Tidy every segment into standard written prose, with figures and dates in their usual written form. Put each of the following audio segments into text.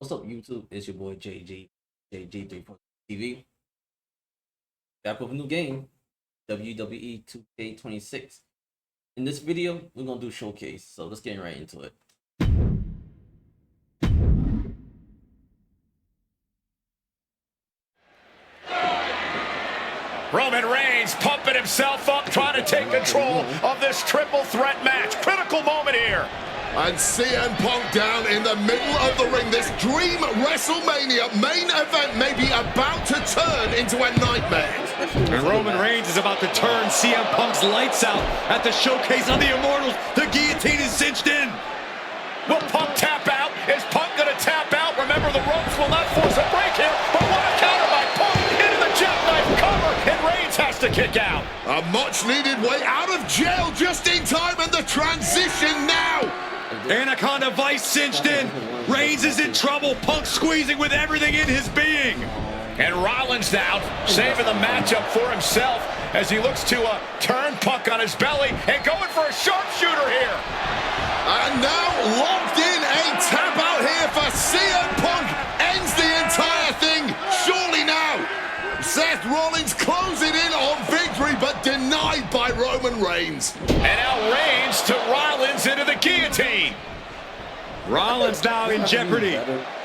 What's up, YouTube? It's your boy JG 3TV. Back with a new game, WWE 2K26. In this video, we're gonna do showcase. So let's get right into it. Roman Reigns pumping himself up, trying to take control of this triple threat match. Critical moment here. And CM Punk down in the middle of the ring. This dream WrestleMania main event may be about to turn into a nightmare. And Roman Reigns is about to turn CM Punk's lights out at the showcase on the Immortals. The guillotine is cinched in. Will Punk tap out? Is Punk going to tap out? Remember, the ropes will not force a break here. But what a counter by Punk into the jackknife cover. And Reigns has to kick out. A much-needed way out of jail just in time, and the transition now. Anaconda Vice cinched in. Reigns is in trouble. Punk squeezing with everything in his being. And Rollins now saving the matchup for himself as he looks to turn Punk on his belly and going for a sharpshooter here. And now locked in, a tap out here for CM Punk. Ends the entire thing, surely now. Seth Rollins closing in on victory, but denied by Roman Reigns. And now Reigns to Rollins into the guillotine. Rollins now in jeopardy.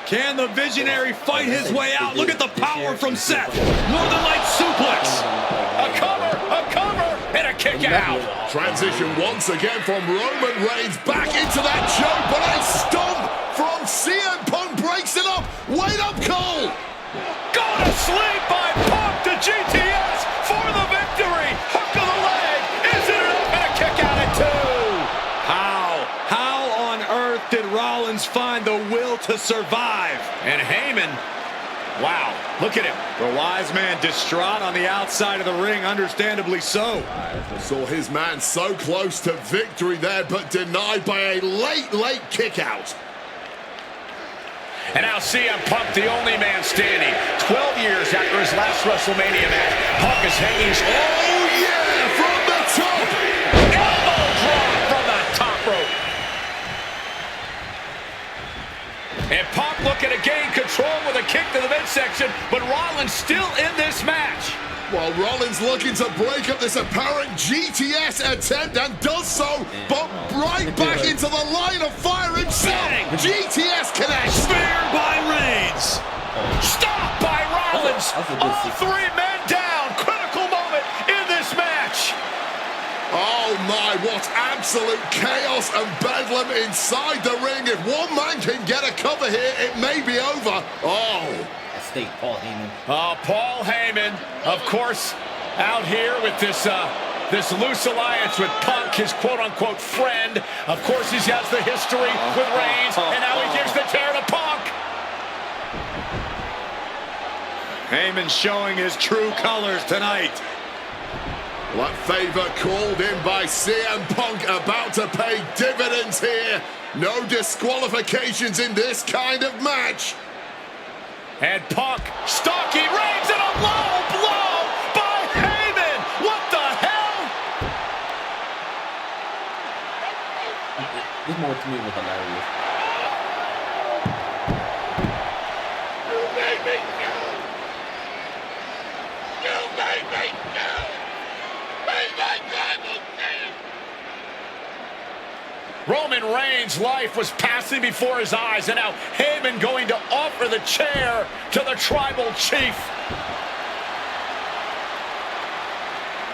Can the visionary fight his way out? Look at the power from Seth. Northern Light suplex. A cover, and a kick out. Transition once again from Roman Reigns back into that choke, but a stomp from CM Punk breaks it up. Wait up, Cole. Go to sleep by Punk to GTS for the victory. Hook of the leg. Is it enough? And a kick out at two. How on earth did Rollins find the will to survive? And Heyman, wow, look at him. The wise man distraught on the outside of the ring, understandably so. Saw his man so close to victory there, but denied by a late kick out. And now CM Punk, the only man standing. 12 years after his last WrestleMania match, Punk is hanging. Oh, yeah, from the top. Elbow drop from the top rope. And Punk looking to gain control with a kick to the midsection, but Rollins still in this match. While Rollins looking to break up this apparent GTS attempt, and does so, but right back into the line of fire himself. Bang. GTS connects. Spear by Reigns. Stop by Rollins. All three men down. Critical moment in this match. Oh my, what absolute chaos and bedlam inside the ring. If one man can get a cover here, it may be over. Oh. Paul Heyman. Paul Heyman, of course, out here with this loose alliance with Punk, his quote-unquote friend. Of course, he has the history with Reigns, and now he gives the tear to Punk. Heyman showing his true colors tonight. That favor called in by CM Punk about to pay dividends here. No disqualifications in this kind of match. And Punk stalking Reigns, and a low blow by Heyman. What the hell? This more to me was hilarious. You made me go. You made me go. Made my tribal chief. Roman Reigns' life was passing before his eyes, and now Heyman going to offer the chair to the tribal chief.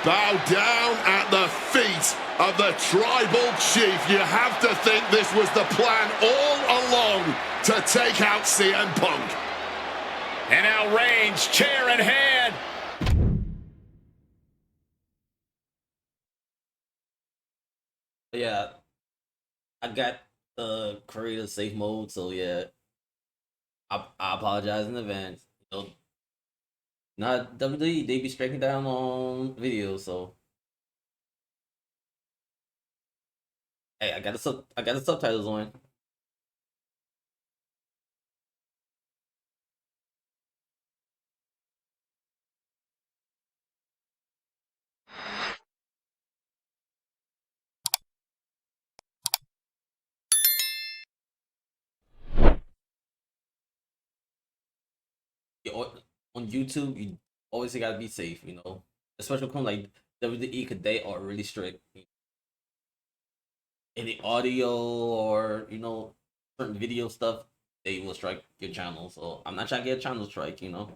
Bow down at the feet of the tribal chief. You have to think this was the plan all along to take out CM Punk. And now Reigns, chair in hand. Yeah, I got the creator safe mode, so yeah, I apologize in advance. You know, not WWE, they be striking down on videos, so hey, I got the subtitles on. on YouTube, you always gotta be safe, you know. Especially when like WWE, cause they are really strict. Any audio or certain video stuff, they will strike your channel. So I'm not trying to get a channel strike, you know.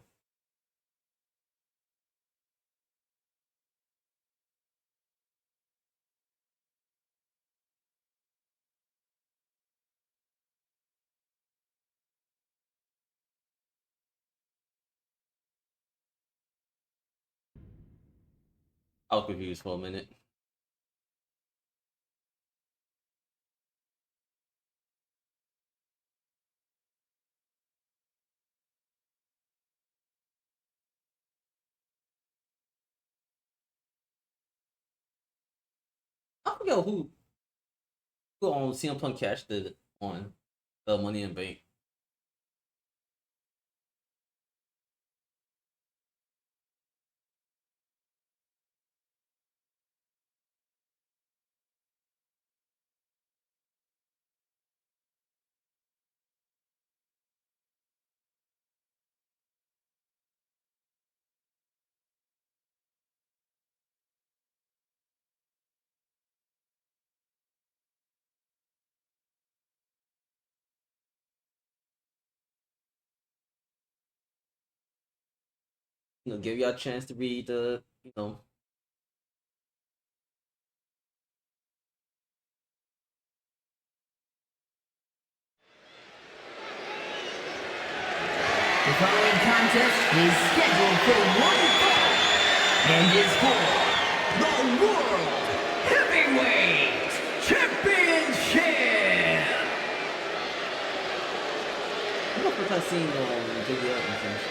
I was confused for a minute. I forget who on CM Punk cashed it on the Money in Bank. Give y'all a chance to read the The following contest is scheduled for one fall and is for the World Heavyweight Championship. I'm not first time seeing video and things.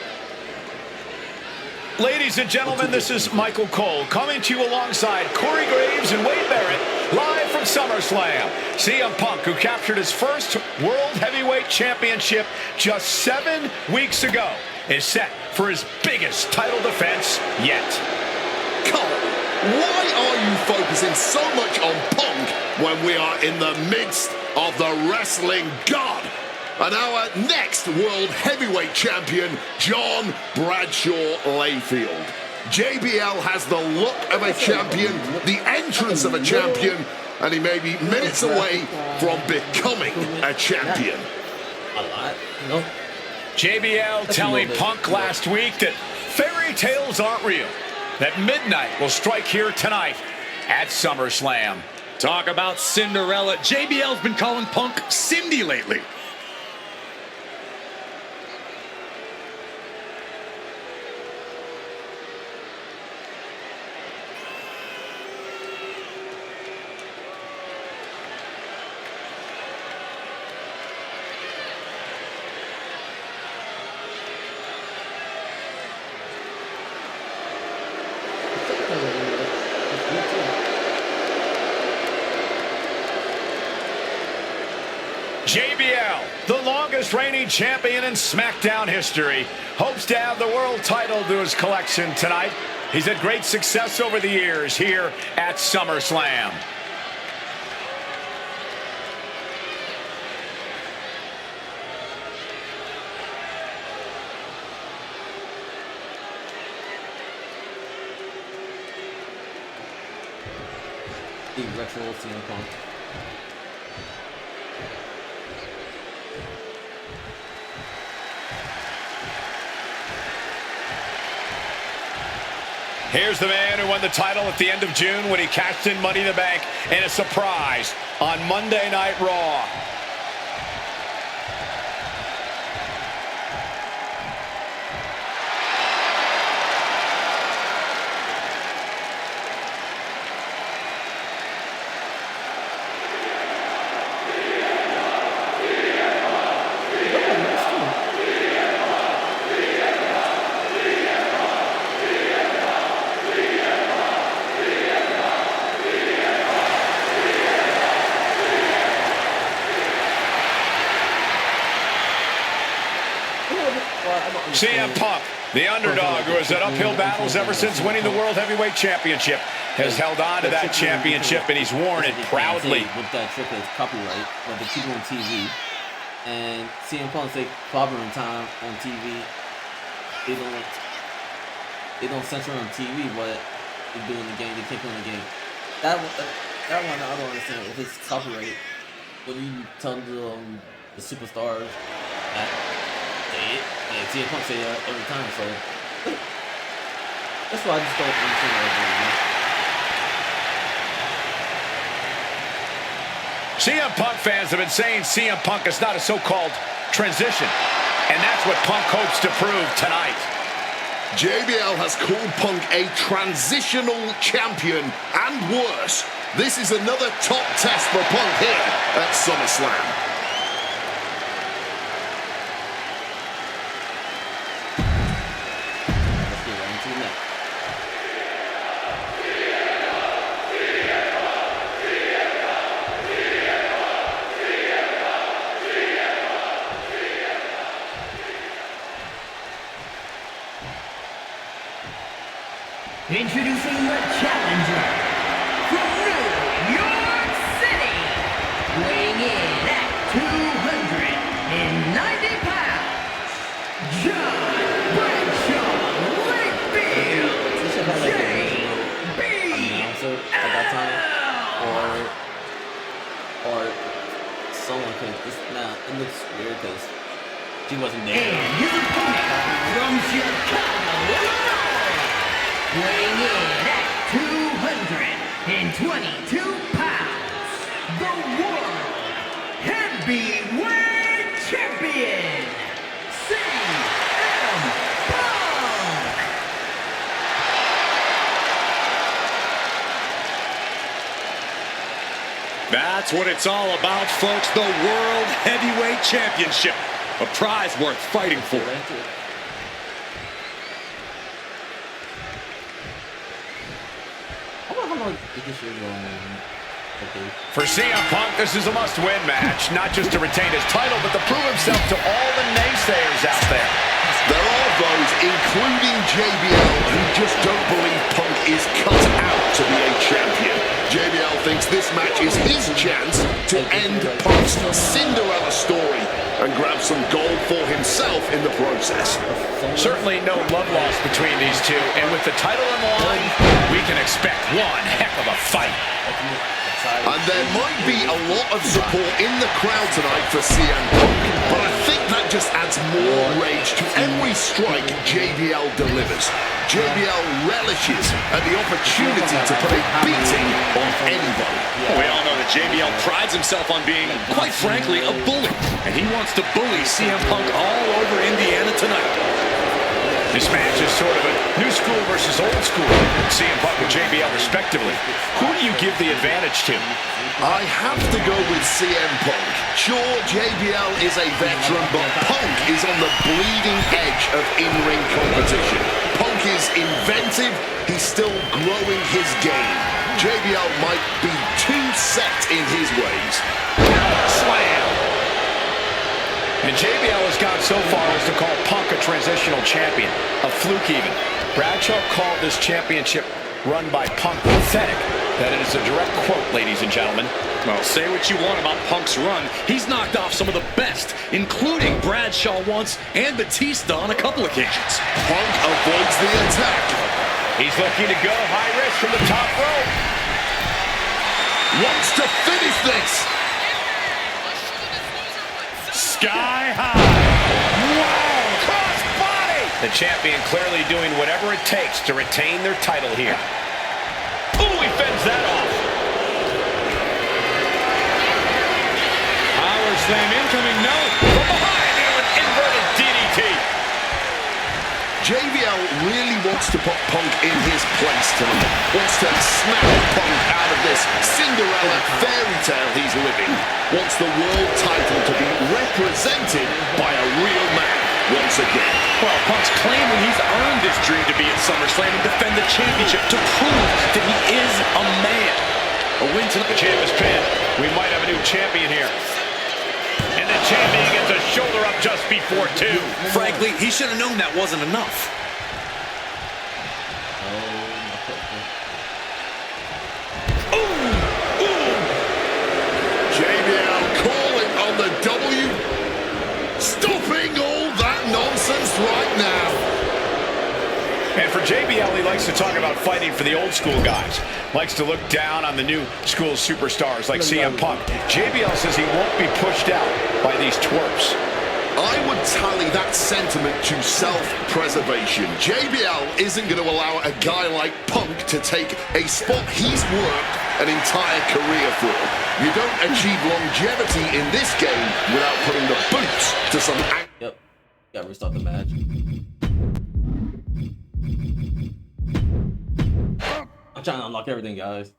Ladies and gentlemen, this is Michael Cole coming to you alongside Corey Graves and Wade Barrett, live from SummerSlam. CM Punk, who captured his first World Heavyweight Championship just 7 weeks ago, is set for his biggest title defense yet. Cole, why are you focusing so much on Punk when we are in the midst of the wrestling god? And our next World Heavyweight Champion, John Bradshaw Layfield. JBL has the look of a champion, the entrance of a champion, and he may be minutes away from becoming a champion. A lot, you know. JBL telling Punk last week that fairy tales aren't real, that midnight will strike here tonight at SummerSlam. Talk about Cinderella. JBL's been calling Punk Cindy lately. JBL, the longest reigning champion in SmackDown history, hopes to add the world title to his collection tonight. He's had great success over the years here at SummerSlam. The retro CM Punk. Here's the man who won the title at the end of June when he cashed in Money in the Bank in a surprise on Monday Night Raw. CM Punk, the underdog who has had uphill battles ever since winning the World Heavyweight Championship, has held on to that championship and he's worn it proudly. With that trick as copyright, but they keep it on TV. And CM Punk say clobbering time on TV. they don't censor on TV, but they do in the game. They can't put in the game. That one I don't understand if it's copyright. When you tell the superstars that say it, and CM Punk say it every time, so that's why I just don't understand everything. CM Punk fans have been saying CM Punk is not a so-called transition, and that's what Punk hopes to prove tonight. JBL has called Punk a transitional champion, and worse, this is another top test for Punk here at SummerSlam. Let's get right into the next. Introducing the challenger from New York City, weighing in at 290 pounds, John Bradshaw Layfield, They should have like an announcer at that time, or someone could. It looks weird because she wasn't there. And his opponent from Chicago, Illinois, weighing in at 222 pounds, the World Heavyweight Champion, CM Punk! That's what it's all about, folks. The World Heavyweight Championship. A prize worth fighting for. Right into it. I wonder how long this should go on. Okay. For CM Punk, this is a must-win match, not just to retain his title, but to prove himself to all the naysayers out there. There are those, including JBL, who just don't believe Punk is cut out to be a champion. JBL thinks this match is his chance to end Punk's Cinderella story and grab some gold for himself in the process. Certainly no love lost between these two, and with the title on the line, we can expect one heck of a fight. And there might be a lot of support in the crowd tonight for CM Punk, but I think that just adds more rage to every strike JBL delivers. JBL relishes at the opportunity to put a beating on anybody. We all know that JBL prides himself on being, quite frankly, a bully. And he wants to bully CM Punk all over Indiana tonight. This match is sort of a new school versus old school. CM Punk and JBL respectively. Who do you give the advantage to? I have to go with CM Punk. Sure, JBL is a veteran, but Punk is on the bleeding edge of in-ring competition. Punk is inventive, he's still growing his game. JBL might be too set in his ways. Slam! And JBL has gone so far as to call Punk a transitional champion, a fluke even. Bradshaw called this championship run by Punk pathetic. That is a direct quote, ladies and gentlemen. Well, say what you want about Punk's run. He's knocked off some of the best, including Bradshaw once and Batista on a couple occasions. Punk avoids the attack. He's looking to go high risk from the top rope. Wants to finish this. Sky high. Wow, cross body. The champion clearly doing whatever it takes to retain their title here. Ooh, he fends that off. Power slam incoming, no. From behind, an inverted DDT. JBL really wants to put Punk in his place tonight. Wants to snap Punk out of this Cinderella fairy tale he's living. Wants the world title to be represented by a real man once again. Well, Punk's claiming he's earned this dream to be at SummerSlam and defend the championship to prove that he is a man. A win tonight. The champ is pinned. We might have a new champion here. And the champion gets a shoulder up just before two. Frankly, he should have known that wasn't enough. JBL calling on the W. Stopping all that nonsense right now. And for JBL, he likes to talk about fighting for the old school guys. Likes to look down on the new school superstars like CM Punk. JBL says he won't be pushed out by these twerps. I would tally that sentiment to self-preservation. JBL isn't going to allow a guy like Punk to take a spot he's worked an entire career for. You don't achieve longevity in this game without putting the boots to some... Yep. Gotta restart the match. I'm trying to unlock everything, guys.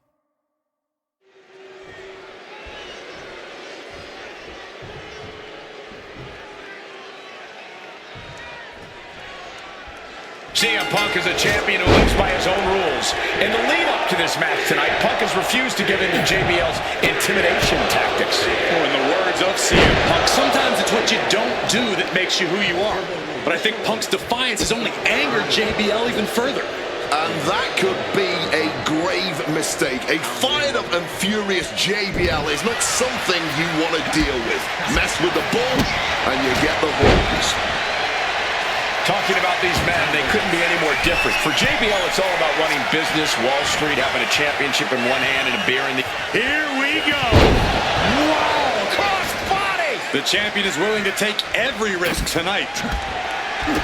CM Punk is a champion who lives by his own rules. In the lead-up to this match tonight, Punk has refused to give in to JBL's intimidation tactics. Or in the words of CM Punk, sometimes it's what you don't do that makes you who you are. But I think Punk's defiance has only angered JBL even further. And that could be a grave mistake. A fired up and furious JBL is not something you want to deal with. Mess with the ball and you get the horns. Talking about these men, they couldn't be any more different. For JBL, it's all about running business, Wall Street, having a championship in one hand and a beer in the... Here we go! Wow! Cross body! The champion is willing to take every risk tonight.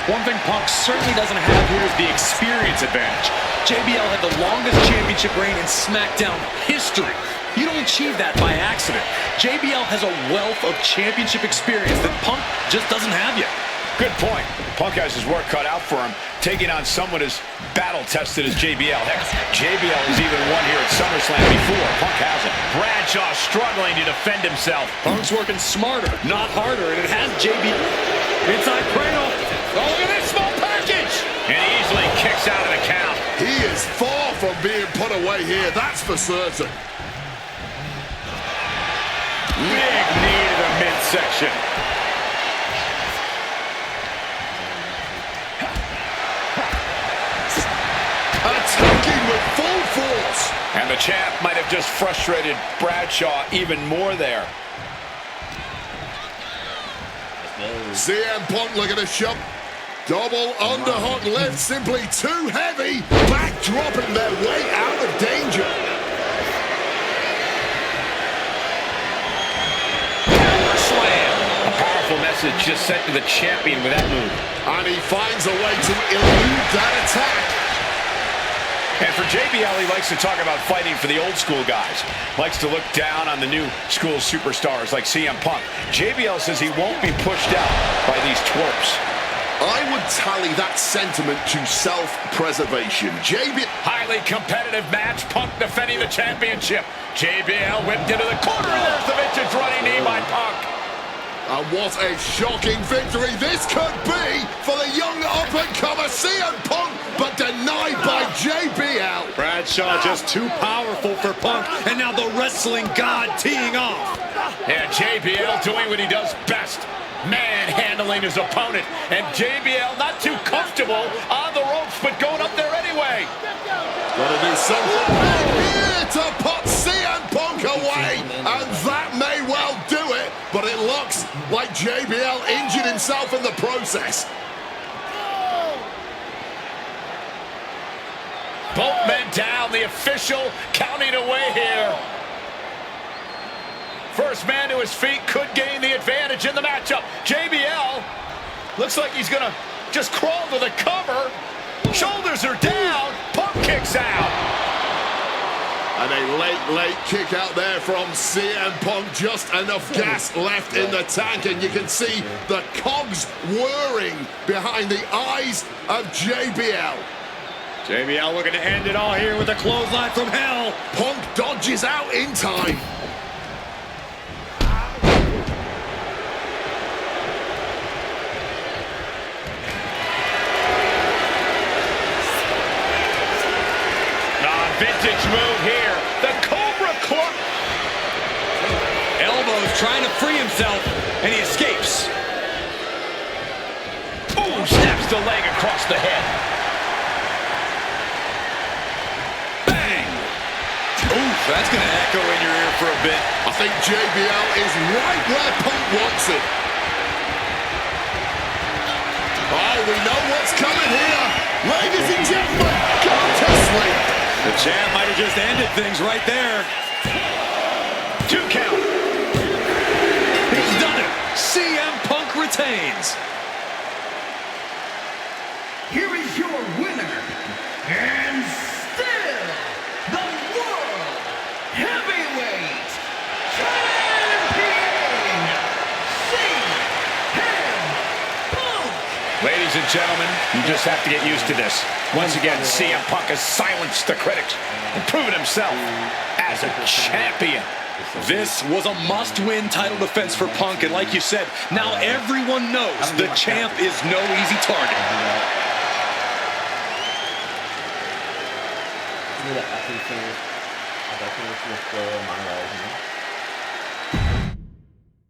One thing Punk certainly doesn't have here is the experience advantage. JBL had the longest championship reign in SmackDown history. You don't achieve that by accident. JBL has a wealth of championship experience that Punk just doesn't have yet. Good point. Punk has his work cut out for him, taking on someone as battle-tested as JBL. Heck, JBL has even won here at SummerSlam before. Punk hasn't. Bradshaw struggling to defend himself. Punk's working smarter, not harder, and it has JBL. Inside cradle. Oh, look at this small package! And he easily kicks out of the count. He is far from being put away here, that's for certain. Big knee to the midsection. Attacking with full force. And the champ might have just frustrated Bradshaw even more there. CM Punk looking to shove. Double underhook lift, simply too heavy. Backdropping their way out of danger. Power slam. A powerful message just sent to the champion with that move. And he finds a way to elude that attack. And for JBL, he likes to talk about fighting for the old school guys. Likes to look down on the new school superstars like CM Punk. JBL says he won't be pushed out by these twerps. I would tally that sentiment to self-preservation. Highly competitive match. Punk defending the championship. JBL whipped into the corner. There's the vintage running knee by Punk. And what a shocking victory this could be for the young up-and-comer CM Punk, but denied by JBL. Bradshaw just too powerful for Punk, and now the wrestling god teeing off. And JBL doing what he does best, manhandling his opponent. And JBL not too comfortable on the ropes, but going up there anyway. Gotta do something here to put CM Punk away, and that may well do it, but it looks like JBL injured himself in the process. Both men down, the official counting away here. First man to his feet could gain the advantage in the matchup. JBL looks like he's gonna just crawl to the cover. Shoulders are down, Punk kicks out. And a late kick out there from CM Punk. Just enough gas left in the tank, and you can see the cogs whirring behind the eyes of JBL. JBL looking to end it all here with a clothesline from hell. Punk dodges out in time. Vintage move here. The Cobra Club. Elbows trying to free himself, and he escapes. Ooh, snaps the leg across the head. Bang! Ooh, that's going to echo in your ear for a bit. I think JBL is right where Punk wants it. Oh, we know what's coming here. Ladies and gentlemen, go to sleep. The champ might have just ended things right there. 2 count. He's done it. CM Punk retains. Here is your winner, and still the World Heavyweight Champion, CM Punk. Ladies and gentlemen, you just have to get used to this. Once again, CM Punk has silenced the critics and proven himself as a champion. This was a must-win title defense for Punk, and like you said, now everyone knows the champ is no easy target.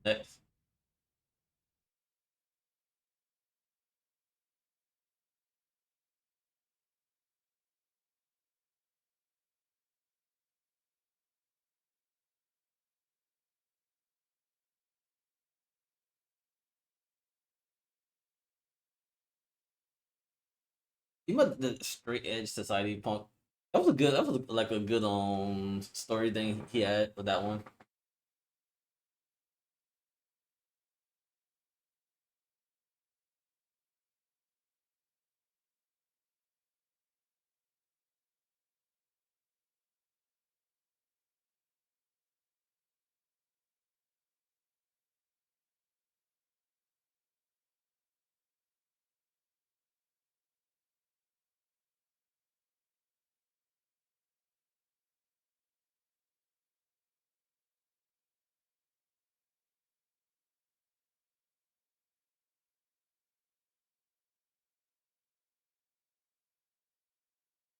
Next. You know the Straight Edge Society Punk. That was a good. That was like a good story thing he had with that one.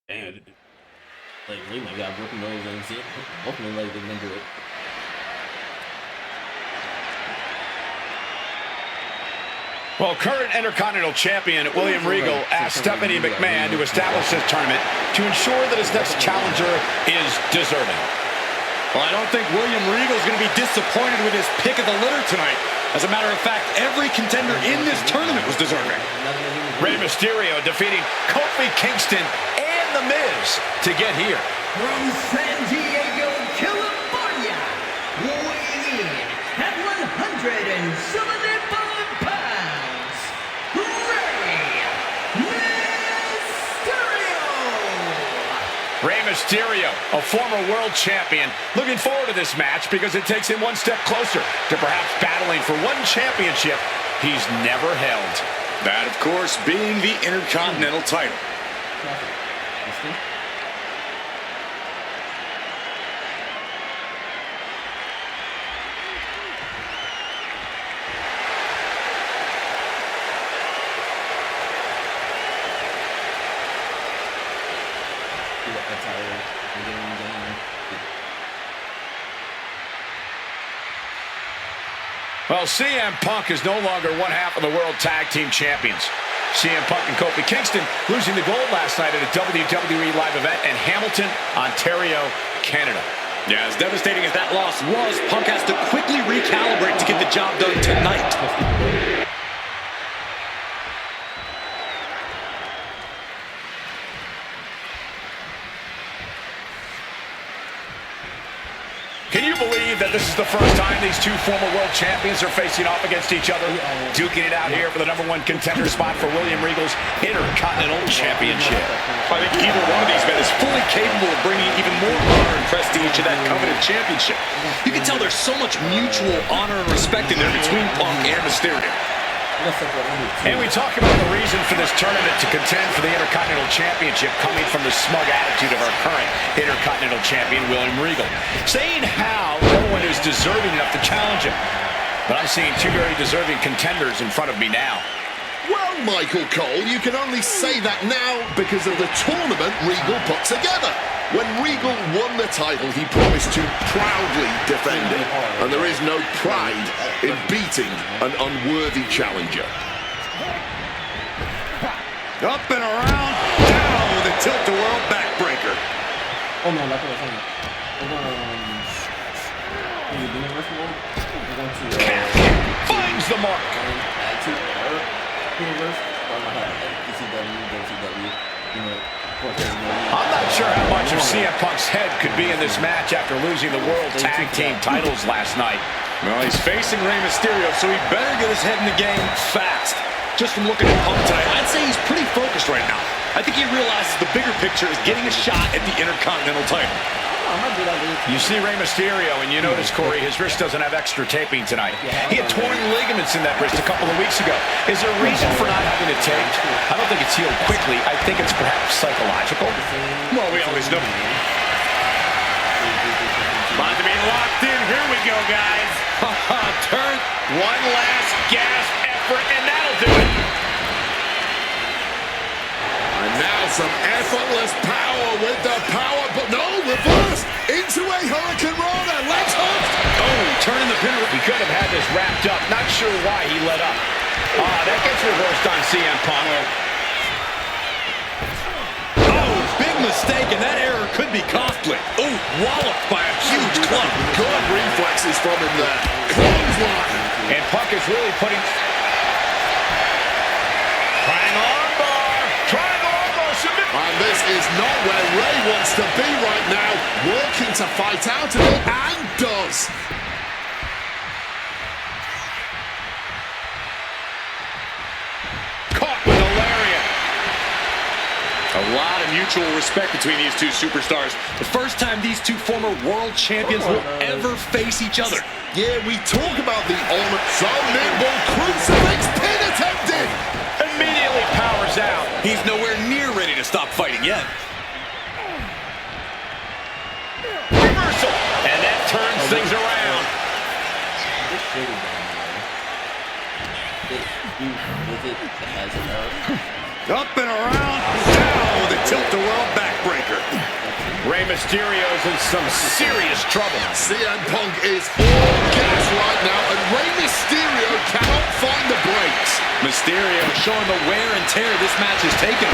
Damn, like they might got broken nose and shit. Hopefully, like they can do it. Well, current Intercontinental Champion William Regal asked Stephanie McMahon to establish this tournament to ensure that his next challenger is deserving. Well, I don't think William Regal is going to be disappointed with his pick of the litter tonight. As a matter of fact, every contender in this tournament was deserving. Rey Mysterio defeating Kofi Kingston and The Miz to get here. From San Diego, California, weighing in at 175 pounds, Rey Mysterio, a former world champion, looking forward to this match because it takes him one step closer to perhaps battling for one championship he's never held. That, of course, being the Intercontinental title. Well, CM Punk is no longer one half of the World Tag Team Champions. CM Punk and Kofi Kingston losing the gold last night at a WWE live event in Hamilton, Ontario, Canada. Yeah, as devastating as that loss was, Punk has to quickly recalibrate to get the job done tonight. Can you believe that this is the first time these two former world champions are facing off against each other? Duking it out here for the #1 contender spot for William Regal's Intercontinental Championship. I think either one of these men is fully capable of bringing even more honor and prestige to that coveted championship. You can tell there's so much mutual honor and respect in there between Punk and Mysterio. And we talk about the reason for this tournament to contend for the Intercontinental Championship coming from the smug attitude of our current Intercontinental Champion, William Regal. Saying how no one is deserving enough to challenge him. But I'm seeing two very deserving contenders in front of me now. Well, Michael Cole, you can only say that now because of the tournament Regal put together. When Regal won the title, he promised to proudly defend it. And there is no pride in beating an unworthy challenger. Up and around, down with a tilt-a-world backbreaker. Oh no, that's what I'm saying. We're going to universe mode. We're going to Finds the mark. add to our universe. I don't know how ECW WCW, you know, I'm not sure how much of CM Punk's head could be in this match after losing the World Tag Team titles last night. Well, he's facing Rey Mysterio, so he better get his head in the game fast. Just from looking at Punk tonight, I'd say he's pretty focused right now. I think he realizes the bigger picture is getting a shot at the Intercontinental title. You see Rey Mysterio, and you notice, Corey, his wrist doesn't have extra taping tonight. He had torn ligaments in that wrist a couple of weeks ago. Is there a reason for not having it taped? I don't think it's healed quickly. I think it's perhaps psychological. Well, we always know. About to be locked in. Here we go, guys. Turn. One last gasp effort, and that'll do it. And now some effortless power with the power, but no, reverse into a Hurricane Rana. Legs hooked. Oh, turning the pin. He could have had this wrapped up. Not sure why he let up. That gets reversed on CM Punk. Oh, big mistake, and that error could be costly. Oh, walloped by a huge club. Good reflexes from him there. Clothesline. And Punk is really putting... Trying armbar. Trying armbar. Submit. And this is not where Rey wants to be right now. Working to fight out of it, and does. Caught with a lariat. A lot of mutual respect between these two superstars. The first time these two former world champions will ever face each other. Yeah, we talk about the honor. So nimble, crucifix pin attempted. Immediately powers out. He's nowhere near ready to stop fighting yet. Reversal. And that turns things around. Up and around. Down with a tilt-the-world backbreaker. Rey Mysterio's in some serious trouble. CM Punk is all gas right now, and Rey Mysterio cannot find the brakes. Mysterio showing the wear and tear this match has taken.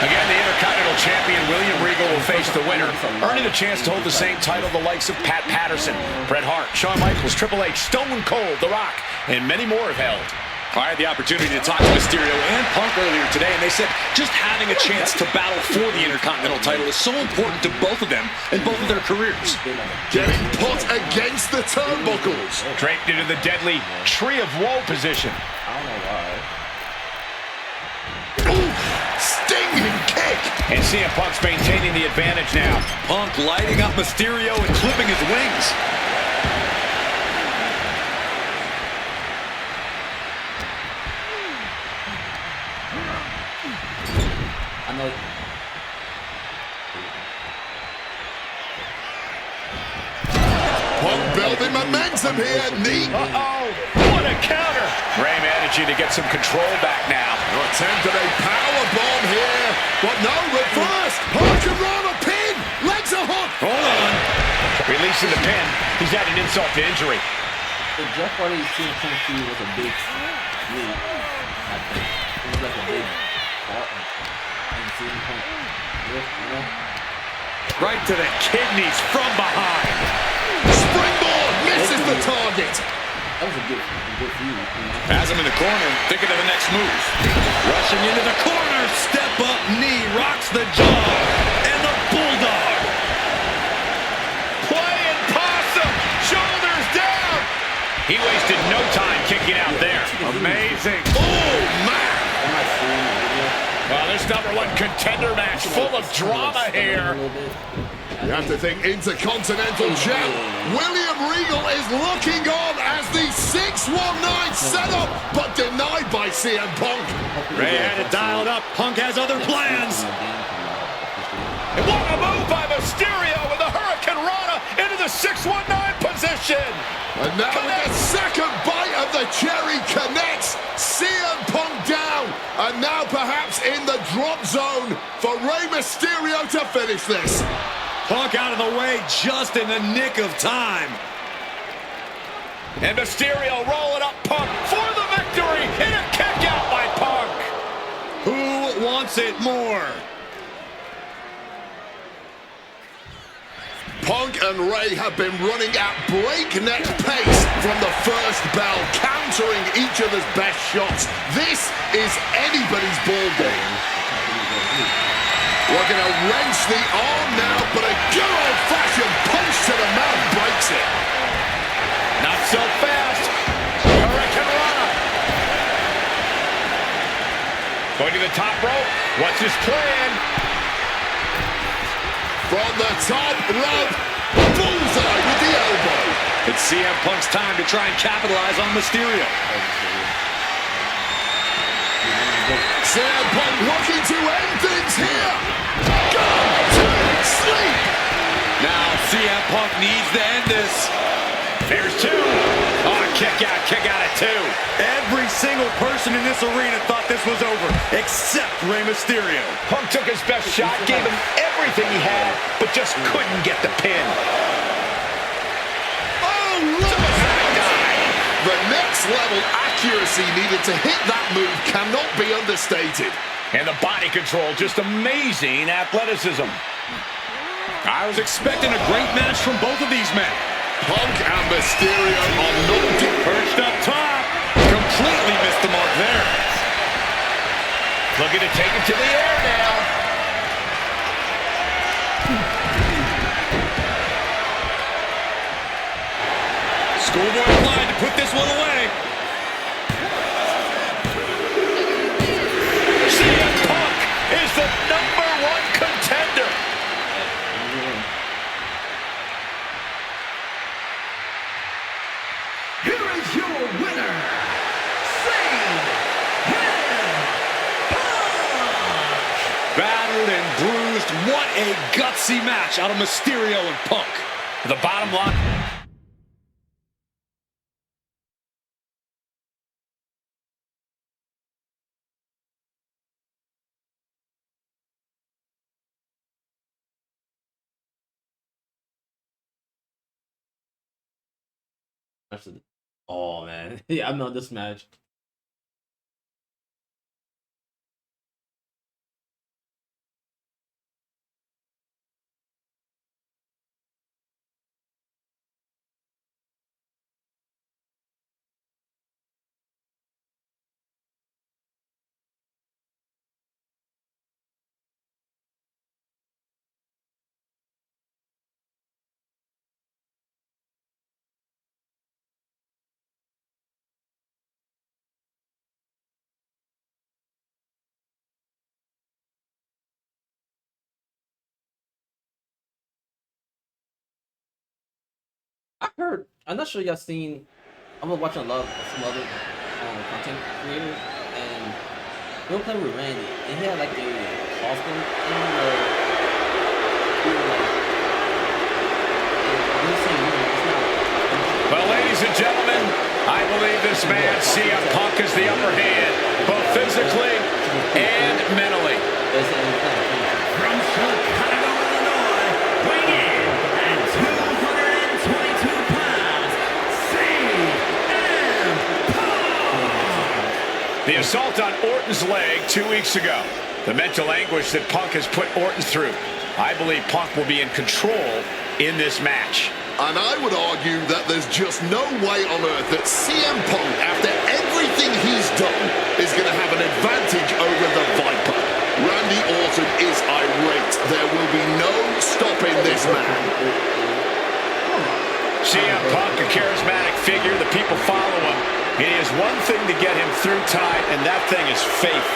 Again, the Intercontinental Champion William Regal will face the winner, earning a chance to hold the same title the likes of Pat Patterson, Bret Hart, Shawn Michaels, Triple H, Stone Cold, The Rock, and many more have held. I had the opportunity to talk to Mysterio and Punk earlier today, and they said just having a chance to battle for the Intercontinental title is so important to both of them and both of their careers. Getting put against the turnbuckles. Draped into the deadly Tree of Woe position. I don't know why. Ooh, stinging kick. And CM Punk's maintaining the advantage now. Punk lighting up Mysterio and clipping his wings. I know. Punk building momentum here. Knee. Uh-oh, what a counter. Rey managing to get some control back now. Attempted a power bomb here, but no, reverse. Hurricane Rana pin. Legs are hooked. Hold on. Releasing the pin. He's had an insult to injury. The Jeff Hardy team was a big move, I think. It was like a big button. Right to the kidneys from behind. Springboard misses the target. That was a good feud. Has him in the corner, thinking of the next move. Rushing into the corner, step up knee, rocks the jaw, and the bulldog. Playing possum, shoulders down. He wasted no time kicking out there. Amazing. Oh, man. Well, this #1 contender match full of drama here. You have to think Intercontinental Champ. William Regal is looking on as the 619 setup, but denied by CM Punk. Rey had it dialed up. Punk has other plans. And what a move by Mysterio with the Hurricane Rana into the 619 position. And now with the second bite of the cherry connects. CM Punk down. And now perhaps in the drop zone for Rey Mysterio to finish this. Punk out of the way just in the nick of time. And Mysterio rolling up Punk for the victory. And a kick out by Punk. Who wants it more? Punk Punk and Ray have been running at breakneck pace from the first bell, countering each other's best shots. This is anybody's ball game. We're going to wrench the arm now, but a good old-fashioned punch to the mouth breaks it. Not so fast. Hurricane Rana. Going to the top rope. What's his plan? From the top rope, bullseye with the elbow. It's CM Punk's time to try and capitalize on Mysterio. CM Punk looking to end things here. Go to sleep. Now CM Punk needs to end this. There's two. Oh, kick out at two. Every single person in this arena thought this was over, except Rey Mysterio. Punk took his best shot, gave him everything he had, but just couldn't get the pin. Oh, look at that. The next level accuracy needed to hit that move cannot be understated. And the body control, just amazing athleticism. I was expecting a great match from both of these men. Punk and Mysterio are not Perched up top. Completely missed the mark there. Looking to take it to the air now. Schoolboy blind to put this one away. CM Punk is the #1 contender. Here is your winner, CM Punk! Battered and bruised. What a gutsy match out of Mysterio and Punk. The bottom line. Oh man, yeah, I know this match. I heard. I'm not sure y'all seen. I'm gonna watch a lot of some other content creators, and they were playing with Randy, and he had like a hospital thing where he was like, he was saying, it's not. Well, ladies and gentlemen, I believe this man, CM Punk, is the upper hand, both physically and mentally. They said it's not a finisher. From Chicago, Illinois, weighing in at 222 pounds, CM Punk! The assault on Orton's leg 2 weeks ago. The mental anguish that Punk has put Orton through. I believe Punk will be in control in this match. And I would argue that there's just no way on earth that CM Punk, after everything he's done, is going to have an advantage over the Viper. Randy Orton is irate. There will be no stopping this man. CM Punk, a charismatic figure. The people follow him. It is one thing to get him through time, and that thing is faith.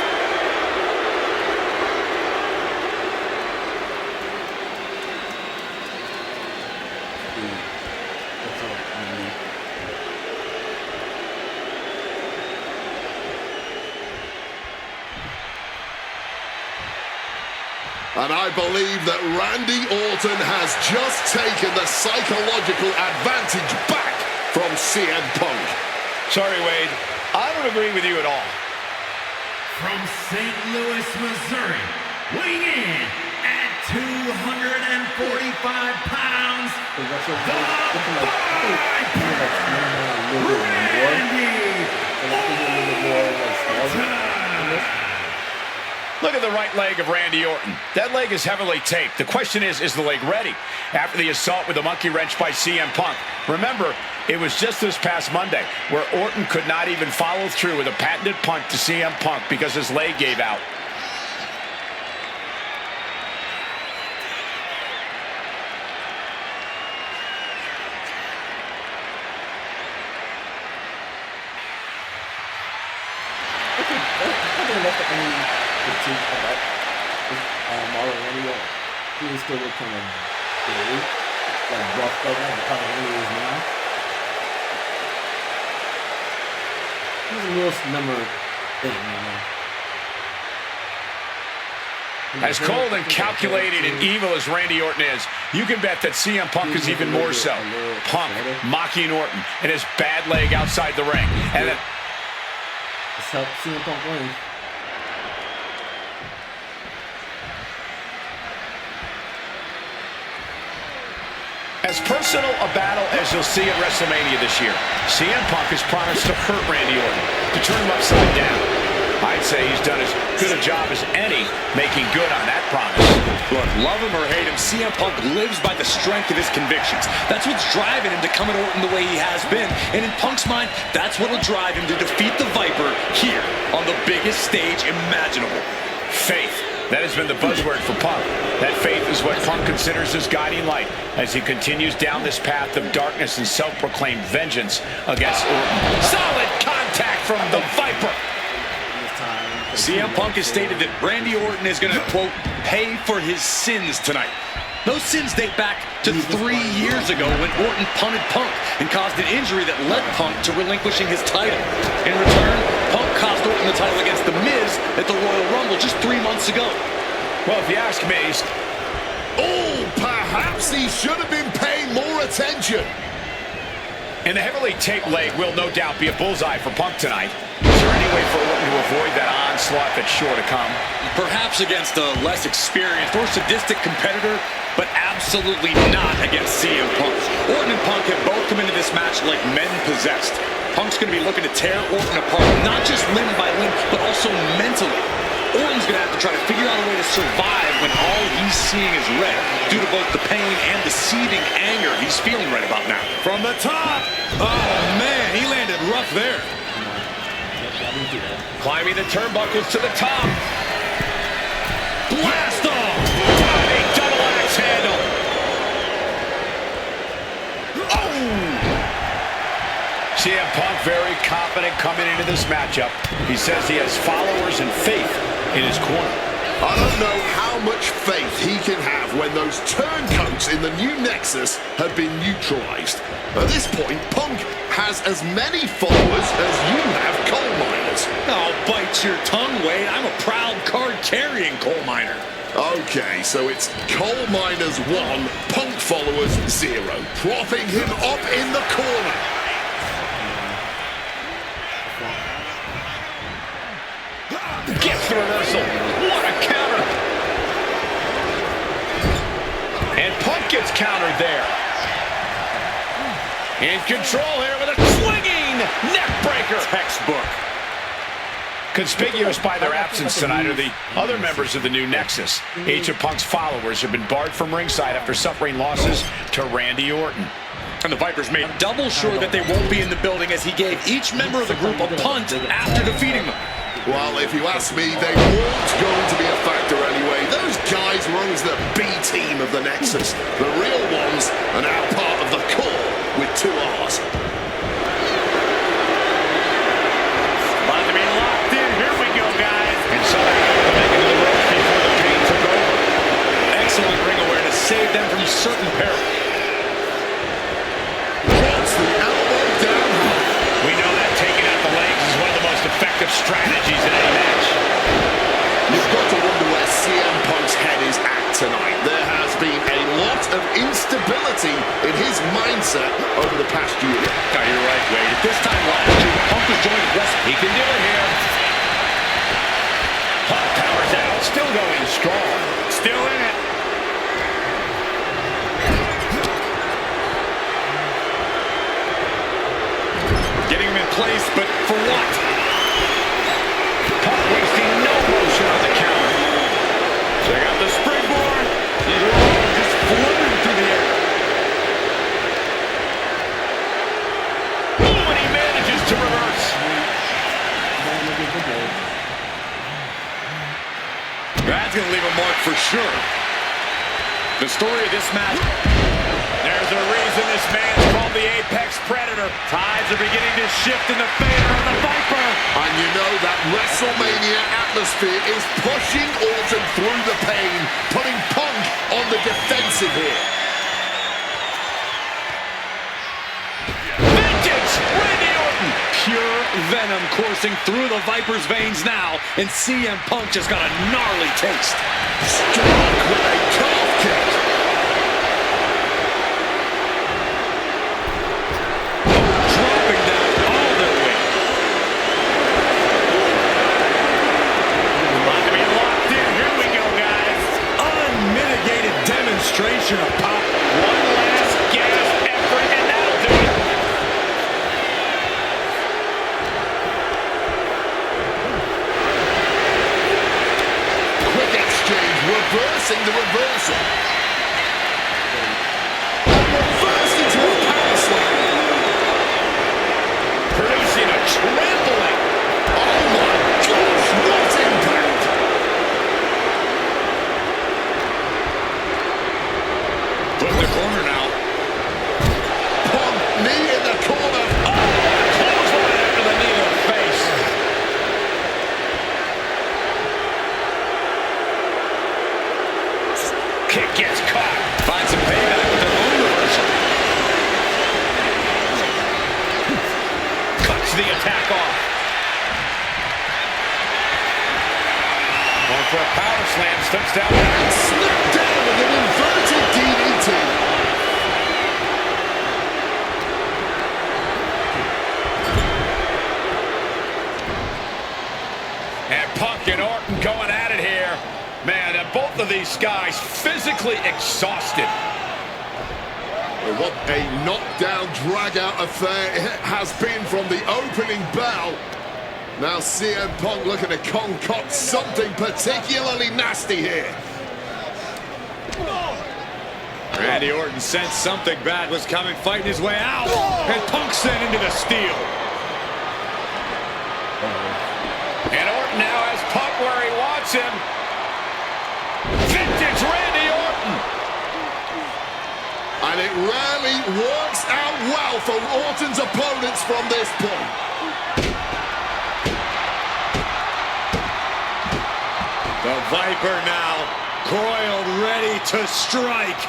And I believe that Randy Orton has just taken the psychological advantage back from CM Punk. Sorry, Wade. I don't agree with you at all. From St. Louis, Missouri, weighing in at 245 pounds, the Viper, Randy Orton! Look at the right leg of Randy Orton. That leg is heavily taped. The question is the leg ready? After the assault with the monkey wrench by CM Punk. Remember, it was just this past Monday where Orton could not even follow through with a patented punt to CM Punk because his leg gave out. He was still kind of big, like buffed up, like how he is now. He's a little number thing, you know. As cold and calculated and evil as Randy Orton is, you can bet that CM Punk is even more so. Punk mocking Orton and his bad leg outside the ring. And then let's help CM Punk win. as personal a battle as you'll see at WrestleMania this year, CM Punk has promised to hurt Randy Orton, to turn him upside down. I'd say he's done as good a job as any making good on that promise. Look, love him or hate him, CM Punk lives by the strength of his convictions. That's what's driving him to come at Orton the way he has been. And in Punk's mind, that's what'll drive him to defeat the Viper here on the biggest stage imaginable. Faith. That has been the buzzword for Punk. That faith is what Punk considers his guiding light as he continues down this path of darkness and self-proclaimed vengeance against Orton. Solid contact from the Viper. CM Punk has stated that Randy Orton is going to, quote, pay for his sins tonight. Those sins date back to 3 years ago when Orton punted Punk and caused an injury that led Punk to relinquishing his title. In return, Punk cost Orton the title against The Miz at the Royal Rumble just 3 months ago. Well, if you ask me, perhaps he should have been paying more attention. And the heavily taped leg will no doubt be a bullseye for Punk tonight. Is there any way for Orton to avoid that onslaught that's sure to come? Perhaps against a less experienced or sadistic competitor, but absolutely not against CM Punk. Orton and Punk have both come into this match like men possessed. Punk's going to be looking to tear Orton apart, not just limb by limb, but also mentally. Orton's going to have to try to figure out a way to survive when all he's seeing is red, due to both the pain and the seething anger he's feeling right about now. From the top! Oh, man, he landed rough there. Climbing the turnbuckles to the top. Blast off! Body double axe handle. Oh! CM Punk very confident coming into this matchup. He says he has followers and faith in his corner. I don't know how much faith he can have when those turncoats in the new Nexus have been neutralized. At this point, Punk has as many followers as you have coal miners. Oh, bite your tongue, Wade. I'm a proud card-carrying coal miner. Okay, so it's coal miners 1, Punk followers 0, propping him up in the corner. Gets the reversal. What a counter. And Punk gets countered there. In control here with a swinging neck breaker. Textbook. Conspicuous by their absence tonight are the other members of the new Nexus. Each of Punk's followers have been barred from ringside after suffering losses to Randy Orton. And the Vipers made double sure that they won't be in the building as he gave each member of the group a punt after defeating them. Well, if you ask me, they weren't going to be a factor anyway. Those guys were always the B team of the Nexus. The real ones are now part of the core with 2 R's. About to be locked in. Here we go, guys. And so they're making the ropes before the pain took over. Excellent ring awareness saved them from certain peril. Drops the elbow down hard. We know that taking out the legs is one of the most effective strategies in any match. You've got to wonder where CM Punk's head is at tonight. There has been a lot of instability in his mindset over the past year. No, you're right, Wade. At this time last year, Punk was joined wrestling. He can do it here. Punk powers out, still going strong. Still in it. Getting him in place, but for what? Punk wasting no motion on the counter. That's going to leave a mark for sure. The story of this match. There's a reason this man's called the Apex Predator. Tides are beginning to shift in the favor of the Viper. And you know that WrestleMania atmosphere is pushing Orton through the pain, putting Punk on the defensive here. Vintage Randy Orton. Pure venom coursing through the Viper's veins now, and CM Punk just got a gnarly taste. Struck with a calf kick. Dropping down all their weight. About to be locked in. Here we go, guys. Unmitigated demonstration of pop. One last gasp effort, and that'll do it. Quick exchange, reversing the reversal. And reversed into a power slam. Producing a trampling. Oh my gosh, what impact! Put in the corner now. Punk, knee in the corner. Clothesline after the knee to the face. Kick gets caught. Finds some payback with their own reversal. Cuts the attack off. Going for a power slam. Steps down. Snapped down with an inverted DDT. And Punk and Orton going at it here. Man, both of these guys physically exhausted. What a knockdown, drag-out affair it has been from the opening bell. Now CM Punk looking to concoct something particularly nasty here. Randy Orton sensed something bad was coming, fighting his way out. And Punk sent into the steel. And Orton now has Punk where he wants him. Vintage Randy Orton. And it rarely works out well for Orton's opponents from this point. The Viper now coiled, ready to strike.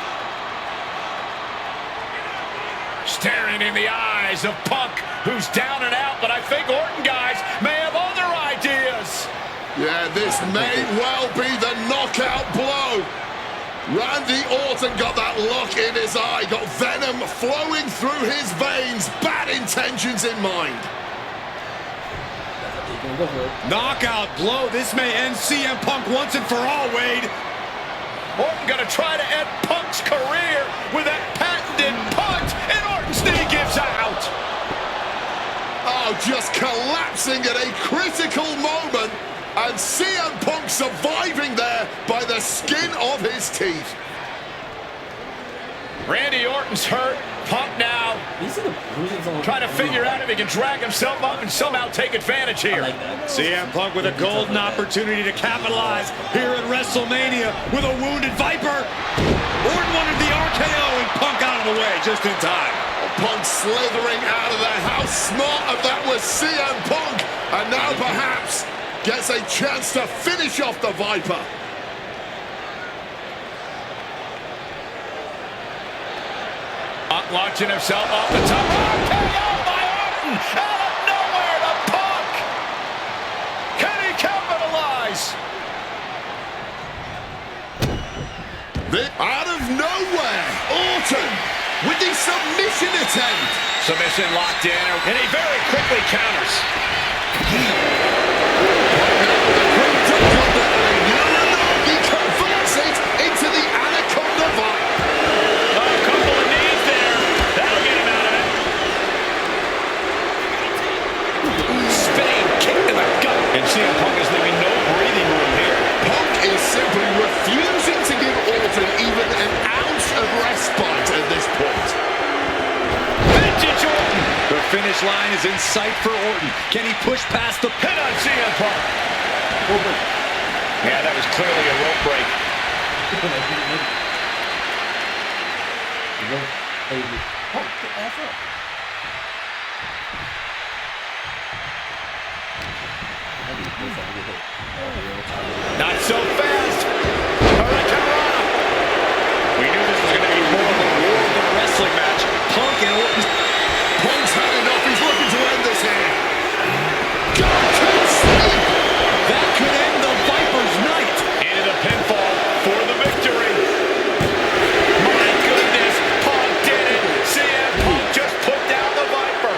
Staring in the eyes of Punk, who's down and out, but I think Orton, guys, may have other ideas. Yeah, this may well be the knockout blow. Randy Orton got that look in his eye, got venom flowing through his veins, bad intentions in mind. Knockout blow. This may end CM Punk once and for all, Wade. Orton gonna try to end Punk's career with that patented punt, and Orton's knee gives out. Oh, just collapsing at a critical moment, and CM Punk surviving there by the skin of his teeth. Randy Orton's hurt. Punk now trying to figure out if he can drag himself up and somehow take advantage here. CM Punk with a golden opportunity to capitalize here at WrestleMania with a wounded Viper. Orton wanted the RKO and Punk out of the way just in time. Punk slithering out of there. How smart of that was CM Punk. And now perhaps gets a chance to finish off the Viper. Punk launching himself off the top. RKO by Orton out of nowhere to Punk. Can he capitalize? Out of nowhere, Orton with the submission attempt. Submission locked in, and he very quickly counters. He converts it into the Anaconda Viper. A couple of knees there. That'll get him out of it. Spinning kick to the gut. And CM Punk is leaving no breathing room here. Punk is simply refusing to give Orton even an ounce of respite at this point. Vintage Orton. The finish line is in sight for Orton. Can he push past the Hit on CM Punk. Yeah, that was clearly a rope break. Pump the ass up. Not so fast. Hurricanrana. We knew this was going to be more of a war than a wrestling match. Punk and Orton. Punk's had enough. He's looking to end this here. God can sleep. That could end the Viper's night. Into the pinfall for the victory. My goodness, Punk did it. CM Punk just put down the Viper.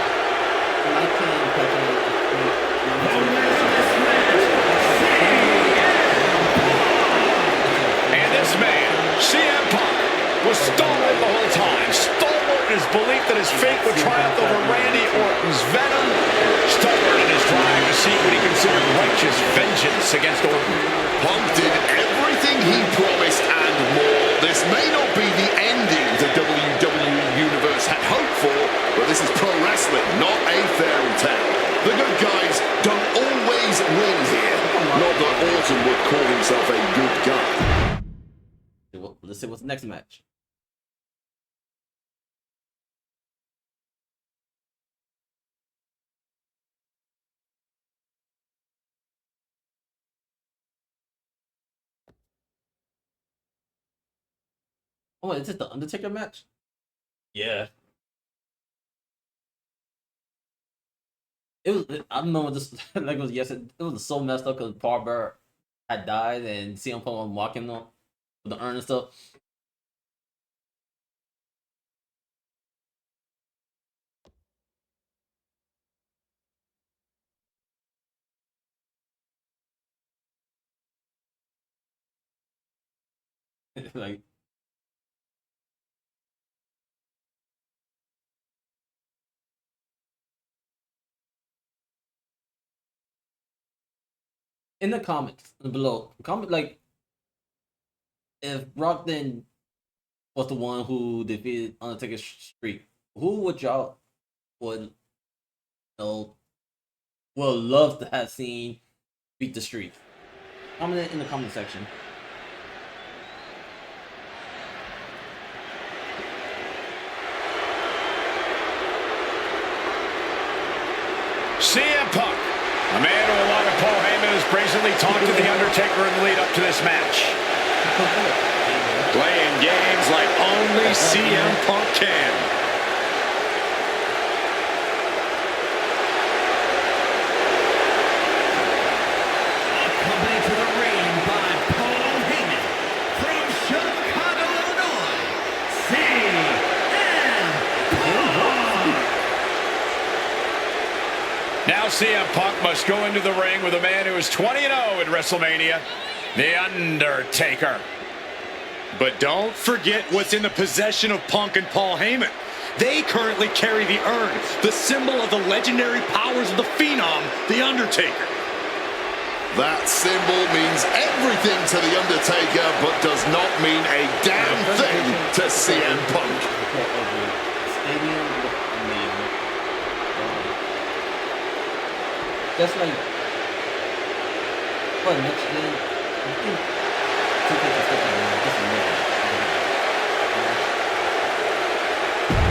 And this man, CM Punk, was stalwart the whole time. Stalwart in his belief that his fate would triumph over Randy Orton's venom. Stubborn in his drive to seek what he considered righteous vengeance against Orton. Punk did everything he promised and more. This may not be the ending the WWE Universe had hoped for, but this is pro wrestling, not a fairy tale. The good guys don't always win here. Not that Orton would call himself a good guy. Let's see what's the next match. Oh, is it the Undertaker match? Yeah. It was. I remember this like it was yesterday. It was so messed up because Paul Bearer had died and CM Punk was walking on with the urn and stuff. Like. In the comments below, comment like if Brock then was the one who defeated Undertaker's streak, who would y'all would would love to have seen beat the streak? Comment it in the comment section. CM Punk, a man who, along with Paul Heyman, has brazenly talked to The Undertaker in the lead up to this match. Playing games like only CM Punk can. Accompanied to the ring by Paul Heyman from Chicago, Illinois, CM Punk. Now CM Punk must go into the ring with a man who is 20-0 at WrestleMania, The Undertaker. But don't forget what's in the possession of Punk and Paul Heyman. They currently carry the urn, the symbol of the legendary powers of the Phenom, The Undertaker. That symbol means everything to The Undertaker, but does not mean a damn thing to CM Punk. Just like what next game? I think two people still playing just a minute.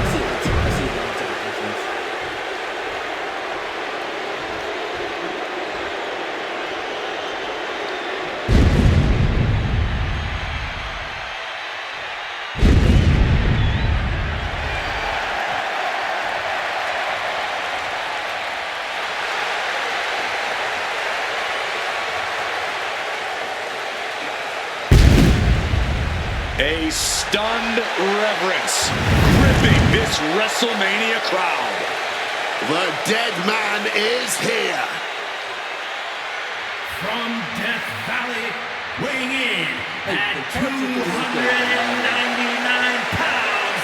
Let's see the entrance. A stunned reverence gripping this WrestleMania crowd. The dead man is here. From Death Valley, weighing in at 299 pounds,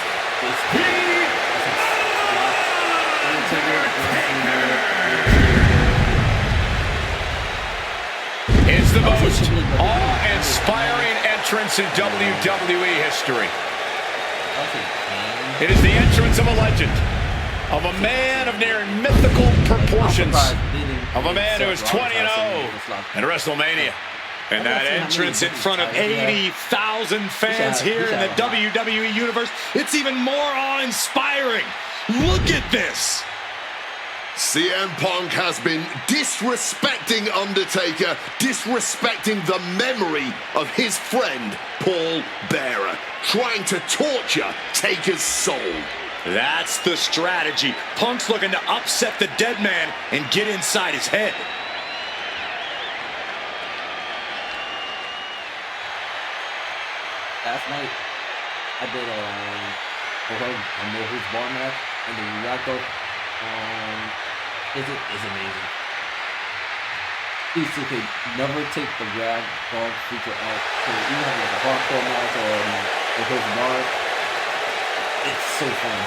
It's the most awe-inspiring entrance in WWE history. It is the entrance of a legend, of a man of near mythical proportions, of a man who is 20-0 in WrestleMania. And that entrance in front of 80,000 fans here in the WWE Universe, it's even more awe-inspiring. Look at this. CM Punk has been disrespecting Undertaker, disrespecting the memory of his friend, Paul Bearer, trying to torture Taker's soul. That's the strategy. Punk's looking to upset the dead man and get inside his head. Last night, I did a No Who's Bar match, and the Yako is amazing. These two could never take the Rag Dog feature out. So even have like a hardcore match or No Who's Bar, it's so fun.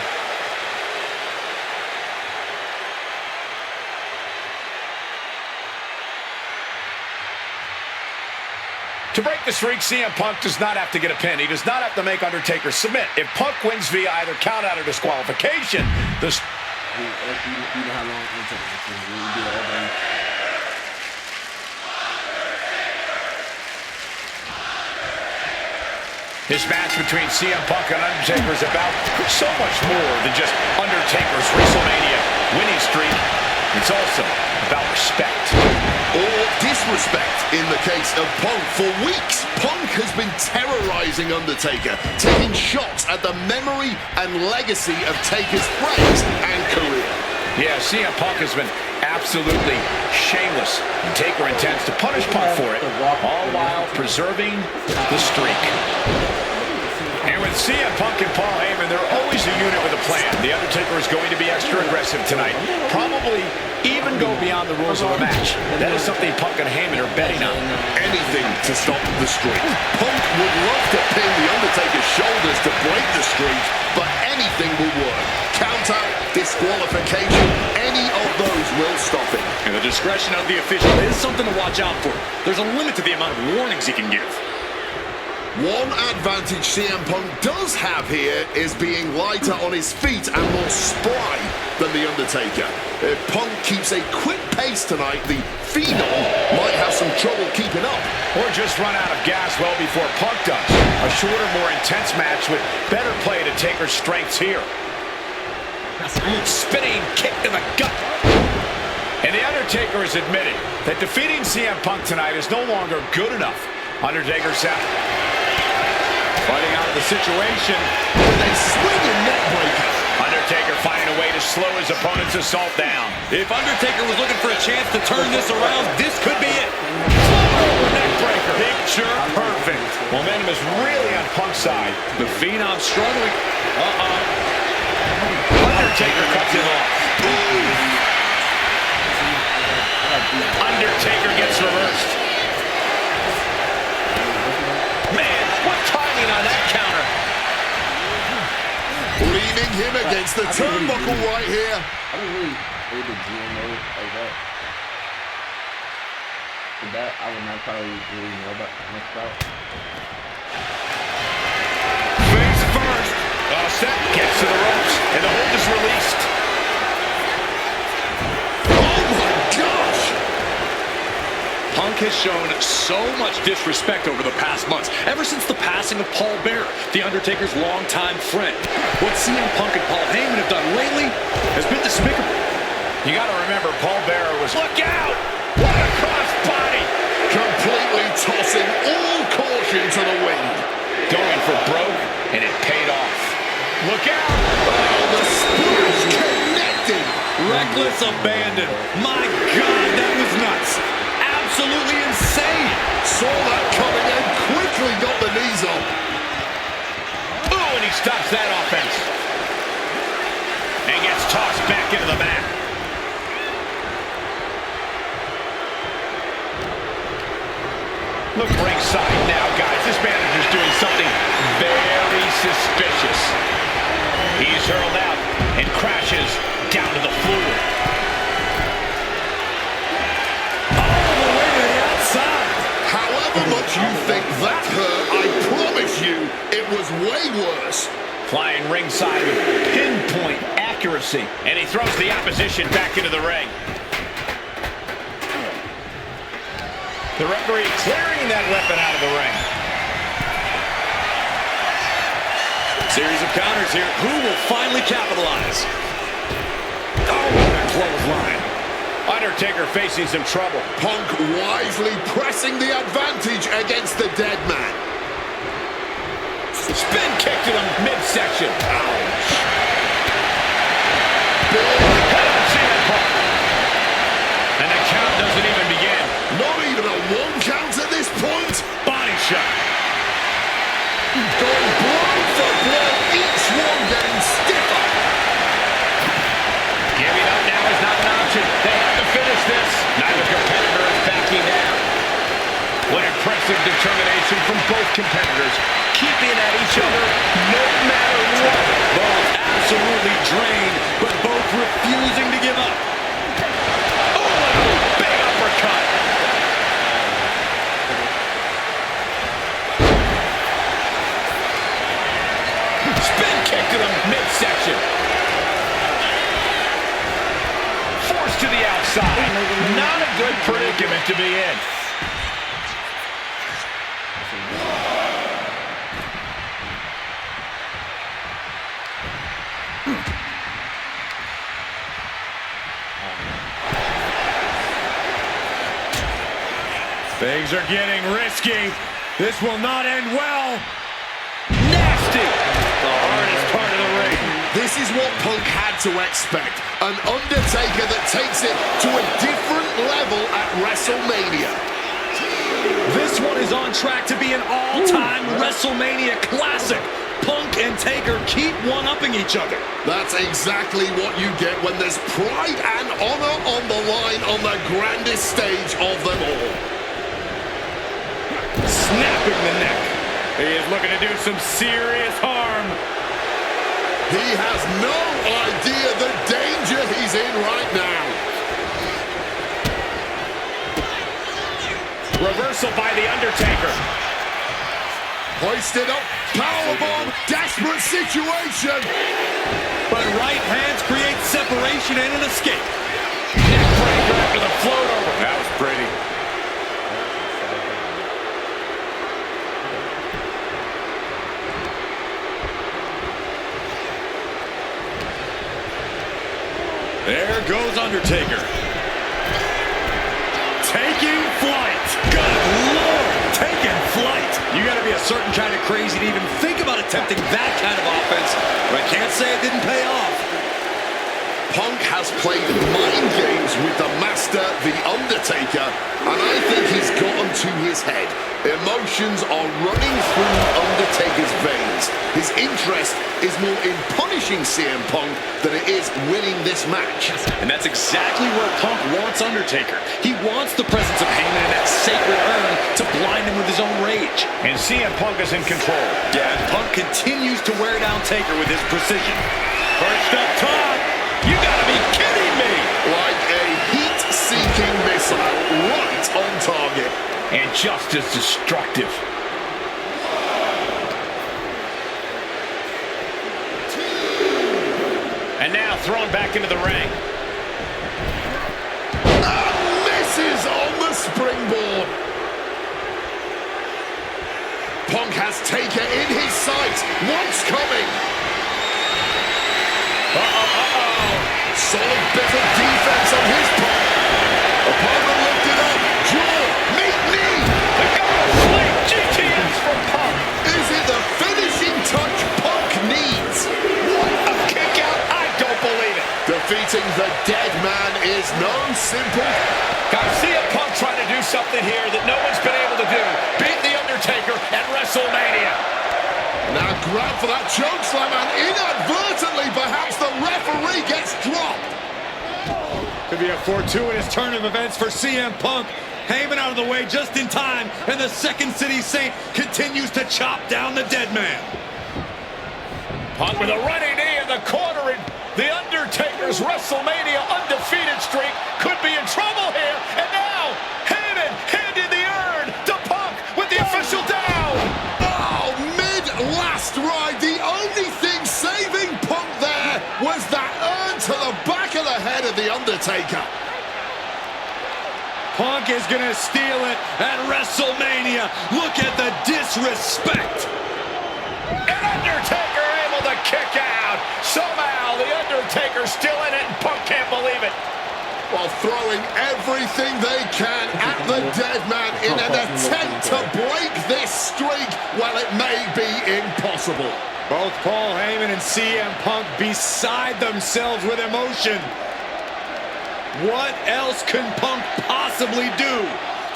To break the streak, CM Punk does not have to get a pin. He does not have to make Undertaker submit. If Punk wins via either count out or disqualification, You know how long it takes to do all day. This match between CM Punk and Undertaker is about so much more than just Undertaker's WrestleMania winning streak. It's also about respect. Or disrespect in the case of Punk. For weeks, Punk has been terrorizing Undertaker, taking shots at the memory and legacy of Taker's friends and career. Yeah, CM Punk has been absolutely shameless. And Taker intends to punish Punk for it, all while preserving the streak. And with CM Punk and Paul Heyman, they're always a unit with a plan. The Undertaker is going to be extra aggressive tonight. Probably even go beyond the rules of a match. That is something Punk and Heyman are betting on. Anything to stop the streak. Punk would love to pin the Undertaker's shoulders to break the streak, but anything will work. Count out, disqualification, any of those will stop it. And the discretion of the official is something to watch out for. There's a limit to the amount of warnings he can give. One advantage CM Punk does have here is being lighter on his feet and more spry than The Undertaker. If Punk keeps a quick pace tonight, the Phenom might have some trouble keeping up. Or just run out of gas well before Punk does. A shorter, more intense match with better play to Taker's strengths here. Spinning kick to the gut. And The Undertaker has admitted that defeating CM Punk tonight is no longer good enough. Undertaker's out. Fighting out of the situation. With a swinging neckbreaker. Undertaker finding a way to slow his opponent's assault down. If Undertaker was looking for a chance to turn this around, this could be it. Over neckbreaker. Picture perfect. Momentum is really on Punk's side. The Phenom struggling. Undertaker cuts it off. Undertaker gets reversed. Man, what timing on that counter. Leaning him against the turnbuckle right here. I don't really play the GMO like that. With that, I would not probably really know about much about. Face first. Set gets to the ropes, and the hold is released. Oh my gosh! Punk has shown so much disrespect over the past months, ever since the passing of Paul Bearer, The Undertaker's longtime friend. What CM Punk and Paul Heyman have done lately has been despicable. You got to remember, Paul Bearer was... Look out! What a crossbody! Completely tossing all caution to the wind. Going for broke, and it paid off. Look out! Oh, the splash connected. Reckless abandon. My God, that was nuts. Absolutely insane. Saw that coming and quickly got the knees up. Oh, and he stops that offense. And gets tossed back into the mat. Look ringside now, guys. This manager's doing something very suspicious. He's hurled out and crashes down to the floor. All the way to the outside. However much you think that hurt, I promise you, it was way worse. Flying ringside with pinpoint accuracy. And he throws the opposition back into the ring. The referee clearing that weapon out of the ring. Series of counters here. Who will finally capitalize? Oh, what a clothesline. Undertaker facing some trouble. Punk wisely pressing the advantage against the dead man. Spin kick to the midsection. Ouch. Head on CM Punk. And the count doesn't even begin. Not even a one count at this point. Body shot. Going blow for blow, each one getting stiffer. Giving up now is not an option. They have to finish this. Neither competitor is backing down. What impressive determination from both competitors. Keeping at each other no matter what. Both absolutely drained, but both refusing to give up. Oh, big uppercut. Spin kick to the midsection. Forced to the outside. Not a good predicament to be in. Things are getting risky. This will not end well. Nasty. The hardest part of the ring. This is what Punk had to expect. An Undertaker that takes it to a different level at WrestleMania. This one is on track to be an all-time WrestleMania classic. Punk and Taker keep one-upping each other. That's exactly what you get when there's pride and honor on the line on the grandest stage of them all. Snapping the neck. He is looking to do some serious harm. He has no idea the danger he's in right now. Reversal by The Undertaker. Hoisted up, powerbomb, desperate situation. But right hands create separation and an escape. Neckbreaker after the float over. That was pretty. There goes Undertaker. Taking flight. Good Lord, taking flight. You gotta be a certain kind of crazy to even think about attempting that kind of offense. But I can't say it didn't pay off. Punk has played mind games with the master, The Undertaker, and I think he's gotten to his head. Emotions are running through Undertaker's veins. His interest is more in punishing CM Punk than it is winning this match. And that's exactly where Punk wants Undertaker. He wants the presence of Heyman in that sacred urn to blind him with his own rage. And CM Punk is in control. Yeah, and Punk continues to wear down Taker with his precision. Perched up top. You gotta be kidding me! Like a heat-seeking missile, right on target. And just as destructive. And now thrown back into the ring. Misses on the springboard. Punk has Taker in his sights. What's coming? Solid bit of defense on his part. Opponent lifted up. Jaw. Meet knee. The go-to-sleep GTS from Punk. Is it the finishing touch Punk needs? What a kick out. I don't believe it. Defeating the dead man is no simple. Garcia Punk trying to do something here that no one's been able to do. Beat The Undertaker at WrestleMania. Now grab for that chokeslam, and inadvertently perhaps the referee gets dropped. Could be a fortuitous turn of events for CM Punk. Heyman out of the way just in time, and the Second City Saint continues to chop down the dead man. Punk with a running knee in the corner, and The Undertaker's WrestleMania undefeated streak could be in trouble here. And now, Heyman handing the urn to Punk with the official down. Oh, mid-last ride, the only thing saving Punk there was that urn to the back of the head of The Undertaker. Punk is going to steal it at WrestleMania. Look at the disrespect. And Undertaker able to kick out. Somehow the Undertaker's still in it and Punk can't believe it. While throwing everything they can at the dead man in an attempt to break this streak, well, it may be impossible. Both Paul Heyman and CM Punk beside themselves with emotion. What else can Punk possibly do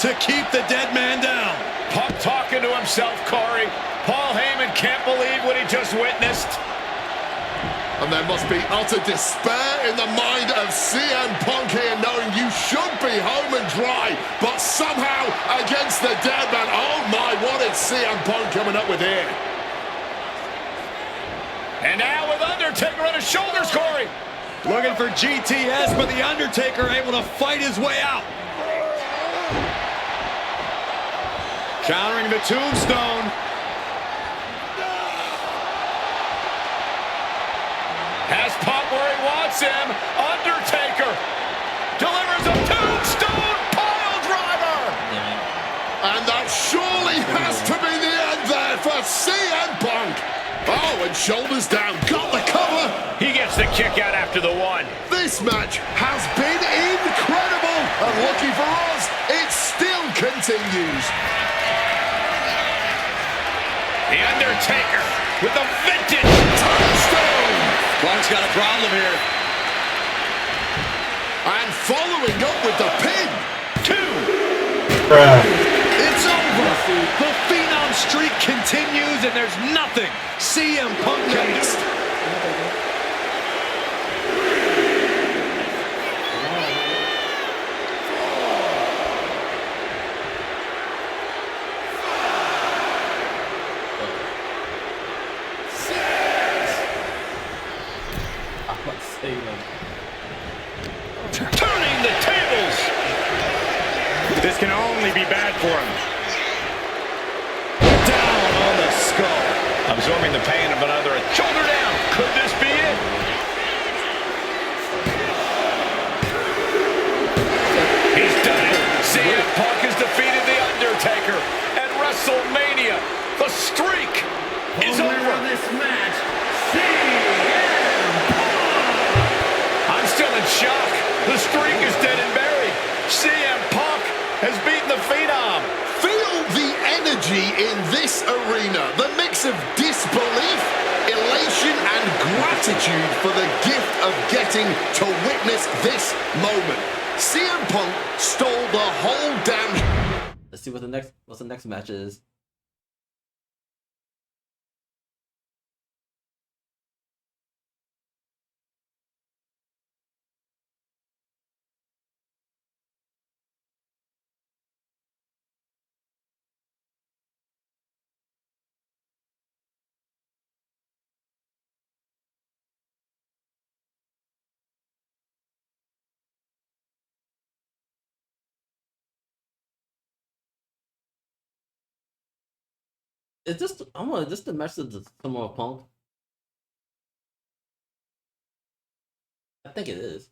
to keep the dead man down? Punk talking to himself, Corey. Paul Heyman can't believe what he just witnessed. And there must be utter despair in the mind of CM Punk here, knowing you should be home and dry, but somehow against the dead man. Oh my, what is CM Punk coming up with here? And now with Undertaker on his shoulders, Corey. Looking for GTS, but the Undertaker able to fight his way out. Countering the tombstone. Has Punk where he wants him. Undertaker delivers a tombstone pile driver. And that surely has to be the end there for CM Punk. Oh, and shoulders down, got the cover. He gets the kick out after the one. This match has been incredible. And lucky for us, it still continues. The Undertaker with a vintage tombstone. Punk's got a problem here. And following up with the pin. 2. It's over. The Phenom streak continues, and there's nothing CM Punk can do. Turning the tables. This can only be bad for him. Down on the skull. Absorbing the pain of another shoulder down. Could this be it? He's done it. CM Punk has defeated The Undertaker at WrestleMania. The streak is over. This match, CM Punk. I'm still in shock. The streak is dead and buried. CM Punk has beaten the Phenom. Feel the energy in this arena. The mix of disbelief, elation, and gratitude for the gift of getting to witness this moment. CM Punk stole the whole damn... Let's see what the next match is. Is this? Is this the match of the Summer of Punk? I think it is.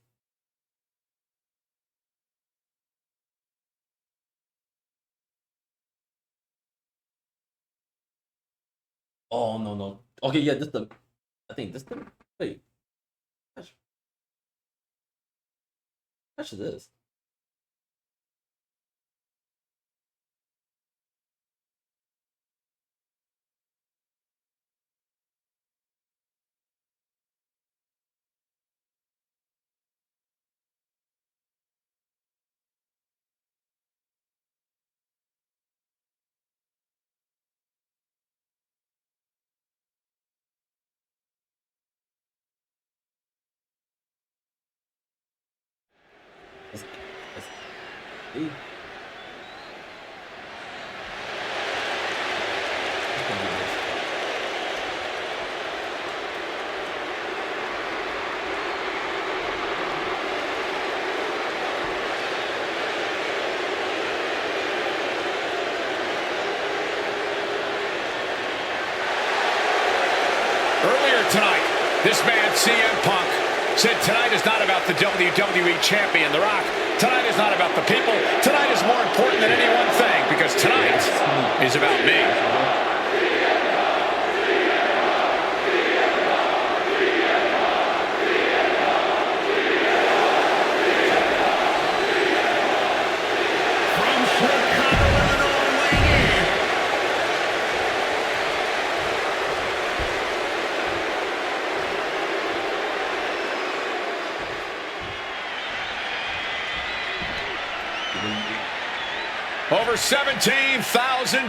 Oh no. Okay, yeah, this the. I think this the. Wait. Match this. Let's see. Earlier tonight, this man, CM Punk, said tonight is not about the WWE Champion, The Rock. Tonight is not about the people. Tonight is more important than any one thing, because tonight is about me. Over 17,000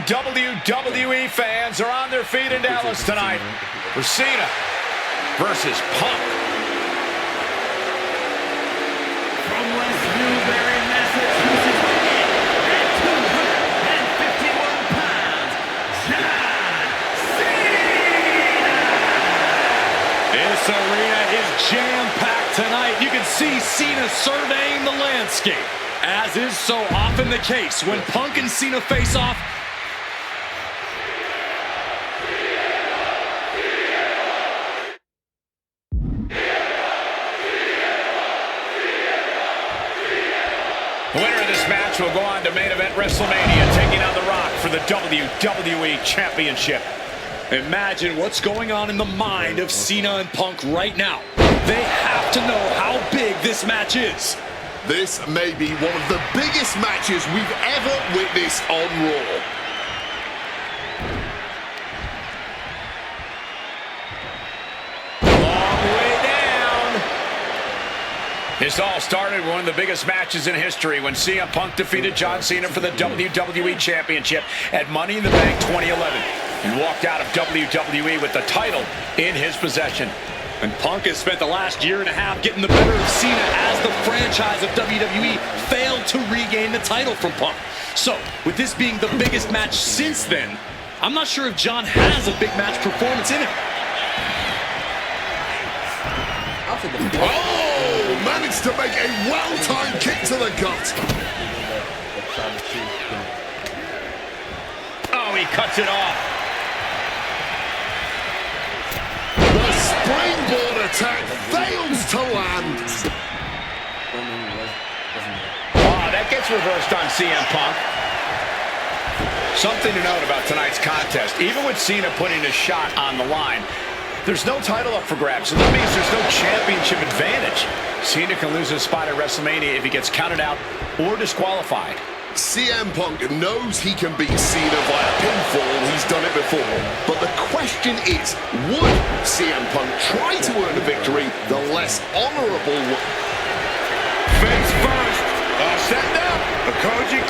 WWE fans are on their feet in Dallas tonight for Cena versus Punk. From West Newbury, Massachusetts, at 251 pounds, John Cena! This arena is jam-packed tonight. You can see Cena surveying the landscape, as is so often the case when Punk and Cena face off. The winner of this match will go on to main event WrestleMania, taking on The Rock for the WWE Championship. Imagine what's going on in the mind of Cena and Punk right now. They have to know how big this match is. This may be one of the biggest matches we've ever witnessed on Raw. Long way down. This all started with one of the biggest matches in history when CM Punk defeated John Cena for the WWE Championship at Money in the Bank 2011 and walked out of WWE with the title in his possession. And Punk has spent the last year and a half getting the better of Cena as the franchise of WWE failed to regain the title from Punk. So, with this being the biggest match since then, I'm not sure if John has a big match performance in him. Oh, managed to make a well-timed kick to the gut. Oh, he cuts it off. The springboard attack fails to land. Oh, that gets reversed on CM Punk. Something to note about tonight's contest. Even with Cena putting a shot on the line, there's no title up for grabs, so that means there's no championship advantage. Cena can lose his spot at WrestleMania if he gets counted out or disqualified. CM Punk knows he can beat Cena via pinfall. He's done it before. But the question is, would CM Punk try to earn a victory the less honorable way? Face first. Set up. The Koji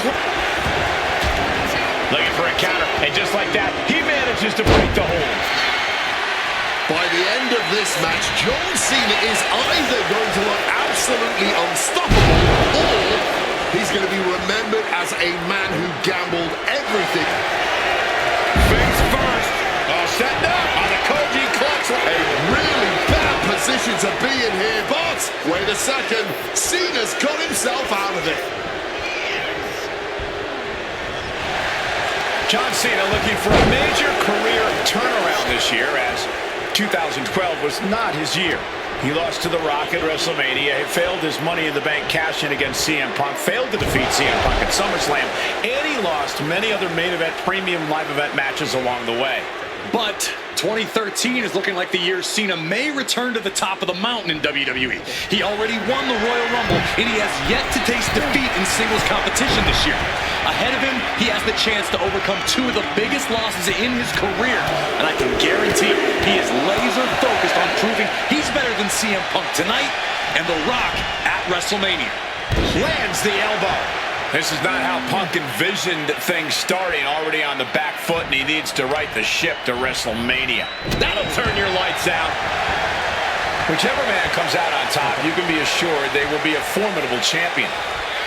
looking for a counter. And just like that, he manages to break the hold. By the end of this match, John Cena is either going to look absolutely unstoppable, or he's going to be remembered as a man who gambled everything. Face first. Set up on the Koji clutch. A really bad position to be in here, but wait a second, Cena's got himself out of it. John Cena looking for a major career turnaround this year, as 2012 was not his year. He lost to The Rock at WrestleMania. He failed his Money in the Bank cash-in against CM Punk. Failed to defeat CM Punk at SummerSlam. And he lost many other main event, premium live event matches along the way. But 2013 is looking like the year Cena may return to the top of the mountain in WWE. He already won the Royal Rumble, and he has yet to taste defeat in singles competition this year. Ahead of him, he has the chance to overcome two of the biggest losses in his career. And I can guarantee he is laser focused on proving he's better than CM Punk tonight and The Rock at WrestleMania. Lands the elbow. This is not how Punk envisioned things starting, already on the back foot, and he needs to right the ship to WrestleMania. That'll turn your lights out. Whichever man comes out on top, you can be assured they will be a formidable champion.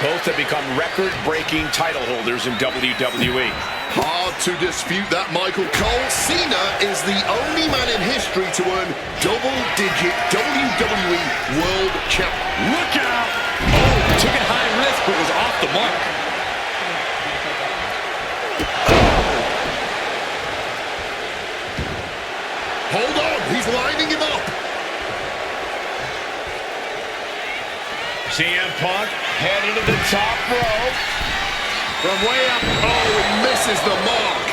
Both have become record-breaking title holders in WWE. Hard to dispute that, Michael Cole. Cena is the only man in history to earn double-digit WWE World Champion. Look out! Oh, took it high risk, but was off the mark. Hold on, he's lining him up. CM Punk headed to the top rope. From way up. Oh, he misses the mark.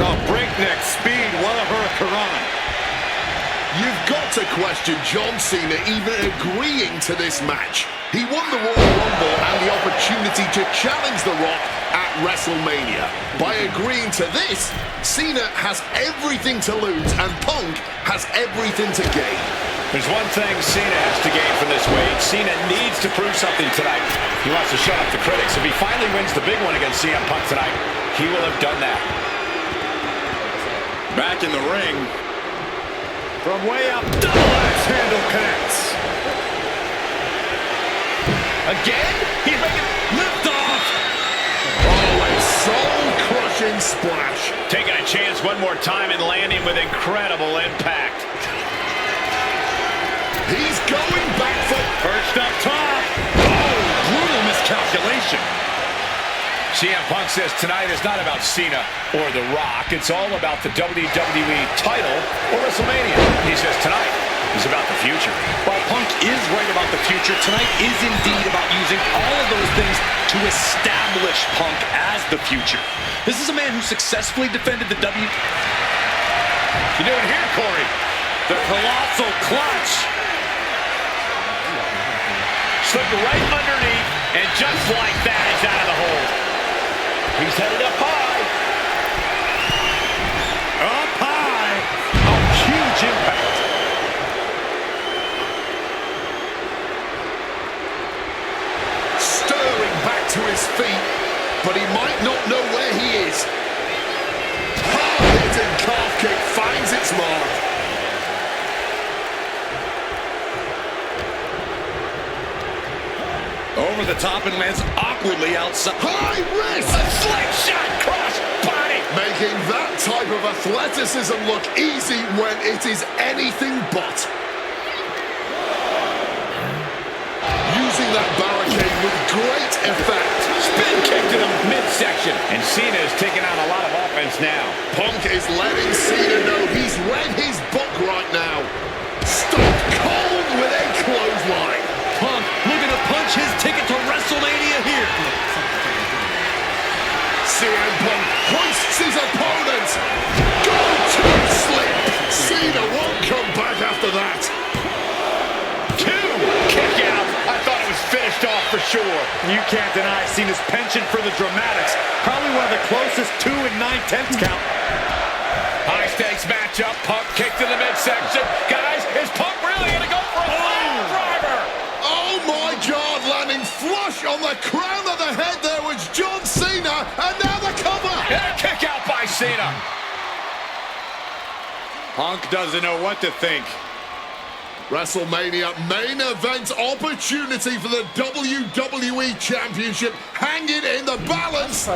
Oh, breakneck speed, what a hurricane. You've got to question John Cena even agreeing to this match. He won the Royal Rumble and the opportunity to challenge The Rock at WrestleMania. By agreeing to this, Cena has everything to lose and Punk has everything to gain. There's one thing Cena has to gain from this, Wade. Cena needs to prove something tonight. He wants to shut up the critics. If he finally wins the big one against CM Punk tonight, he will have done that. Back in the ring. From way up, double axe handle connects. Again, he's making lift off. Oh, a soul-crushing splash. Taking a chance one more time and landing with incredible impact. He's going back for... Perched up top. Oh, brutal miscalculation. CM Punk says tonight is not about Cena or The Rock. It's all about the WWE title or WrestleMania. He says tonight is about the future. While Punk is right about the future, tonight is indeed about using all of those things to establish Punk as the future. This is a man who successfully defended the W. You doing here, Corey? The colossal clutch. Slipped right underneath, and just like that, he's out of the hole. He's headed up high. Up high. A huge impact. Stirring back to his feet, but he might not know where he is. Hard-hitting calf kick finds its mark. Over the top and lands awkwardly outside. High risk! A slingshot cross body. Making that type of athleticism look easy when it is anything but. Using that barricade with great effect. Spin kick to the midsection. And Cena is taking out a lot of offense now. Punk is letting Cena know he's read his book right now. Stop cold with a clothesline. Punk looking to punch his ticket to WrestleMania here. CM Punk hoists his opponent. Go to sleep. Cena won't come back after that. Two. Kick out. I thought it was finished off for sure. You can't deny Cena's penchant for the dramatics. Probably one of the closest 2 9/10 count. High stakes matchup. Punk kick to the midsection. Guys, is Punk really going to go for a fire driver? Oh my God, landing flush on the crown of the head there was John Cena, and now the cover! And a kick out by Cena. Punk doesn't know what to think. WrestleMania main event opportunity for the WWE Championship hanging in the balance.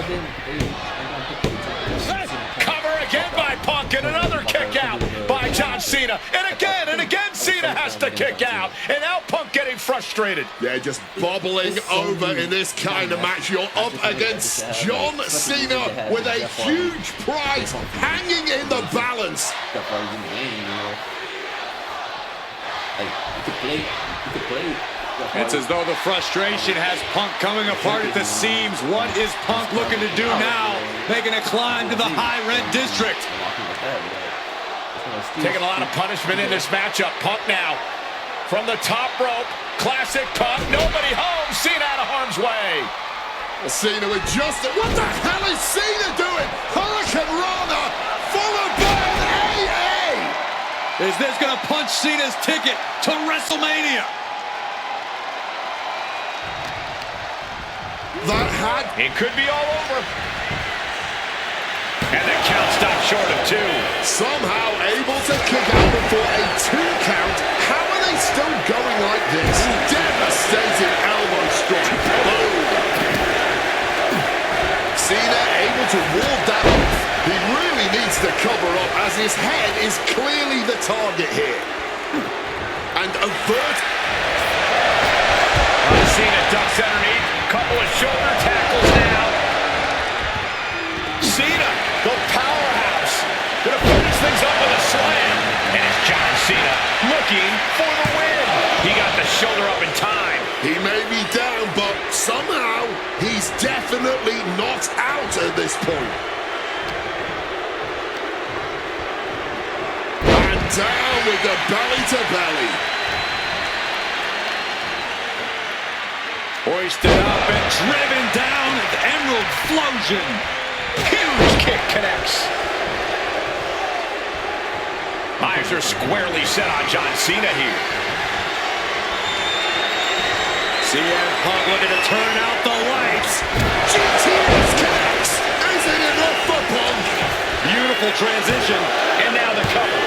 Cover again by Punk and another kick out by John Cena. And again Cena has to kick out. And now Punk getting frustrated. Yeah, just bobbling over in this kind of match. You're up against John Cena with a huge prize hanging in the balance. It's as though the frustration has Punk coming apart at the seams. What is Punk looking to do now? Making a climb to the high rent district. Taking a lot of punishment in this matchup. Punk now from the top rope. Classic Punk. Nobody home. Cena out of harm's way. Cena adjusted. What the hell is Cena doing? Hurricane Rana followed by an AA. Is this going to punch Cena's ticket to WrestleMania? That had... It could be all over. And the count stopped short of 2. Somehow able to kick out before a 2 count. How are they still going like this? Devastating elbow strike. Boom. Cena able to ward that off. He really needs to cover up as his head is clearly the target here. And avert... Cena ducks underneath. Couple of shoulder tackles now. Cena, the powerhouse, gonna finish things up with a slam. And it's John Cena looking for the win. He got the shoulder up in time. He may be down, but somehow he's definitely not out at this point. And down with the belly-to-belly. Hoisted up and driven down at the Emerald Flosion. Huge kick connects. Eyes are squarely set on John Cena here. CM Punk looking to turn out the lights. GTS connects. Is it enough for Punk? Beautiful transition. And now the cover.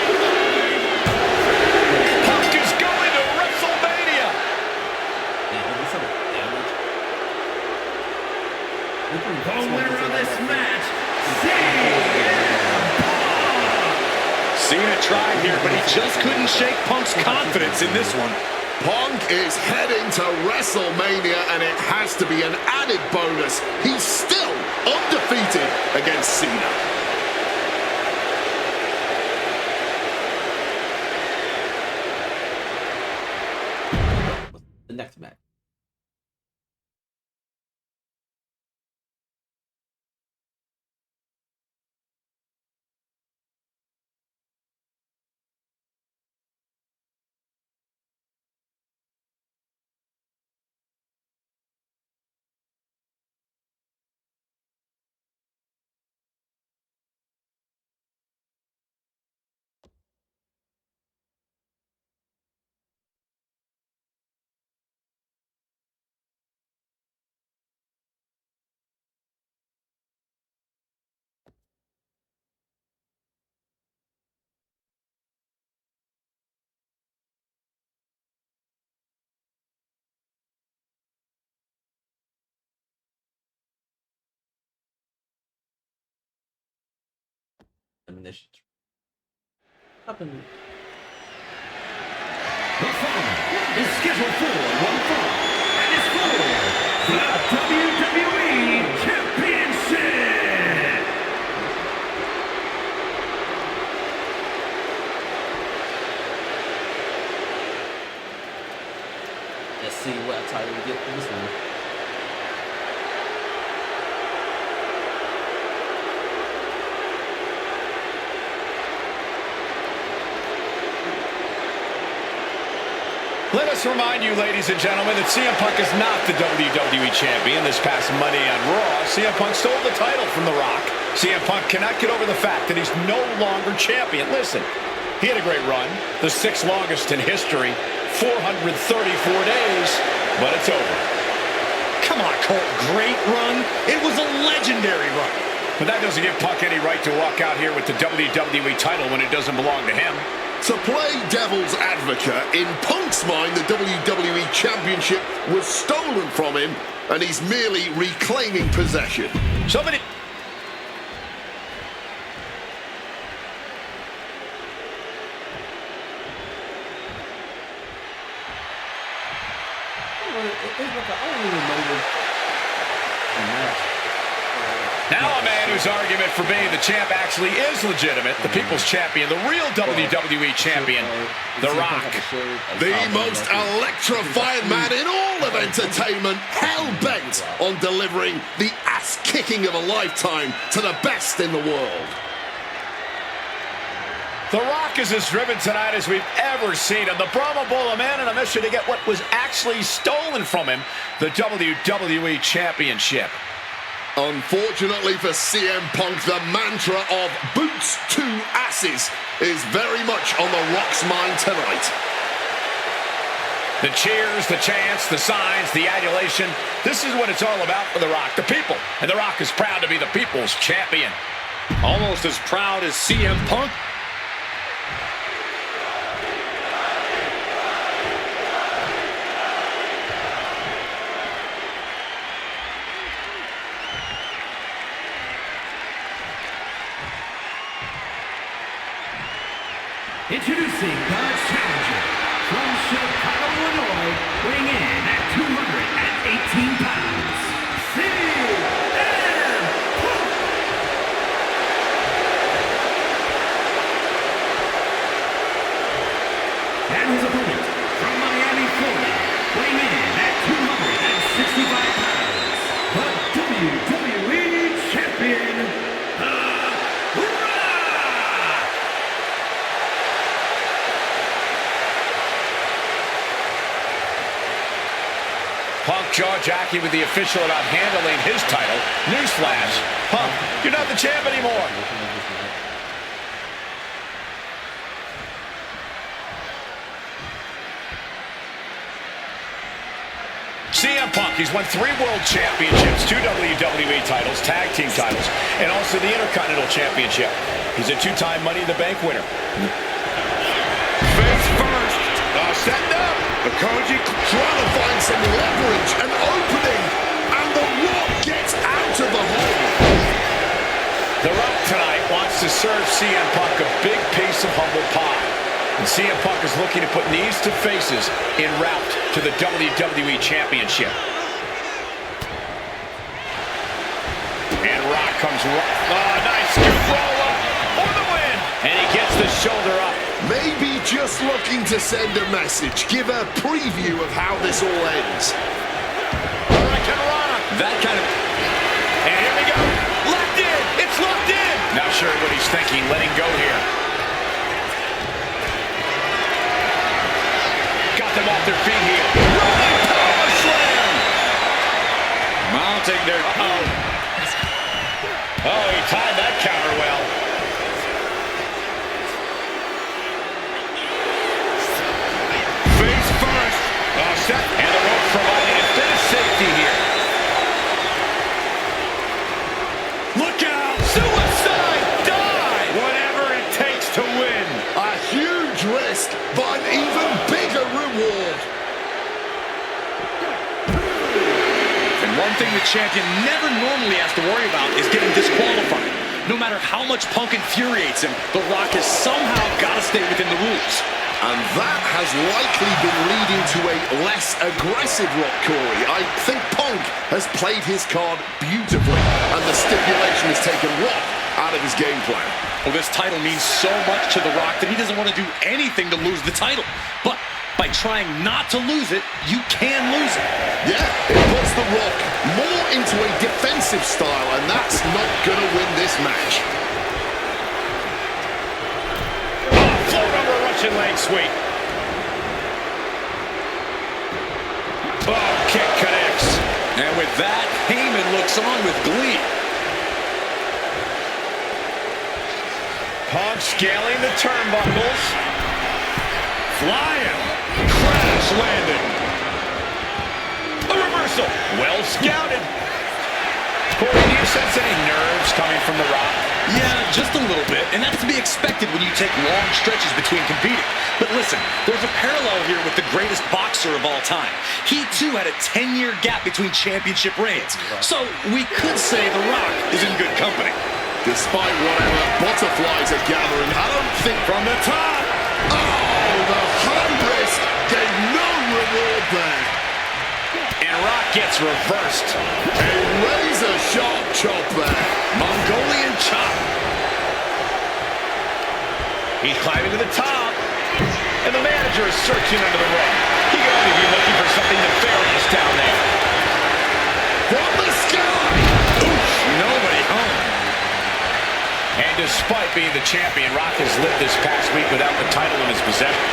Punk is going to WrestleMania. The winner of this match, CM Cena tried here, but he just couldn't shake Punk's confidence in this one. Punk is heading to WrestleMania, and it has to be an added bonus. He's still undefeated against Cena. The next match. Elimination. Happened. The following is scheduled for one fall, and is for the WWE Championship. Let's see what title we get for this one. Let us remind you, ladies and gentlemen, that CM Punk is not the WWE Champion. This past Monday on Raw, CM Punk stole the title from The Rock. CM Punk cannot get over the fact that he's no longer champion. Listen, he had a great run, the 6th longest in history, 434 days, but it's over. Come on, Colt, great run? It was a legendary run. But that doesn't give Punk any right to walk out here with the WWE title when it doesn't belong to him. To play devil's advocate, in Punk's mind, the WWE Championship was stolen from him, and he's merely reclaiming possession. Somebody... I don't even remember the match. Now a man whose argument for being the champ actually is legitimate. The People's Champion, the real WWE Champion, The Rock. The most electrifying man in all of entertainment, hell-bent on delivering the ass-kicking of a lifetime to the best in the world. The Rock is as driven tonight as we've ever seen him. The Brahma Bull, a man on a mission to get what was actually stolen from him, the WWE Championship. Unfortunately for CM Punk, the mantra of boots to asses is very much on The Rock's mind tonight. The cheers, the chants, the signs, the adulation. This is what it's all about for The Rock, the people. And The Rock is proud to be the people's champion. Almost as proud as CM Punk. Introducing God's challenger from Chicago, Illinois, weighing in at 218 pounds, CM Punk! jaw-jacking with the official about handling his title. Newsflash, Punk, you're not the champ anymore. CM Punk, he's won 3 World Championships, 2 WWE titles, Tag Team titles, and also the Intercontinental Championship. He's a 2-time Money in the Bank winner. Face first, setting up. The Koji trying to find some leverage, an opening, and The Rock gets out of the hole. The Rock tonight wants to serve CM Punk a big piece of humble pie. And CM Punk is looking to put knees to faces en route to the WWE Championship. And Rock comes right. Oh, nice scoop roll up for the win. And he gets the shoulder up. Maybe just looking to send a message, give a preview of how this all ends. That kind of... And here we go. Locked in. It's locked in. Not sure what he's thinking. Letting go here. Got them off their feet here. Rolling power slam. Mounting their... Oh, he timed that counter well. Face first. Set. And the rope providing a bit of safety here. Look out! Suicide dive! Whatever it takes to win. A huge risk, but an even bigger reward. And one thing the champion never normally has to worry about is getting disqualified. No matter how much Punk infuriates him, The Rock has somehow got to stay within the rules. And that has likely been leading to a less aggressive Rock, Corey. I think Punk has played his card beautifully, and the stipulation has taken Rock out of his game plan. Well, this title means so much to The Rock that he doesn't want to do anything to lose the title. But by trying not to lose it, you can lose it. Yeah, it puts The Rock more into a defensive style, and that's not going to win this match. Float over a Russian leg sweep. Oh, kick connects. And with that, Heyman looks on with glee. Punk scaling the turnbuckles. Flying. Crash landing. A reversal. Well scouted. Corey, do you sense any nerves coming from The Rock? Yeah, just a little bit, and that's to be expected when you take long stretches between competing. But listen, there's a parallel here with the greatest boxer of all time. He, too, had a 10-year gap between championship reigns. So we could say The Rock is in good company. Despite whatever butterflies are gathering, I don't think... From the top. Oh, the high risk gave no reward there. And Rock gets reversed. A razor-sharp chop there. Mongolian chop. He's climbing to the top. And the manager is searching under the rug. He could only be looking for something nefarious down there. From the sky. Oof, nobody home. And despite being the champion, Rock has lived this past week without the title in his possession.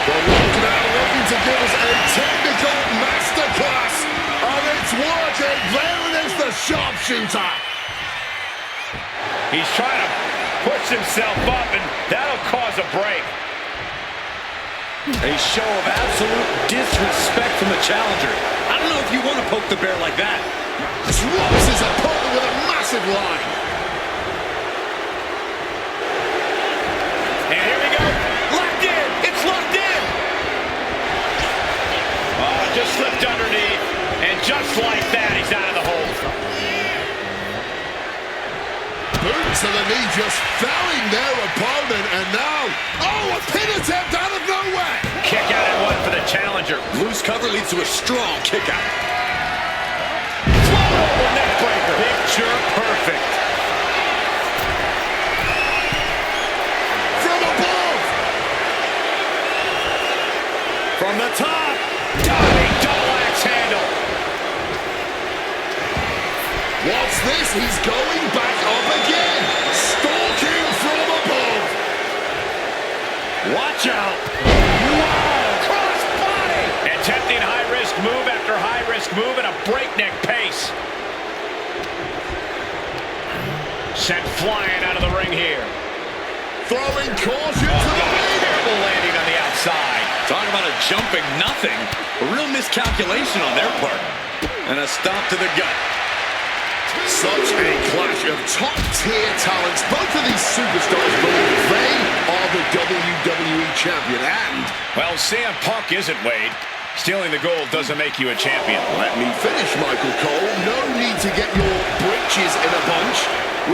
The Rock now looking to give us a technical masterclass of its working. There it is, the sharpshooter. He's trying to push himself up, and that'll cause a break. A show of absolute disrespect from the challenger. I don't know if you want to poke the bear like that. Drops his opponent with a massive line. And here we go. Locked in. It's locked in. Oh, just slipped underneath. And just like that, he's out of the hole. Boot to the knee, just felling their opponent, and now, oh, a pin attempt out of nowhere! Kick out at one for the challenger. Loose cover leads to a strong kick out. Float over neck breaker. Picture perfect. From above! From the top. Diving double axe handle. What's this? He's going back up again! Stalking from above! Watch out. Wow. Cross body. Attempting high-risk move after high-risk move at a breakneck pace. Sent flying out of the ring here. Throwing caution to the lead. Terrible landing on the outside. Talk about a jumping nothing. A real miscalculation on their part. And a stomp to the gut. Such a clash of top-tier talents. Both of these superstars believe they are the WWE champion. And, well, CM Punk isn't, Wade. Stealing the gold doesn't make you a champion. let me finish, Michael Cole. No need to get your britches in a bunch.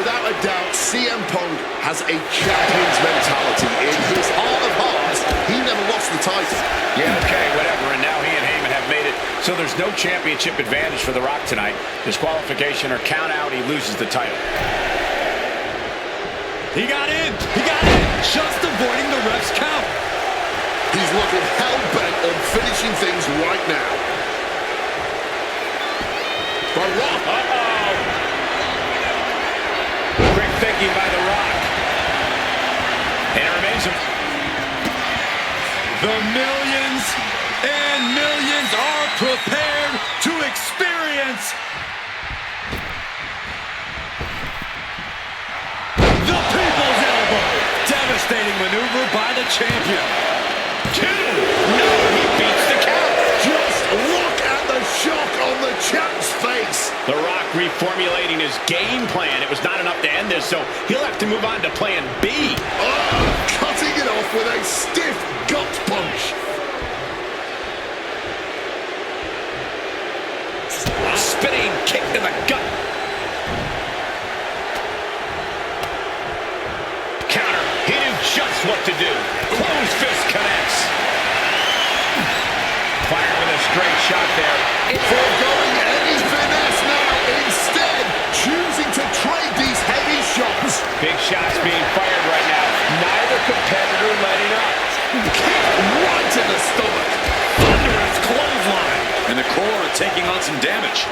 Without a doubt, CM Punk has a champion's mentality. In his heart of hearts, he never lost the title. Yeah, okay, whatever. And now he and Heyman have made it so there's no championship advantage for The Rock tonight. Disqualification or count out, he loses the title. He got in. He got in. Just avoiding the ref's count. He's looking hell-bent on finishing things right now. The Rock. Quick thinking by The Rock. And it remains a... The millions and millions are prepared to experience the People's Elbow. Devastating maneuver by the champion. 2. No, he beats the count. Just look at the shock on the champ's face. The Rock reformulating his game plan. It was not enough to end this, so he'll have to move on to plan B. Cutting it off with a stiff gut punch. A spinning kick to the gut. Counter. He knew just what to do. Closed fist connects. Fire with a straight shot there. Foregoing any finesse now, instead choosing to trade these heavy shots. Big shots being fired right now. Neither competitor letting up. Kick right in the stomach. Thunderous clothesline. And the core taking on some damage.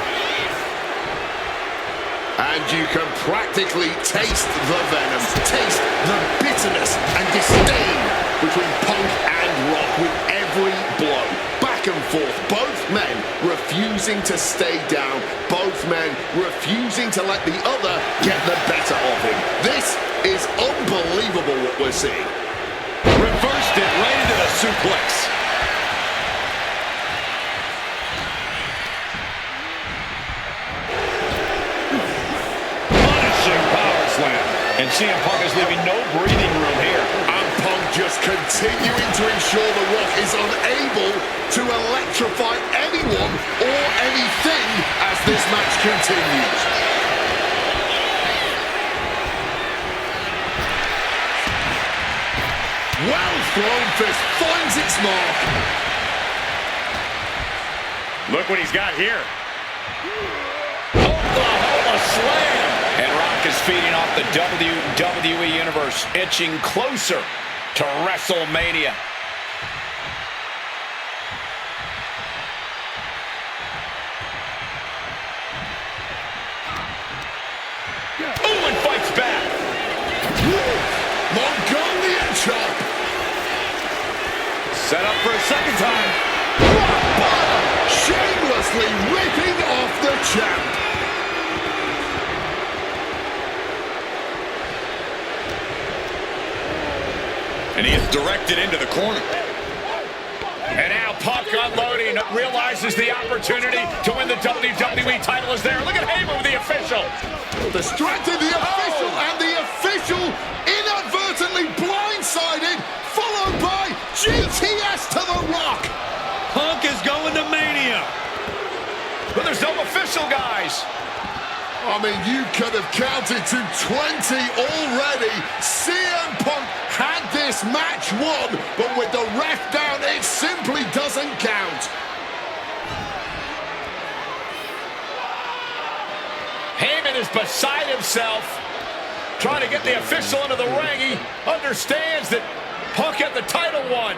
And you can practically taste the venom, taste the bitterness and disdain between Punk and Rock with every blow. Back and forth, both men refusing to stay down, both men refusing to let the other get the better of him. This is unbelievable what we're seeing. Reversed it right into the suplex. Punishing power slam. And CM Punk is leaving no breathing room here. And Punk just continuing to ensure The Rock is unable to electrify anyone or anything as this match continues. Well thrown fist finds its mark. Look what he's got here. Oklahoma slam. And Rock is feeding off the WWE Universe, inching closer to WrestleMania. Ooh, and fights back. Mongolian chop. Set up for a second time. Rock bottom. Shamelessly ripping off the champ. And he is directed into the corner. And now Punk unloading, realizes the opportunity to win the WWE title is there. Look at Heyman with the official. Distracted the official, and the official inadvertently blindsided, followed by GTS to The Rock. Punk is going to Mania. But there's no official, guys. I mean, you could have counted to 20 already. CM Punk had this match won, but with the ref down, it simply doesn't count. Heyman is beside himself, trying to get the official into the ring. He understands that Punk had the title won.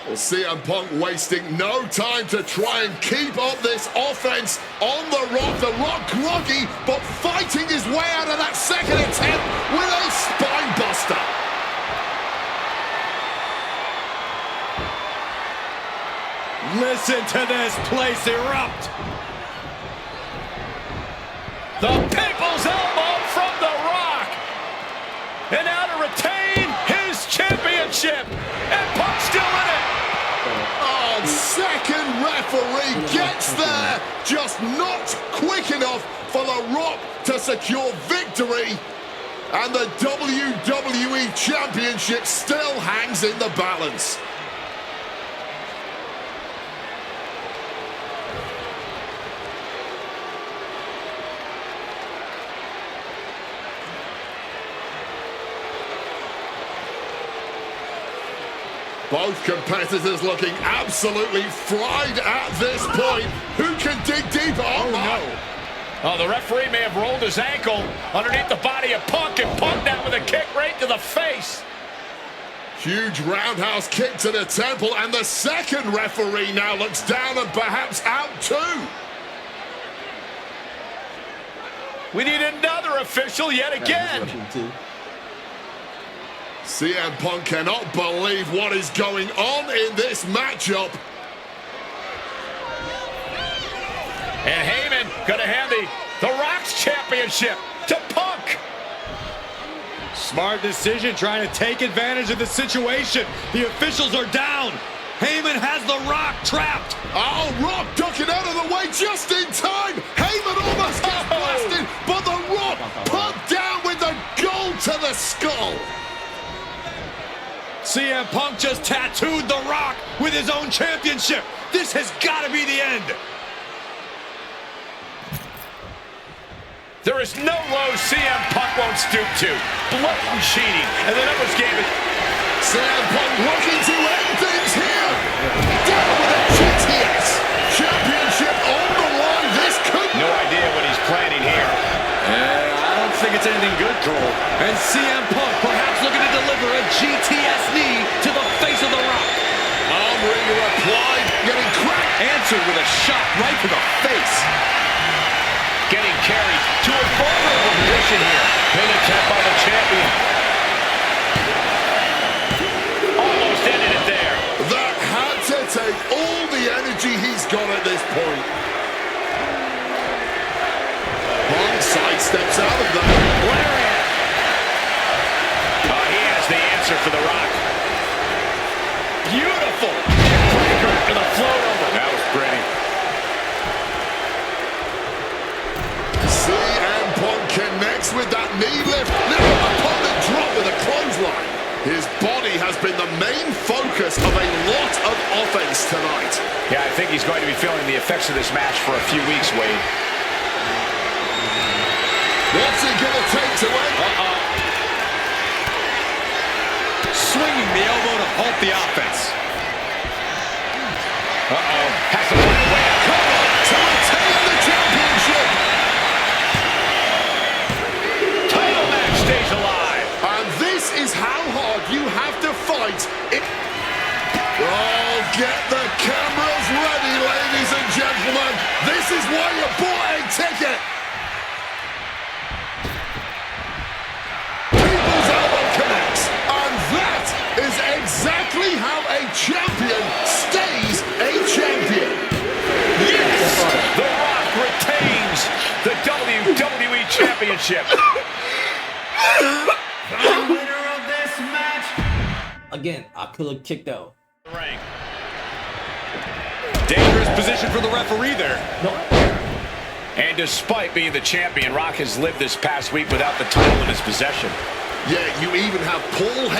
Well, CM Punk wasting no time to try and keep up this offense on The Rock. The Rock groggy, but fighting his way out of that second attempt with a spine buster. Listen to this place erupt. The People's Elbow from The Rock. And now to retain his championship. And Punk's still in it. Oh, second referee gets there, just not quick enough for The Rock to secure victory. And the WWE Championship still hangs in the balance. Both competitors looking absolutely fried at this point. Who can dig deeper? Oh, no. Oh, the referee may have rolled his ankle underneath the body of Punk and Punk that with a kick right to the face. Huge roundhouse kick to the temple, and the second referee now looks down and perhaps out too. We need another official yet again. CM Punk cannot believe what is going on in this matchup. And Heyman gonna hand the Rock's championship to Punk. Smart decision, trying to take advantage of the situation. The officials are down. Heyman has the Rock trapped. Oh, Rock ducking out of the way just in time. Heyman almost gets blasted, but the Rock put down with the gold to the skull. CM Punk just tattooed The Rock with his own championship. This has got to be the end. There is no low CM Punk won't stoop to. Blatant cheating, and the numbers game it. CM Punk looking to end things here. Down with a GTS. Championship on the line. This could... No idea what he's planning here. I don't think it's anything good, Cole. And CM Punk perhaps looking to deliver a GTS knee to the face of The Rock. Armringer applied, getting cracked. Answered with a shot right to the face. Getting carried to a vulnerable position here. Pin attempt by the champion. Almost ended it there. That had to take all the energy he's got at this point. Punk sidesteps out of that. Lariat. Oh, he has the answer for The Rock. Beautiful. Breaker to the float over. That was pretty. CM Punk connects with that knee lift. Now opponent drop with a clothesline. His body has been the main focus of a lot of offense tonight. Yeah, I think he's going to be feeling the effects of this match for a few weeks, Wade. What's he going to take to end? Swinging the elbow to halt the offense. Has to find a way out. Come on, to retain the championship. Title match stays alive. And this is how hard you have to fight. Oh, get the cameras ready, ladies and gentlemen. This is why you bought a ticket. People's elbow connects. And that is exactly how a champion stays a champion. Yes! The Rock retains the WWE Championship. The winner of this match. Again, I could have kicked out. Ring. Dangerous position for the referee there. No. And despite being the champion, Rock has lived this past week without the title in his possession. Yeah, you even have Paul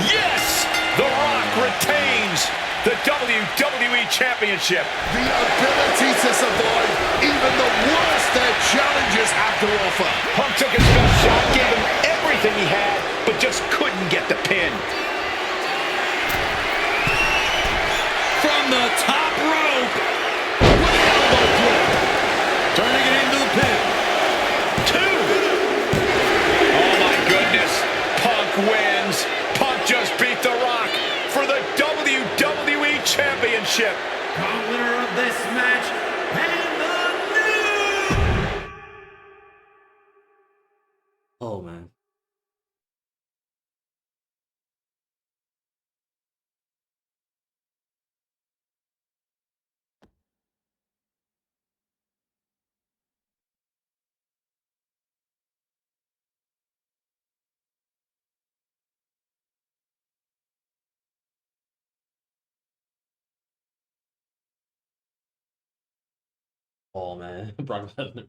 Yes! The Rock retains the WWE Championship. the ability to survive even the worst their challenges have to offer. Punk took his best shot, gave him everything he had, but just couldn't get the pin. From the top rope, with the elbow flip, turning it into the pin. 2. Oh my goodness, Punk wins. Punk just beat The Rock for the WWE Championship. The winner of this match. And the new. Oh man. Oh man, Brock Lesnar.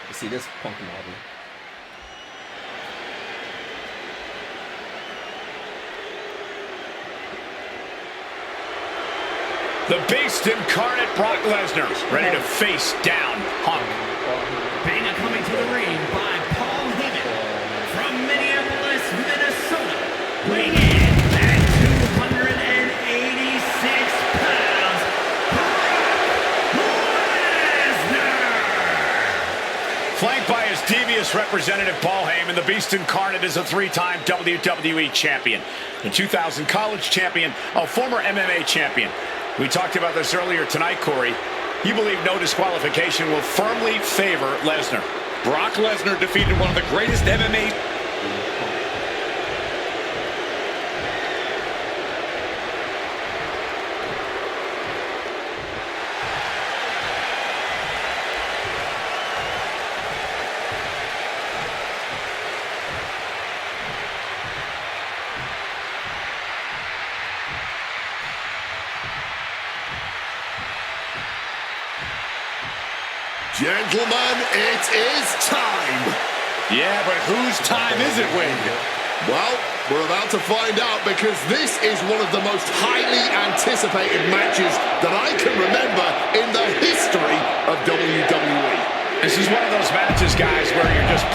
You see this Punk model. The Beast incarnate Brock Lesnar, ready to face down Punk. Bana coming to the ring by Paul Heyman from Minneapolis, Minnesota. Weighing in at 286 pounds, Brock Lesnar. Flanked by his devious representative Paul Heyman, the Beast incarnate is a three-time WWE champion, a 2000 college champion, a former MMA champion. We talked about this earlier tonight, Corey. You believe no disqualification will firmly favor Lesnar. Brock Lesnar defeated one of the greatest MMA... Gentlemen, it is time. Yeah, but whose time is it, Wing? Well, we're about to find out because this is one of the most highly anticipated matches that I can remember in the history of WWE. This is one of those matches, guys, where you're just...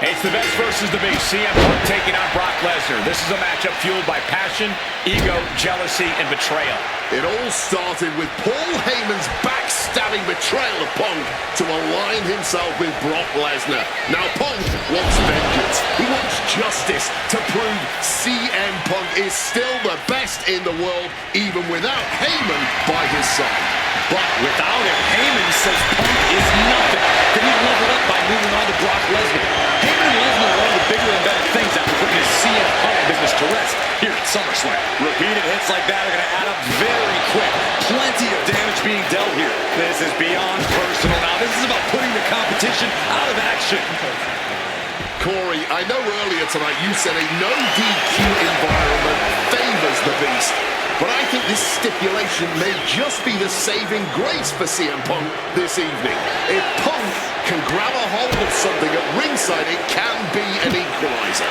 It's the best versus the beast. CM Punk taking on Brock Lesnar. This is a matchup fueled by passion, ego, jealousy, and betrayal. It all started with Paul Heyman's backstabbing betrayal of Punk to align himself with Brock Lesnar. Now Punk wants vengeance. He wants justice to prove CM Punk is still the best in the world, even without Heyman by his side. But without him, Heyman says Punk is nothing. Then he leveled up by moving on to Brock Lesnar. Heyman and Lesnar are one of the bigger and better things after putting his CM Punk business to rest here at SummerSlam. Repeated hits like that are going to add up very quick. Plenty of damage being dealt here. This is beyond personal now. This is about putting the competition out of action. Corey, I know earlier tonight you said a no DQ environment favors the Beast, but I think this stipulation may just be the saving grace for CM Punk this evening. If Punk can grab a hold of something at ringside, it can be an equalizer.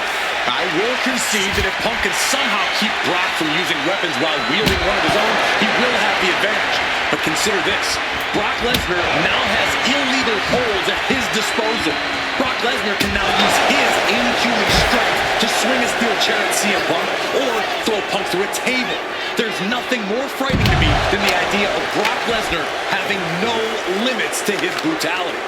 I will concede that if Punk can somehow keep Brock from using weapons while wielding one of his own, he will have the advantage. But consider this. Brock Lesnar now has illegal holds at his disposal. Brock Lesnar can now use his inhuman strength to swing a steel chair at CM Punk or throw Punk through a table. There's nothing more frightening to me than the idea of Brock Lesnar having no limits to his brutality.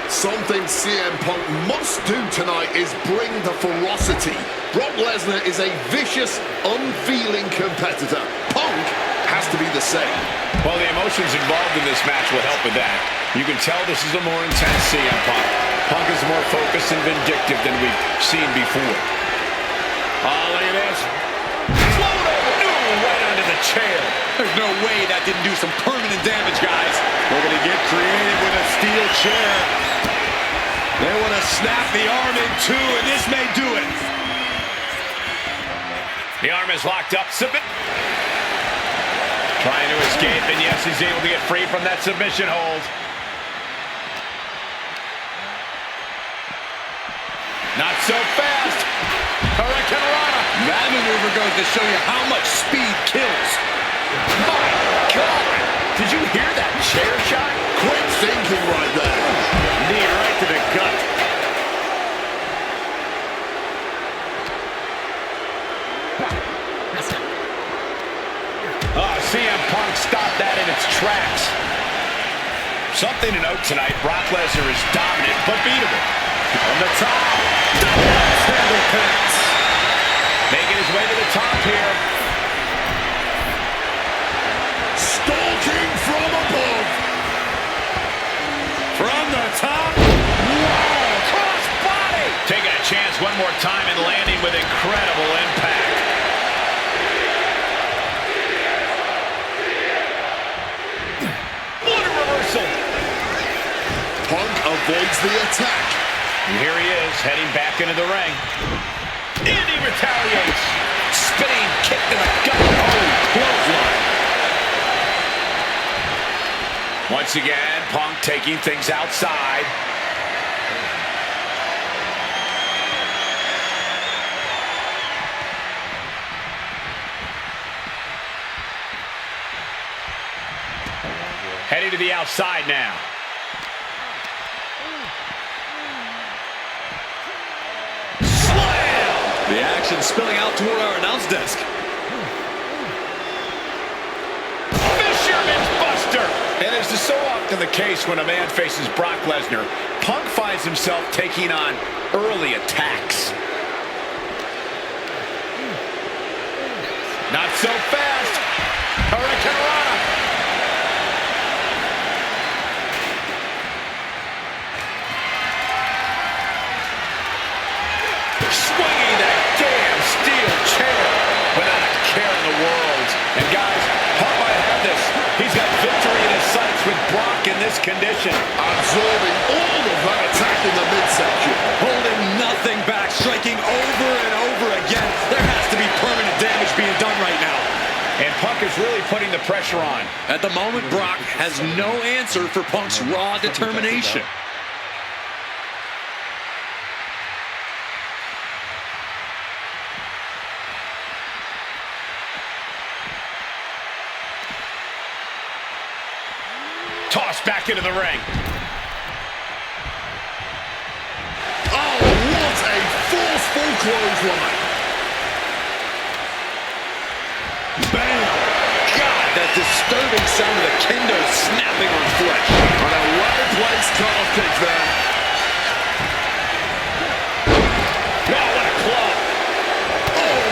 Something CM Punk must do tonight is bring the ferocity. Brock Lesnar is a vicious, unfeeling competitor. Punk has to be the same. Well, the emotions involved in this match will help with that. You can tell this is a more intense CM Punk. Punk is more focused and vindictive than we've seen before. Oh, look at this. Float over, right onto the chair. There's no way that didn't do some permanent damage, guys. We're going to get creative with a steel chair. They want to snap the arm in two, and this may do it. The arm is locked up. Submit. Trying to escape, and yes, he's able to get free from that submission hold. Not so fast. Hurricane Rana. That maneuver goes to show you how much speed kills. My God! Did you hear that chair shot? Quick thinking right there. Knee right to the gut. Oh, CM Punk stopped that in its tracks. Something to note tonight, Brock Lesnar is dominant but beatable. From the top, double axe handle connects. Making his way to the top here. Stalking from above. From the top. Wow, cross body. Taking a chance one more time and landing with incredible impact. What a reversal. Punk avoids the attack. And here he is, heading back into the ring. And he retaliates. Spinning kick to the gut. Oh, clothesline. Once again, Punk taking things outside. Heading to the outside now. Slam! The action spilling out toward our announce desk. Fisherman's Buster! And as is so often the case when a man faces Brock Lesnar, Punk finds himself taking on early attacks. Not so fast. Hurricanrana. Swinging that damn steel chair without a care in the world. And guys, Punk might have this. He's got victory in his sights with Brock in this condition. Absorbing all of that attack in the midsection. Holding nothing back, striking over and over again. There has to be permanent damage being done right now. And Punk is really putting the pressure on. At the moment, Brock has no answer for Punk's raw determination. Tossed back into the ring. Oh, what a forceful clothesline. Bam! God, that disturbing sound of the kendo snapping on flesh. On a well-placed calf kick there. Oh, what a club. Oh,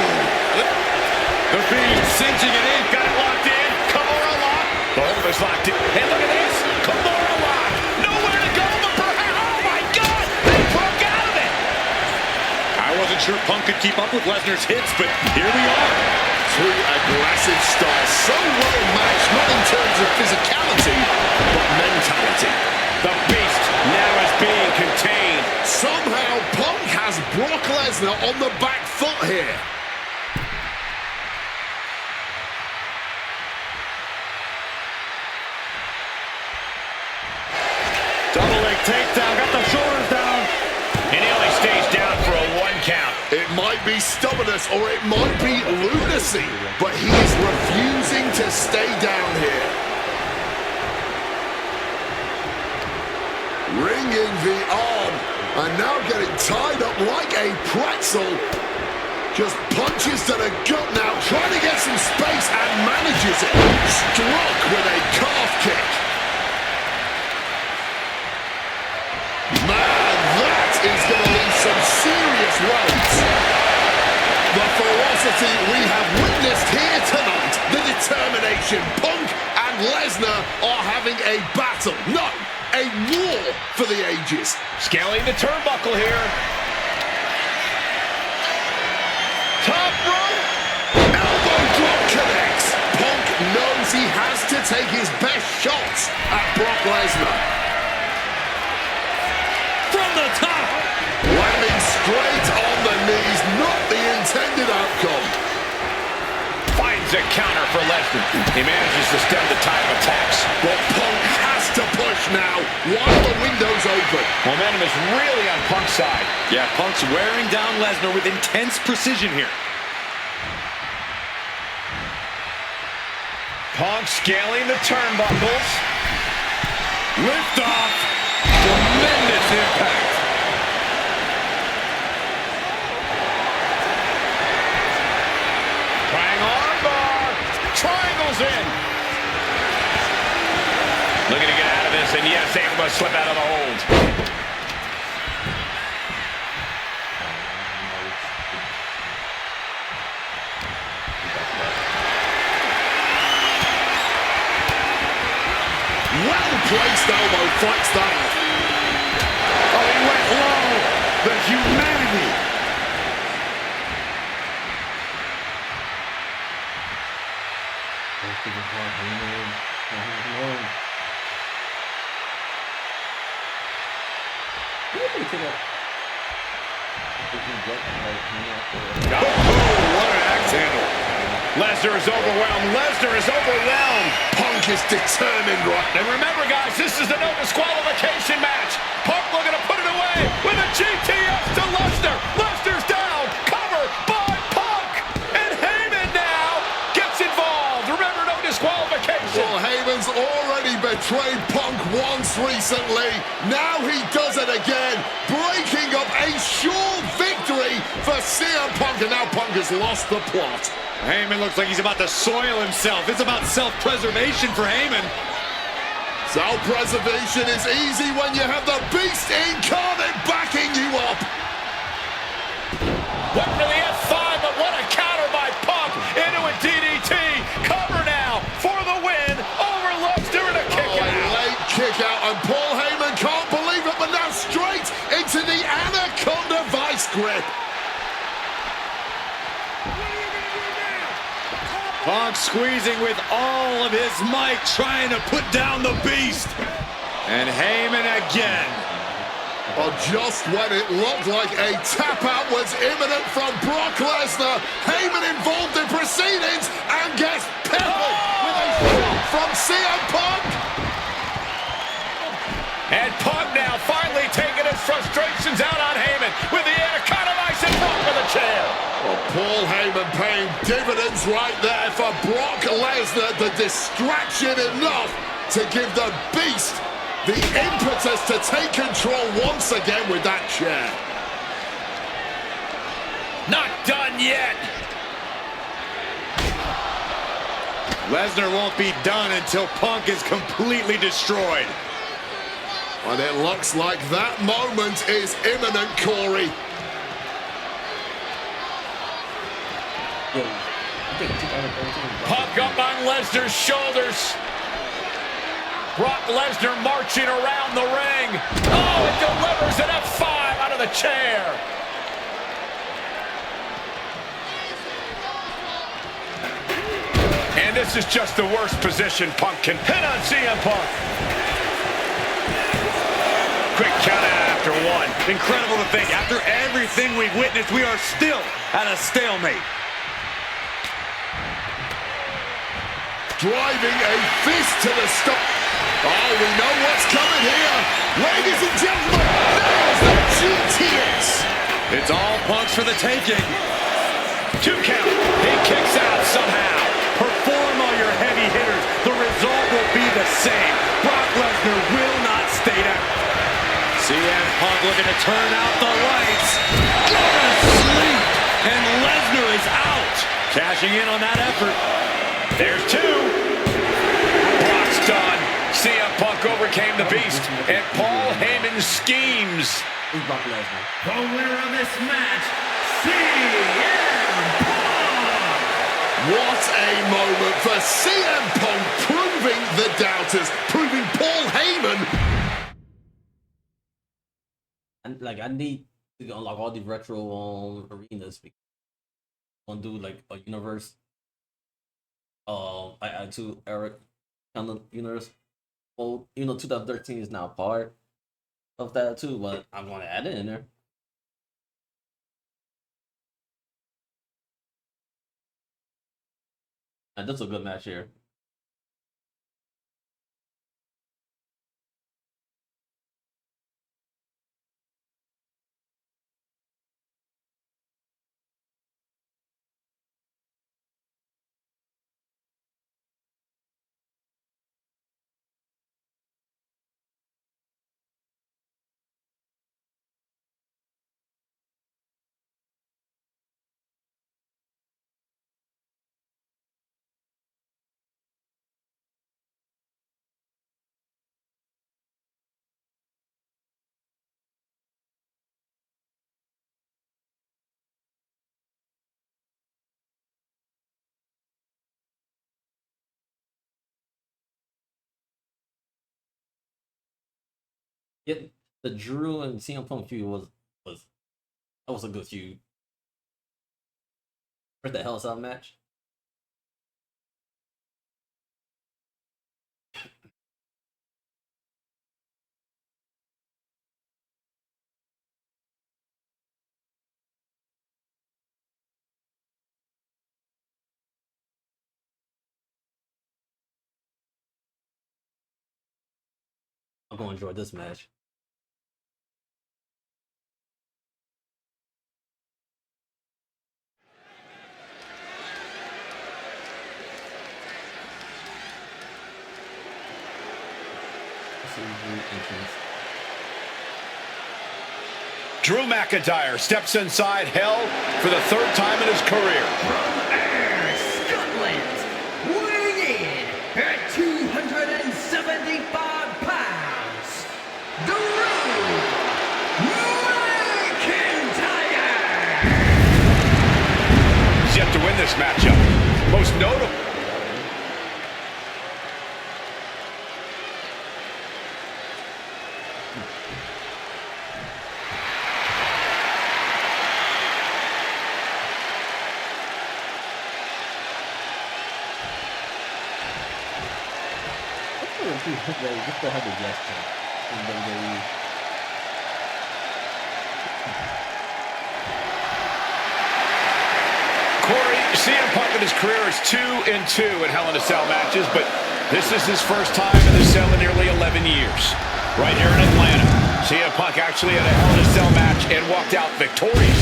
The Fiend cinching it in. Got it locked in. Kimura lock. The hold is locked in. And look at this. Kimura lock. Nowhere to go but perhaps. Oh, my God. They broke out of it. I wasn't sure Punk could keep up with Lesnar's hits, but here we are. two aggressive styles. So well matched, not in terms of physicality, but mentality. The Beast now is being contained. Somehow, Punk has Brock Lesnar on the back foot here. Double leg takedown, got the shoulders down. And he only stays down for a 1 count. It might be stubbornness or it might be lunacy, but he is refusing to stay down here. Ringing the arm and now getting tied up like a pretzel. Just punches to the gut now, trying to get some space and manages it. Struck with a calf kick. Man, that is going to leave some serious weight. The ferocity we have witnessed here tonight, the determination. Punk and Lesnar are having a battle. No, a war for the ages. Scaling the turnbuckle here. Top rope. Elbow drop connects. Punk knows he has to take his best shots at Brock Lesnar. From the top. Landing straight on the knees, not the intended outcome. Finds a counter for Lesnar. He manages to stem the tide of attacks. But Punk has to push now while the window's open. Momentum is really on Punk's side. Yeah, Punk's wearing down Lesnar with intense precision here. Punk scaling the turnbuckles. Lift off. Tremendous impact. Triangle armbar. Triangle's and yes, able to slip out of the hold. Well-placed elbow fights that off. Oh, he went low. The humanity. Oh, what an axe handle. Lesnar is overwhelmed. Lesnar is overwhelmed. Punk is determined right And remember, guys, this is the no disqualification match. Punk looking to put it away with a GTS to Lesnar. Lesnar's down. Cover by Punk. And Heyman now gets involved. Remember, no disqualification. Well, Heyman's already betrayed Punk once recently. Now he does it again, breaking up a sure victory for CM Punk, and now Punk has lost the plot. Heyman looks like he's about to soil himself. It's about self-preservation for Heyman. Self-preservation is easy when you have the Beast incarnate backing you up. Went for the F5, but what a counter by Punk into a DDT. Cover now for the win over Lesnar and a kick A out. late kick out, and Paul Heyman can't believe it, but now straight into the Anaconda Vice grip. Punk squeezing with all of his might, trying to put down the Beast. And Heyman again. But just when it looked like a tap-out was imminent from Brock Lesnar, Heyman involved in proceedings and gets peppered with a shot from CM Punk. And Punk now finally taking his frustrations out on Heyman with the Anaconda Vice and Punk with a chair. Well, Paul Heyman paying dividends right there for Brock Lesnar. The distraction enough to give the Beast the impetus to take control once again with that chair. Not done yet. Lesnar won't be done until Punk is completely destroyed. And it looks like that moment is imminent, Corey. Punk up on Lesnar's shoulders. Brock Lesnar marching around the ring. Oh, it delivers an F5 out of the chair. And this is just the worst position Punk can hit on CM Punk. Quick count out after one. Incredible to think, after everything we've witnessed, we are still at a stalemate. Driving a fist to the stomach. Oh, we know what's coming here. Ladies and gentlemen, there's the GTS. It's all Punk's for the taking. 2 count. He kicks out somehow. Perform all your heavy hitters. The result will be the same. Brock Lesnar will not stay down. CM Punk looking to turn out the lights. Go to sleep. And Lesnar is out. Cashing in on that effort. There's 2. Brock's done. CM Punk overcame the Beast, and Paul Heyman schemes. The winner of this match, CM Punk! What a moment for CM Punk, proving the doubters, proving Paul Heyman. And like I need to unlock all the retro arenas because I'm gonna do like a universe. I add to Eric kind of universe. Well, 2013 is now part of that too, but I'm gonna add it in there. And that's a good match here. Yeah, the Drew and CM Punk feud was that was a good feud. For the Hell in a Cell match. I'm gonna enjoy this match. Drew McIntyre steps inside Hell for the third time in his career. Scotland, weighing in at 275 pounds, Drew McIntyre! He's yet to win this matchup. Most notable. Just to have the gesture in WWE. Corey, CM Punk in his career is 2-2 in Hell in a Cell matches, but this is his first time in the cell in nearly 11 years. Right here in Atlanta, CM Punk actually had a Hell in a Cell match and walked out victorious.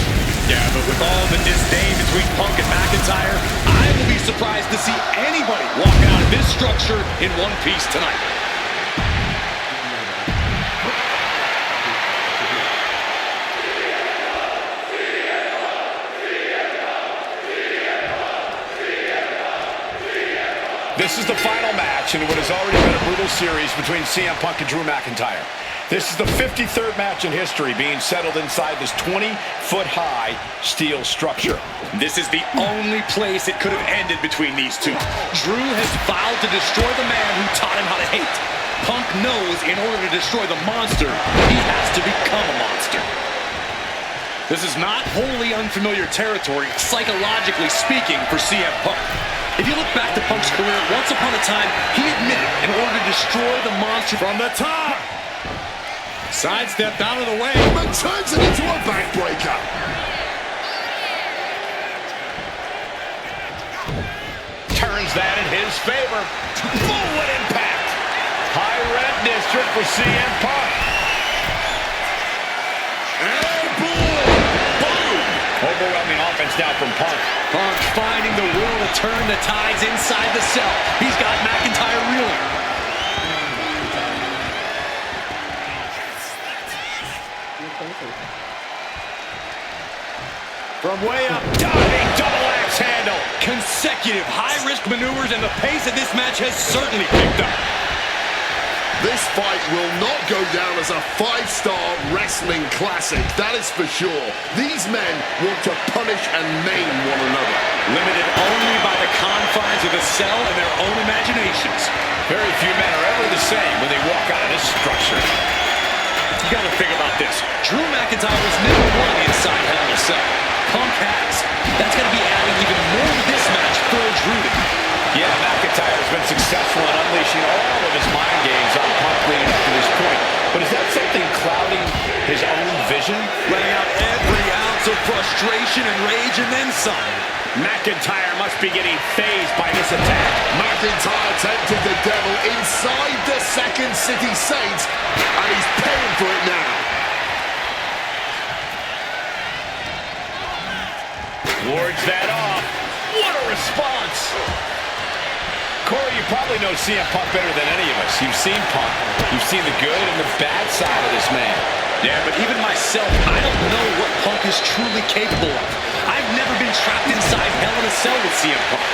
Yeah, but with all the disdain between Punk and McIntyre, I will be surprised to see anybody walking out of this structure in one piece tonight. This is the final match in what has already been a brutal series between CM Punk and Drew McIntyre. This is the 53rd match in history being settled inside this 20-foot-high steel structure. This is the only place it could have ended between these two. Drew has vowed to destroy the man who taught him how to hate. Punk knows in order to destroy the monster, he has to become a monster. This is not wholly unfamiliar territory, psychologically speaking, for CM Punk. If you look back to Punk's career, once upon a time, he admitted in order to destroy the monster From the top! Sidestepped out of the way. But turns it into a backbreaker. Turns that in his favor. What impact! High rent district for CM Punk. And boom! Overwhelming offense now from Punk. Punk finding the will to turn the tides inside the cell. He's got McIntyre reeling. From way up, diving double axe handle. Consecutive high-risk maneuvers, and the pace of this match has certainly picked up. This fight will not go down as a 5-star wrestling classic, that is for sure. These men want to punish and maim one another. Limited only by the confines of the cell and their own imaginations. Very few men are ever the same when they walk out of this structure. You gotta think about this. Drew McIntyre was never won inside Hell in a Cell. Punk has. That's gonna be adding even more to this match for Drew. Yeah, McIntyre has been successful in unleashing all of his mind games on Punk leading up to this point. But is that something clouding his own vision? Letting out every ounce of frustration and rage and then some. McIntyre must be getting phased by this attack. McIntyre tempted the devil inside the Second City Saints, and he's paying for it now. Wards that off. What a response! Corey, you probably know CM Punk better than any of us. You've seen Punk. You've seen the good and the bad side of this man. Yeah, but even myself, I don't know what Punk is truly capable of. I've never been trapped inside Hell in a Cell with CM Punk.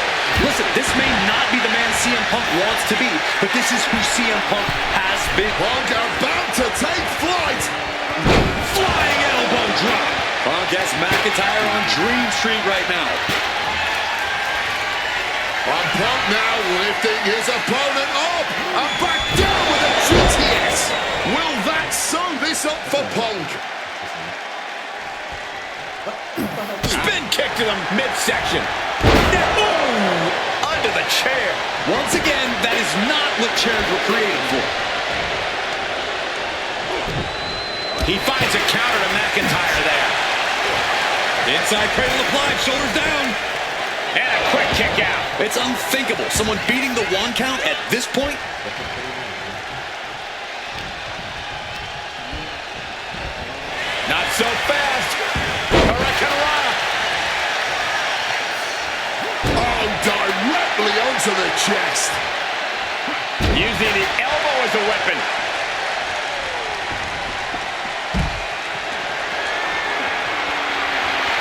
Listen, this may not be the man CM Punk wants to be, but this is who CM Punk has been. Punk about to take flight. Flying elbow drop. Punk has McIntyre on Dream Street right now. And Punk now lifting his opponent up and back down with a GTS. Will that this up for Punk. Spin kick to the midsection. Oh, under the chair. Once again, that is not what chairs were created for. He finds a counter to McIntyre there. Inside cradle applied, shoulders down. And a quick kick out. It's unthinkable. Someone beating the 1 count at this point. Not so fast. Hurricanrana. Oh, directly onto the chest. Using the elbow as a weapon.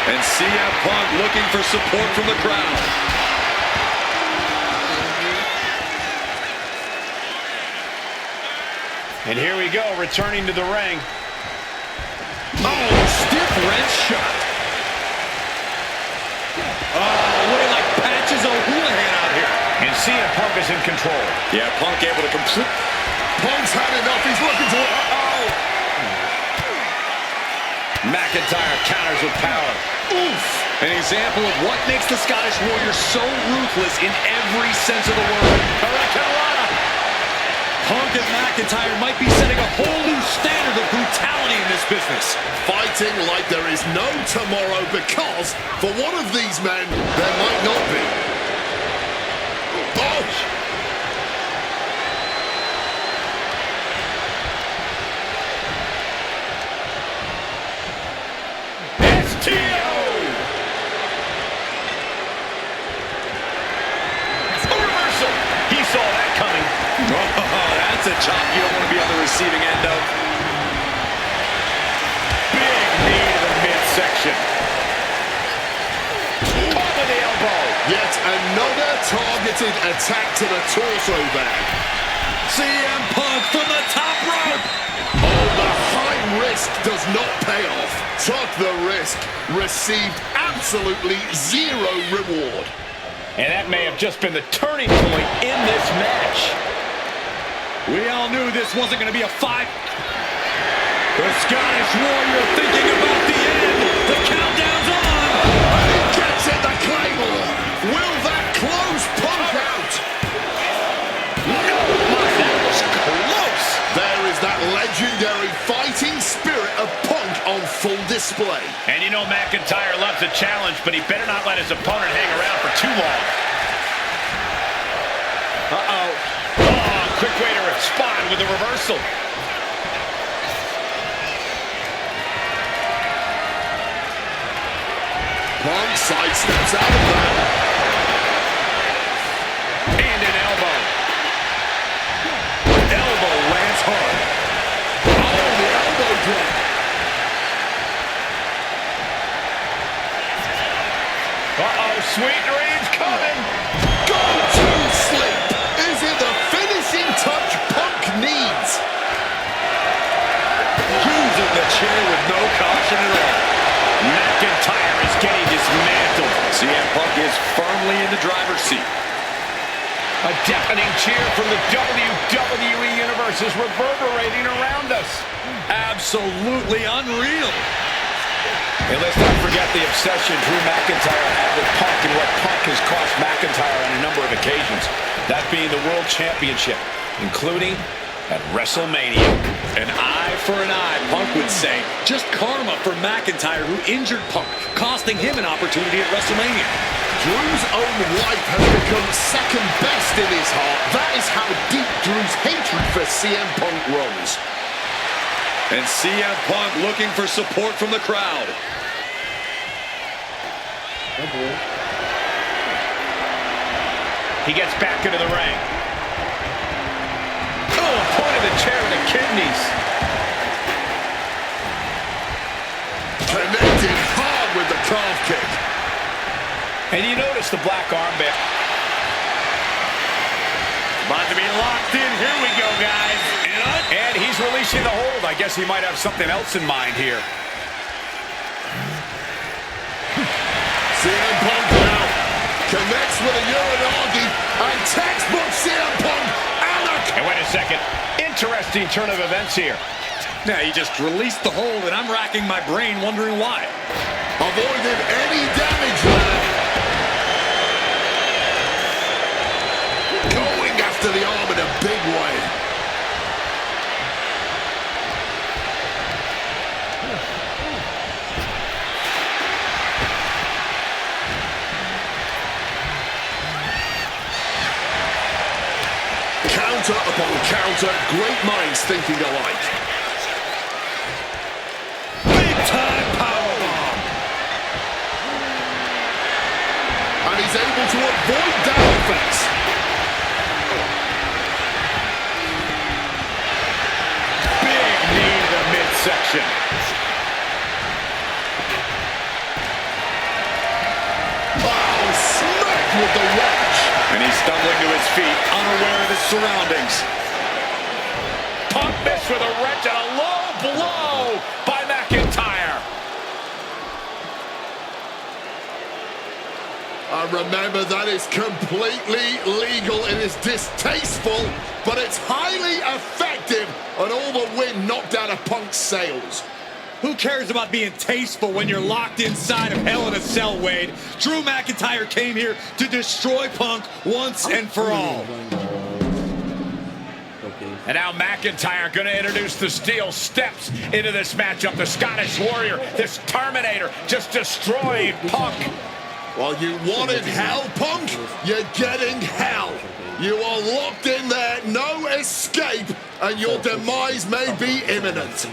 And CM Punk looking for support from the crowd. And here we go, returning to the ring. Oh, stiff wrench shot. Oh, looking like Patches O'Houlihan out here. And CM Punk is in control. Yeah, Punk able to complete. Punk's had enough. He's looking to... McIntyre counters with power. Oof! An example of what makes the Scottish Warrior so ruthless in every sense of the word. Hurricanrana. Punk and McIntyre might be setting a whole new standard of brutality in this business. Fighting like there is no tomorrow because for one of these men, there might not be. Oh! That's a chop you don't want to be on the receiving end of. Big knee to the midsection. Top of the elbow. Yet another targeted attack to the torso there. CM Punk from the top rope. Oh, the high risk does not pay off. Took the risk, received absolutely zero reward. And that may have just been the turning point in this match. We all knew this wasn't going to be a fight. The Scottish Warrior thinking about the end. The countdown's on. And he gets it, the Claymore. Will that close Punk out? No, that was close. There is that legendary fighting spirit of Punk on full display. And you know McIntyre loves a challenge, but he better not let his opponent hang around for too long. Uh-oh. Oh, quick way to respond with a reversal. Punk sidesteps out of that. And an elbow. Elbow lands hard. Oh, the elbow drop. Uh-oh, sweet dreams coming. Go to sleep. Is it the finishing touch Punk needs? Using the chair with no caution at all. McIntyre is getting dismantled. CM Punk is firmly in the driver's seat. A deafening cheer from the WWE Universe is reverberating around us. Absolutely unreal. And let's not forget the obsession Drew McIntyre had with Punk and what Punk has cost McIntyre on a number of occasions. That being the World Championship, including at WrestleMania. An eye for an eye, Punk would say. Just karma for McIntyre, who injured Punk, costing him an opportunity at WrestleMania. Drew's own wife has become second best in his heart. That is how deep Drew's hatred for CM Punk runs. And CM Punk looking for support from the crowd. He gets back into the ring. Oh, point of the chair to the kidneys. Connected hard with the calf kick. And you notice the black armband. About to be locked in. Here we go, guys. And he's releasing the hold. I guess he might have something else in mind here. CM Punk now connects with a Uranagi and textbook CM Punk. And wait a second. Interesting turn of events here. Yeah, he just released the hold, and I'm racking my brain wondering why. Avoided any damage there. Going after the arm in a big way. Counter upon counter, great minds thinking alike. Big time powerbomb. And he's able to avoid that offense. Big knee to the midsection. Oh, smacked with the wedge. And he's stumbling to his feet, unaware of his surroundings. Punk missed with a wrench and a low blow by McIntyre. Remember, that is completely legal. It is distasteful, but it's highly effective, and all the wind knocked out of Punk's sails. Who cares about being tasteful when you're locked inside of Hell in a Cell, Wade? Drew McIntyre came here to destroy Punk once and for all. And now McIntyre going to introduce the steel steps into this matchup. The Scottish Warrior, this Terminator, just destroying Punk. Well, you wanted hell, Punk? You're getting hell. You are locked in there, no escape, and your demise may be imminent.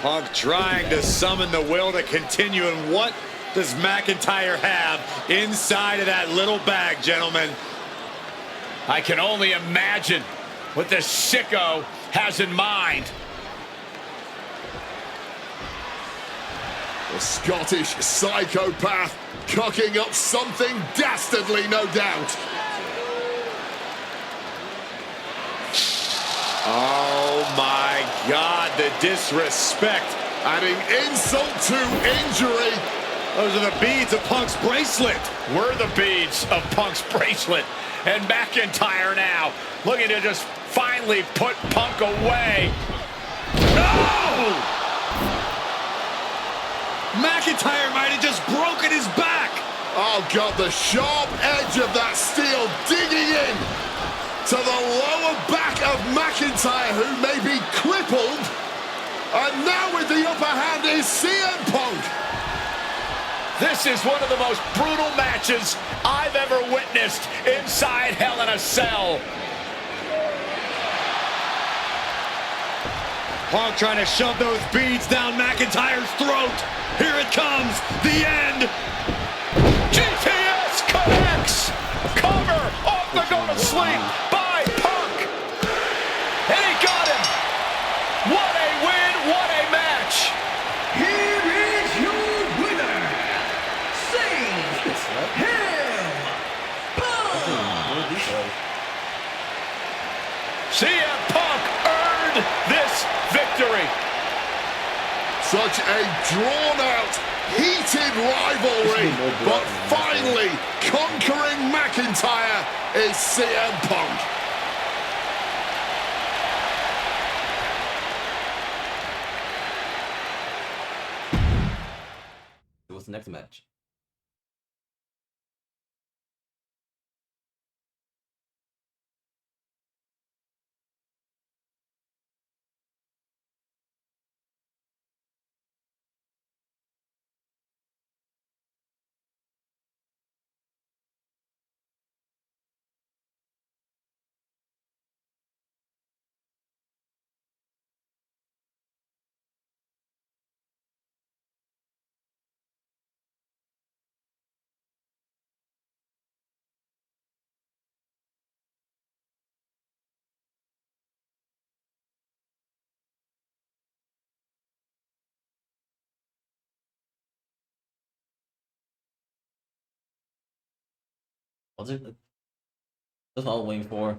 Punk trying to summon the will to continue, and what does McIntyre have inside of that little bag, gentlemen? I can only imagine what this sicko has in mind. The Scottish psychopath cooking up something dastardly, no doubt. Oh my God, the disrespect. Adding insult to injury. Those are the beads of Punk's bracelet. We're the beads of Punk's bracelet. And McIntyre now looking to just finally put Punk away. No! McIntyre might have just broken his back. Oh God, the sharp edge of that steel digging in to the lower back of McIntyre, who may be crippled. And now with the upper hand is CM Punk. This is one of the most brutal matches I've ever witnessed inside Hell in a Cell. Punk trying to shove those beads down McIntyre's throat. Here it comes, the end. GTS connects. Cover off the go to sleep by Punk. And he got him. What a win, what a match. Here is your winner, CM CM Punk earned this victory. Such a drawn-out, heated rivalry, but finally conquering McIntyre is CM Punk. What's the next match? That's what I was waiting for.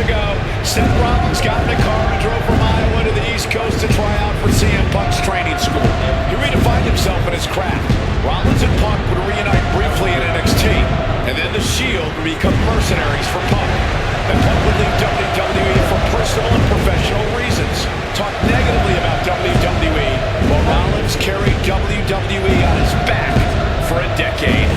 ago, Seth Rollins got in a car and drove from Iowa to the East Coast to try out for CM Punk's training school. He redefined himself in his craft. Rollins and Punk would reunite briefly in NXT, and then the Shield would become mercenaries for Punk. And Punk would leave WWE for personal and professional reasons. Talk negatively about WWE, while Rollins carried WWE on his back for a decade.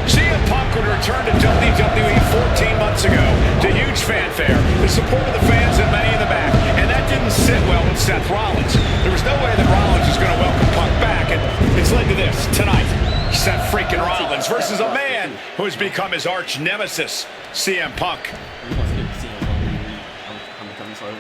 CM Punk would return to WWE 14 months ago to huge fanfare, the support of the fans and many in the back, and that didn't sit well with Seth Rollins. There was no way that Rollins was going to welcome Punk back, and it's led to this tonight. Seth freaking Rollins versus a man who has become his arch nemesis, CM Punk. We want to get to see him how many times so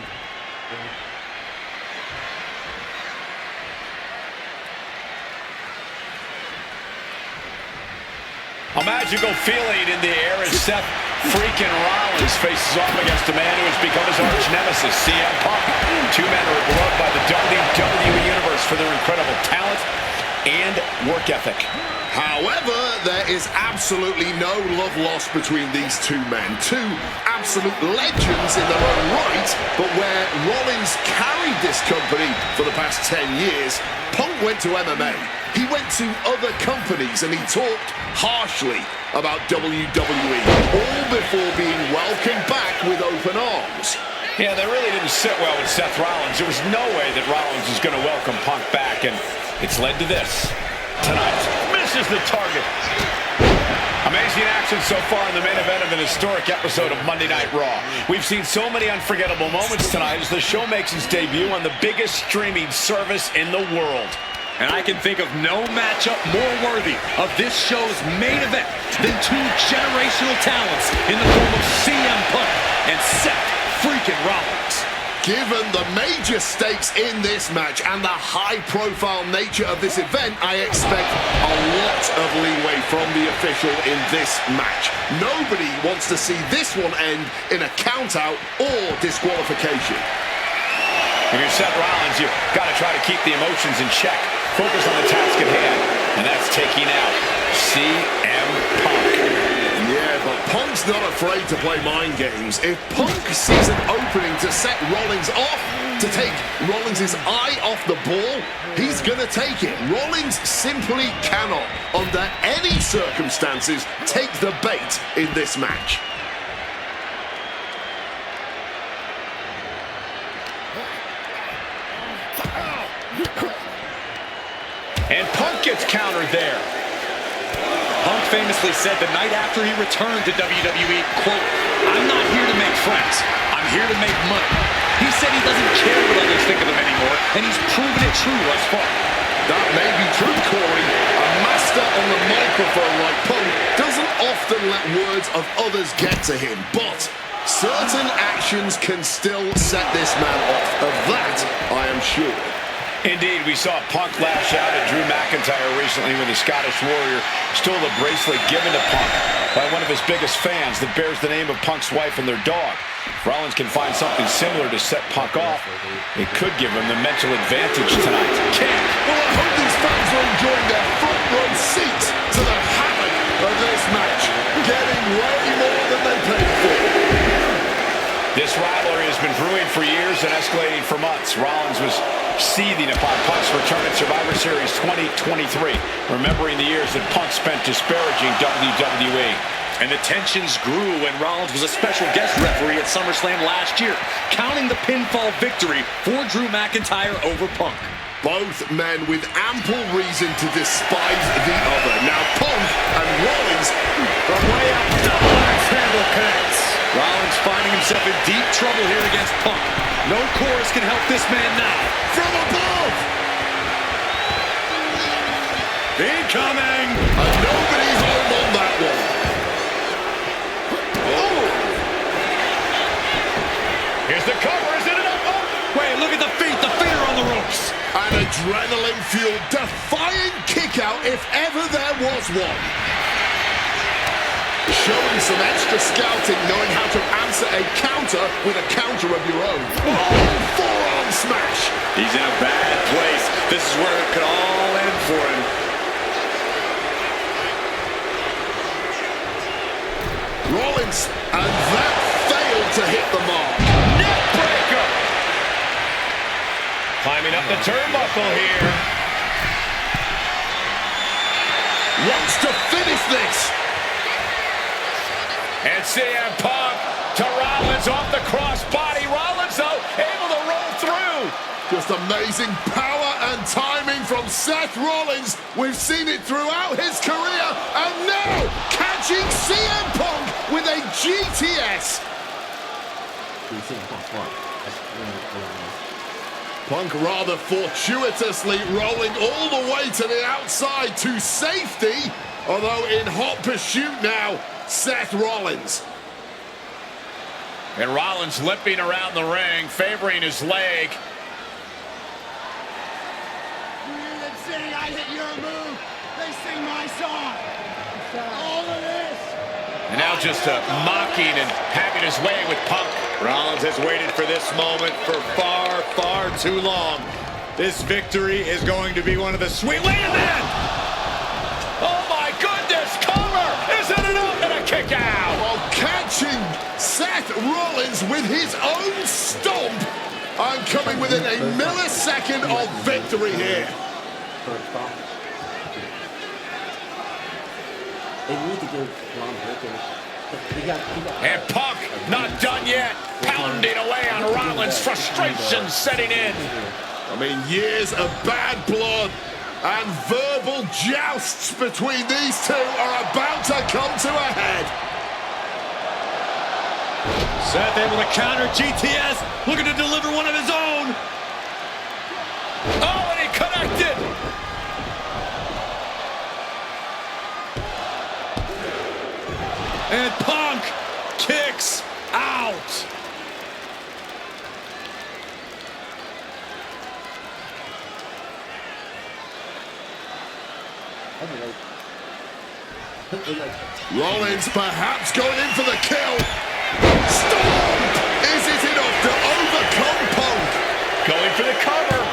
A magical feeling in the air as Seth freaking Rollins faces off against a man who has become his arch nemesis, CM Punk. Two men are beloved by the WWE Universe for their incredible talent and work ethic. However, there is absolutely no love lost between these two men. Two absolute legends in their own right, but where Rollins carried this company for the past 10 years, Punk went to MMA. He went to other companies and he talked harshly about WWE, all before being welcomed back with open arms. Yeah, that really didn't sit well with Seth Rollins. There was no way that Rollins was going to welcome Punk back, and it's led to this. Tonight, misses the target. Amazing action so far in the main event of an historic episode of Monday Night Raw. We've seen so many unforgettable moments tonight as the show makes its debut on the biggest streaming service in the world. And I can think of no matchup more worthy of this show's main event than two generational talents in the form of CM Punk and Seth freaking Rollins. Given the major stakes in this match and the high-profile nature of this event, I expect a lot of leeway from the official in this match. Nobody wants to see this one end in a count-out or disqualification. If you're Seth Rollins, you've got to try to keep the emotions in check. Focus on the task at hand, and that's taking out CM Punk. Yeah, but Punk's not afraid to play mind games. If Punk sees an opening to set Rollins off, to take Rollins' eye off the ball, he's going to take it. Rollins simply cannot, under any circumstances, take the bait in this match. And Punk gets countered there. Punk famously said the night after he returned to WWE, quote, "I'm not here to make friends. I'm here to make money." He said he doesn't care what others think of him anymore, and he's proven it true thus far. That may be true, Corey. A master on the microphone like Punk doesn't often let words of others get to him, but certain actions can still set this man off. Of that, I am sure. Indeed, we saw Punk lash out at Drew McIntyre recently when the Scottish Warrior stole a bracelet given to Punk by one of his biggest fans that bears the name of Punk's wife and their dog. If Rollins can find something similar to set Punk off, it could give him the mental advantage tonight. Well, I hope these fans are enjoying their front row seats to the havoc of this match, getting way more than they paid for. This rivalry has been brewing for years and escalating for months. Rollins was seething upon Punk's return at Survivor Series 2023, remembering the years that Punk spent disparaging WWE. And the tensions grew when Rollins was a special guest referee at SummerSlam last year, counting the pinfall victory for Drew McIntyre over Punk. Both men with ample reason to despise the other. Now Punk and Rollins From way up, double axe handle connects. Rollins finding himself in deep trouble here against Punk. No chorus can help this man now. from above. Incoming! And nobody home on that one. Oh! Here's the cover, is it enough? Oh! Wait, look at the feet are on the ropes. An adrenaline-fueled, defying kick-out if ever there was one. Showing some extra scouting, knowing how to answer a counter with a counter of your own. Oh, forearm smash. He's in a bad place. This is where it could all end for him. Rollins, and that failed failed to hit the mark. Neck breaker. Climbing up the turnbuckle here. Wants to finish this. And CM Punk to Rollins off the crossbody. Rollins, though, able to roll through. Just amazing power and timing from Seth Rollins. We've seen it throughout his career, and now catching CM Punk with a GTS. Punk rather fortuitously rolling all the way to the outside to safety, although in hot pursuit now, Seth Rollins. And Rollins limping around the ring, favoring his leg. Saying I hit your move, they sing my song. All of this. And now just mocking and having his way with Punk. Rollins has waited for this moment for far, far too long. This victory is going to be one of the sweet. Wait a minute! Oh my goodness, cover! Isn't it up and a kick out? While catching Seth Rollins with his own stomp, I'm coming within a millisecond of victory here. And Punk not done yet, pounding away on Rollins, frustration setting in. I mean, years of bad blood and verbal jousts between these two are about to come to a head. Seth able to counter GTS, looking to deliver one of his own. Oh, and he connected. And Punk kicks out. Rollins perhaps going in for the kill. Storm! Is it enough to overcome Punk? Going for the cover.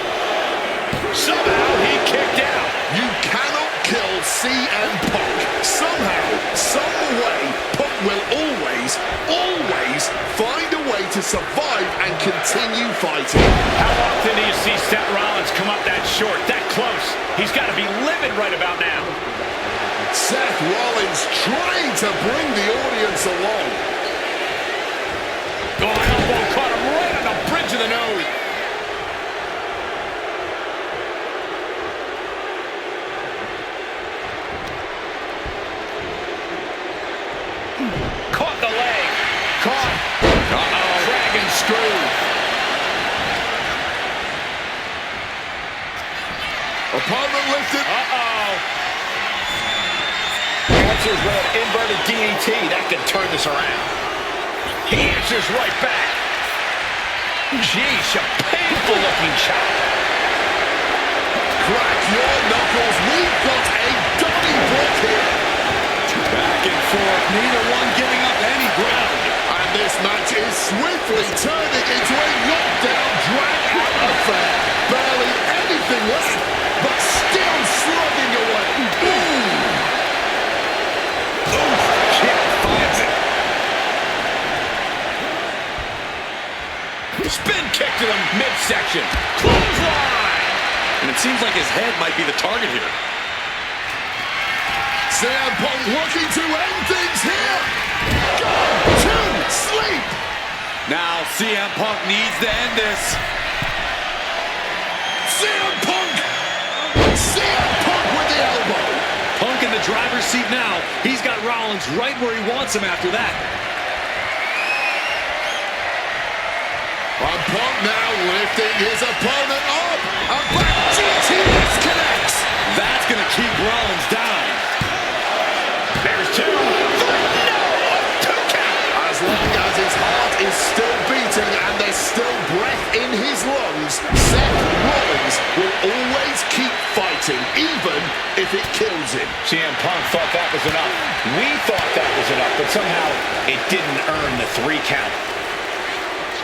Somehow he kicked out. You cannot kill CM Punk. Somehow, some way, Punk will always find a way to survive and continue fighting. How often do you see Seth Rollins come up that short, that close? He's got to be livid right about now. Seth Rollins trying to bring the audience along. Oh, elbow caught him right on the bridge of the nose. Caught the leg. Caught. Uh-oh. Dragon screw. Opponent lifted. Uh-oh. Answers with an inverted DDT. That can turn this around. He answers right back. Jeez, a painful looking shot. Crack your knuckles. We've got a Donnybrook here. Back and forth, neither one giving up any ground. And this match is swiftly turning into a knockdown, drag-out affair. Barely anything left, but still slugging away. Ooh. Kick finds it. Spin kick to the midsection. Clothesline. And it seems like his head might be the target here. CM Punk looking to end things here. Go to sleep. Now CM Punk needs to end this. CM Punk with the elbow. Punk in the driver's seat now. He's got Rollins right where he wants him after that. And Punk now lifting his opponent up. And back GTS connects. That's going to keep Rollins down. There's two. No! Two count. As long as his heart is still beating and there's still breath in his lungs, Seth Rollins will always keep fighting, even if it kills him. CM Punk thought that was enough. We thought that was enough, but somehow it didn't earn the 3 count.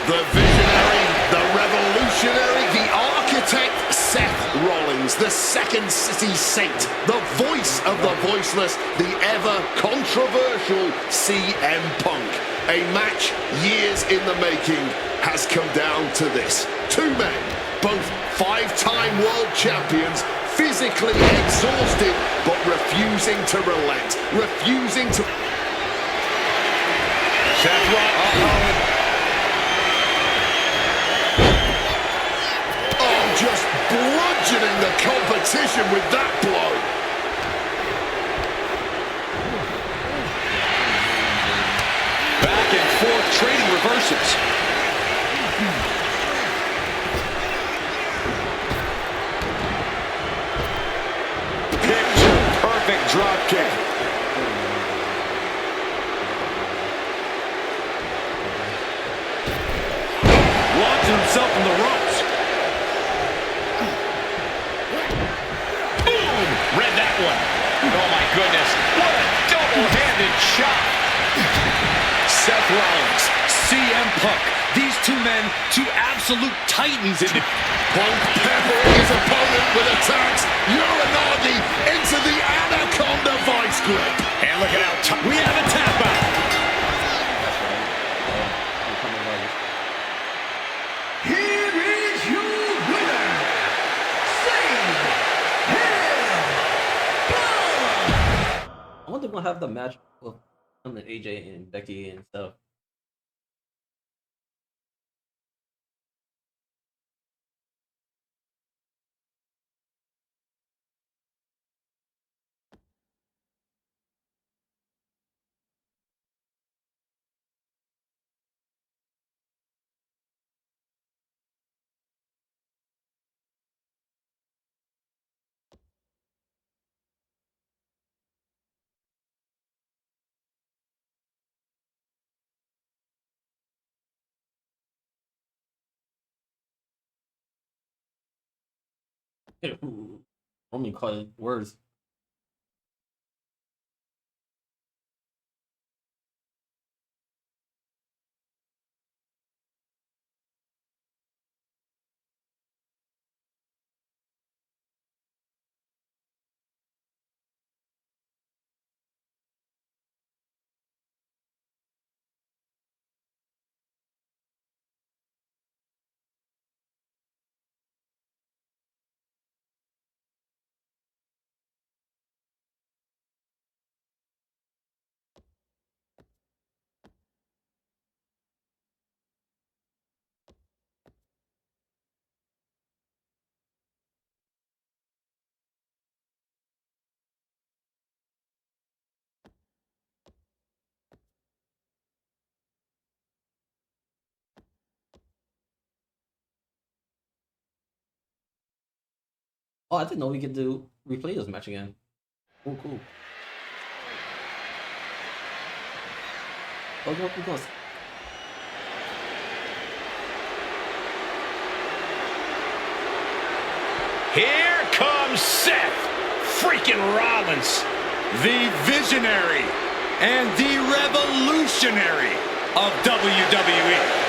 The visionary, the revolutionary, the architect, Seth Rollins, the second city saint, the voice of the voiceless, the ever controversial CM Punk. A match years in the making has come down to this. Two men, both five-time world champions, physically exhausted, but refusing to relent, refusing to... Seth Rollins. Oh, just bludgeoning the competition with that blow. Back and forth, trading reversals. Picture perfect drop kick. Launching himself from the ropes. Boom! Read that one. Oh my goodness. What a double-handed shot. Seth Rollins, CM Punk. These two men, two absolute titans in the... Punk peppering his opponent with attacks. Uranagi into the Anaconda vice grip. And look at how we have a tap out. Here is your winner, I wonder if we'll have the match with AJ and Becky and stuff. Roman caught it words. Oh, I didn't know we could replay this match again. Oh, cool. Oh, go. Here comes Seth freaking Rollins, the visionary and the revolutionary of WWE.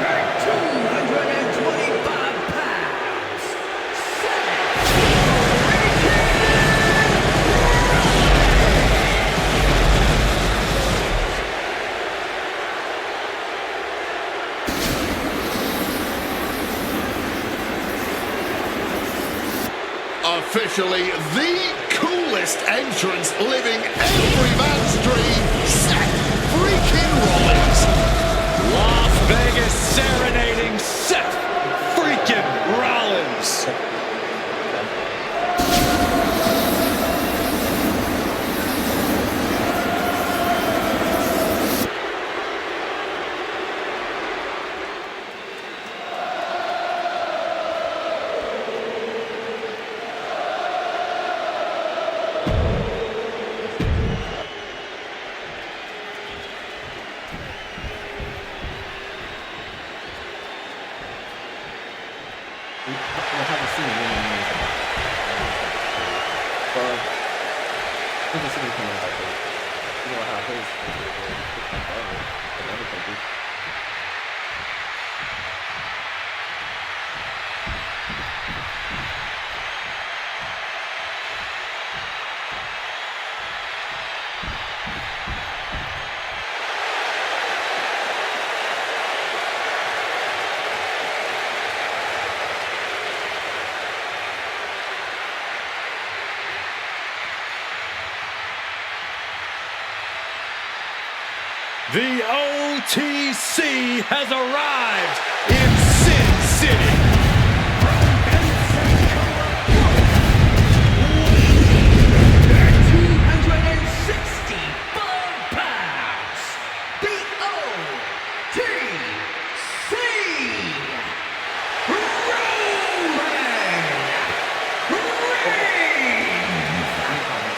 at 225 pounds, Officially the coolest entrance living every man's dream, Seth freaking Rollins. Las Vegas serenading Seth freaking Rollins. We'll have a scene but I can see him coming back. You know how his other country. The OTC has arrived in Sin City.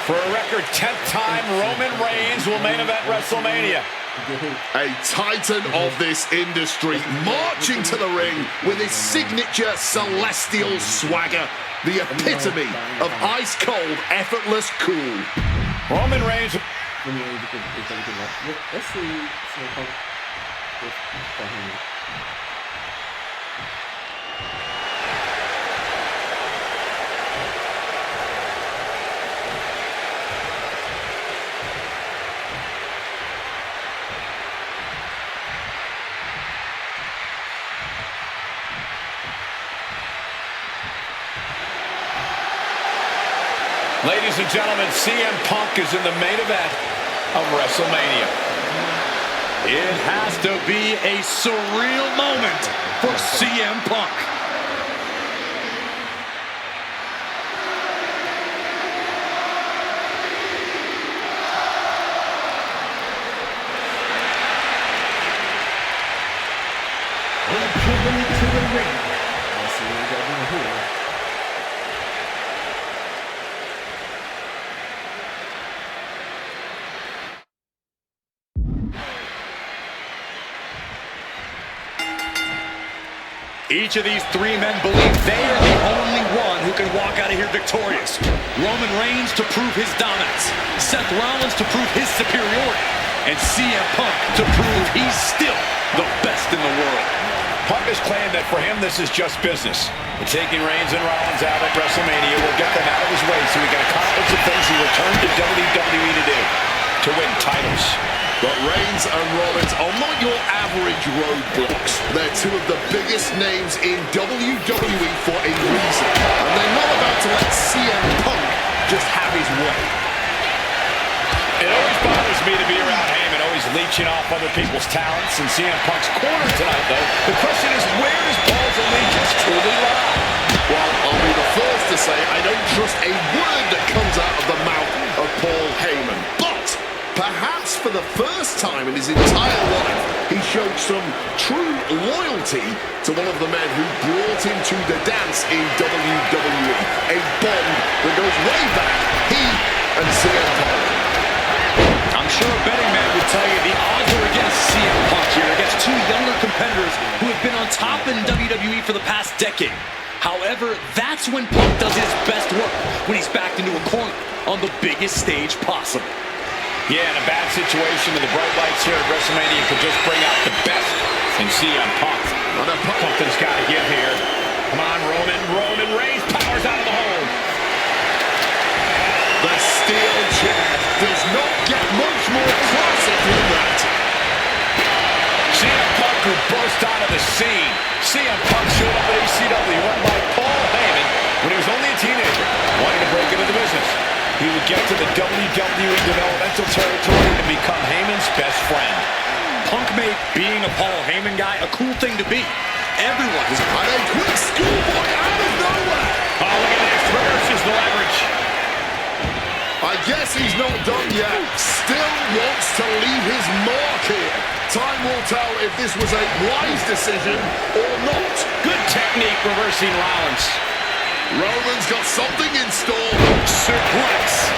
For a record 10th time, Roman Reigns will main event WrestleMania. A titan of this industry marching to the ring with his signature celestial swagger. The epitome of ice-cold, effortless cool. Roman Reigns. Let's see. Ladies and gentlemen, CM Punk is in the main event of WrestleMania. It has to be a surreal moment for CM Punk. Welcome to the ring. Let's see what we got doing here. Each of these three men believe they are the only one who can walk out of here victorious. Roman Reigns to prove his dominance, Seth Rollins to prove his superiority, and CM Punk to prove he's still the best in the world. Punk has claimed that for him, this is just business. And taking Reigns and Rollins out at WrestleMania will get them out of his way so he can accomplish the things he returned to WWE to do, to win titles. But Reigns and Rollins are not your average roadblocks. They're two of the biggest names in WWE for a reason. And they're not about to let CM Punk just have his way. It always bothers me to be around Heyman, always leeching off other people's talents. In CM Punk's corner tonight, though, the question is, where does Paul's allegiance truly lie? Well, I'll be the first to say I don't trust a word that comes out of the mouth of Paul Heyman. But perhaps for the first time in his entire life, he showed some true loyalty to one of the men who brought him to the dance in WWE. A bond that goes way back, he and CM Punk. I'm sure a betting man would tell you the odds are against CM Punk here, against two younger competitors who have been on top in WWE for the past decade. However, that's when Punk does his best work, when he's backed into a corner on the biggest stage possible. Yeah, in a bad situation with the bright lights here at WrestleMania could just bring out the best in CM Punk. Something's got to give here. Come on, Roman. Roman Reigns powers out of the hole. The steel chair does not get much more classic than that. CM Punk who burst onto the scene. CM Punk showed up at ECW, run by Paul Heyman when he was only a teenager, wanting to break into the business. He would get to the WWE developmental territory and become Heyman's best friend. Punk made being a Paul Heyman guy a cool thing to be. Everyone was... And a quick schoolboy out of nowhere. Oh, look at this. Reverses the leverage. I guess he's not done yet. Still wants to leave his mark here. Time will tell if this was a wise decision or not. Good technique reversing Rollins. Roman's got something in store. Suplex.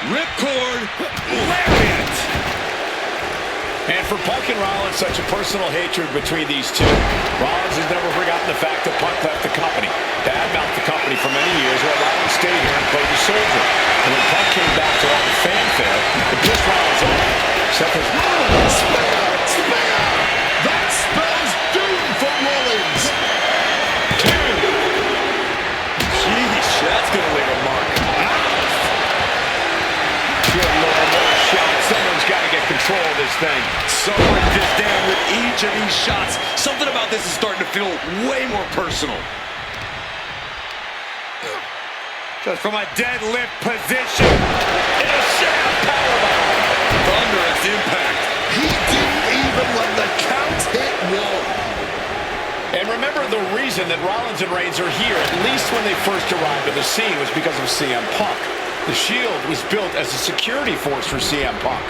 Ripcord. Lariat. And for Punk and Rollins, such a personal hatred between these two. Rollins has never forgotten the fact that Punk left the company, badmouthed the company for many years, while Rollins stayed here and played the soldier. And when Punk came back to all the fanfare, it pissed Rollins off. Seth has... Spear! That spells doom for Rollins. Sheesh, that's going to leave a mark. Good Lord, what a shot. Someone's got to get control of this thing. Sobering this down with each of these shots. Something about this is starting to feel way more personal. Just from a deadlift position. In a shot powerbomb. From reason that Rollins and Reigns are here, at least when they first arrived at the scene, was because of CM Punk. The Shield was built as a security force for CM Punk.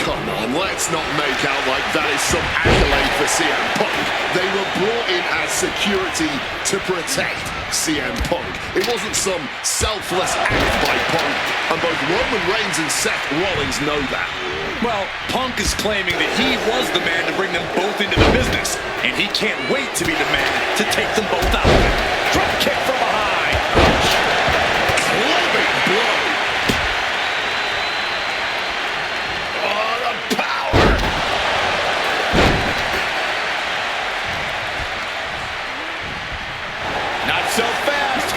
Come on, let's not make out like that is some accolade for CM Punk. They were brought in as security to protect CM Punk. It wasn't some selfless act by Punk, and both Roman Reigns and Seth Rollins know that. Well, Punk is claiming that he was the man to bring them both into the business, and he can't wait to be the man to take them both out of it. Drop kick from behind. Clubbing blow. Oh, the power. Not so fast.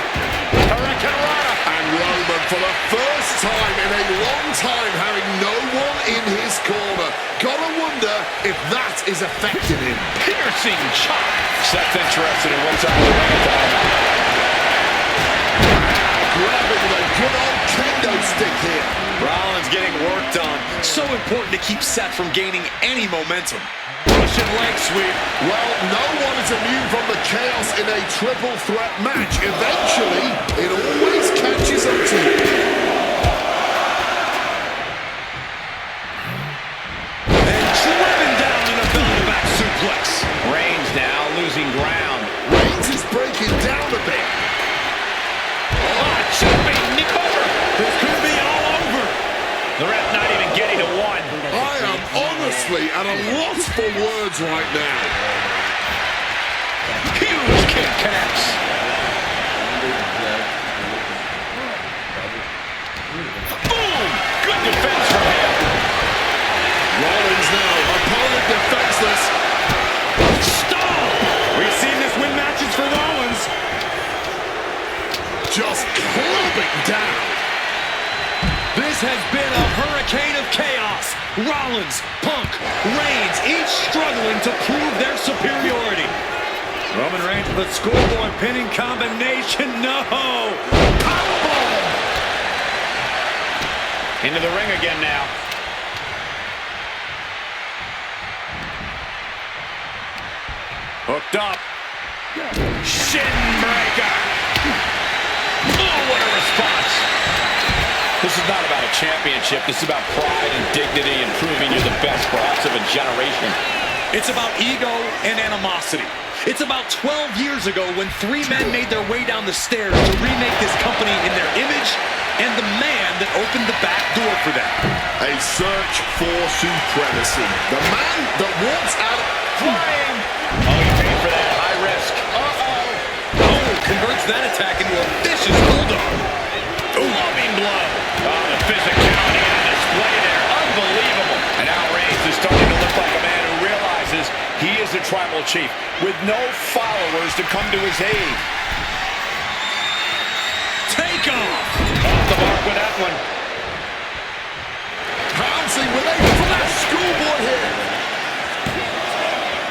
Hurricane Rana. And Roman, for the first time in a long time, having no one in his corner. Gotta wonder if that is affecting him. Piercing chop. Seth's interested in what's on the ring at the moment. Grabbing the good old kendo stick here. Rollins getting worked on. So important to keep Seth from gaining any momentum. Russian leg sweep. Well, no one is immune from the chaos in a triple threat match. Eventually, it always catches up to you. And driven down in a belly-to-back suplex. Reigns now losing ground. Reigns is breaking down a bit. Jumping knee cover. This could be all over. The ref not even getting to one. I am honestly at a loss for words right now. Huge kick connects. Boom! Good defense from him. Rollins now, opponent defenseless. Stop! We've seen this win matches for Rollins. Just clubbing down. This has been a hurricane of chaos. Rollins, Punk, Reigns, each struggling to prove their superiority. Roman Reigns with a schoolboy pinning combination. No! Powerbomb! Into the ring again now. Hooked up. Shin breaker. Oh, what a response. This is not about a championship. This is about pride and dignity and proving you're the best, perhaps, of a generation. It's about ego and animosity. It's about 12 years ago when three men made their way down the stairs to remake this company in their image and the man that opened the back door for them. A search for supremacy. The man that walks out Flying. Oh, he paid for that. High risk. Uh-oh. Oh, converts that attack into a vicious bulldog. Loving blow. Oh, the physicality on display there. Unbelievable. And now Reigns is starting to look like a man who realizes he is the tribal chief with no followers to come to his aid. Take off. Off the mark with that one. pouncing with a flash schoolboy here.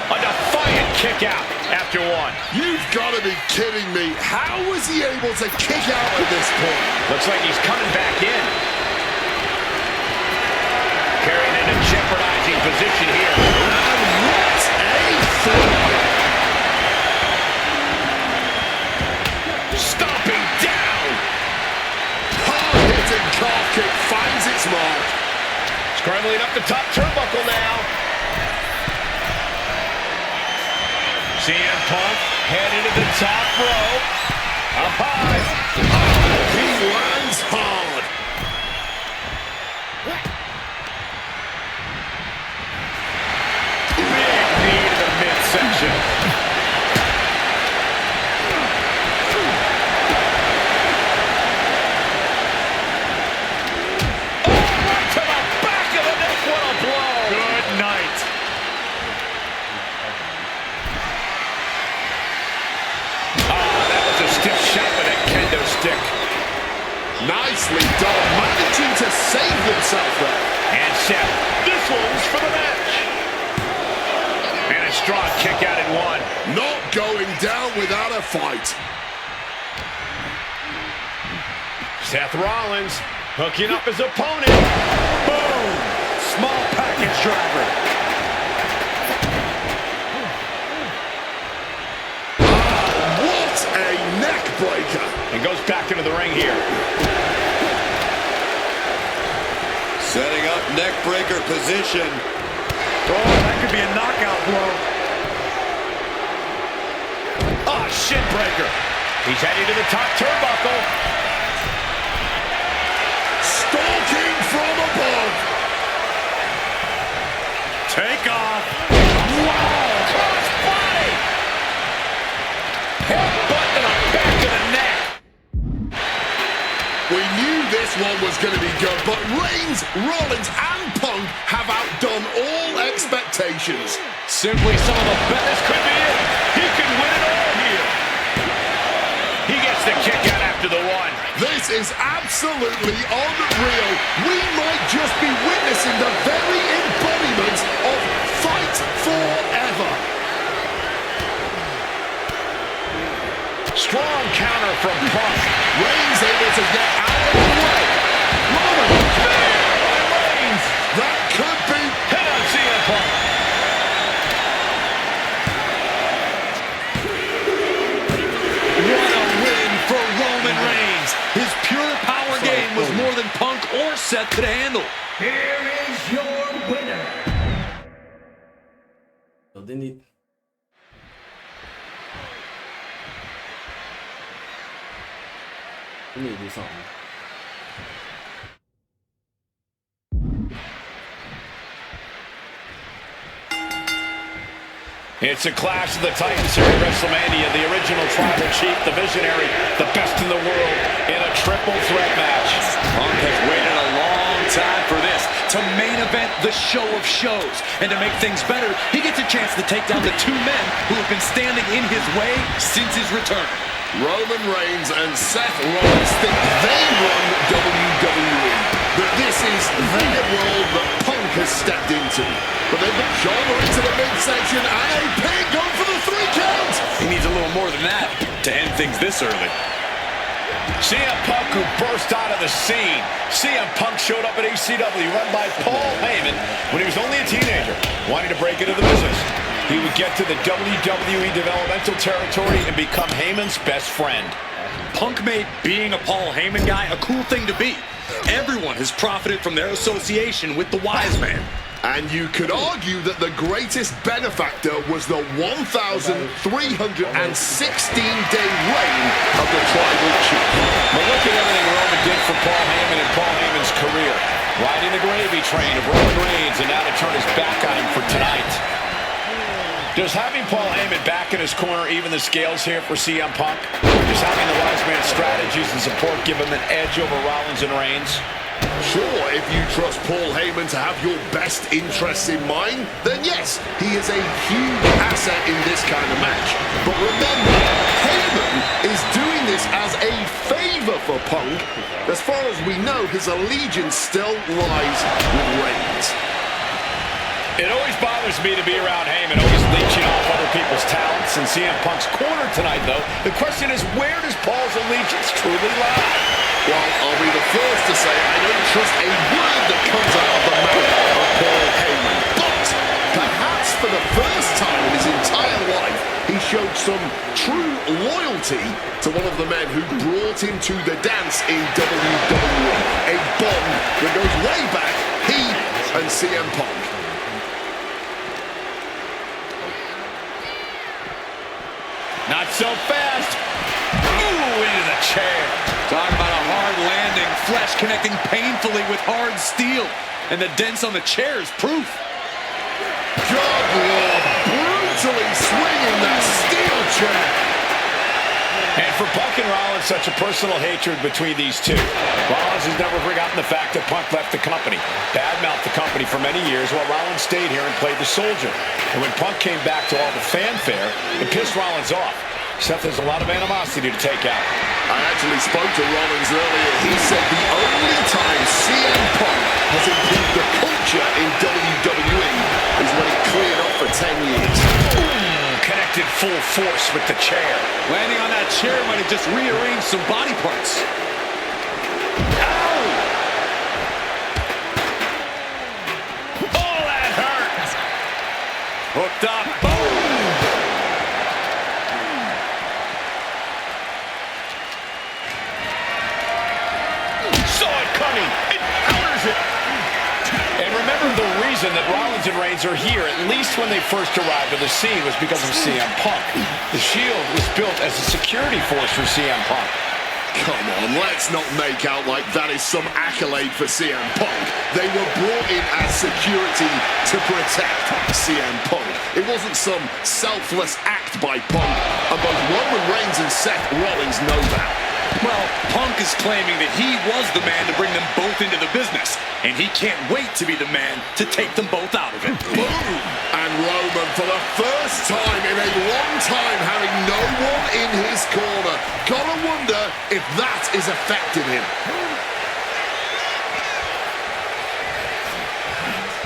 A defiant kick out after one. You've got to be kidding me. How was he able to kick out at this point? Looks like he's coming back in. Carrying into jeopardizing position here. And what a throw! Stomping down. Hard-hitting calf kick finds its mark. Scrambling up the top turnbuckle now. CM Punk head into the top rope. Up high. Oh, he lands hard. Big knee to the midsection. Oh, right to the back of the neck. What a blow. Good night. That was a stiff shot with that kendo stick. Nicely done, managing to save himself there. And Seth, this one's for the match. And a strong kick out at one. Not going down without a fight. Seth Rollins hooking up his opponent. Boom! Small package driver. and goes back into the ring here. Setting up neck breaker position. Oh, that could be a knockout blow. Oh, shin breaker. He's heading to the top turnbuckle. Stalking from above. Take off. Wow, cross body. Headbutt to the back of the neck. We knew this one was going to be good, but Reigns, Rollins, and Punk have outdone all expectations. Simply some of the best. This could be it. He can win it all here. He gets the kick out after the one. This is absolutely unreal. We might just be witnessing the very embodiment of Fight Forever. Strong counter from Punk. Reigns able to get out of the way. Rollins, Reigns. that could be. Hit on CM Punk. What a win for Roman Reigns. His pure power game was more than Punk or Seth could handle. Here is your winner. So then he. We need to do something. It's a clash of the Titans here at WrestleMania. The original tribal chief, the visionary, the best in the world in a triple threat match. Punk has waited a long time for this, to main event the show of shows. And to make things better, he gets a chance to take down the two men who have been standing in his way since his return. Roman Reigns and Seth Rollins think they run WWE, but this is their world that Punk has stepped into. But they've got Jobber into the midsection and a pin going for the 3 count. He needs a little more than that to end things this early. CM Punk, who burst out of the scene. CM Punk showed up at ECW, run by Paul Heyman, when he was only a teenager, wanting to break into the business. He would get to the WWE developmental territory and become Heyman's best friend. Punk made being a Paul Heyman guy a cool thing to be. Everyone has profited from their association with the wise man. And you could argue that the greatest benefactor was the 1,316-day reign of the Tribal Chief. But look at everything Roman did for Paul Heyman and Paul Heyman's career. Riding the gravy train of Roman Reigns, and now to turn his back on him for tonight. Does having Paul Heyman back in his corner even the scales here for CM Punk? Does having the wise man's strategies and support give him an edge over Rollins and Reigns? Sure, if you trust Paul Heyman to have your best interests in mind, then yes, he is a huge asset in this kind of match. But remember, Heyman is doing this as a favor for Punk. As far as we know, his allegiance still lies with Reigns. It always bothers me to be around Heyman, always leeching off other people's talents in CM Punk's corner tonight, though. The question is, where does Paul's allegiance truly lie? Well, I'll be the first to say I don't trust a word that comes out of the mouth of Paul Heyman. But perhaps for the first time in his entire life, he showed some true loyalty to one of the men who brought him to the dance in WWE. A bond that goes way back, he and CM Punk. Not so fast. Ooh, into the chair. Talk about a hard landing, flesh connecting painfully with hard steel. And the dents on the chair is proof. Good Lord, brutally swinging that steel chair. And for Punk and Rollins, such a personal hatred between these two. Rollins has never forgotten the fact that Punk left the company, badmouthed the company for many years, while Rollins stayed here and played the soldier. And when Punk came back to all the fanfare, it pissed Rollins off. Seth has a lot of animosity to take out. I actually spoke to Rollins earlier. He said the only time CM Punk has improved the culture in WWE is when he cleared up for 10 years. Connected full force with the chair. Landing on that chair might have just rearranged some body parts. Ow! Oh, that hurt! Hooked up. Boom! saw it coming and counters it. And remember, the reason that Rollins and Reigns are here, at least when they first arrived on the scene, was because of CM Punk. The Shield was built as a security force for CM Punk. Come on, let's not make out like that is some accolade for CM Punk. They were brought in as security to protect CM Punk. It wasn't some selfless act by Punk, and both Roman Reigns and Seth Rollins know that. Well, Punk is claiming that he was the man to bring them both into the business, and he can't wait to be the man to take them both out of it. Boom! And Roman, for the first time in a long time, having no one in his corner. Gotta wonder if that is affecting him.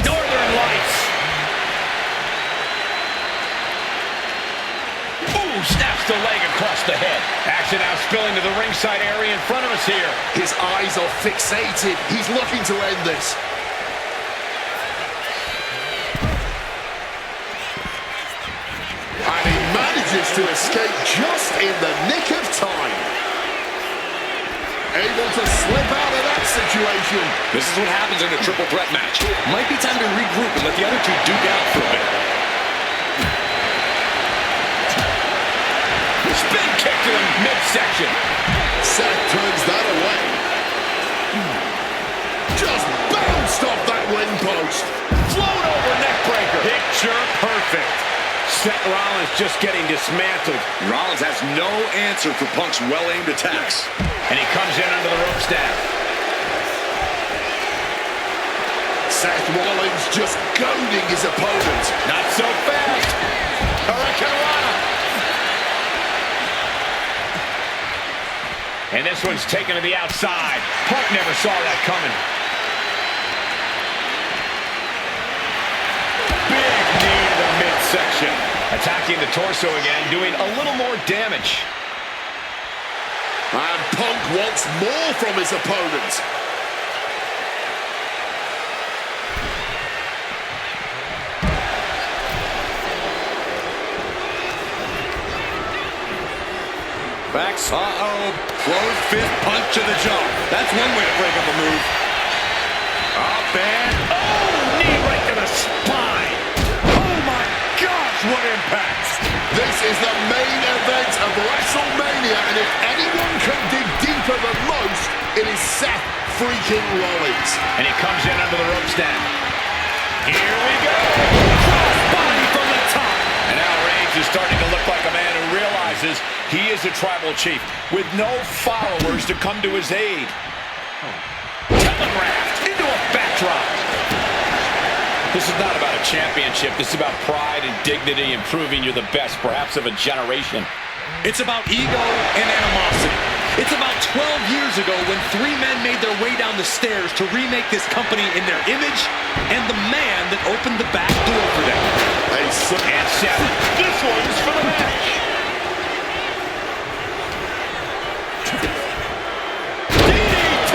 Northern Lights. Ooh, snaps the leg across the head. Action now spilling to the ringside area in front of us here. His eyes are fixated. He's looking to end this. And he manages to escape just in the nick of time. Able to slip out of that situation. This is what happens in a triple threat match. Might be time to regroup and let the other two duke out for a bit. Spin kick to the midsection. Seth turns that away. Just bounced off that ring post. Float over neck breaker. Picture perfect. Seth Rollins just getting dismantled. Rollins has no answer for Punk's well-aimed attacks. And he comes in under the rope staff. Seth Rollins just goading his opponent. Not so fast. Hurricanrana. And this one's taken to the outside. Punk never saw that coming. Big knee to the midsection. Attacking the torso again, doing a little more damage. And Punk wants more from his opponent. Backs. Uh-oh. Closed fist punch to the jaw. That's one way to break up a move. Up and... oh, knee right to the spine. Oh, my gosh, what impact. This is the main event of WrestleMania, and if anyone can dig deeper than most, it is Seth freaking Rollins. And he comes in under the ropes now. Here we go. Cross body from the top. And now Reigns is starting to look like a man who realizes he is a tribal chief with no followers to come to his aid. Telegraphed into a backdrop. This is not about a championship. This is about pride and dignity and proving you're the best, perhaps of a generation. It's about ego and animosity. It's about 12 years ago when three men made their way down the stairs to remake this company in their image and the man that opened the back door for them. And seven. This one's for the match. DDT!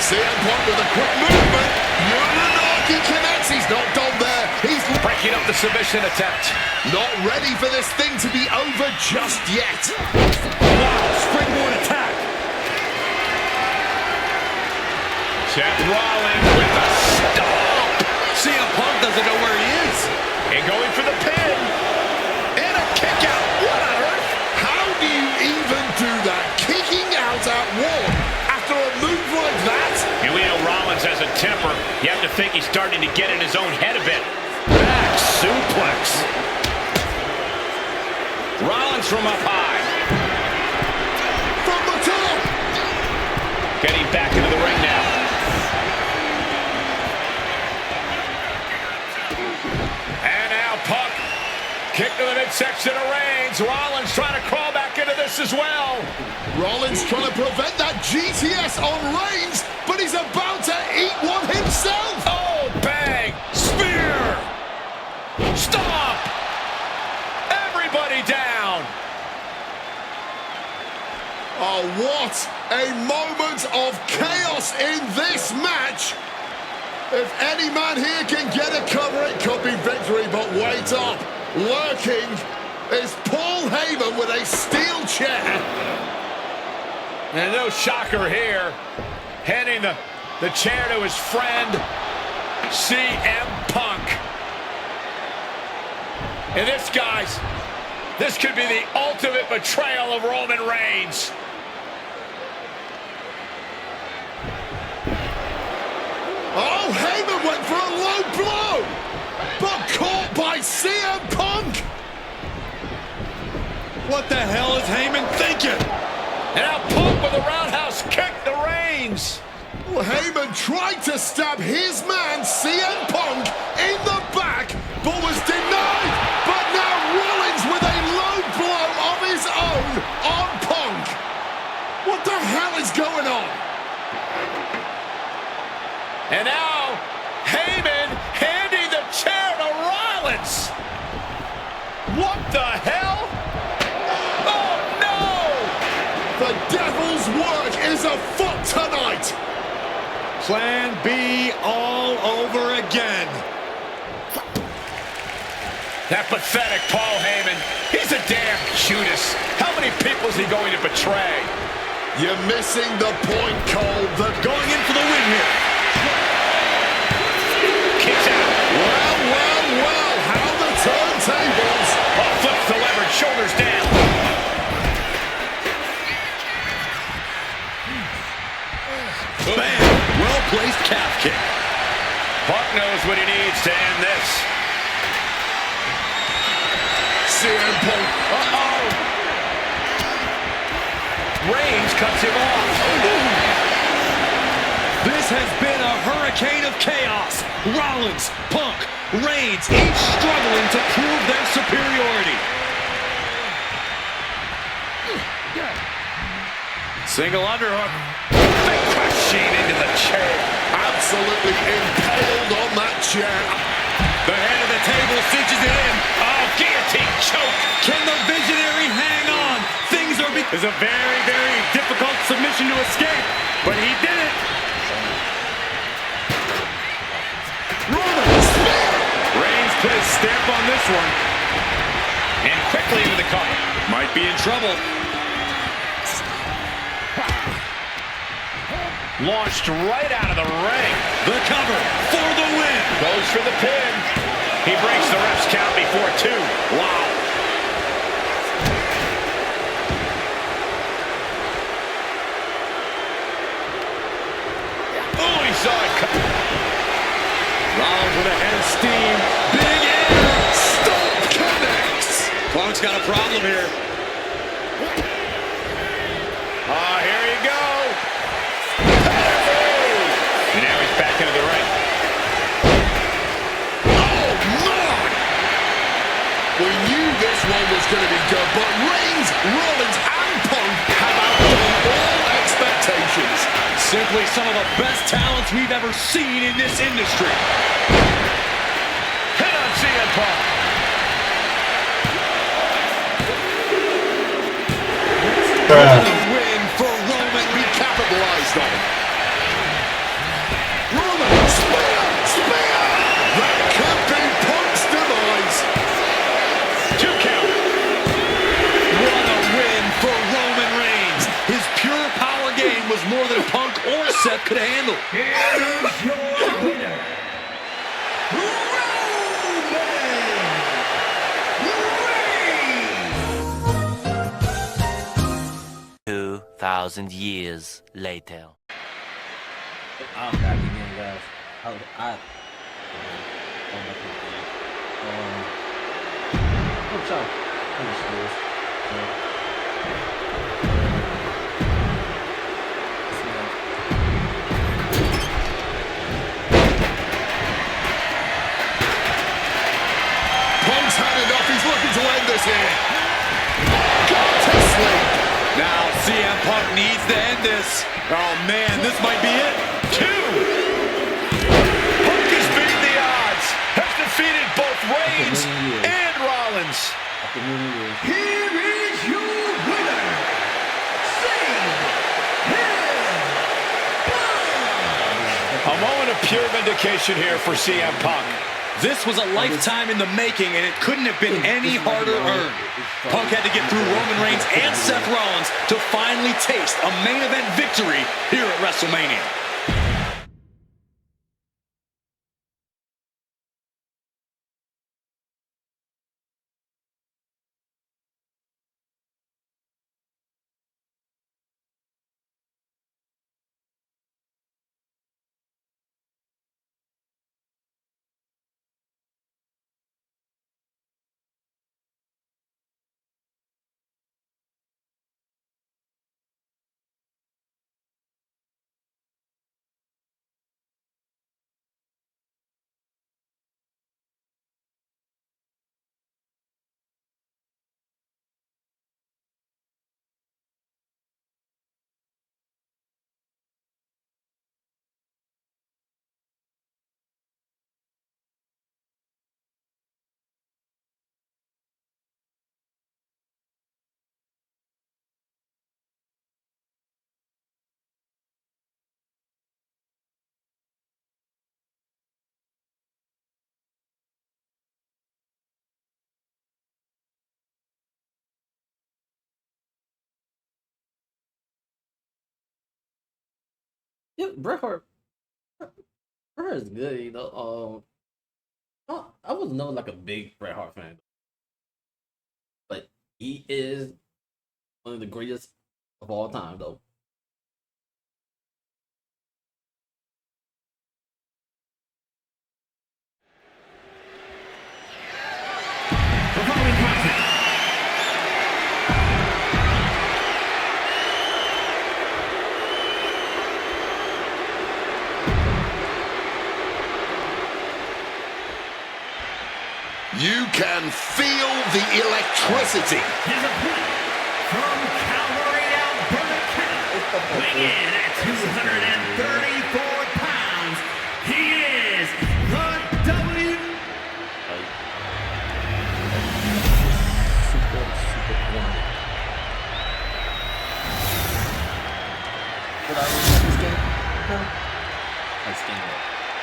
CM Punk with a quick movement. Uranagi connects. He's not done there. He's breaking up the submission attempt. Not ready for this thing to be over just yet. Wow, springboard attack. Seth Rollins with a stomp. CM Punk doesn't know where he is. And going for the pin. And a kick out. What on earth? How do you even do that? Kicking out at one after a move like that? And we know Rollins has a temper. You have to think he's starting to get in his own head a bit. Back suplex. Rollins from up high. From the top. Getting back into the ring now. And now Punk. Kick to the midsection of Reigns. Rollins trying to crawl back into this as well. Rollins trying to prevent that GTS on Reigns, but he's about to eat one himself. Oh, bang. Spear. Stop. Everybody down. Oh, what a moment of chaos in this match. If any man here can get a cover, it could be victory, but wait up. Lurking is Paul Heyman with a steel steel chair. And no shocker here, handing the chair to his friend, CM Punk. And this, guys, this could be the ultimate betrayal of Roman Reigns. Oh, Heyman went for a low blow, but caught by CM Punk. What the hell is Heyman thinking? And now Punk with a roundhouse kick to Reigns. Well, Heyman tried to stab his man, CM Punk, in the back, but was denied. But now Rollins with a low blow of his own on Punk. What the hell is going on? And now Heyman handing the chair to Rollins. What the hell? Oh, no! The devil's work is afoot tonight. Plan B all over again. That pathetic Paul Heyman. He's a damn Judas. How many people is he going to betray? You're missing the point, Cole. Going in for the win here. Kicks out. Well, how the turntables. Oh, flips the leverage, shoulders down. Bam! Well-placed calf kick. Punk knows what he needs to end this. CM Punk. Uh-oh. Reigns cuts him off. This has been a hurricane of chaos. Rollins, Punk, Reigns, each struggling to prove their superiority. Single underhook. Big crashing into the chair. Absolutely impaled on that chair. The head of the table cinches it in. Oh, guillotine choke. Can the Visionary hang on? Things are It's a very, very difficult submission to escape, but he did it. Reigns put his stamp on this one. And quickly into the cover. Might be in trouble. Launched right out of the ring. The cover for the win. Goes for the pin. He breaks the ref's count before 2. Wow. Oh, he saw it coming. Rollins with a head of steam. Big air. Stomp connects. Punk's got a problem here. Here you go. And now he's back into the ring. Oh, my! We knew this one was going to be good, but Reigns, Rollins, and Punk have outdone all expectations. Simply some of the best talents we've ever seen in this industry. Hit on CM Punk. What a win for Roman. We capitalized on it. Roman, spear! That could be Punk's demise. 2 count. What a win for Roman Reigns. His pure power game was more than Punk or Seth could handle. Here's your winner, Roman Reigns! 2,000 years later. I'm back again, guys. Hope y'all finish this. Punk's had enough. He's looking to end this here. Got to sleep. Now CM Punk needs to end this. Oh man, this might be it. 2. Punk has beaten the odds. Has defeated both Reigns and Rollins. Here is your winner, A moment of pure vindication here for CM Punk. This was a lifetime in the making, and it couldn't have been any harder earned. Punk had to get through Roman Reigns and Seth Rollins to finally taste a main event victory here at WrestleMania. Yeah, Bret Hart. Bret Hart is good, you know. I was never like a big Bret Hart fan, but he is one of the greatest of all time, though. You can feel the electricity. His opponent from Calgary, Alberta, Canada, weighing in at 234 pounds, he is the W.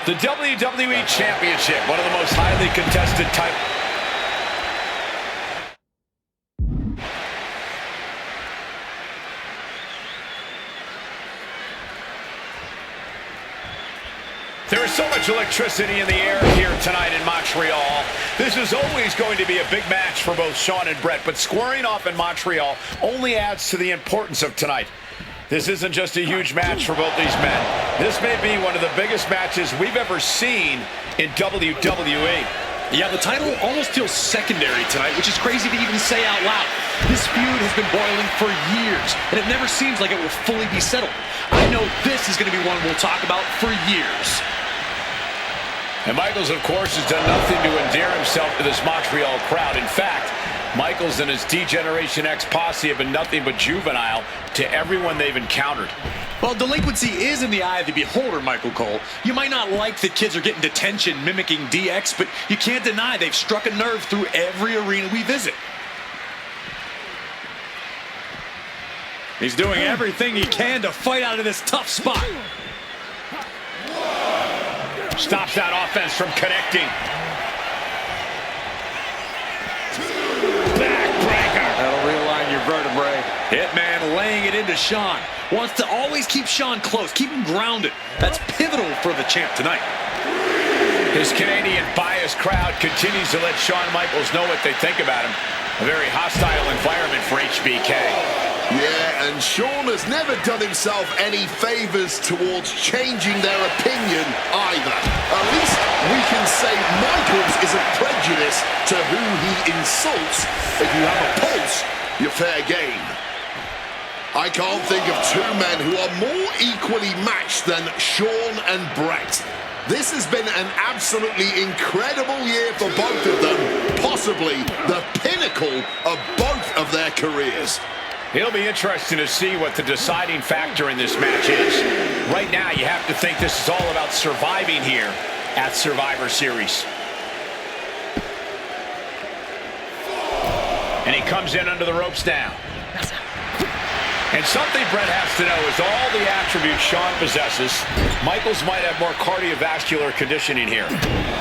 The WWE Championship, one of the most highly contested titles. There is so much electricity in the air here tonight in Montreal. This is always going to be a big match for both Shawn and Bret, but squaring off in Montreal only adds to the importance of tonight. This isn't just a huge match for both these men. This may be one of the biggest matches we've ever seen in WWE. Yeah, the title almost feels secondary tonight, which is crazy to even say out loud. This feud has been boiling for years, and it never seems like it will fully be settled. I know this is going to be one we'll talk about for years. And Michaels, of course, has done nothing to endear himself to this Montreal crowd. In fact, Michaels and his D-Generation X posse have been nothing but juvenile to everyone they've encountered. Well, delinquency is in the eye of the beholder, Michael Cole. You might not like that kids are getting detention mimicking DX, but you can't deny they've struck a nerve through every arena we visit. He's doing everything he can to fight out of this tough spot. Stops that offense from connecting. Backbreaker. That'll realign your vertebrae. Hitman laying it into Shawn. Wants to always keep Shawn close, keep him grounded. That's pivotal for the champ tonight. His Canadian biased crowd continues to let Shawn Michaels know what they think about him. A very hostile environment for HBK. Yeah, and Shawn has never done himself any favors towards changing their opinion either. At least we can say Michaels isn't prejudiced to who he insults. If you have a pulse, you're fair game. I can't think of two men who are more equally matched than Shawn and Bret. This has been an absolutely incredible year for both of them, possibly the pinnacle of both of their careers. It'll be interesting to see what the deciding factor in this match is. Right now, you have to think this is all about surviving here at Survivor Series. And he comes in under the ropes now. And something Brett has to know is all the attributes Shawn possesses, Michaels might have more cardiovascular conditioning here.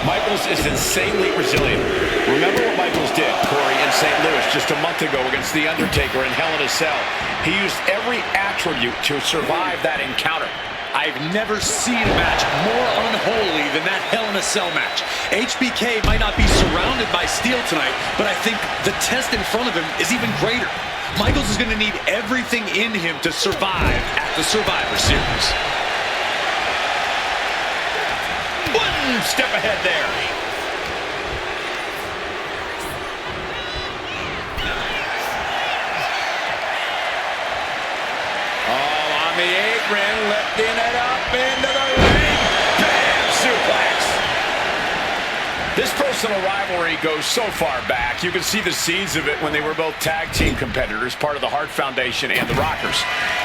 Michaels is insanely resilient. Remember what Michaels did, Corey, in St. Louis just a month ago against The Undertaker in Hell in a Cell. He used every attribute to survive that encounter. I've never seen a match more unholy than that Hell in a Cell match. HBK might not be surrounded by steel tonight, but I think the test in front of him is even greater. Michaels is going to need everything in him to survive at the Survivor Series. One step ahead there. Oh, on the apron, lifting it up into the ring. Bam! Suplex. This personal rivalry goes so far back. You can see the seeds of it when they were both tag team competitors, part of the Hart Foundation and the Rockers.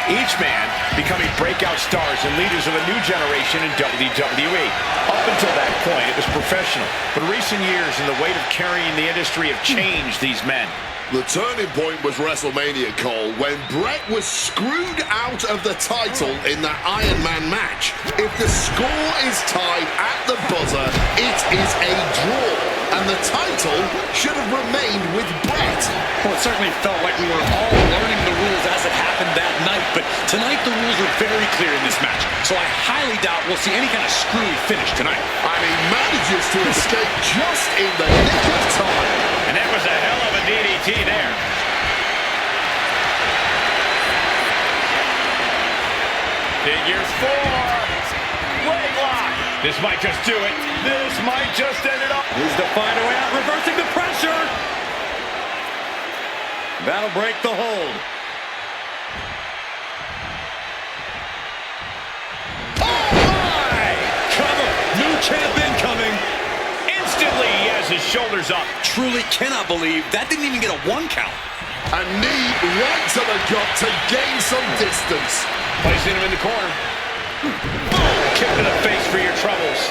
Each man becoming breakout stars and leaders of a new generation in WWE. Up until that point, it was professional. But recent years and the weight of carrying the industry have changed these men. The turning point was WrestleMania, Cole, when Brett was screwed out of the title in that Iron Man match. If the score is tied at the buzzer, it is a draw, and the title should have remained with Brett. Well, it certainly felt like we were all learning the rules as it happened that night, but tonight the rules were very clear in this match, so I highly doubt we'll see any kind of screwy finish tonight. And he manages to escape just in the nick of time. And that was a hell of a DDT there. Figure 4. Leg lock. This might just do it. This might just end it up. He's to find a way out, reversing the pressure. That'll break the hold. Oh my! Cover. New champ incoming. Instantly, he has his shoulders up. Truly cannot believe that didn't even get a 1 count. A knee right to the gut to gain some distance. Placing him in the corner. Kick to the face for your troubles.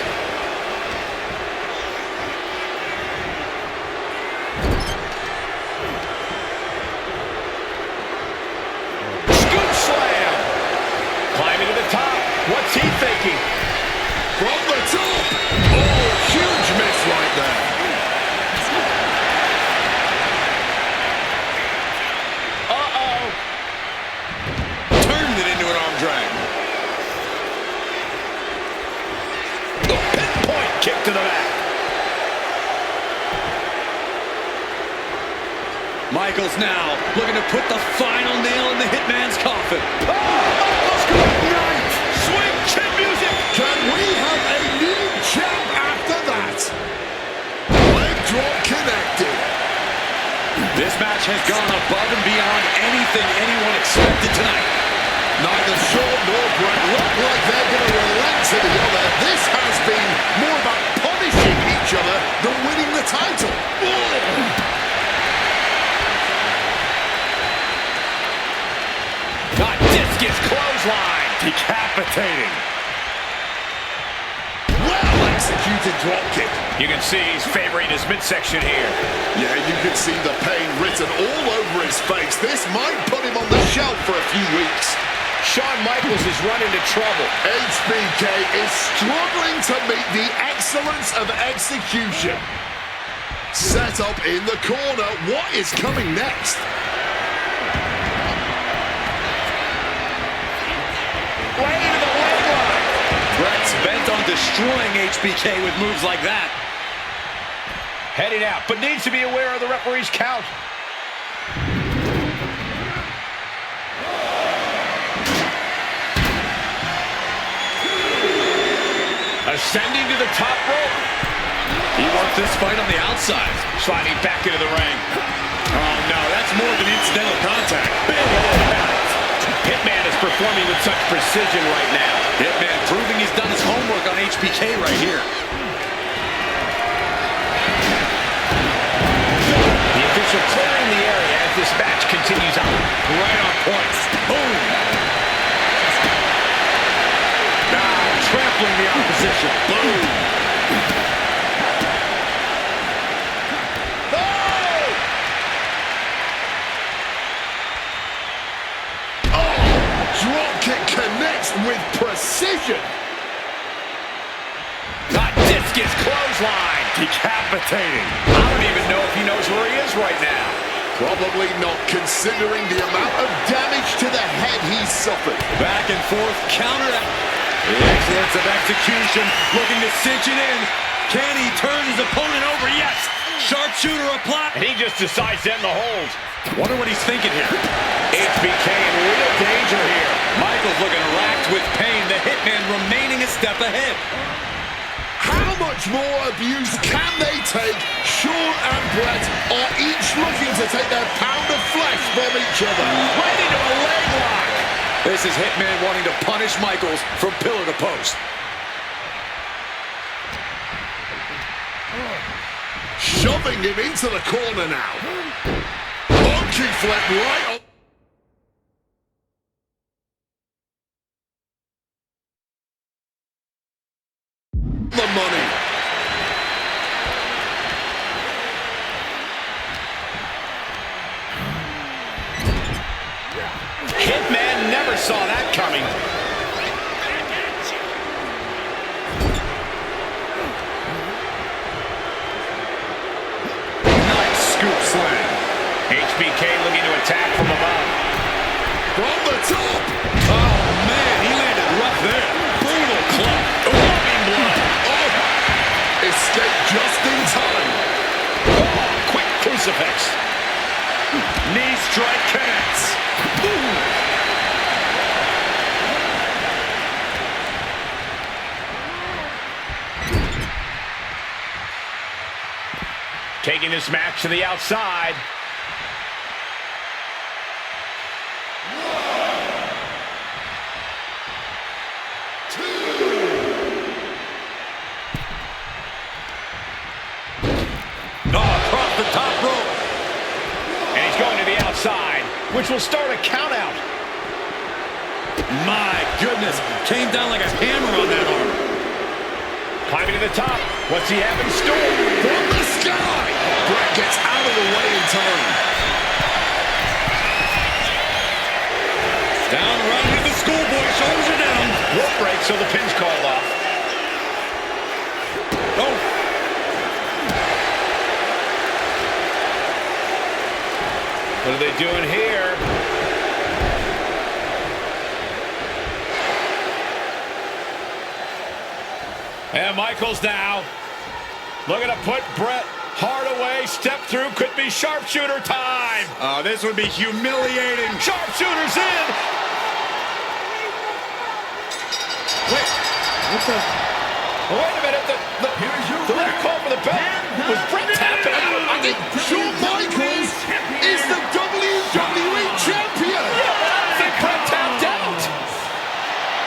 Scoop slam. Climbing to the top. What's he thinking? From the top. Oh, huge miss right there. Turned it into an arm drag. The pinpoint kick to the back. Michaels now looking to put the final nail in the Hitman's coffin. Oh, Michaels good night. Swing chin music. Can we have a new champ after that? Leg drop connected. This match has gone above and beyond anything anyone expected tonight. Neither Shawn nor Brett look like they're going to relent to the other. This has been more about punishing each other than winning the title. Got discus clothesline. Decapitating. Well executed dropkick. You can see he's favoring his midsection here. Yeah, you can see the pain written all over his face. This might put him on the shelf for a few weeks. Shawn Michaels is run into trouble. HBK is struggling to meet the excellence of execution. Set up in the corner. What is coming next? Right into the leg lock. Brett's bent on destroying HBK with moves like that. Heading out, but needs to be aware of the referee's count. Ascending to the top rope. He wants this fight on the outside. Sliding back into the ring. Oh no, that's more than incidental contact. Big impact. Hitman is performing with such precision right now. Hitman proving he's done his homework on HBK right here. The official clearing the area as this match continues on. Right on point. Boom. Trampling the opposition. Boom. Oh, with precision. Not discus clothesline. Decapitating. I don't even know if he knows where he is right now. Probably not, considering the amount of damage to the head he's suffered. Back and forth, counter. The excellence of execution, looking to cinch it in. Can he turn his opponent over? Yes! Sharpshooter applied. And he just decides to end the hold. Wonder what he's thinking here. HBK in real danger here. Michaels looking racked with pain. The Hitman remaining a step ahead. How much more abuse can they take? Shawn and Bret are each looking to take their pound of flesh from each other. Right into a leg lock. This is Hitman wanting to punish Michaels from pillar to post. Shoving him into the corner now. Monkey flip right on. The money. Hitman never saw that coming. Nice scoop slam. HBK looking to attack from above. From the top. Oh, man, he landed rough there. Brutal club. Loving blood. Oh, escaped just in time. Oh, quick crucifix. Knee strike connects. Ooh. Taking this match to the outside. Across the top rope. And he's going to the outside, which will start a count out. My goodness, came down like a hammer on that arm. Climbing to the top. What's he have in store? From the sky. Bret gets out of the way in time. Down right into the schoolboy. Shoulders are down. Rope break, so the pin's called off. Oh. What are they doing here? And Michaels now looking to put Bret hard away. Step through. Could be sharpshooter time. This would be humiliating. Sharpshooter's in. Wait. What the? Oh, wait a minute. The red call for the belt. Was Bret tapping out? I think Shawn Michaels is the WWE champion. I think Bret tapped out.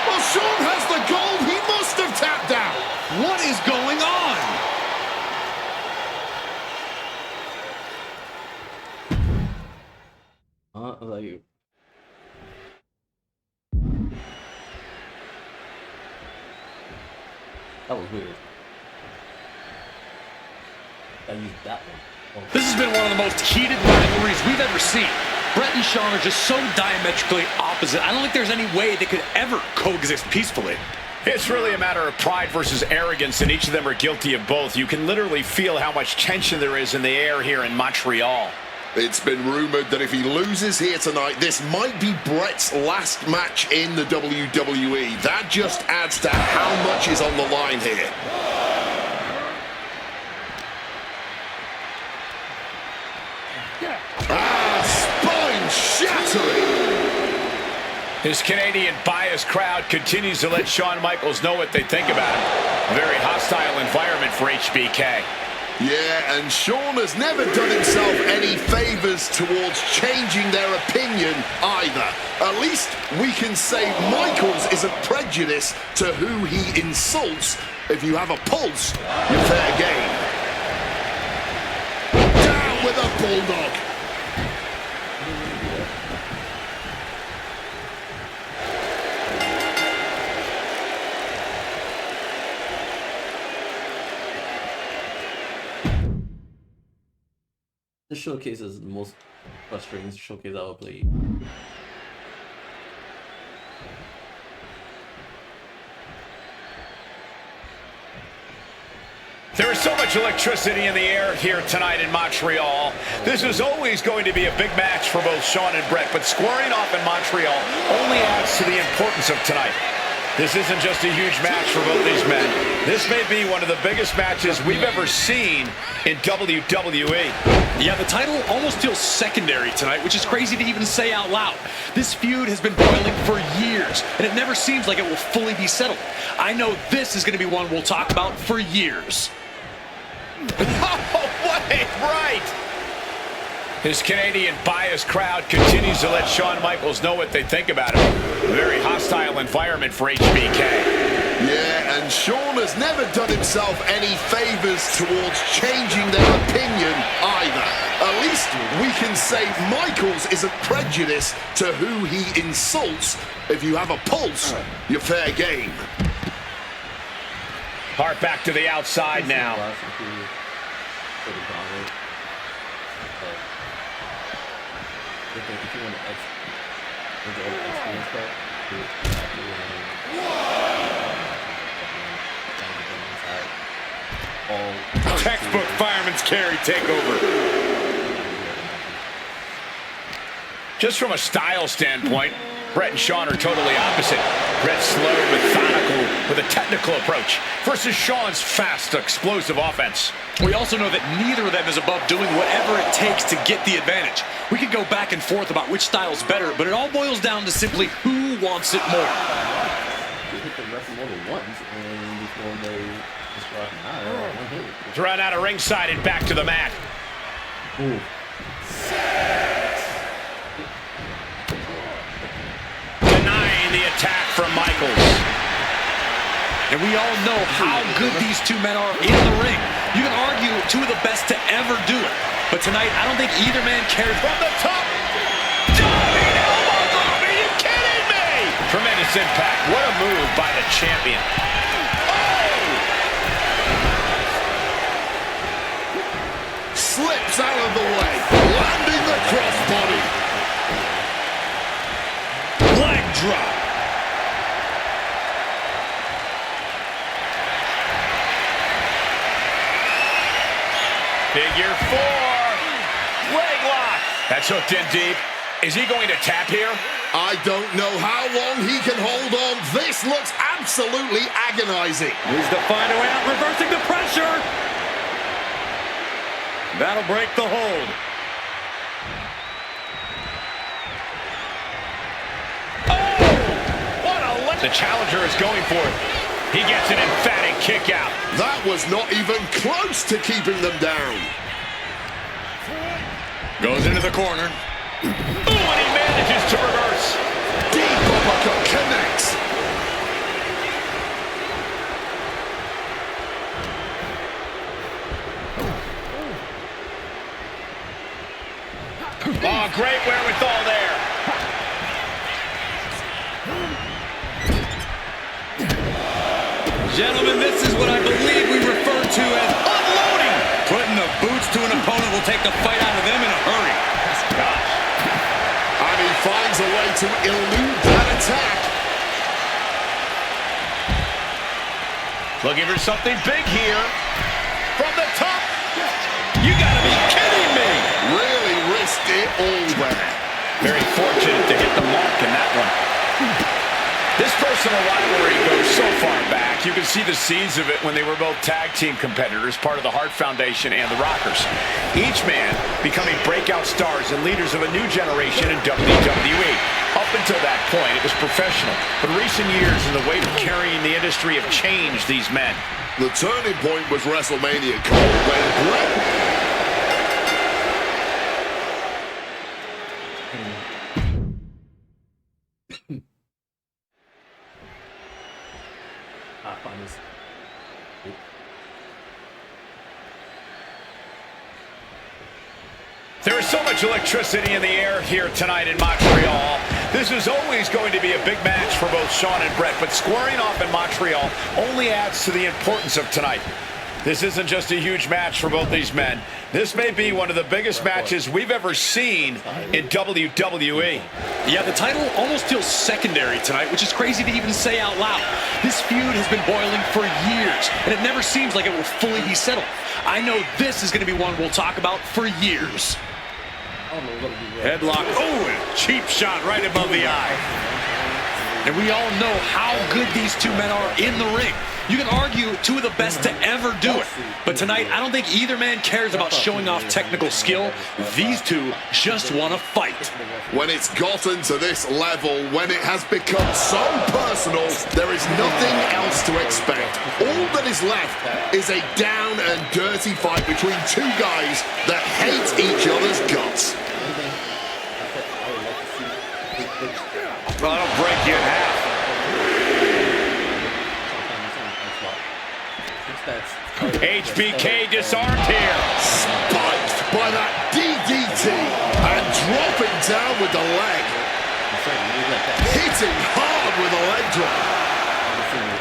Well, Shawn has the gold. He must have tapped out. What is going on? Like, that was weird. I used that one. Oh. This has been one of the most heated rivalries we've ever seen. Bret and Shawn are just so diametrically opposite. I don't think there's any way they could ever coexist peacefully. It's really a matter of pride versus arrogance, and each of them are guilty of both. You can literally feel how much tension there is in the air here in Montreal. It's been rumored that if he loses here tonight, this might be Bret's last match in the WWE. That just adds to how much is on the line here. Spine shattering. This Canadian biased crowd continues to let Shawn Michaels know what they think about him. A very hostile environment for HBK. Yeah, and Shawn has never done himself any favors towards changing their opinion either. At least we can say Michaels isn't prejudiced to who he insults. If you have a pulse, you're fair game. Down with a bulldog. This showcase is the most frustrating showcase I ever played. much electricity in the air here tonight in Montreal. This is always going to be a big match for both Shawn and Bret, but squaring off in Montreal only adds to the importance of tonight. This isn't just a huge match for both these men. This may be one of the biggest matches we've ever seen in WWE. Yeah, the title almost feels secondary tonight, which is crazy to even say out loud. This feud has been boiling for years, and it never seems like it will fully be settled. I know this is going to be one we'll talk about for years. Oh, what a right! His Canadian biased crowd continues to let Shawn Michaels know what they think about him. A very hostile environment for HBK. Yeah, and Shawn has never done himself any favors towards changing their opinion either. At least we can say Michaels isn't prejudiced to who he insults. If you have a pulse, you're fair game. Hart back to the outside now. Textbook fireman's carry takeover. Just from a style standpoint, Bret and Shawn are totally opposite. Bret's slow, methodical, with a technical approach versus Shawn's fast, explosive offense. We also know that neither of them is above doing whatever it takes to get the advantage. We could go back and forth about which style's better, but it all boils down to simply who wants it more. He's run out of ringside and back to the mat. Ooh. Denying the attack from Michaels. And we all know how good these two men are in the ring. You can argue two of the best to ever do it. But tonight, I don't think either man cares. From the top. Diving elbow drop. Are you kidding me? Tremendous impact. What a move by the champion. Slips out of the way, landing the crossbody. Leg drop. Figure four. Leg lock. That's hooked in deep. Is he going to tap here? I don't know how long he can hold on. This looks absolutely agonizing. Needs to find a way out, reversing the pressure. That'll break the hold. Oh! What a lift. The challenger is going for it. He gets an emphatic kick out. That was not even close to keeping them down. Goes into the corner. Oh, and he manages to reverse. Deep uppercut connects. Oh, great wherewithal there. Gentlemen, this is what I believe we refer to as unloading. Putting the boots to an opponent will take the fight out of them in a hurry. Gosh. And he finds a way to elude that attack. Looking for something big here. From the top. You gotta be kidding me. Really risked it all there. Very fortunate to hit the mark in that one. This personal rivalry goes so far back. You can see the seeds of it when they were both tag team competitors, part of the Hart Foundation and the Rockers. Each man becoming breakout stars and leaders of a new generation in WWE. Up until that point, it was professional. But recent years and the weight of carrying the industry have changed these men. The turning point was WrestleMania, Cole, when Bret... There is so much electricity in the air here tonight in Montreal. This is always going to be a big match for both Shawn and Bret, but squaring off in Montreal only adds to the importance of tonight. This isn't just a huge match for both these men. This may be one of the biggest matches we've ever seen in WWE. Yeah, the title almost feels secondary tonight, which is crazy to even say out loud. This feud has been boiling for years, and it never seems like it will fully be settled. I know this is going to be one we'll talk about for years. Headlock. Oh, and a cheap shot right above the eye. And we all know how good these two men are in the ring. You can argue two of the best to ever do it. But tonight, I don't think either man cares about showing off technical skill. These two just want to fight. When it's gotten to this level, when it has become so personal, there is nothing else to expect. All that is left is a down and dirty fight between two guys that hate each other's guts. Well, that'll break you in half. HBK disarmed here. Spiked by that DDT and dropping down with the leg. Hitting hard with a leg drop.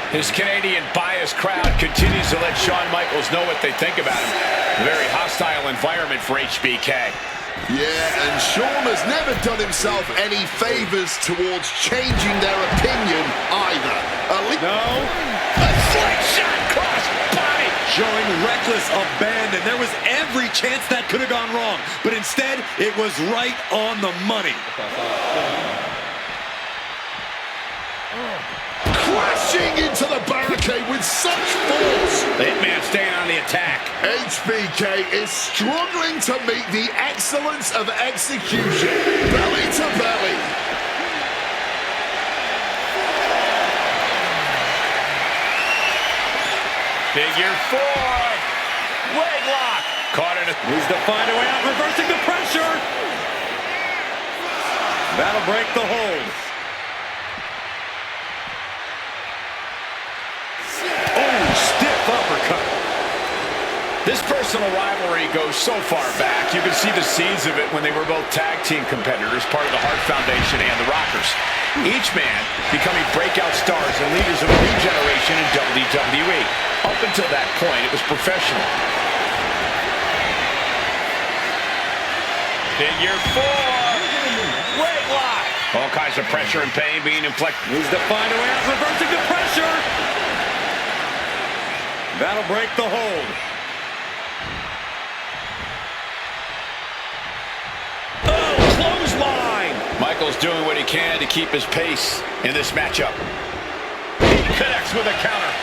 This Canadian biased crowd continues to let Shawn Michaels know what they think about him. A very hostile environment for HBK. Yeah, and Shawn has never done himself any favors towards changing their opinion either. No. A slingshot cross body. Showing reckless abandon. There was every chance that could have gone wrong, but instead, it was right on the money. Crashing into the barricade with such force. The Hitman staying on the attack. HBK is struggling to meet the excellence of execution. Belly to belly. Figure four. Leg lock. Caught in a... Needs to find a way out, reversing the pressure. That'll break the hold. Oh, stiff uppercut. This personal rivalry goes so far back. You can see the seeds of it when they were both tag team competitors, part of the Hart Foundation and the Rockers. Each man becoming breakout stars and leaders of a new generation in WWE. Up until that point, it was professional. Figure four. Leg lock. All kinds of pressure and pain being inflicted. Needs to find a way out, reversing the pressure. That'll break the hold. Oh, clothesline. Michaels doing what he can to keep his pace in this matchup. He connects with a counter.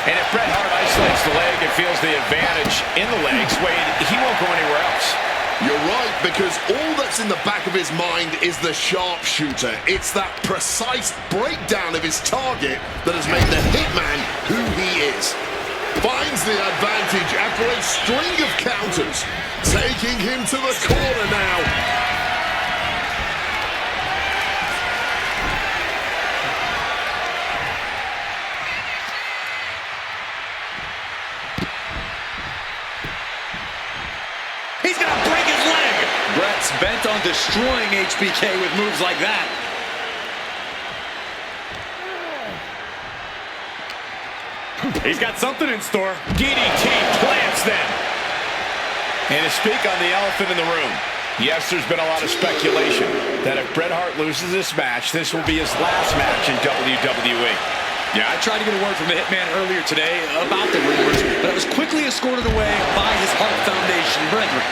And if Bret Hart isolates the leg and feels the advantage in the legs, Wade, he won't go anywhere else. You're right, because all that's in the back of his mind is the sharpshooter. It's that precise breakdown of his target that has made the Hitman who he is. Finds the advantage after a string of counters, taking him to the corner now. He's gonna break his leg. Bret's bent on destroying HBK with moves like that. He's got something in store. DDT plants them. And to speak on the elephant in the room, yes, there's been a lot of speculation that if Bret Hart loses this match, this will be his last match in WWE. Yeah, I tried to get a word from the Hitman earlier today about the rumors, but it was quickly escorted away by his Hart Foundation brethren.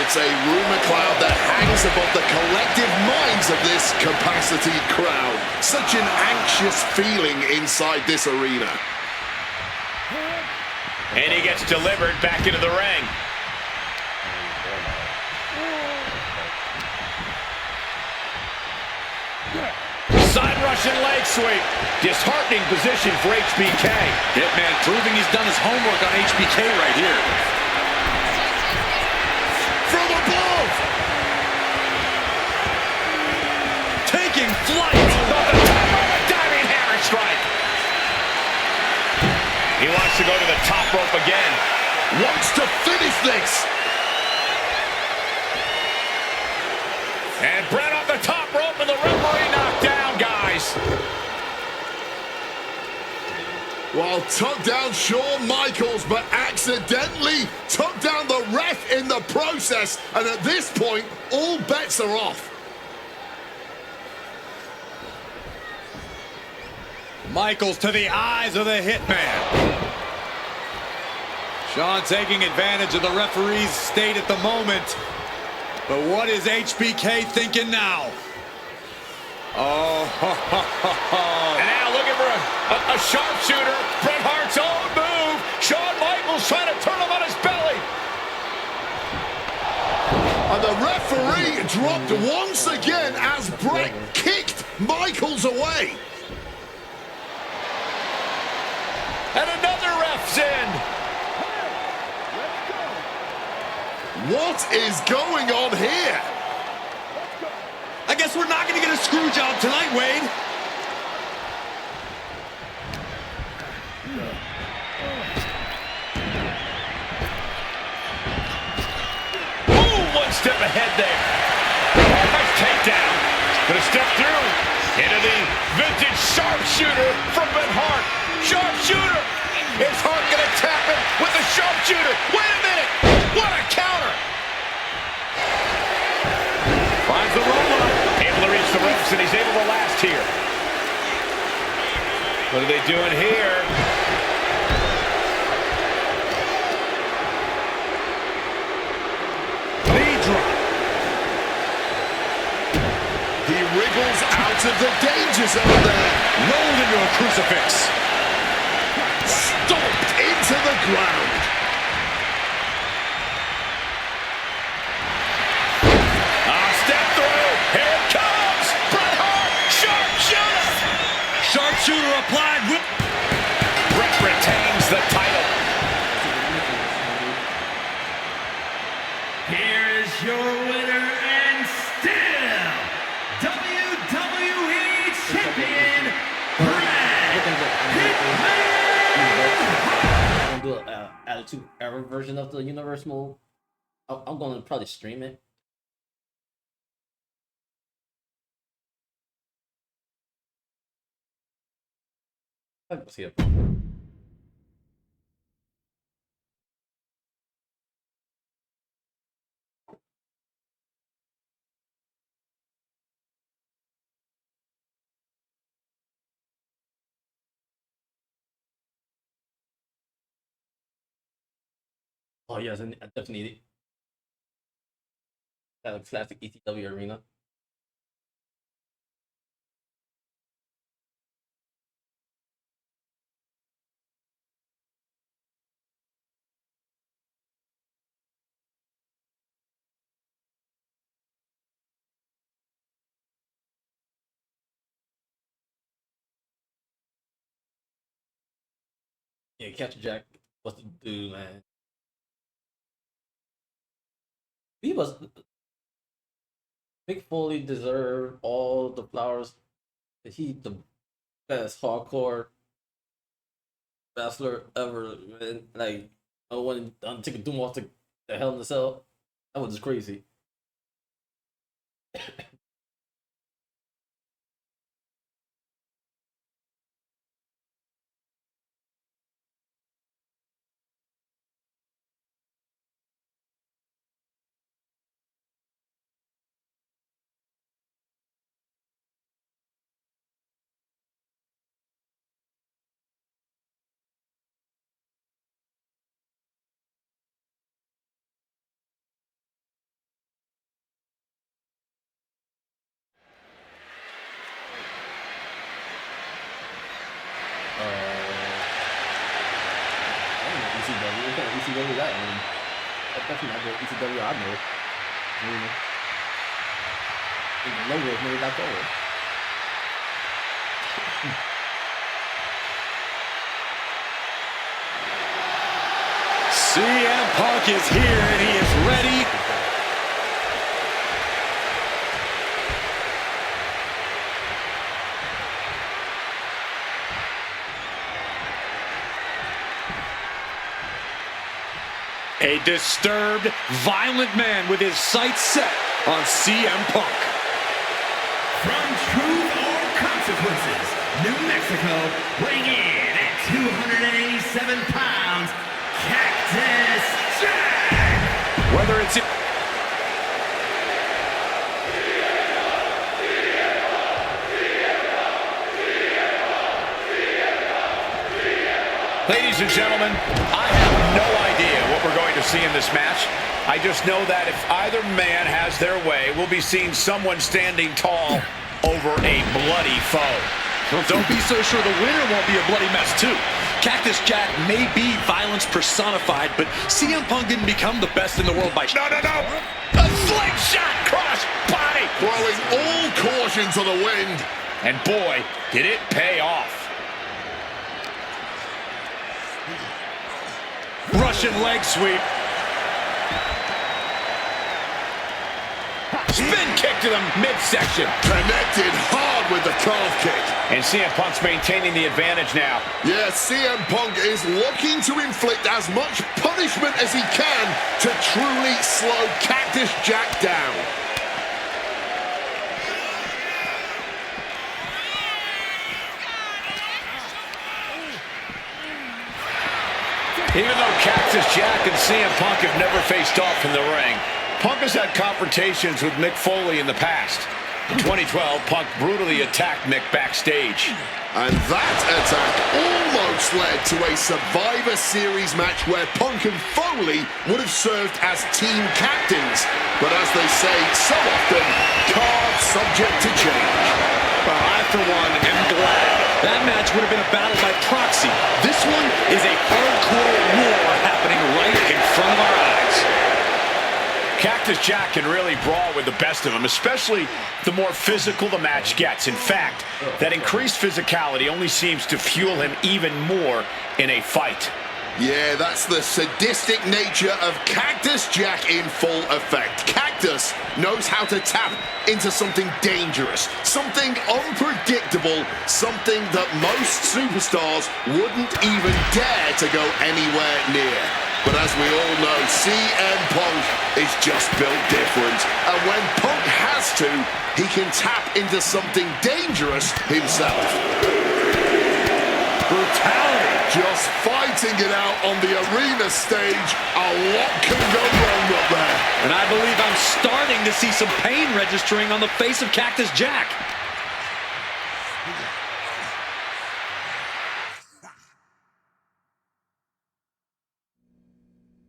It's a rumor cloud that hangs above the collective minds of this capacitated crowd. Such an anxious feeling inside this arena. And he gets delivered back into the ring. Side Russian leg sweep. Disheartening position for HBK. Hitman proving he's done his homework on HBK right here. From above! Taking flight. Diving hammer strike. He wants to go to the top rope again. Wants to finish this! And Bret off the top rope and the referee knocked down, guys. Well, took down Shawn Michaels, but accidentally took down the ref in the process. And at this point, all bets are off. Michaels to the eyes of the Hitman. Shawn taking advantage of the referee's state at the moment. But what is HBK thinking now? Oh, And now looking for a sharpshooter. Bret Hart's own move. Shawn Michaels trying to turn him on his belly. And the referee dropped once again as Bret kicked Michaels away. And another ref's in. What is going on here? I guess we're not going to get a screw job tonight, Wade. Ooh, one step ahead there. Nice takedown. Gonna step through into the vintage sharpshooter from Bret Hart. Sharpshooter. Is Hart gonna tap him with the sharpshooter? Wait a minute. What a counter. Finds the roll-up. Able to reach the ropes, and he's able to last here. What are they doing here? Knee drop. He wriggles out of the danger zone there. Rolled into a crucifix. Stomped into the ground. Step through. Here it comes. Bret Hart. Sharpshooter. Sharpshooter applied. Bret retains the title. Here is your winner and still WWE Champion, Bret Hitman. I'm gonna do an Attitude Era version of the Universe mode. I'm gonna probably stream it. Let's see it. Oh yes, and I definitely need it. That classic ECW arena. Yeah, Captain Jack, what to do, man? He was Mick Foley deserved all the flowers. He the best hardcore wrestler ever. Man. Like when Undertaker threw him off the Hell in the Cell, that was just crazy. ECW. What kind of ECW that? I mean, that's definitely not the ECW I know. I mean, the logo is made that forward. CM Punk is here and he is ready. A disturbed, violent man with his sights set on CM Punk. From Truth or Consequences, New Mexico, weighing in at 287 pounds, Cactus Jack! Whether it's... Ladies and gentlemen, I have no idea what we're going to see in this match. I just know that if either man has their way, we'll be seeing someone standing tall over a bloody foe. Well, don't be so sure the winner won't be a bloody mess, too. Cactus Jack may be violence personified, but CM Punk didn't become the best in the world by... No! A slingshot cross body! Throwing all caution to the wind. And boy, did it pay off. Russian leg sweep. Spin kick to the midsection. Connected hard with the calf kick. And CM Punk's maintaining the advantage now. Yeah, CM Punk is looking to inflict as much punishment as he can to truly slow Cactus Jack down. Even though Cactus Jack and CM Punk have never faced off in the ring, Punk has had confrontations with Mick Foley in the past. In 2012, Punk brutally attacked Mick backstage. And that attack almost led to a Survivor Series match where Punk and Foley would have served as team captains. But as they say so often, cards subject to change. Well, I, for one, am glad. That match would have been a battle by proxy. This one is a hardcore war happening right in front of our eyes. Cactus Jack can really brawl with the best of them, especially the more physical the match gets. In fact, that increased physicality only seems to fuel him even more in a fight. Yeah, that's the sadistic nature of Cactus Jack in full effect. Cactus knows how to tap into something dangerous, something unpredictable, something that most superstars wouldn't even dare to go anywhere near. But as we all know, CM Punk is just built different. And when Punk has to, he can tap into something dangerous himself. Brutality. Just fighting it out on the arena stage. A lot can go wrong up there. And I believe I'm starting to see some pain registering on the face of Cactus Jack.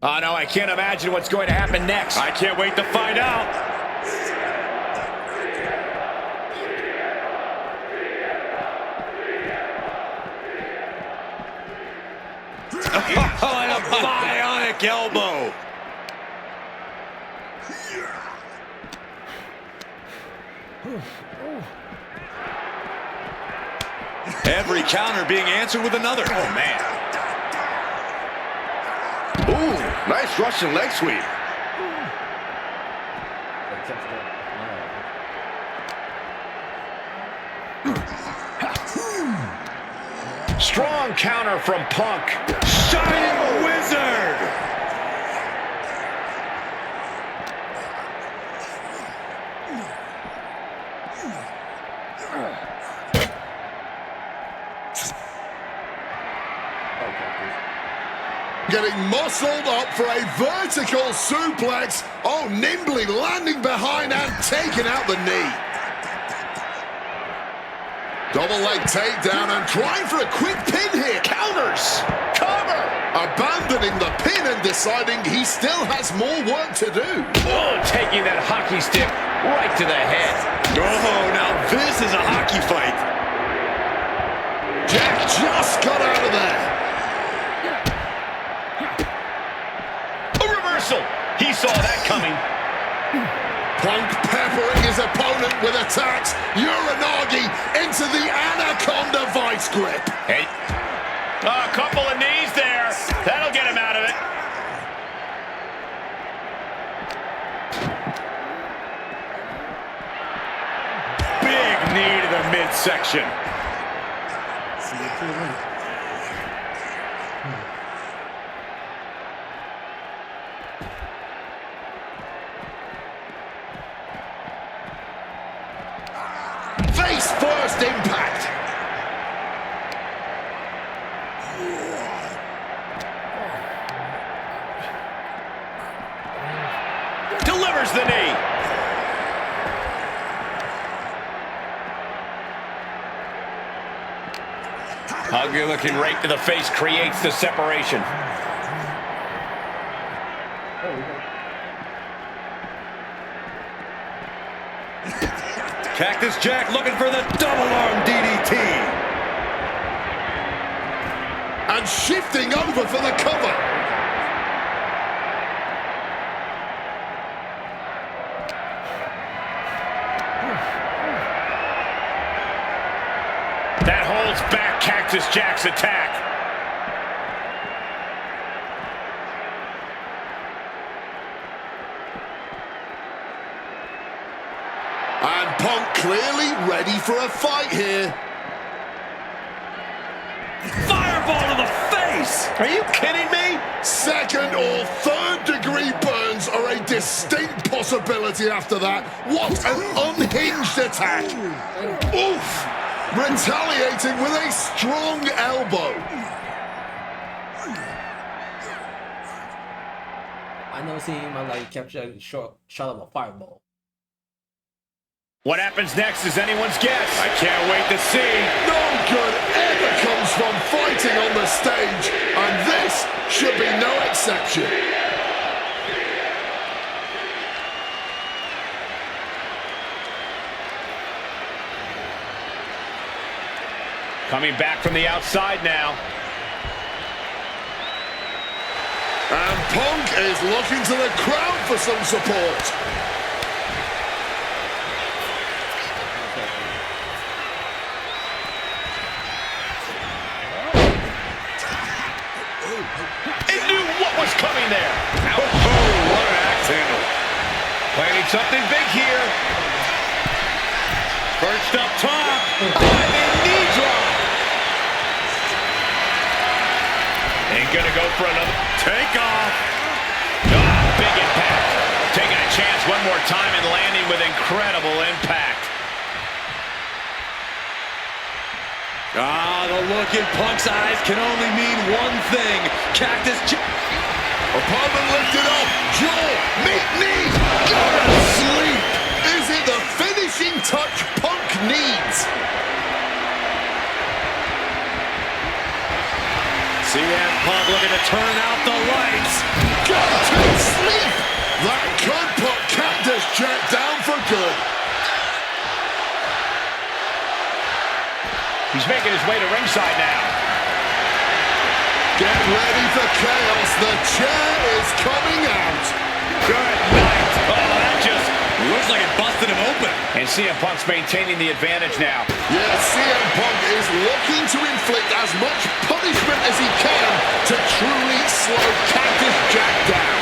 Oh, no, I can't imagine what's going to happen next. I can't wait to find out. Oh, and a bionic elbow. Every counter being answered with another. Oh, man. Ooh, nice Russian leg sweep. Strong counter from Punk. Shining Wizard. Getting muscled up for a vertical suplex. Oh, nimbly landing behind and taking out the knee. Double leg takedown and trying for a quick pin here. Counters. Cover. Abandoning the pin and deciding he still has more work to do. Oh, taking that hockey stick right to the head. Oh, now this is a hockey fight. Jack just got out of there. A reversal. He saw that coming. Punk peppering his opponent with attacks. Uranagi into the Anaconda vice grip. Hey. A couple of knees there. That'll get him out of it. Big knee to the midsection. Face first impact. Ugly looking right to the face creates the separation. Cactus Jack looking for the double arm DDT. And shifting over for the cover. That holds back Cactus Jack's attack. And Punk clearly ready for a fight here. Fireball to the face! Are you kidding me? Second or third degree burns are a distinct possibility after that. What an unhinged attack. Oof! Retaliating with a strong elbow. I never seen him like capture a shot of a fireball. What happens next is anyone's guess. I can't wait to see. No good ever comes from fighting on the stage, and this should be no exception. Coming back from the outside now. And Punk is looking to the crowd for some support. He knew what was coming there. Oh, what an axe handle. Planning something big here. Perched up top. Diving knee drop. Ain't gonna go for another take off. Ah, big impact. Taking a chance one more time and landing with incredible impact. Ah, the look in Punk's eyes can only mean one thing. Cactus Jack. Opponent lifted up. Jaw, meet knee. Go to sleep. Is it the finishing touch Punk needs? CM Punk looking to turn out the lights. Go to sleep. That could put Cactus Jack down for good. He's making his way to ringside now. Get ready for chaos. The chair is coming out. Good night. Oh, that just looks like it busted him open. And CM Punk's maintaining the advantage now. Yes, CM Punk is looking to inflict as much punishment as he can to truly slow Cactus Jack down.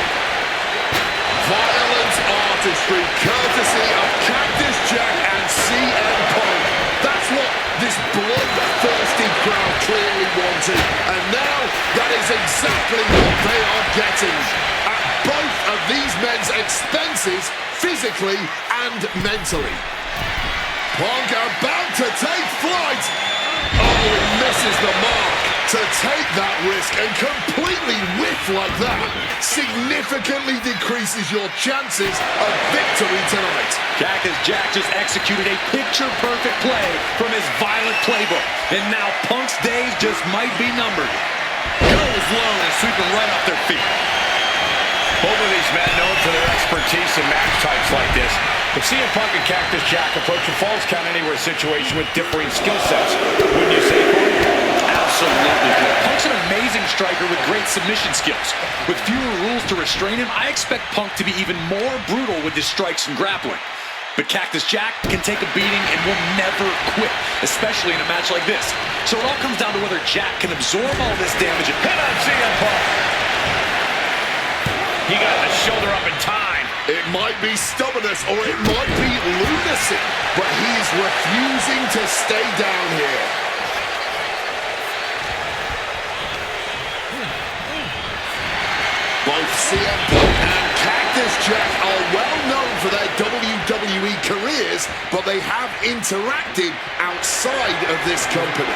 Violent artistry courtesy of Cactus Jack and CM Punk. That's what this bloodthirsty crowd clearly wanted. And now that is exactly what they are getting. At both of these men's expenses, physically and mentally. Punk about to take flight. Oh, he misses the mark. To take that risk and completely whiff like that significantly decreases your chances of victory tonight. Cactus Jack just executed a picture-perfect play from his violent playbook. And now Punk's days just might be numbered. Goes low and sweeping right off their feet. Both of these men known for their expertise in match types like this. But CM Punk and Cactus Jack approach a Falls Count Anywhere situation with differing skill sets. Wouldn't you say, Punk? Absolutely. Punk's an amazing striker with great submission skills. With fewer rules to restrain him, I expect Punk to be even more brutal with his strikes and grappling. But Cactus Jack can take a beating and will never quit, especially in a match like this. So it all comes down to whether Jack can absorb all this damage and hit on CM Punk. He got the shoulder up in time. It might be stubbornness or it might be lunacy, but he's refusing to stay down here. Both CM Punk and Cactus Jack are well known for their WWE careers. years, but they have interacted outside of this company.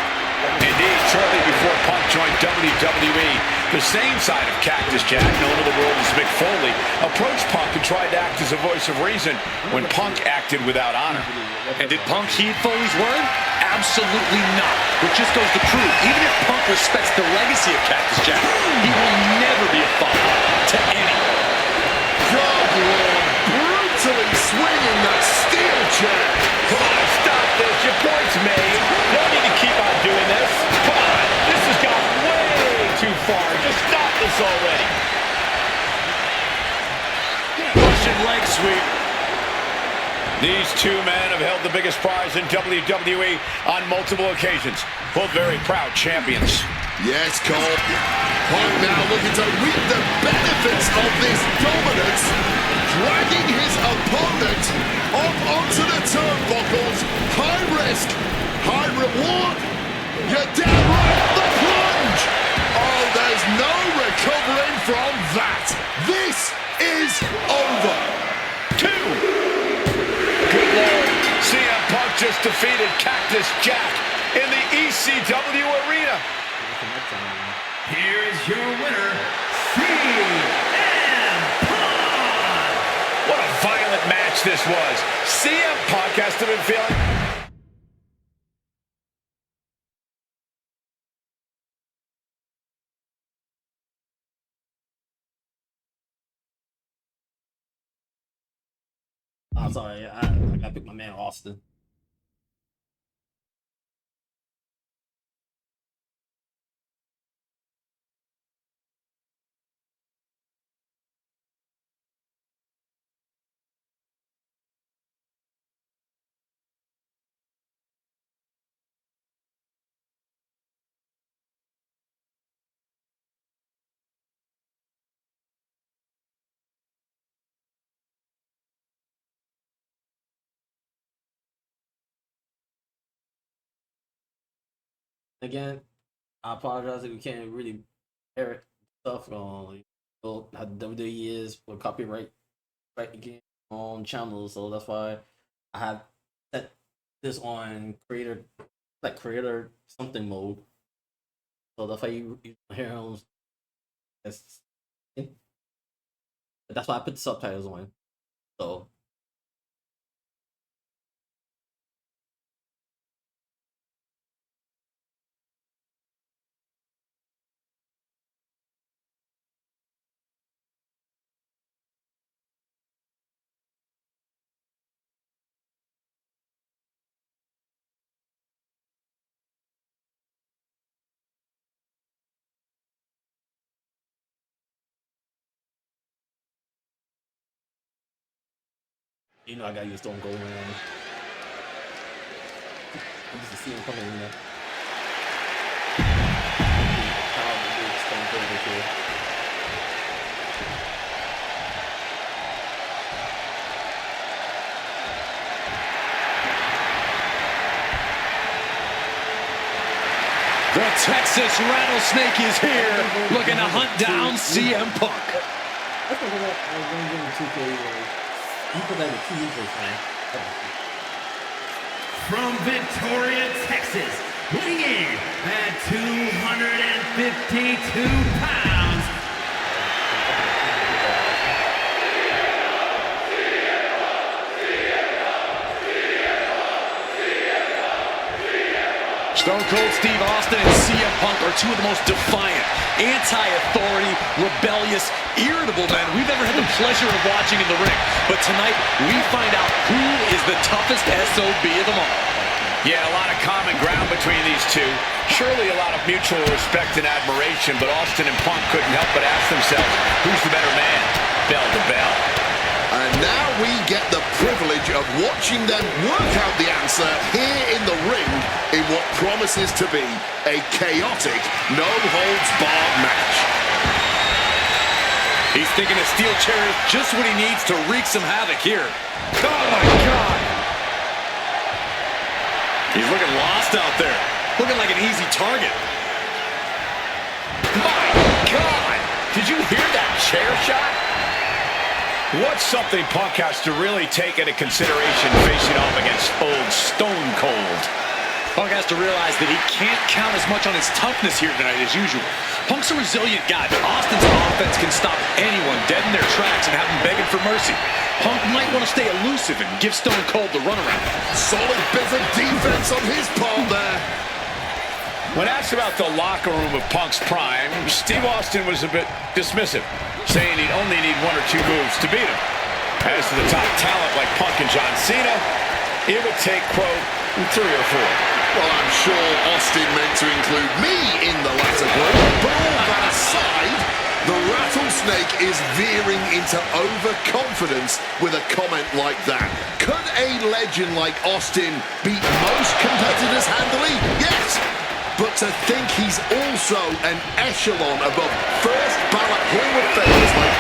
Indeed, shortly before Punk joined WWE, the same side of Cactus Jack, known to the world as Mick Foley, approached Punk and tried to act as a voice of reason when Punk acted without honor. And did Punk heed Foley's word? Absolutely not. Which just goes to prove, even if Punk respects the legacy of Cactus Jack, he will never be a father to any. God, Lord, brutally swinging that steel chair. Come on, stop this. Your point's made. No need to keep on doing this. Come on, this has gone way too far. Just stop this already. Russian leg sweep. These two men have held the biggest prize in WWE on multiple occasions. Both very proud champions. Yes, Cole. Punk now looking to reap the benefits of this dominance, dragging his opponent up onto the turnbuckles. High risk, high reward. You're damn right, the plunge. Oh, there's no recovering from that. This is over. 2. Good Lord, CM Punk just defeated Cactus Jack in the ECW arena. Here's your winner, CM Punk! What a violent match this was. CM Punk has to have been feeling... I'm sorry, I gotta pick my man Austin. Again, I apologize if we can't really air stuff on how WWE is for copyright right again on channels, so that's why I have set this on creator something mode. So that's why you hear him. That's why I put the subtitles on. So you know I gotta use Stone Cold Man. I'm just seeing coming in there. Stone Cold this year. The Texas Rattlesnake is here, looking to hunt down CM Punk. That's what I was going to give him 2K. You put that in 2 weeks, man. From Victoria, Texas, weighing in at 252 pounds, Stone Cold Steve Austin and CM Punk are two of the most defiant, anti-authority, rebellious, irritable men we've ever had the pleasure of watching in the ring. But tonight, we find out who is the toughest SOB of them all. Yeah, a lot of common ground between these two. Surely a lot of mutual respect and admiration, but Austin and Punk couldn't help but ask themselves, who's the better man, bell to bell? And now we get the privilege of watching them work out the answer here in the ring in what promises to be a chaotic, no-holds-barred match. He's thinking a steel chair is just what he needs to wreak some havoc here. Oh my God! He's looking lost out there. Looking like an easy target. My God! Did you hear that chair shot? What's something Punk has to really take into consideration facing off against old Stone Cold? Punk has to realize that he can't count as much on his toughness here tonight as usual. Punk's a resilient guy, but Austin's offense can stop anyone dead in their tracks and have them begging for mercy. Punk might want to stay elusive and give Stone Cold the runaround. Solid bit of defense on his part there. When asked about the locker room of Punk's prime, Steve Austin was a bit dismissive, saying he'd only need 1 or 2 moves to beat him. As to the top talent like Punk and John Cena, it would take, quote, 3 or 4. Well, I'm sure Austin meant to include me in the latter group, but all that aside, the Rattlesnake is veering into overconfidence with a comment like that. Could a legend like Austin beat most competitors handily? Yes! But to think he's also an echelon above first ballot Hall of Famers like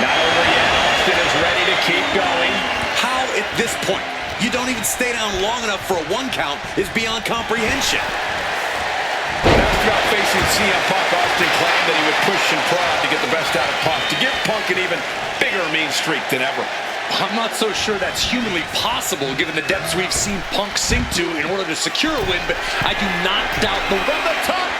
not over yet. Austin is ready to keep going. How at this point you don't even stay down long enough for a 1 count is beyond comprehension. When asked about facing CM Punk, Austin claimed that he would push and prod to get the best out of Punk, to give Punk an even bigger mean streak than ever. I'm not so sure that's humanly possible given the depths we've seen Punk sink to in order to secure a win, but I do not doubt the From the top,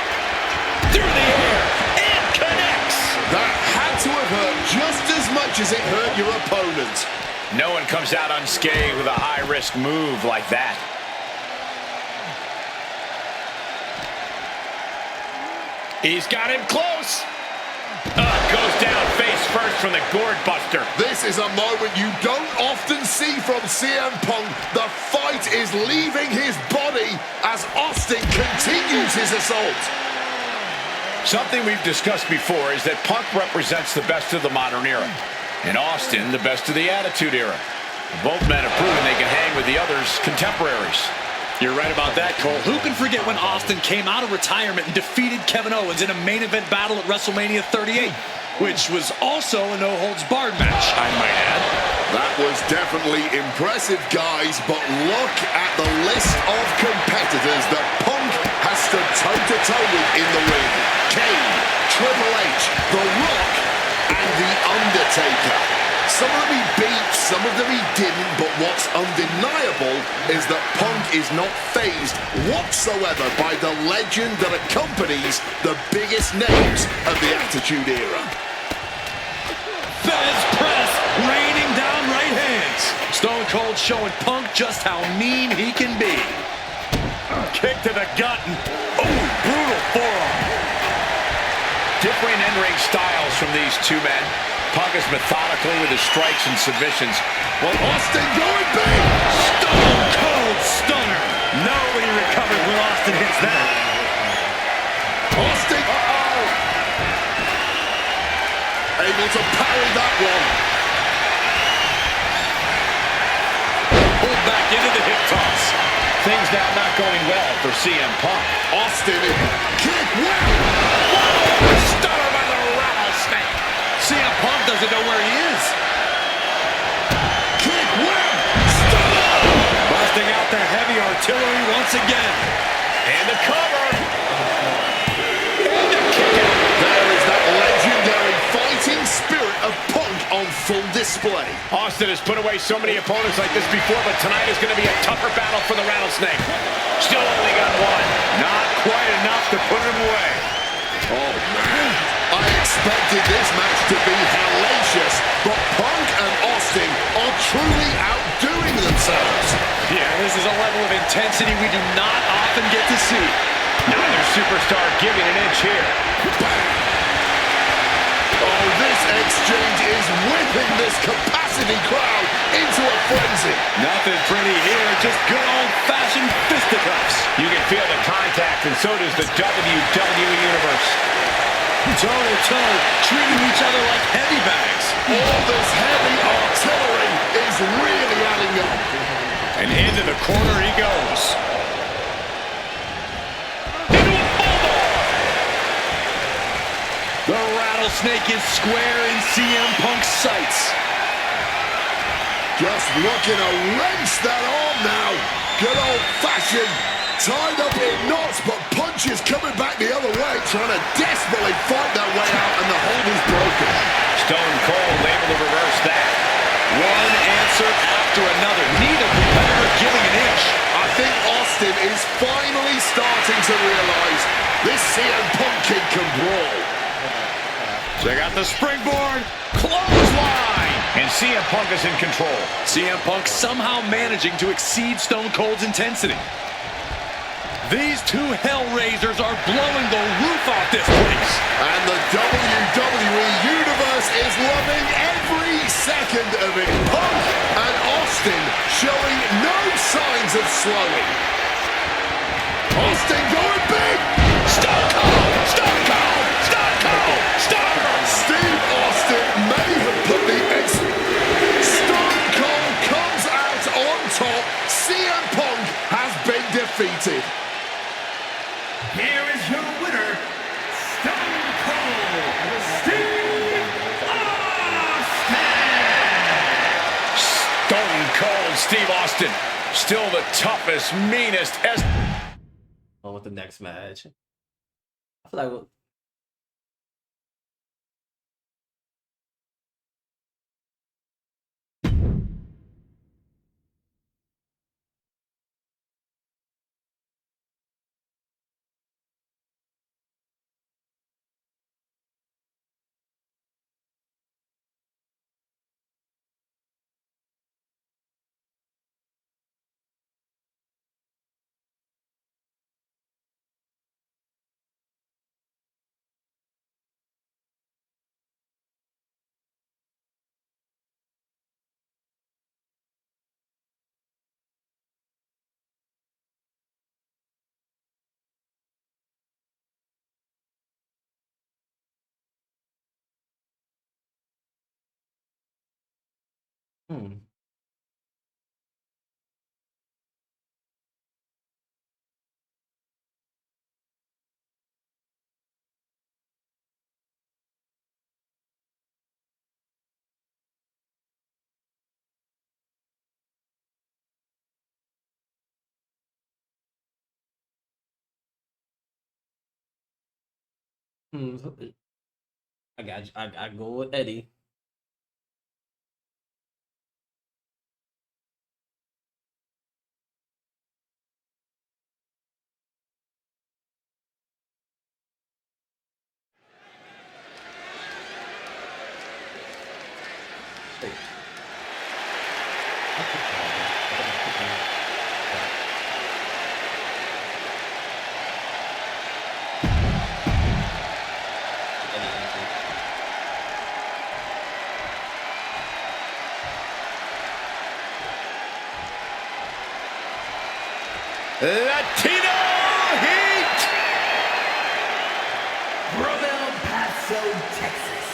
through the air, and connects. that had to have hurt just as much as it hurt your opponent. No one comes out unscathed with a high-risk move like that. He's got him close. Goes down face first from the gourd buster. This is a moment you don't often see from CM Punk. The fight is leaving his body as Austin continues his assault. Something we've discussed before is that Punk represents the best of the modern era, and Austin the best of the Attitude Era. Both men have proven they can hang with the others' contemporaries. You're right about that, Cole. Who can forget when Austin came out of retirement and defeated Kevin Owens in a main event battle at WrestleMania 38, which was also a no-holds-barred match, I might add. That was definitely impressive, guys, but look at the list of competitors that Punk has stood toe-to-toe with in the ring. Kane, Triple H, The Rock, and The Undertaker. Some of them he beat, some of them he didn't, but what's undeniable is that Punk is not fazed whatsoever by the legend that accompanies the biggest names of the Attitude Era. Fez press, raining down right hands. Stone Cold showing Punk just how mean he can be. Kick to the gut. Brutal forearm. Differing in-ring styles from these two men. Punk is methodical with his strikes and submissions. Well, Austin going big. Stone Cold stunner. Nobody recovered when Austin hits that. Austin. Able to parry that one. Pulled back into the hip toss. Things now not going well for CM Punk. Austin, kick, wow! Stunner by the Rattlesnake. CM Punk doesn't know where he is. Kick, wow! Stunner! Busting out the heavy artillery once again. And the cover. And the kick out. There is that legendary fighting spirit of Punk on full display. Austin has put away so many opponents like this before, but tonight is going to be a tougher battle for the Rattlesnake. Still only got one. Not quite enough to put him away. Oh, man. I expected this match to be hellacious, but Punk and Austin are truly outdoing themselves. Yeah, this is a level of intensity we do not often get to see. Neither superstar giving an inch here. Oh, this exchange is whipping this capacity crowd into a frenzy. Nothing pretty here, just good old-fashioned fisticuffs. You can feel the contact, and so does the WWE Universe. Toe-to-toe, treating each other like heavy bags. All this heavy artillery is really adding up. And into the corner he goes. Into a bulldog. The Rattlesnake is square in CM Punk's sights. Just looking to wrench that arm now. Good old-fashioned Tied up in knots, but punches coming back the other way, trying to desperately fight their way out, and the hold is broken. Stone Cold able to reverse that. One answer after another. Neither competitor giving an inch. I think Austin is finally starting to realize this CM Punk kid can brawl. Check out the springboard. Clothesline. And CM Punk is in control. CM Punk somehow managing to exceed Stone Cold's intensity. These two Hellraisers are blowing the roof off this place. And the WWE Universe is loving every second of it. Punk and Austin showing no signs of slowing. Austin going big. Stone Cold! Stone Cold! Stone Cold! Stone Cold! Steve Austin may have put the Stone Cold comes out on top. CM Punk has been defeated. Here is your winner, Stone Cold Steve Austin! Stone Cold Steve Austin. Still the toughest, meanest. On with the next match. I feel like I go with Eddie. Latino Heat! From El Paso, Texas,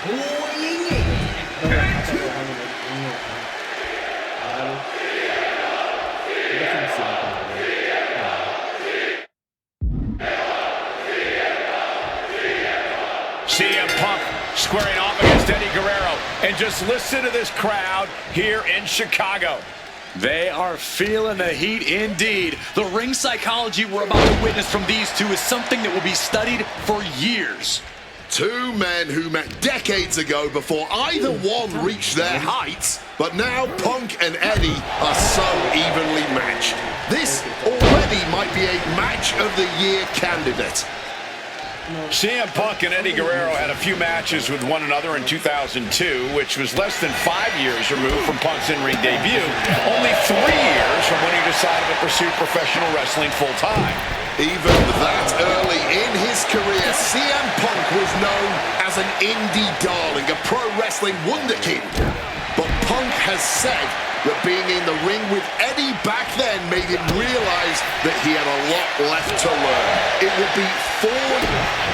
weighing in at CM Punk squaring off against Eddie Guerrero. And just listen to this crowd here in Chicago. They are feeling the heat indeed. The ring psychology we're about to witness from these two is something that will be studied for years. Two men who met decades ago before either one reached their heights, but now Punk and Eddie are so evenly matched. This already might be a match of the year candidate. CM Punk and Eddie Guerrero had a few matches with one another in 2002, which was less than 5 years removed from Punk's in-ring debut, only 3 years from when he decided to pursue professional wrestling full-time. Even that early in his career, CM Punk was known as an indie darling, a pro wrestling wunderkind. But Punk has said that being in the ring with Eddie back then made him realize that he had a lot left to learn. It would be 4 years.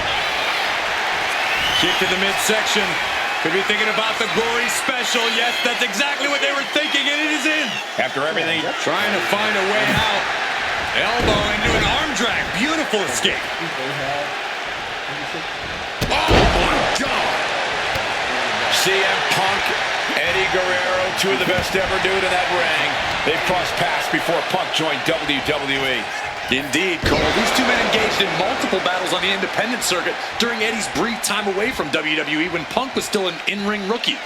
Kick to the midsection. Could be thinking about the gory special. Yes, that's exactly what they were thinking, and it is in. After everything, Trying to find a way out. Elbow into an arm drag. Beautiful escape. Oh my God! CM Punk, Eddie Guerrero, two of the best to ever do it in that ring. They've crossed paths before Punk joined WWE. Indeed, Cole. These two men engaged in multiple battles on the independent circuit during Eddie's brief time away from WWE when Punk was still an in-ring rookie.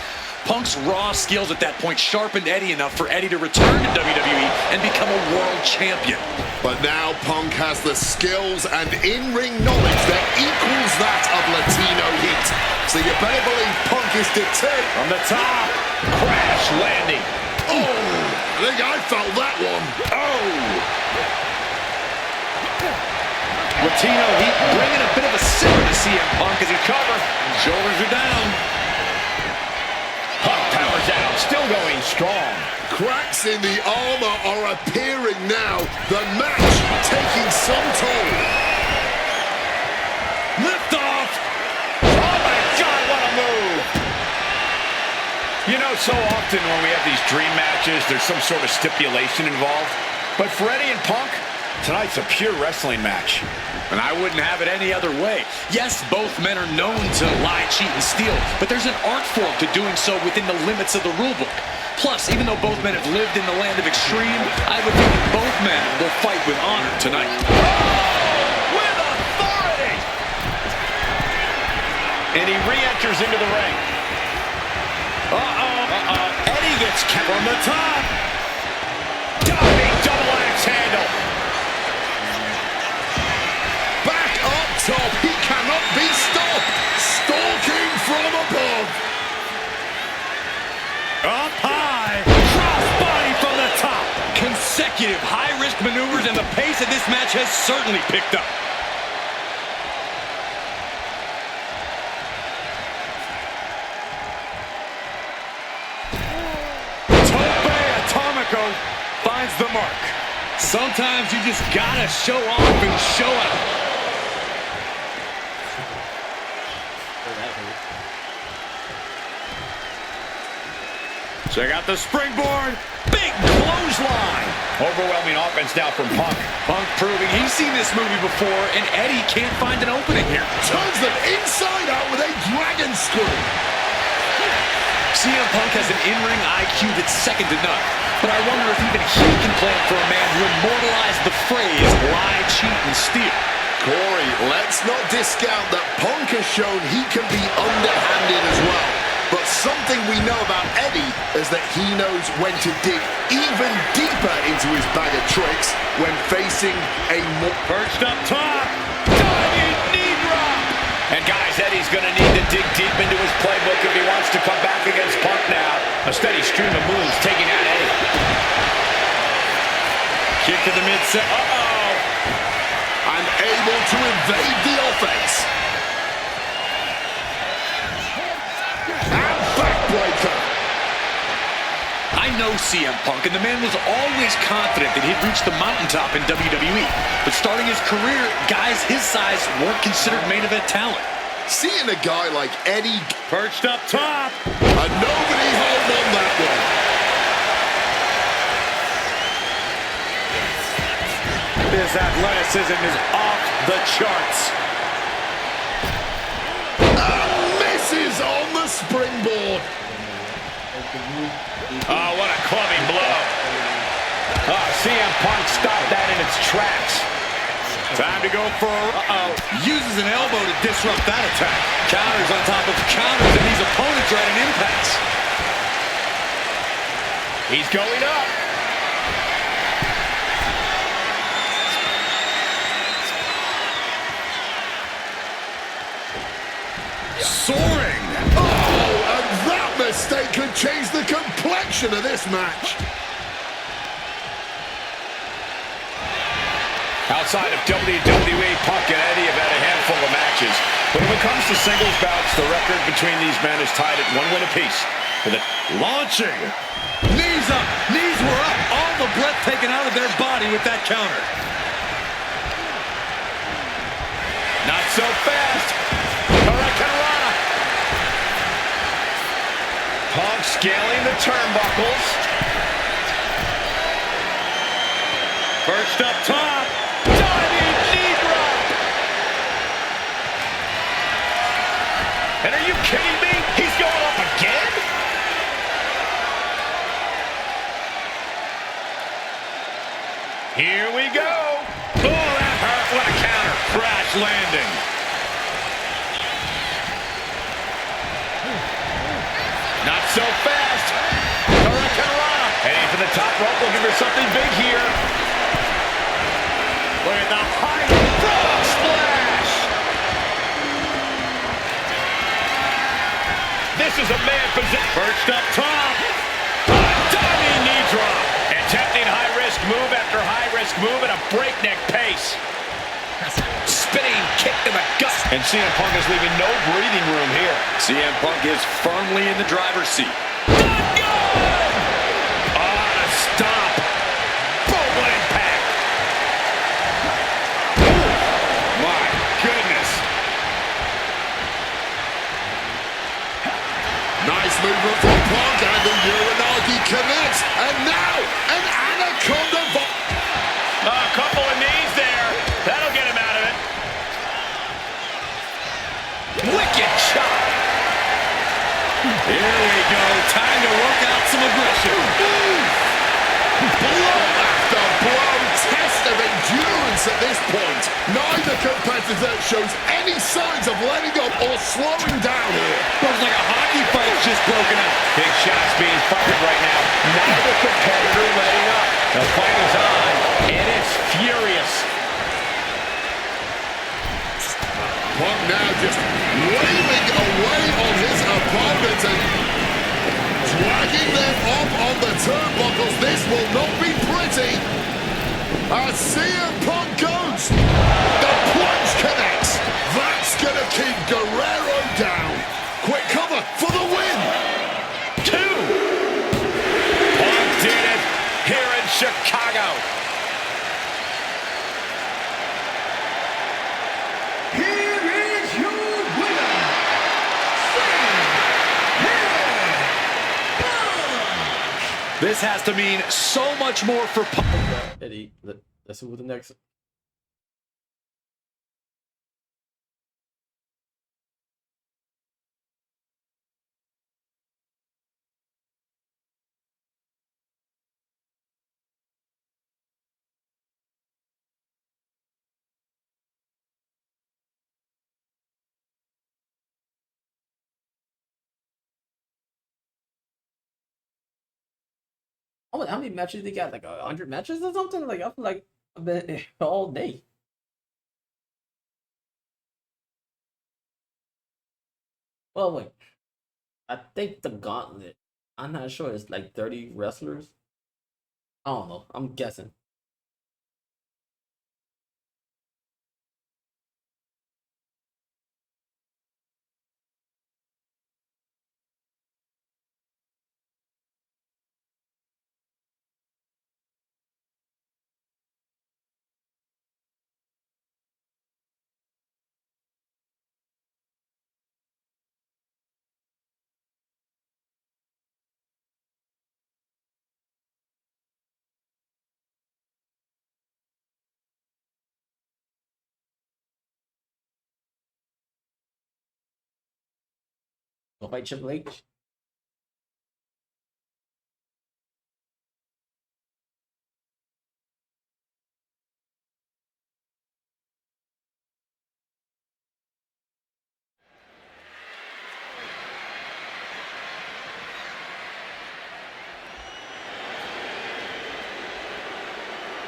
Punk's raw skills at that point sharpened Eddie enough for Eddie to return to WWE and become a world champion. But now Punk has the skills and in-ring knowledge that equals that of Latino Heat. So you better believe Punk is determined. From the top, crash landing. Oh, I think I felt that one. Oh! Latino Heat bringing a bit of a simmer to CM Punk as he covers. Shoulders are down. Punk powers out, still going strong. Cracks in the armor are appearing now. The match taking some toll. Lift off. Oh my God, what a move. You know, so often when we have these dream matches, there's some sort of stipulation involved. But for Eddie and Punk, tonight's a pure wrestling match. And I wouldn't have it any other way. Yes, both men are known to lie, cheat, and steal, but there's an art form to doing so within the limits of the rulebook. Plus, even though both men have lived in the land of extreme, I would think that both men will fight with honor tonight. Oh, with authority! And he re-enters into the ring. Eddie gets kept from the top. Diving double axe handle. Back up top, he cannot be stopped. Stalking from above. Up high. Cross body from the top. Consecutive high-risk maneuvers, and the pace of this match has certainly picked up. Finds the mark. Sometimes you just gotta show off and show out. Check out the springboard. Big clothesline. Overwhelming offense now from Punk. Punk proving he's seen this movie before, and Eddie can't find an opening here. Turns them inside out with a dragon screw. CM Punk has an in-ring IQ that's second to none. But I wonder if even he can plan for a man who immortalized the phrase lie, cheat, and steal. Corey, let's not discount that Punk has shown he can be underhanded as well. But something we know about Eddie is that he knows when to dig even deeper into his bag of tricks when facing a more... Perched up top. Diving knee drop. And guys, Eddie's going to need to dig deep into his playbook if he wants to come back against Punk now. A steady stream of moves taking out Eddie. Kick to the midset. And able to evade the offense. And backbreaker. I know CM Punk, and the man was always confident that he'd reach the mountaintop in WWE. But starting his career, guys his size weren't considered main event talent. Seeing a guy like Eddie perched up top. And nobody held on that one. This athleticism is off the charts. And misses on the springboard. Oh, what a clubbing blow. CM Punk stopped that in its tracks. Time to go for... Uses an elbow to disrupt that attack. Counters on top of counters, and these opponents are at an impasse. He's going up. Soaring. Oh, and that mistake could change the complexion of this match. Outside of WWE, Punk and Eddie have had a handful of matches. But when it comes to singles bouts, the record between these men is tied at 1 win apiece. With it launching. Knees up. Knees were up. All the breath taken out of their body with that counter. Not so fast. Hurricanrana. Punk scaling the turnbuckles. Perched up top. Diving knee drop. And are you kidding me? He's going up again? Here we go. Oh! landing. Not so fast. Hurricanrana. Heading for the top rope, looking for something big here. Look at the high frog splash. This is a man position. Perched up top. A diving knee drop. Attempting high-risk move after high-risk move at a breakneck pace. Spinning kick to the gut. And CM Punk is leaving no breathing room here. CM Punk is firmly in the driver's seat. Stop. Boom, what impact. My goodness. Nice movement from Punk, and the Uranagi connects. And now, an Anaconda. A couple of knees there. That'll get him out of it. Wicked shot. Here we go. Time to work out some aggression. Blow after blow, test of endurance at this point. Neither competitor shows any signs of letting up or slowing down here. Looks like a hockey fight's just broken up. Big shots being fired right now. Neither competitor letting up. The fight is on, and it's furious. Punk now just wailing away on his opponent and dragging them up on the turnbuckles. This will not be pretty. As CM Punk goes, the plunge connects. That's going to keep Guerrero down. Quick cover for the win. 2. Punk did it here in Chicago. Here is your winner, CM Punk. This has to mean so much more for Punk. Eddie, let's move to the next. Oh, how many matches they got? Like 100 matches or something? Like I feel like I've been all day. Well, wait. I think the gauntlet. I'm not sure. It's like 30 wrestlers. I don't know. I'm guessing. Go fight Triple H.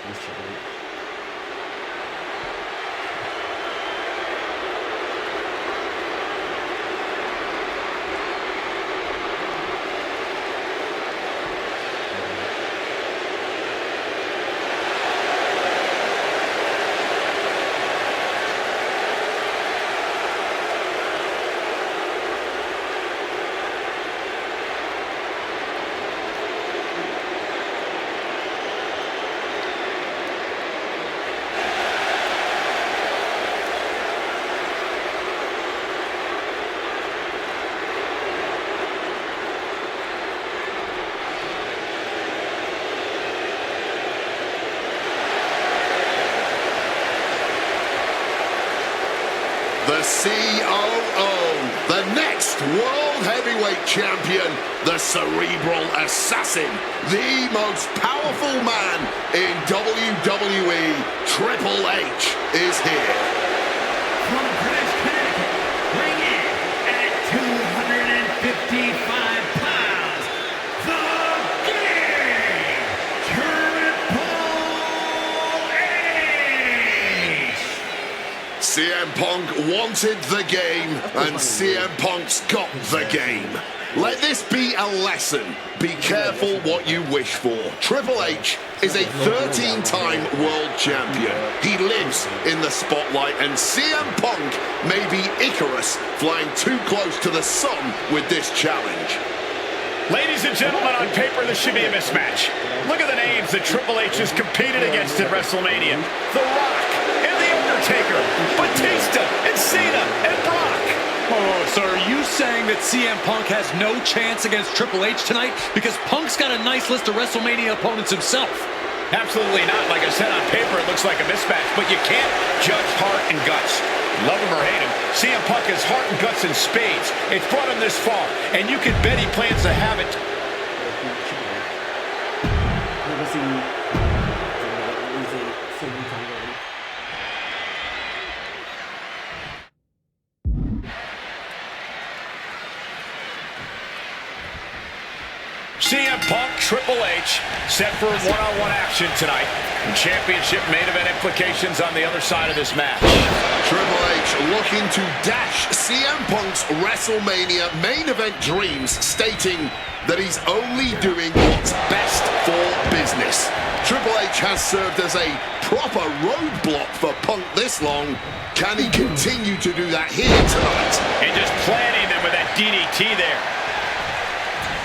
Who's Triple H? The COO, the next World Heavyweight Champion, the Cerebral Assassin, the most powerful man in WWE, Triple H, is here. from Greenwich, Connecticut, weighing in at 255 pounds, the Game, Triple H! CM Punk wanted the game, and CM Punk's got the game. Let this be a lesson. Be careful what you wish for. Triple H is a 13-time world champion. He lives in the spotlight, and CM Punk may be Icarus flying too close to the sun with this challenge. Ladies and gentlemen, on paper, this should be a mismatch. Look at the names that Triple H has competed against at WrestleMania. The Rock and The Undertaker, Batista and Cena and Brock. Oh, so are you saying that CM Punk has no chance against Triple H tonight? Because Punk's got a nice list of WrestleMania opponents himself. Absolutely not. Like I said, on paper, it looks like a mismatch, but you can't judge heart and guts. Love him or hate him, CM Punk has heart and guts in spades. It's brought him this far, and you can bet he plans to have it. CM Punk, Triple H, set for one-on-one action tonight. And championship main event implications on the other side of this match. Triple H looking to dash CM Punk's WrestleMania main event dreams, stating that he's only doing what's best for business. Triple H has served as a proper roadblock for Punk this long. Can he continue to do that here tonight? And just planting them with that DDT there.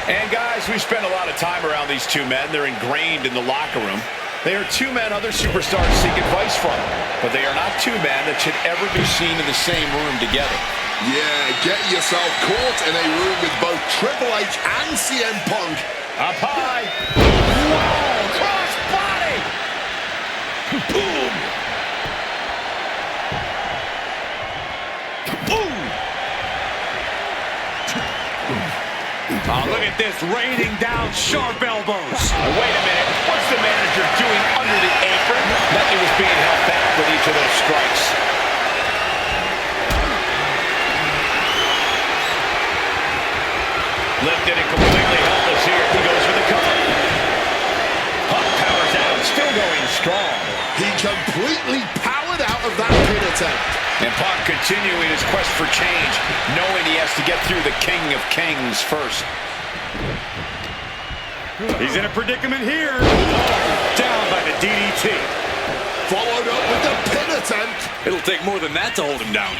And guys, we spend a lot of time around these two men. They're ingrained in the locker room. They are two men other superstars seek advice from, but they are not two men that should ever be seen in the same room together. Yeah, get yourself caught in a room with both Triple H and CM Punk. Up high. Wow, cross body. Boom. Boom. Oh, look at this, raining down sharp elbows. Wait a minute, what's the manager doing under the apron? Nothing was being held back with each of those strikes. Lifted and completely helpless here. He goes for the cover. Punk powers out, still going strong. He completely powered out of that pin attempt. And Punk continuing his quest for change, knowing he has to get through the King of Kings first. He's in a predicament here. Down by the DDT. Followed up with the pin attempt. It'll take more than that to hold him down.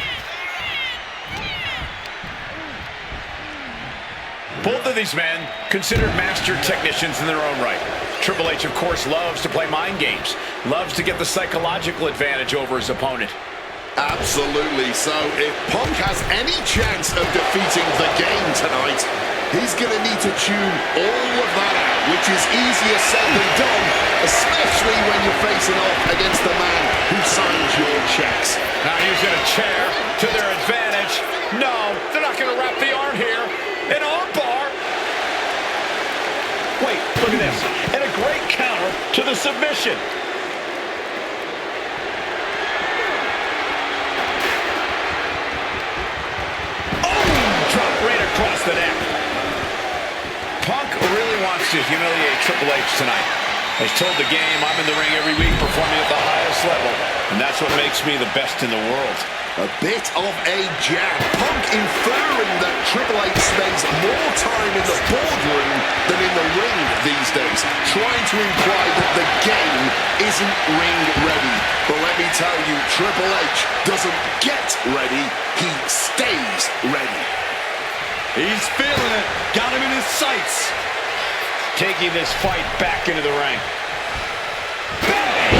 Both of these men considered master technicians in their own right. Triple H, of course, loves to play mind games, loves to get the psychological advantage over his opponent. Absolutely. So if Punk has any chance of defeating the Game tonight, he's going to need to tune all of that out, which is easier said than done, especially when you're facing off against the man who signs your checks. Now using a chair to their advantage. No, they're not going to wrap the arm here. An arm bar. Wait, look at this. And a great counter to the submission. Across the neck. Punk really wants to humiliate Triple H tonight. He's told the Game, I'm in the ring every week performing at the highest level, and that's what makes me the best in the world. A bit of a jab. Punk inferring that Triple H spends more time in the boardroom than in the ring these days, trying to imply that the Game isn't ring ready. But let me tell you, Triple H doesn't get ready, he stays ready. He's feeling it. Got him in his sights. Taking this fight back into the ring. Bang!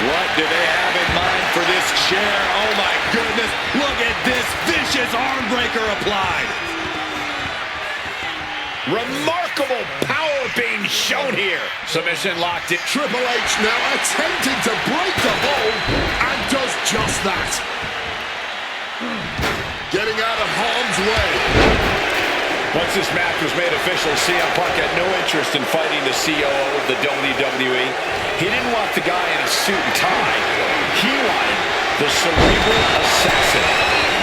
What do they have in mind for this chair? Oh my goodness. Look at this vicious arm breaker applied. Remarkable power being shown here. Submission locked in. Triple H now attempting to break the hold and does just that. Getting out of harm's way. Once this match was made official, CM Punk had no interest in fighting the COO of the WWE. He didn't want the guy in a suit and tie. He wanted the cerebral assassin.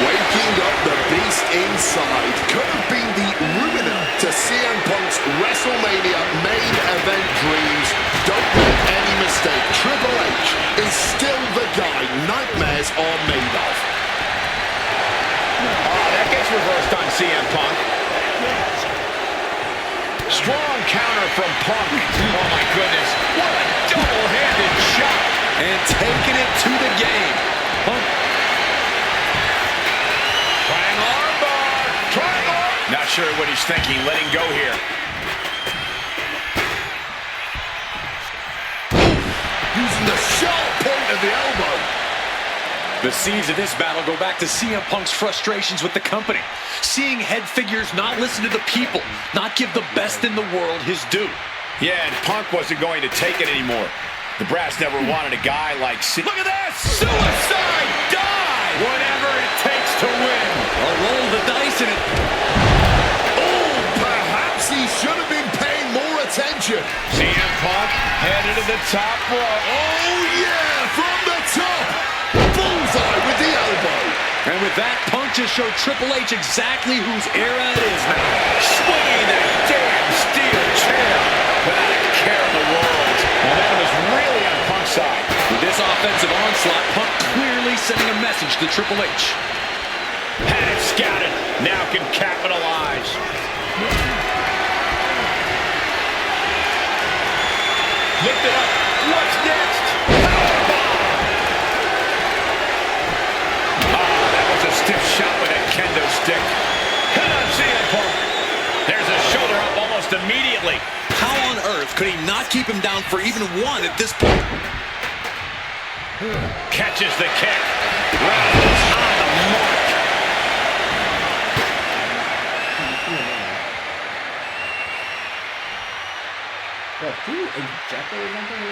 Waking up the beast inside could have been the ruiner to CM Punk's WrestleMania main event dreams. Don't make any mistake, Triple H is still the guy nightmares are made of. That gets reversed on CM Punk. Strong counter from Punk. Oh my goodness, what a double-handed shot. And taking it to the game. Punk. Triangle. Not sure what he's thinking, letting go here. Using the sharp point of the elbow. The seeds of this battle go back to CM Punk's frustrations with the company. Seeing head figures not listen to the people, not give the best in the world his due. Yeah, and Punk wasn't going to take it anymore. The brass never wanted a guy like... Look at this! Suicide dive! Whatever it takes to win. I'll roll the dice in it. Oh, perhaps he should have been paying more attention. CM Punk headed to the top rope. Oh, yeah, from the top. Bullseye with the elbow. And with that, Punk just showed Triple H exactly whose era it is now. Swinging that damn steel chair without a care in the world. Momentum is really on Punk's side. With this offensive onslaught, Punk clearly sending a message to Triple H. Had it scouted, now can capitalize. Lift it up. What's next? That was a stiff shot with that kendo stick. Hit on CM Punk. There's a shoulder up almost immediately. How on earth could he not keep him down for even one at this point? Catches the kick. Rounds on the mark. What, do you eject or something?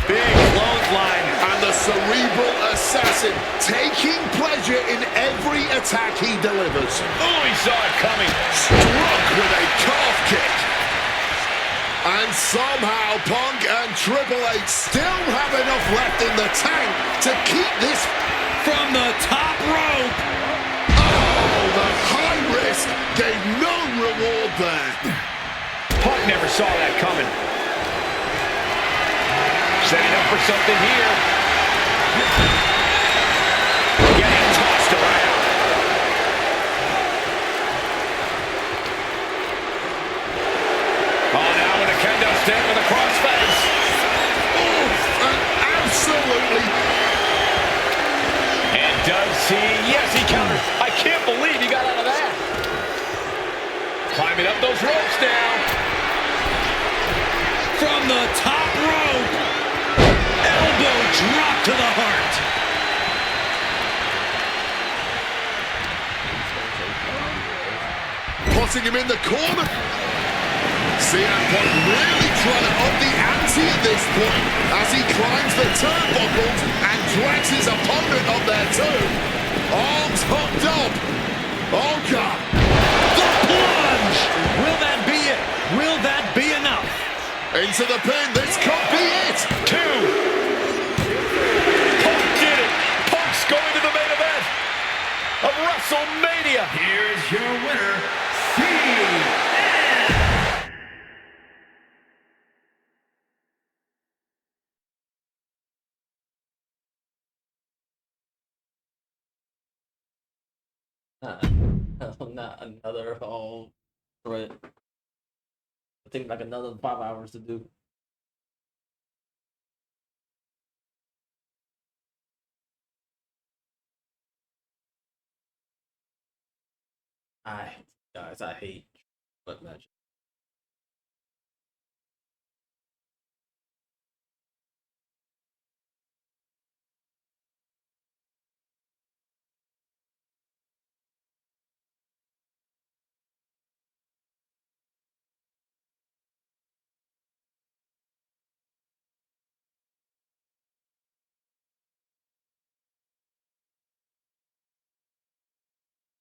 Big clothesline. And the cerebral assassin taking pleasure in every attack he delivers. Oh, he saw it coming. Struck with a calf kick. And somehow Punk and Triple H still have enough left in the tank to keep this From the top rope. Oh, the high risk gave no reward there. Punk never saw that coming. Setting up for something here. Getting tossed around. Oh, now with a kendo stick with a crossface. Oh, and absolutely. And does he? Yes, he counters. I can't believe he got out of that. Climbing up those ropes now. From the top rope. Elbow drop to the heart. Putting him in the corner. CM Punk really trying to up the ante at this point as he climbs the turnbuckles and drags his opponent up there too. Arms hooked up. Oh, God. The plunge. Will that be it? Will that be enough? Into the pin. This could be it. 2. Punk did it. Punk's going to the main event of WrestleMania. Here's your winner, CM. Not another whole thread. I think like another 5 hours to do. I hate butt matches.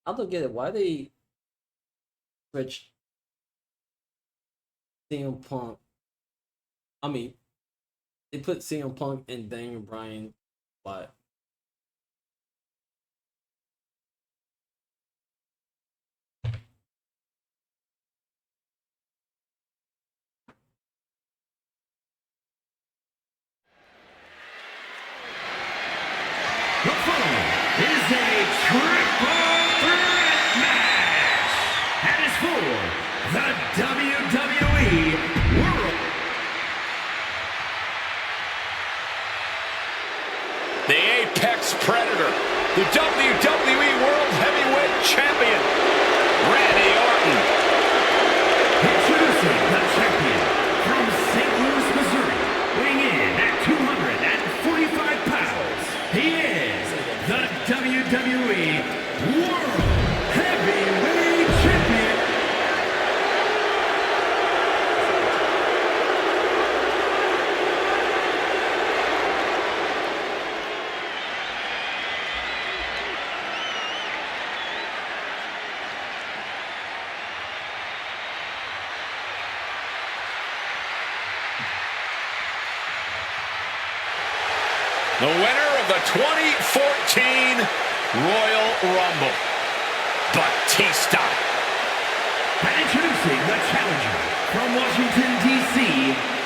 I don't get it. Why they switch CM Punk? I mean, they put CM Punk and Daniel Bryan, but The following is a triple threat match and is for the WWE World. The Apex Predator, the WWE World Heavyweight Champion, Randy Orton. Introducing the champion from St. Louis, Missouri, weighing in at 245 pounds. He is the WWE World Heavyweight Champion. The winner of the 2014 Royal Rumble, Batista. And introducing the challenger from Washington, D.C.,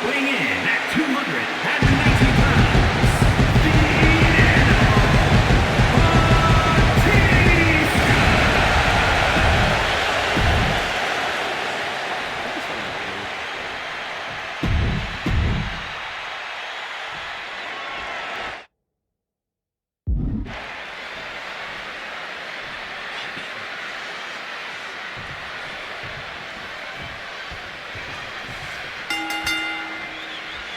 weighing in at 290 pounds, the Animal, Batista.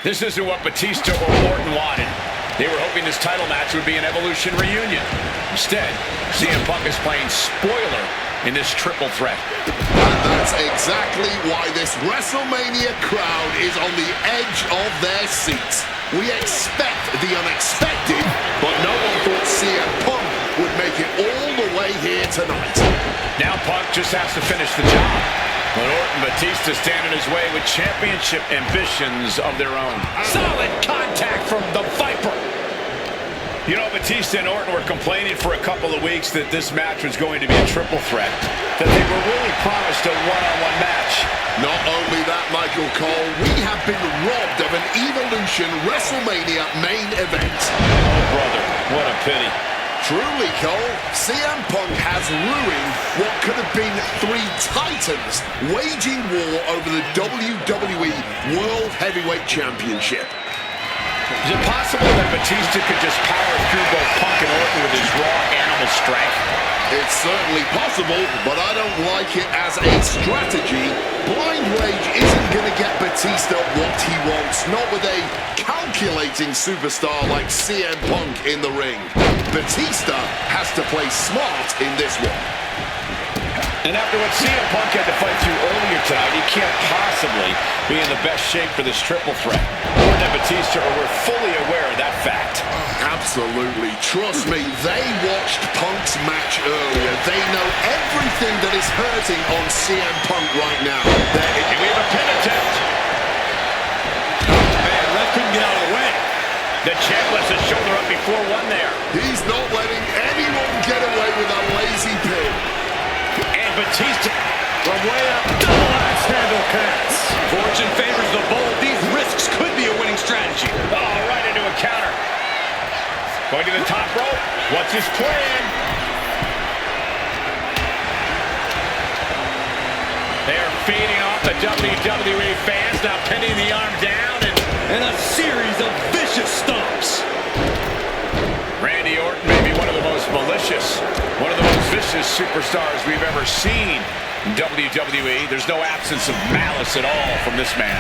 This isn't what Batista or Orton wanted. They were hoping this title match would be an Evolution reunion. Instead, CM Punk is playing spoiler in this triple threat. And that's exactly why this WrestleMania crowd is on the edge of their seats. We expect the unexpected, but no one thought CM Punk would make it all the way here tonight. Now Punk just has to finish the job. But Orton and Batista stand in his way with championship ambitions of their own. Solid contact from the Viper. You know, Batista and Orton were complaining for a couple of weeks that this match was going to be a triple threat, that they were really promised a one-on-one match. Not only that, Michael Cole, we have been robbed of an Evolution WrestleMania main event. Oh, brother, what a pity. Truly, Cole, CM Punk has ruined what could have been three titans waging war over the WWE World Heavyweight Championship. Is it possible that Batista could just power through both Punk and Orton with his raw animal strength? It's certainly possible, but I don't like it as a strategy. Blind Rage isn't going to get Batista what he wants, not with a calculating superstar like CM Punk in the ring. Batista has to play smart in this one. And after what CM Punk had to fight through earlier tonight, he can't possibly be in the best shape for this triple threat. Orton and Batista were fully aware of that fact. Absolutely. Trust me, they watched Punk's match earlier. They know everything that is hurting on CM Punk right now. And we have a pin attempt. Man, ref couldn't get out of the way. The champ lets his shoulder up before one there. He's not letting anyone get away with a lazy pin. And Batista from way up. Double axe handle cats. Fortune favors the bold. These risks could be a winning strategy. Oh, right into a counter. Going to the top rope. What's his plan? They're feeding off the WWE fans, now pinning the arm down And a series of vicious stomps. Randy Orton may be one of the most malicious, one of the most vicious superstars we've ever seen in WWE. There's no absence of malice at all from this man.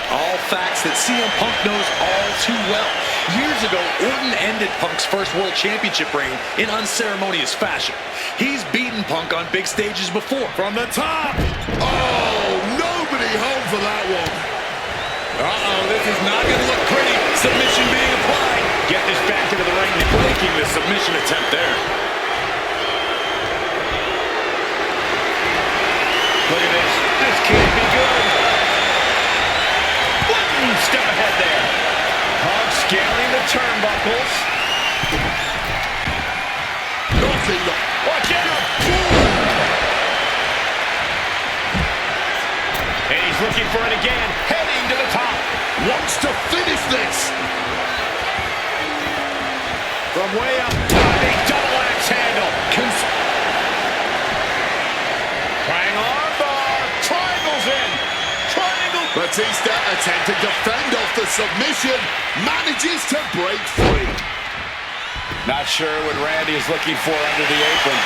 All facts that CM Punk knows all too well. Years ago, Orton ended Punk's first World Championship reign in unceremonious fashion. He's beaten Punk on big stages before. From the top! Oh, nobody home for that one. Uh-oh, this is not going to look pretty. Submission being applied. Get this back into the ring, breaking the submission attempt there. there. Punk scaling the turnbuckles. Knocking the... Watch out! And he's looking for it again, heading to the top. Wants to finish this. From way up, big double axe handle. Trying armbar, triangles in. Triangle. Batista attempting to fend off the submission, manages to break free. Not sure what Randy is looking for under the apron.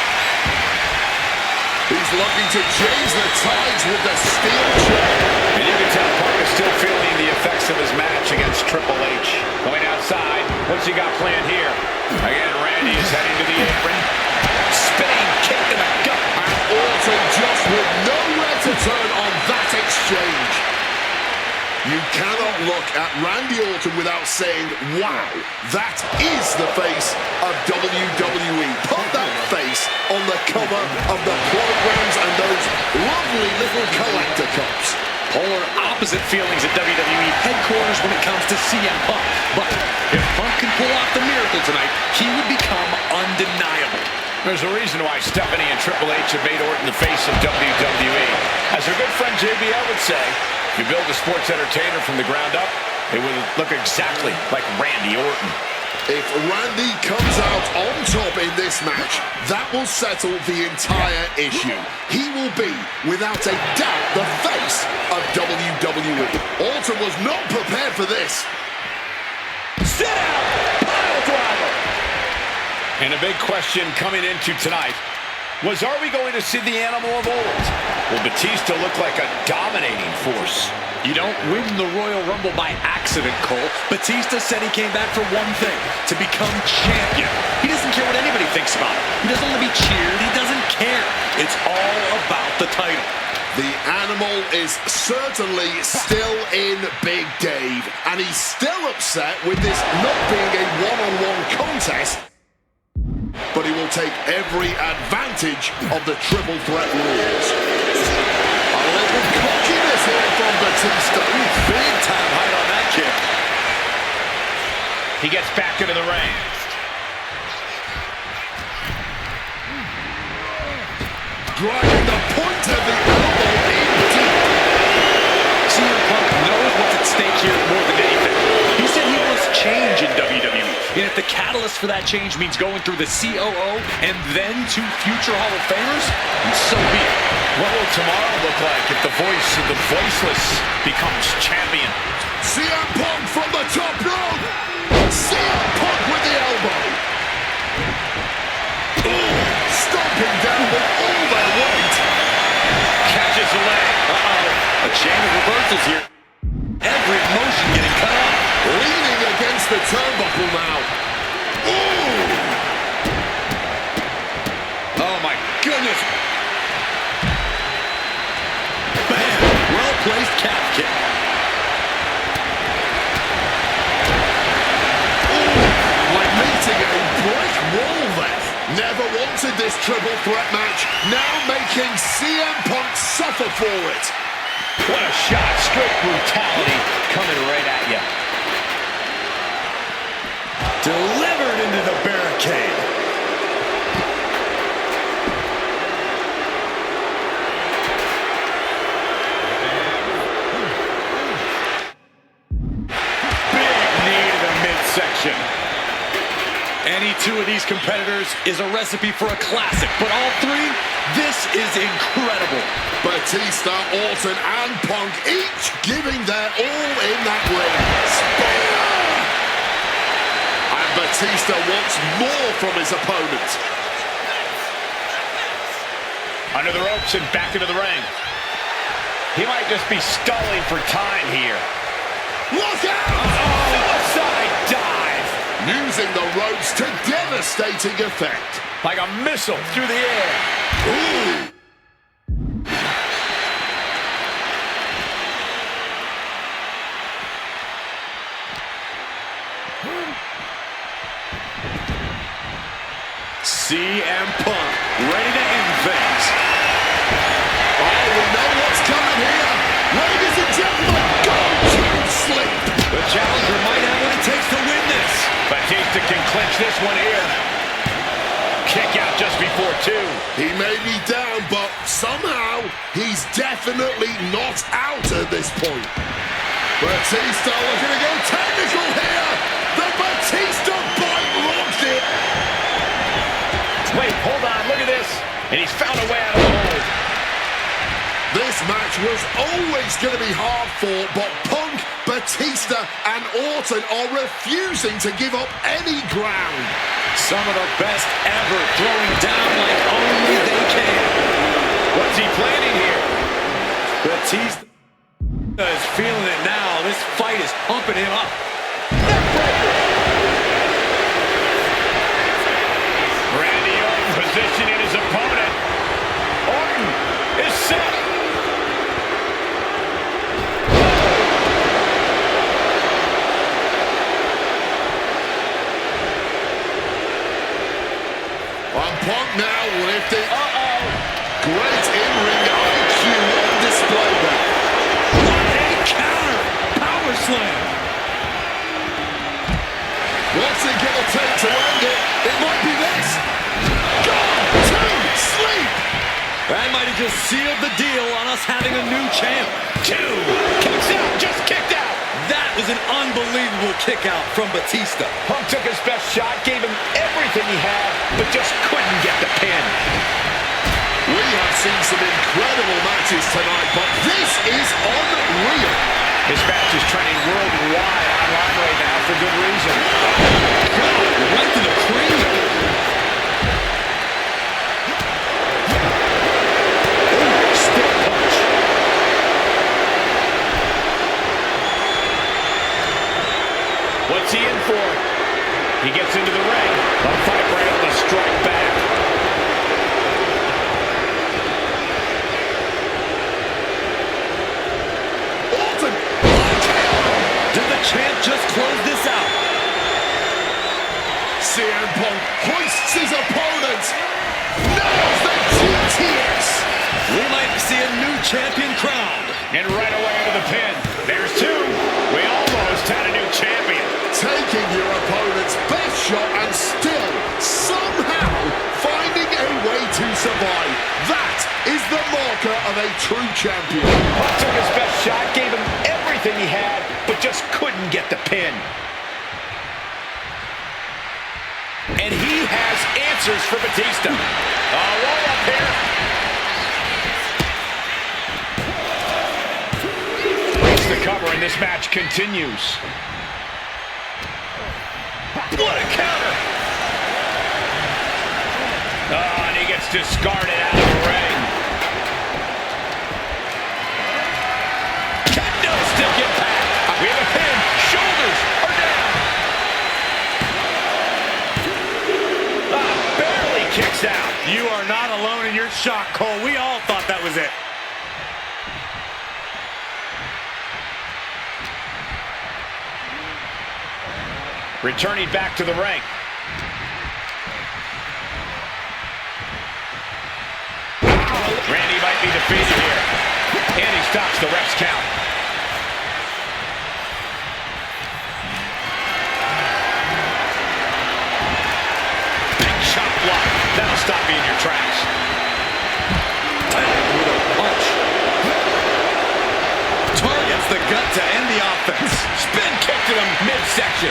He's looking to change the tides with the steel chair. And you can tell Punk is still feeling the effects of his match against Triple H. Going outside, what's he got planned here? Again, Randy is heading to the apron. Spinning kick to the gut. And Orton just with nowhere to turn on that exchange. You cannot look at Randy Orton without saying, wow, that is the face of WWE. Put that face on the cover of the programs and those lovely little collector cups. Polar opposite feelings at WWE headquarters when it comes to CM Punk. But if Punk can pull off the miracle tonight, he would become undeniable. There's a reason why Stephanie and Triple H have made Orton the face of WWE. As our good friend JBL would say, if you build a sports entertainer from the ground up, it would look exactly like Randy Orton. If Randy comes out on top in this match, that will settle the entire issue. He will be, without a doubt, the face of WWE. Orton was not prepared for this. Sit out! Pile driver! And a big question coming into tonight was, are we going to see the animal of old? Will Batista look like a dominating force? You don't win the Royal Rumble by accident, Cole. Batista said he came back for one thing, to become champion. He doesn't care what anybody thinks about him. He doesn't want to be cheered. He doesn't care. It's all about the title. The animal is certainly still in Big Dave, and he's still upset with this not being a one-on-one contest. But he will take every advantage of the triple threat rules. A little cockiness here from Batista. Big time height on that kick. He gets back into the ring. Driving the point of the elbow in deep. CM Punk knows what's at stake here more than anything. He said he wants change in WWE. And if the catalyst for that change means going through the COO and then to future Hall of Famers, so be it. What will tomorrow look like if the voice of the voiceless becomes champion? CM Punk from the top rope. CM Punk with the elbow. Ooh, stomping down with all their weight. Catches the leg. A chain of reversals here. Every motion getting cut off. Leaning against the turnbuckle now. Ooh. Oh my goodness. Bam. Well-placed calf kick. Ooh. Like meeting a brick wall there. Never wanted this triple threat match. Now making CM Punk suffer for it. What a shot. Straight brutality coming right at you. Delivered into the barricade. Big knee to the midsection. Any two of these competitors is a recipe for a classic, but all three, this is incredible. Batista, Orton, and Punk each giving their all in that ring. Spear! And Batista wants more from his opponent. Under the ropes and back into the ring. He might just be stalling for time here. Look out! Suicide dive! Using the ropes to devastating effect. Like a missile through the air. Ooh! CM Punk ready to end things. Oh, we know what's coming here. Ladies and gentlemen, go to sleep. The challenge this one here. Kick out just before 2. He may be down, but somehow he's definitely not out at this point. Batista looking to go technical here. The Batista bite locked it. Wait, hold on, look at this. And he's found a way out of the hole. This match was always going to be hard fought, but Punk, Batista, and Orton are refusing to give up any ground. Some of the best ever, throwing down like only they can. What's he planning here? Batista is feeling it now. This fight is pumping him up. Randy Orton positioning his opponent. Orton is set. Punk now lifting. Great in-ring IQ on display there. What a counter! Power slam! What's it going to take to end it? It might be this. Gone to sleep. That might have just sealed the deal on us having a new champ. 2. Kicks out, just kicked out. That was an unbelievable kick out from Batista. Punk took his best shot, gave him everything he had, but just couldn't get the pin. We have seen some incredible matches tonight, but this is unreal. This match is trending worldwide online right now for good reason. God, right to the cream. Stiff punch. What's he in for? He gets into the ring. The Viper able to strike back. Orton. Did the champ just close this out? CM Punk hoists his opponent. Nails the GTS. We might see a new champion crowned. And right away into the pin. There's 2. We almost had a new champion. Taking your opponent's best shot and still somehow finding a way to survive. That is the marker of a true champion. Punk took his best shot, gave him everything he had, but just couldn't get the pin. And he has answers for Batista. Roll up here. Breaks the cover, and this match continues. What a counter! And he gets discarded out of the ring. Kendo stick impact. We have a pin. Shoulders are down. Barely kicks out. You are not alone in your shock, Cole. We all thought that was it. Returning back to the ring. Randy might be defeated here. And he stops the ref's count. Big chop block. That'll stop you in your tracks. With a punch. Targets the gut to end the offense. Spin kick to the midsection.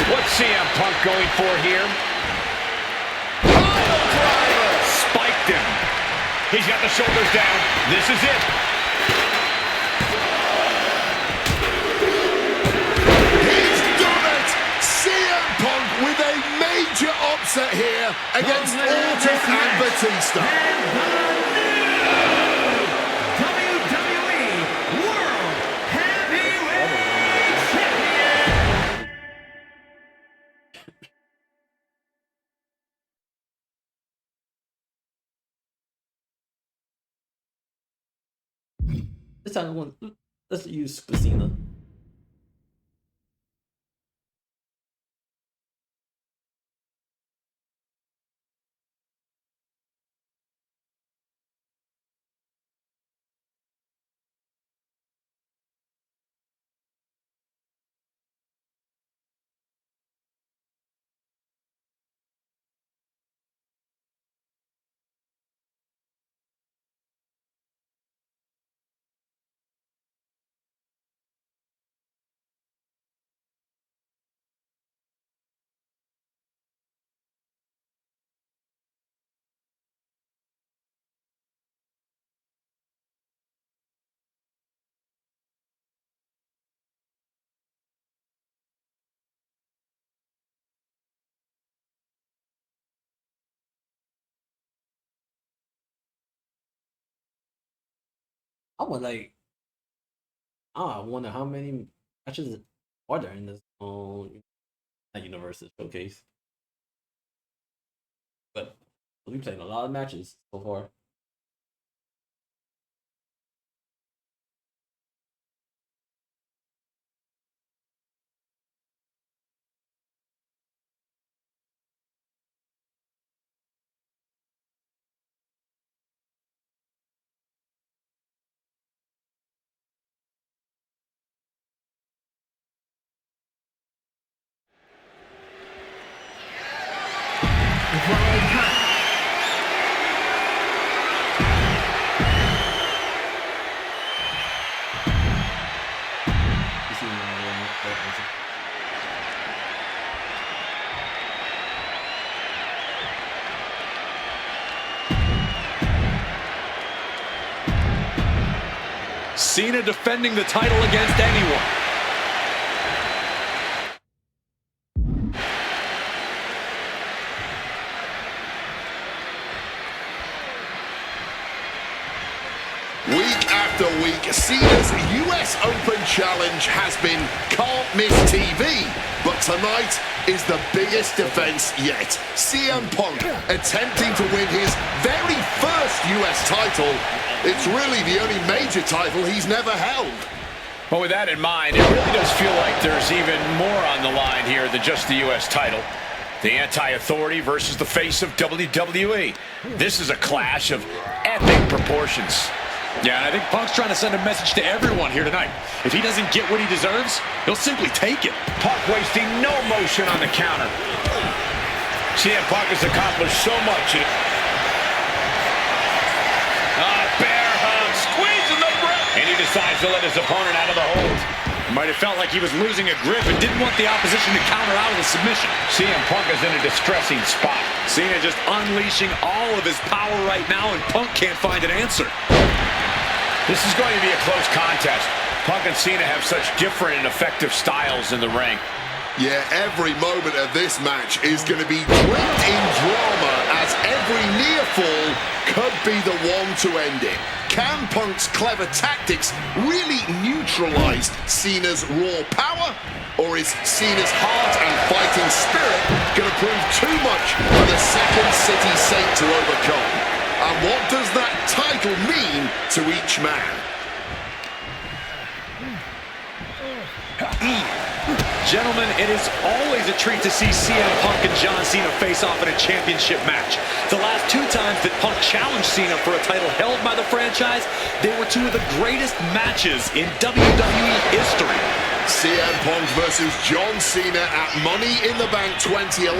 What's CM Punk going for here? Pile driver! Spiked him. He's got the shoulders down. This is it. He's done it! CM Punk with a major upset here against Orton and Batista. WWE World Heavyweight Champion. This time, let's use Christina. I was like, I wonder how many matches are there in this Universal Showcase. But we played a lot of matches so far. Cena defending the title against anyone. Week after week, Cena's US Open Challenge has been can't miss TV. But tonight is the biggest defense yet. CM Punk attempting to win his very first US title. It's really the only major title he's never held. Well, with that in mind, it really does feel like there's even more on the line here than just the U.S. title. The anti-authority versus the face of WWE. This is a clash of epic proportions. Yeah, and I think Punk's trying to send a message to everyone here tonight. If he doesn't get what he deserves, he'll simply take it. Punk wasting no motion on the counter. CM Punk has accomplished so much. Bear hug, squeezing the breath. And he decides to let his opponent out of the hold. Might have felt like he was losing a grip and didn't want the opposition to counter out of the submission. CM Punk is in a distressing spot. Cena just unleashing all of his power right now, and Punk can't find an answer. This is going to be a close contest. Punk and Cena have such different and effective styles in the ring. Yeah, every moment of this match is going to be dripped in drama, as every near fall could be the one to end it. Can Punk's clever tactics really neutralize Cena's raw power? Or is Cena's heart and fighting spirit going to prove too much for the Second City Saint to overcome? And what does that title mean to each man? Gentlemen, it is always a treat to see CM Punk and John Cena face off in a championship match. The last two times that Punk challenged Cena for a title held by the franchise, they were two of the greatest matches in WWE history. CM Punk versus John Cena at Money in the Bank 2011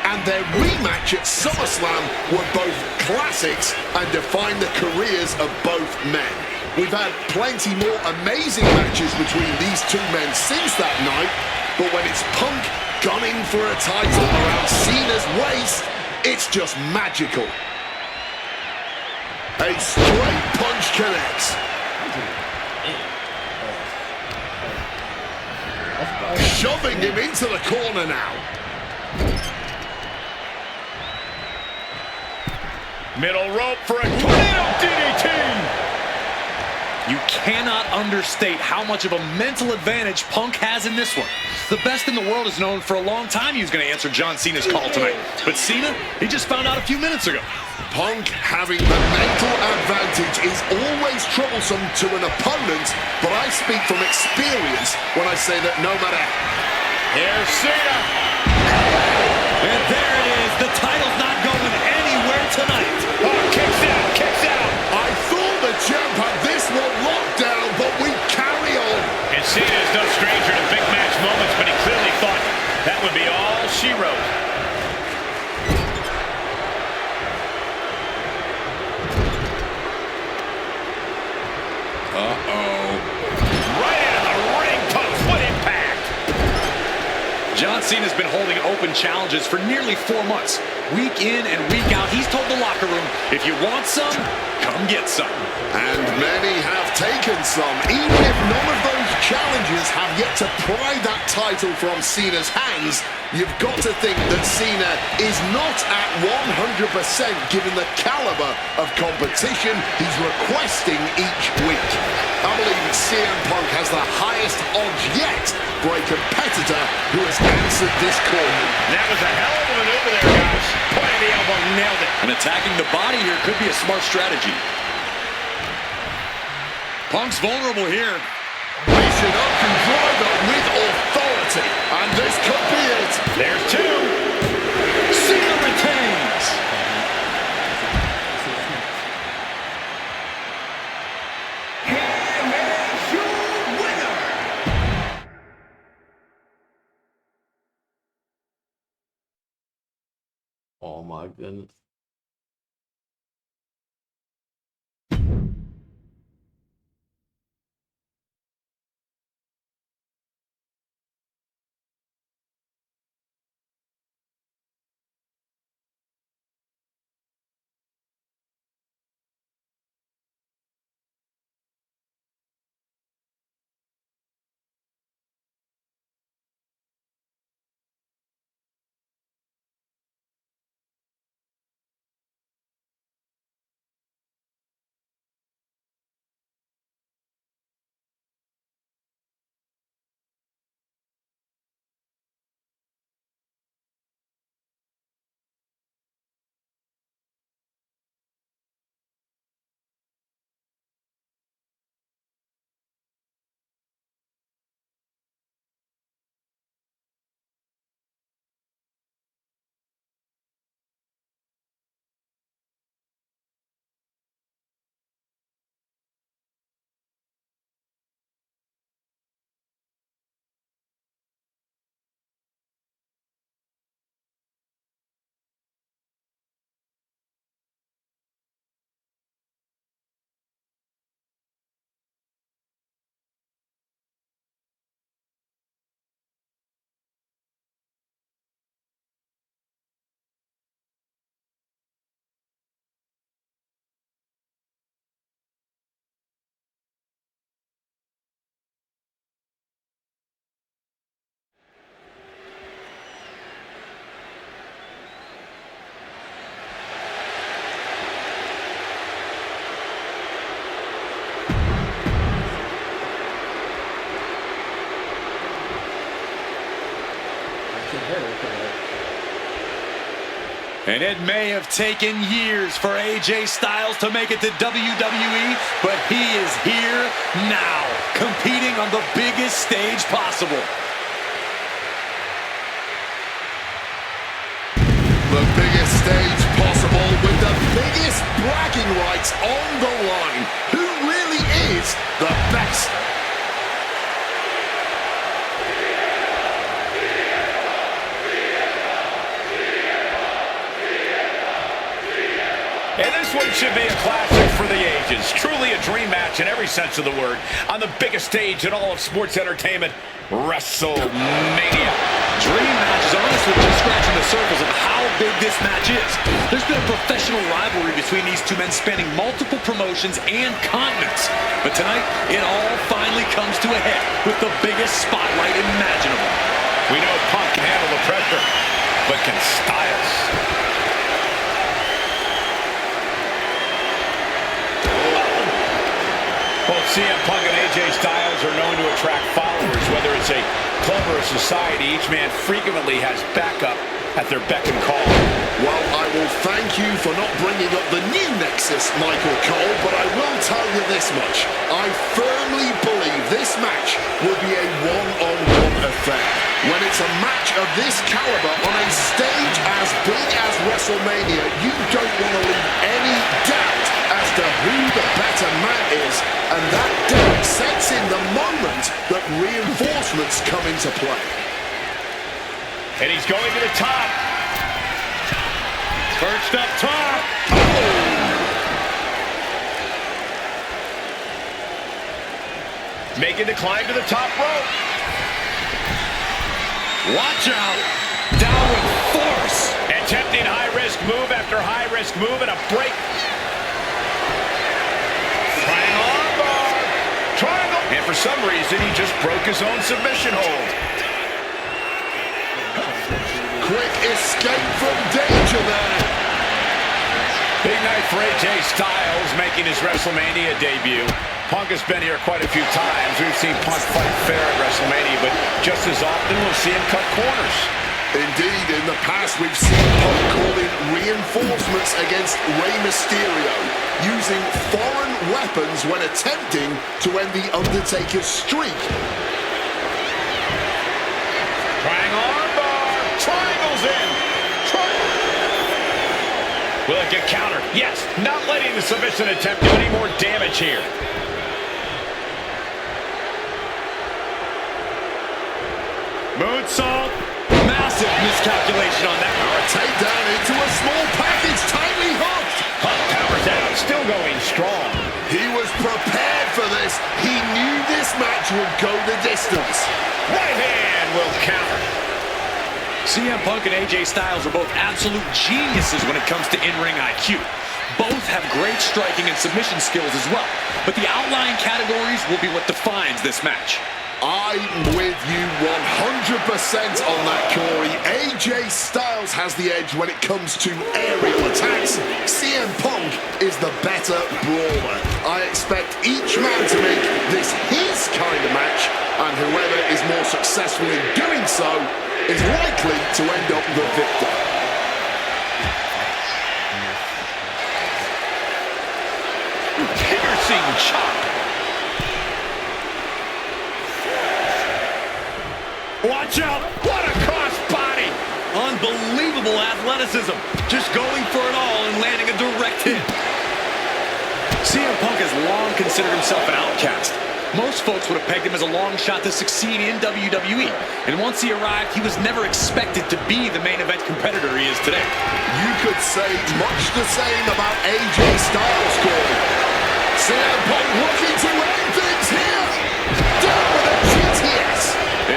and their rematch at SummerSlam were both classics and defined the careers of both men. We've had plenty more amazing matches between these two men since that night, but when it's Punk gunning for a title around Cena's waist, it's just magical. A straight punch connects. Shoving him into the corner now. Middle rope for a tornado DDT. You cannot understate how much of a mental advantage Punk has in this one. The best in the world is known for a long time he was going to answer John Cena's call tonight. But Cena, he just found out a few minutes ago. Punk having the mental advantage is always troublesome to an opponent, but I speak from experience when I say that no matter... Here's Cena. And there it is. The title's not going anywhere tonight. Oh, kicks out, kicks out. I thought the champ had this one locked down, but we carry on. And Cena is no stranger to big match moments, but he clearly thought that would be all she wrote. Right into the ring post. What impact! John Cena's been holding open challenges for nearly 4 months. Week in and week out, he's told the locker room, if you want some, come get some. And many have taken some, even if none of those challengers have yet to pry that title from Cena's hands, you've got to think that Cena is not at 100% given the caliber of competition he's requesting each week. I believe CM Punk has the highest odds yet for a competitor who has answered this call. That was a hell of a maneuver there, guys. Boy, the elbow nailed it. And attacking the body here could be a smart strategy. Punk's vulnerable here. Mission up and driver with authority. And this could be it. There's two. Cena retains. And there's your winner. Oh my goodness. And it may have taken years for AJ Styles to make it to WWE, but he is here now, competing on the biggest stage possible. The biggest stage possible with the biggest bragging rights on the line. Who really is the best? And this one should be a classic for the ages. Truly a dream match in every sense of the word. On the biggest stage in all of sports entertainment, WrestleMania. Dream match is honestly just scratching the surface of how big this match is. There's been a professional rivalry between these two men spanning multiple promotions and continents. But tonight, it all finally comes to a head with the biggest spotlight imaginable. We know Punk can handle the pressure, but can Styles? Both CM Punk and AJ Styles are known to attract followers, whether it's a club or a society. Each man frequently has backup at their beck and call. Well, I will thank you for not bringing up the new Nexus, Michael Cole, but I will tell you this much. I firmly believe this match will be a one-on-one affair. When it's a match of this caliber on a stage as big as WrestleMania, you don't want to leave any doubt as to who the better man is, and that doubt sets in the moment that reinforcements come into play. And he's going to the top. Perched up top. Making the climb to the top rope. Watch out. Down with force. Attempting high-risk move after high-risk move and a break. Triangle armbar. Triangle. And for some reason, he just broke his own submission hold. Quick escape from danger there. Big night for AJ Styles making his WrestleMania debut. Punk has been here quite a few times. We've seen Punk fight fair at WrestleMania, but just as often we'll see him cut corners. Indeed, in the past we've seen Punk call in reinforcements against Rey Mysterio, using foreign weapons when attempting to end the Undertaker's streak. Trying armbar. Triangles in. Will it get countered? Yes. Not letting the submission attempt do any more damage here. Moonsault. Massive miscalculation on that. A takedown into a small package, tightly hooked. Punk powers out. Still going strong. He was prepared for this. He knew this match would go the distance. Right hand will counter. CM Punk and AJ Styles are both absolute geniuses when it comes to in-ring IQ. Both have great striking and submission skills as well, but the outlying categories will be what defines this match. I'm with you 100% on that, Corey. AJ Styles has the edge when it comes to aerial attacks. CM Punk is the better brawler. I expect each man to make this his kind of match, and whoever is more successful in doing so is likely to end up the victor. Piercing chop. Watch out! What a crossbody! Unbelievable athleticism. Just going for it all and landing a direct hit. CM Punk has long considered himself an outcast. Most folks would have pegged him as a long shot to succeed in WWE. And once he arrived, he was never expected to be the main event competitor he is today. You could say much the same about AJ Styles, Corey. CM Punk looking to end things here. Down with a GTS.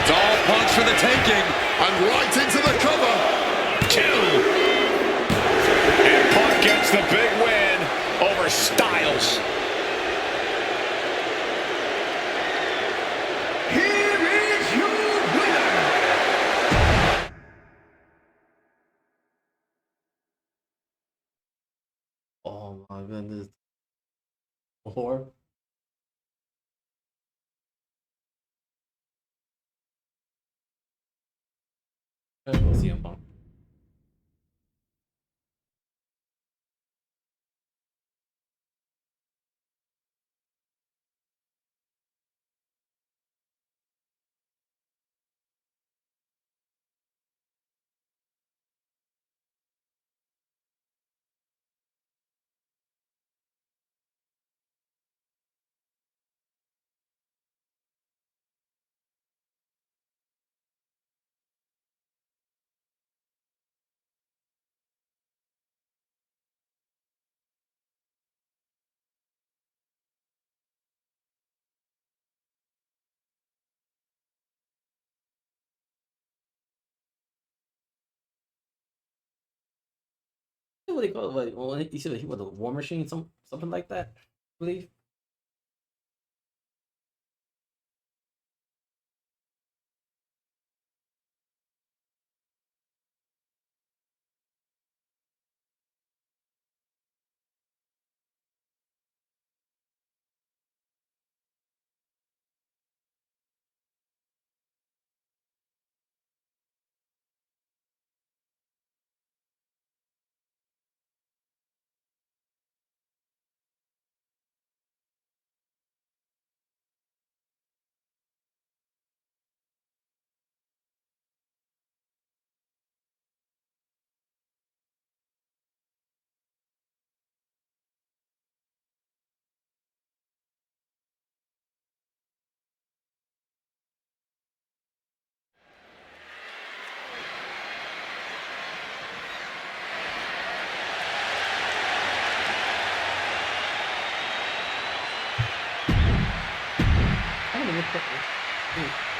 It's all Punk's for the taking. And right into the cover. 2. And Punk gets the big win over Styles. Here is your winner. Oh my goodness. 4. CM Punk. What they call it? Well, you said he was a war machine, something like that, I believe.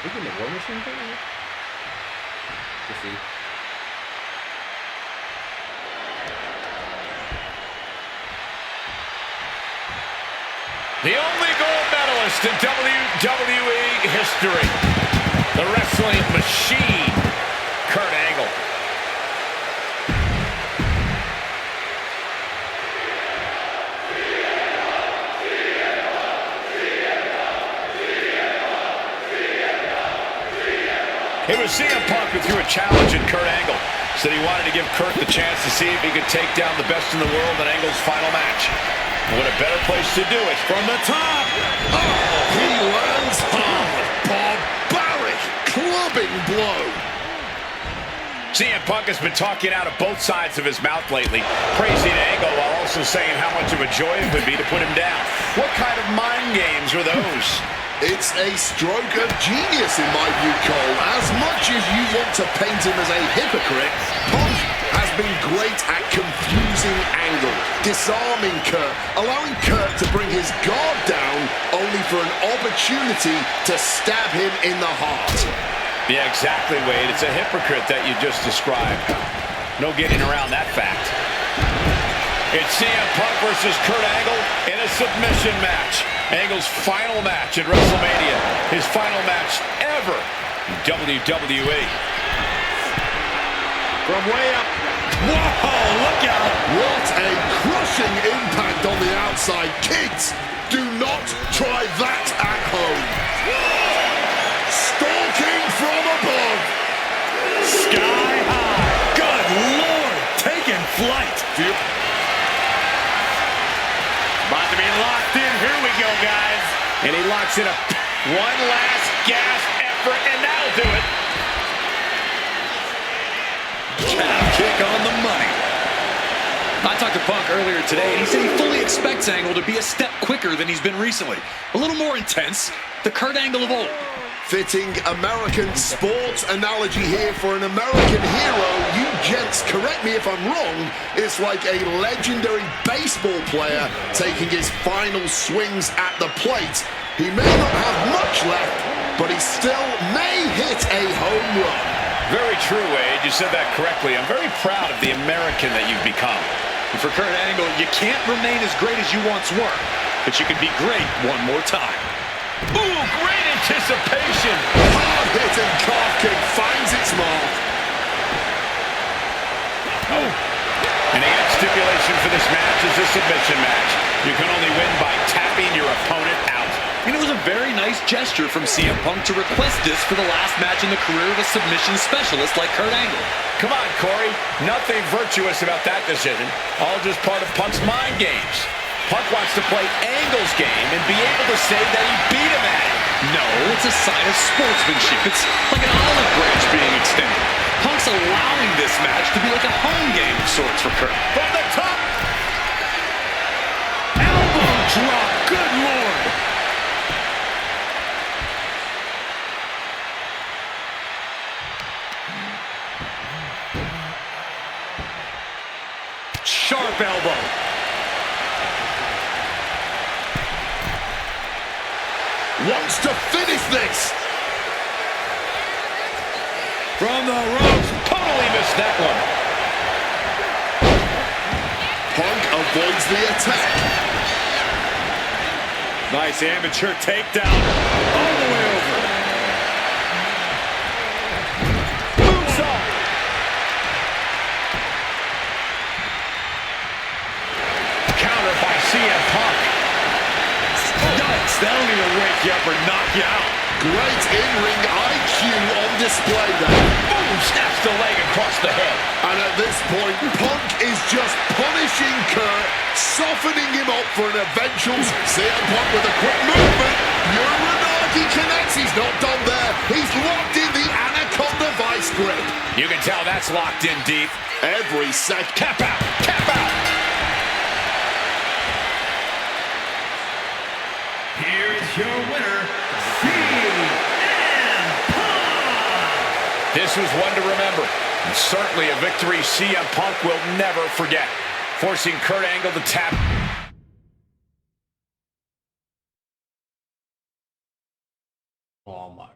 We can the war machine thing? Let's see. The only gold medalist first in WWE history. The wrestling machine, Kurt Angle. It was CM Punk who threw a challenge at Kurt Angle. Said he wanted to give Kurt the chance to see if he could take down the best in the world in Angle's final match. What a better place to do it from the top. Oh, he lands hard. Barbaric clubbing blow. CM Punk has been talking out of both sides of his mouth lately, praising Angle while also saying how much of a joy it would be to put him down. What kind of mind games were those? It's a stroke of genius in my view, Cole. As much as you want to paint him as a hypocrite, Punk has been great at confusing Angle, disarming Kurt, allowing Kurt to bring his guard down, only for an opportunity to stab him in the heart. Yeah, exactly, Wade. It's a hypocrite that you just described. No getting around that fact. It's CM Punk versus Kurt Angle in a submission match. Angle's final match at WrestleMania. His final match ever in WWE. From way up. Whoa, look out. What a crushing impact on the outside. Kids, do not try that at home. Stalking from above. Sky high. Good Lord. Taking flight. About to be locked in. Here we go, guys. And he locks in one last gasp effort, and that'll do it. Calf kick on the money. I talked to Punk earlier today, and he said he fully expects Angle to be a step quicker than he's been recently. A little more intense. The Kurt Angle of old. Fitting American sports analogy here for an American hero. You gents, correct me if I'm wrong, it's like a legendary baseball player taking his final swings at the plate. He may not have much left, but he still may hit a home run. Very true, Wade. You said that correctly. I'm very proud of the American that you've become. And for Kurt Angle, you can't remain as great as you once were, but you can be great one more time. Ooh, great anticipation. Hard-hitting calf kick finds its mark. Oh. And again, stipulation for this match is a submission match. You can only win by tapping your opponent out. And it was a very nice gesture from CM Punk to request this for the last match in the career of a submission specialist like Kurt Angle. Come on, Corey. Nothing virtuous about that decision. All just part of Punk's mind games. Punk wants to play Angle's game and be able to say that he beat him at it. No, it's a sign of sportsmanship. It's like an olive branch being extended. Punk's allowing this match to be like a home game of sorts for Kurt. From the top. Elbow drop. Good Lord. Sharp elbow. Wants to finish this. From the ropes. Totally missed that one. Punk avoids the attack. Nice amateur takedown. All the way over. Moonsault. Counter by CM Punk. Yikes, that'll either wake you up or knock you out. Great in-ring IQ on display there. Boom, snaps the leg across the head. And at this point, Punk is just punishing Kurt, softening him up for an eventual CM Punk with a quick movement. Uranagi connects. He's not done there. He's locked in the Anaconda vice grip. You can tell that's locked in deep. Every second. Tap out. Tap out. Here is your winner, CM Punk! This was one to remember. And certainly a victory CM Punk will never forget. Forcing Kurt Angle to tap. Oh my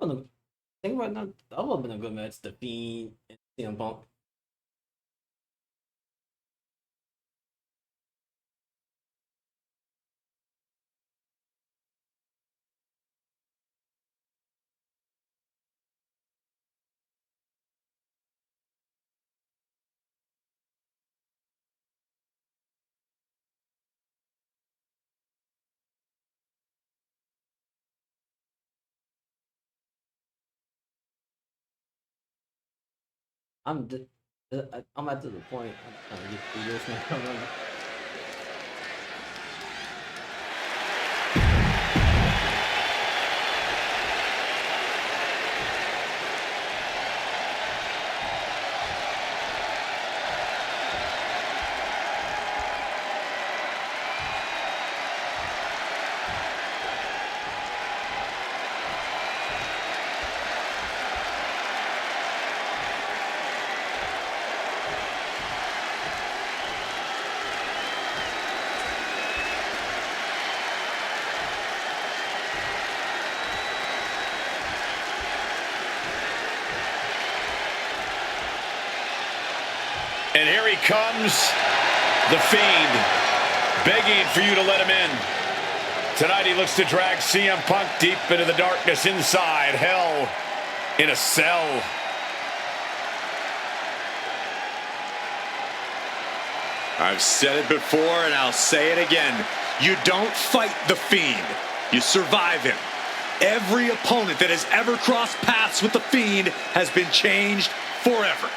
been a think right now. That would have been a good match. The Fiend and CM Punk. I'm at to the point. I'm trying to get through this now. And here he comes, the Fiend, begging for you to let him in. Tonight he looks to drag CM Punk deep into the darkness inside hell in a cell. I've said it before and I'll say it again. You don't fight the Fiend, you survive him. Every opponent that has ever crossed paths with the Fiend has been changed forever.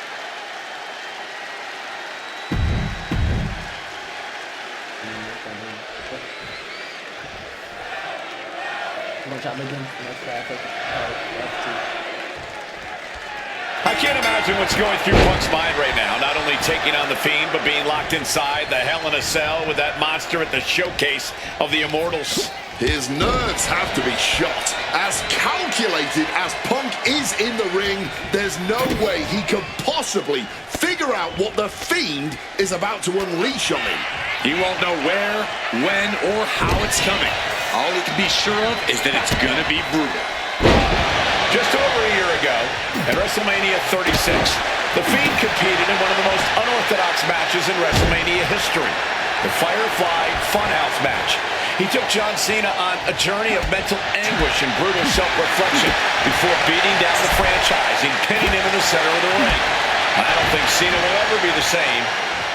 I can't imagine what's going through Punk's mind right now. Not only taking on the Fiend, but being locked inside the Hell in a Cell with that monster at the showcase of the Immortals. His nerves have to be shot. As calculated as Punk is in the ring, there's no way he could possibly figure out what the Fiend is about to unleash on him. He won't know where, when, or how it's coming. All he can be sure of is that it's gonna be brutal. Just over a year ago, at WrestleMania 36, the Fiend competed in one of the most unorthodox matches in WrestleMania history, the Firefly Funhouse match. He took John Cena on a journey of mental anguish and brutal self-reflection before beating down the franchise and pinning him in the center of the ring. I don't think Cena will ever be the same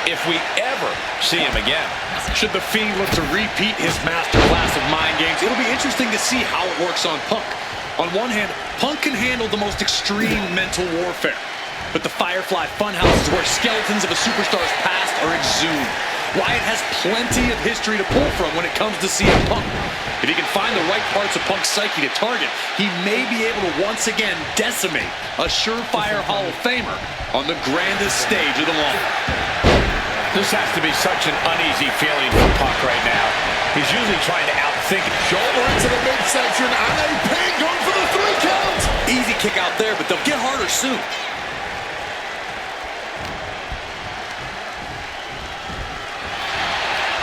if we ever see him again. Should the Fiend look to repeat his masterclass of mind games, it'll be interesting to see how it works on Punk. On one hand, Punk can handle the most extreme mental warfare, but the Firefly Funhouse is where skeletons of a superstar's past are exhumed. Wyatt has plenty of history to pull from when it comes to CM Punk. If he can find the right parts of Punk's psyche to target, he may be able to once again decimate a surefire Hall of Famer on the grandest stage of them all. This has to be such an uneasy feeling for Punk right now. He's usually trying to outthink it. Shoulder into the midsection and a pin going for the 3 count. Easy kick out there, but they'll get harder soon.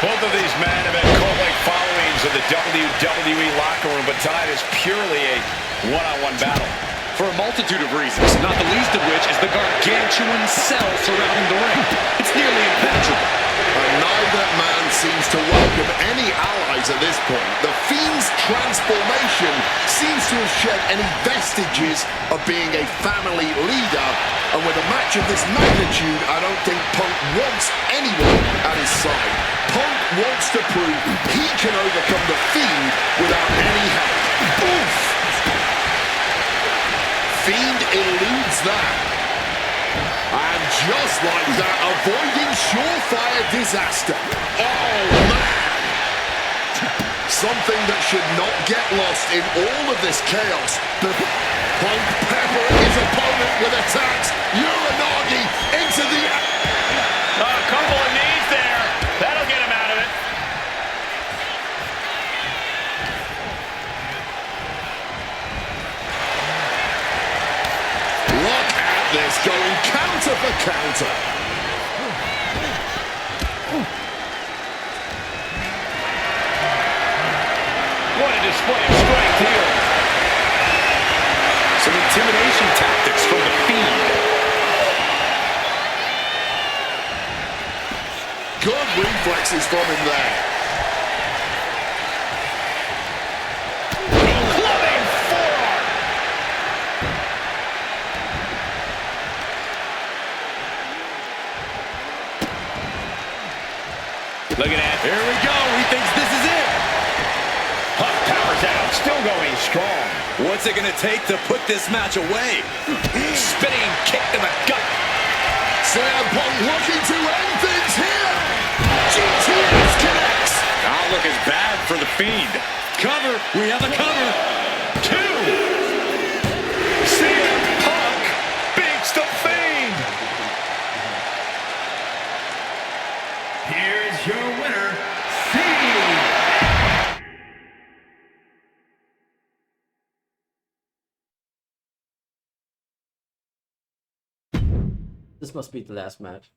Both of these men have had cult-like followings in the WWE locker room, but tonight is purely a one-on-one battle. For a multitude of reasons, not the least of which is the gargantuan cell surrounding the ring. It's nearly impenetrable. And neither man seems to welcome any allies at this point. The Fiend's transformation seems to have shed any vestiges of being a family leader. And with a match of this magnitude, I don't think Punk wants anyone at his side. Punk wants to prove he can overcome the Fiend without any help. Oof! Fiend eludes that. And just like that, avoiding surefire disaster. Oh, man! Something that should not get lost in all of this chaos. The Punk peppering his opponent with attacks. Uranagi into the... A couple of knees there. That'll get him out of it. Look at this, going counter for counter. What a display of strength here. reflexes from him there. Clubbing forearm. Look at that. Here we go. He thinks this is it. Huck powers out. Still going strong. What's it going to take to put this match away? Spinning kick to the gut. CM Punk looking to end things here. GTS connects. Outlook is bad for the Fiend. Cover. We have a cover. 2. CM Punk beats the Fiend. Here's your winner, Fiend. This must be the last match.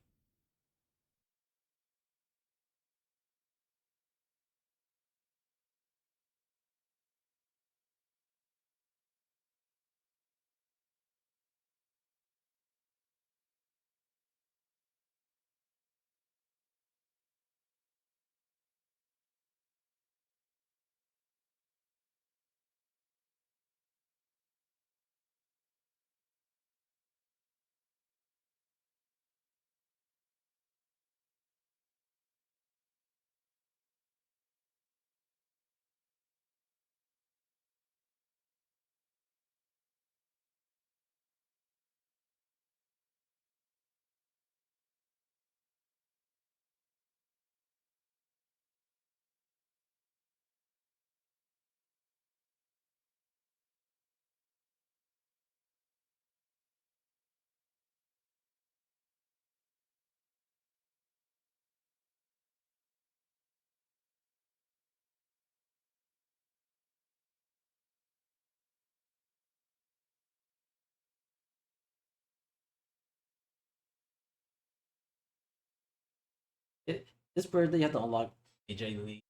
This birthday you have to unlock AJ Lee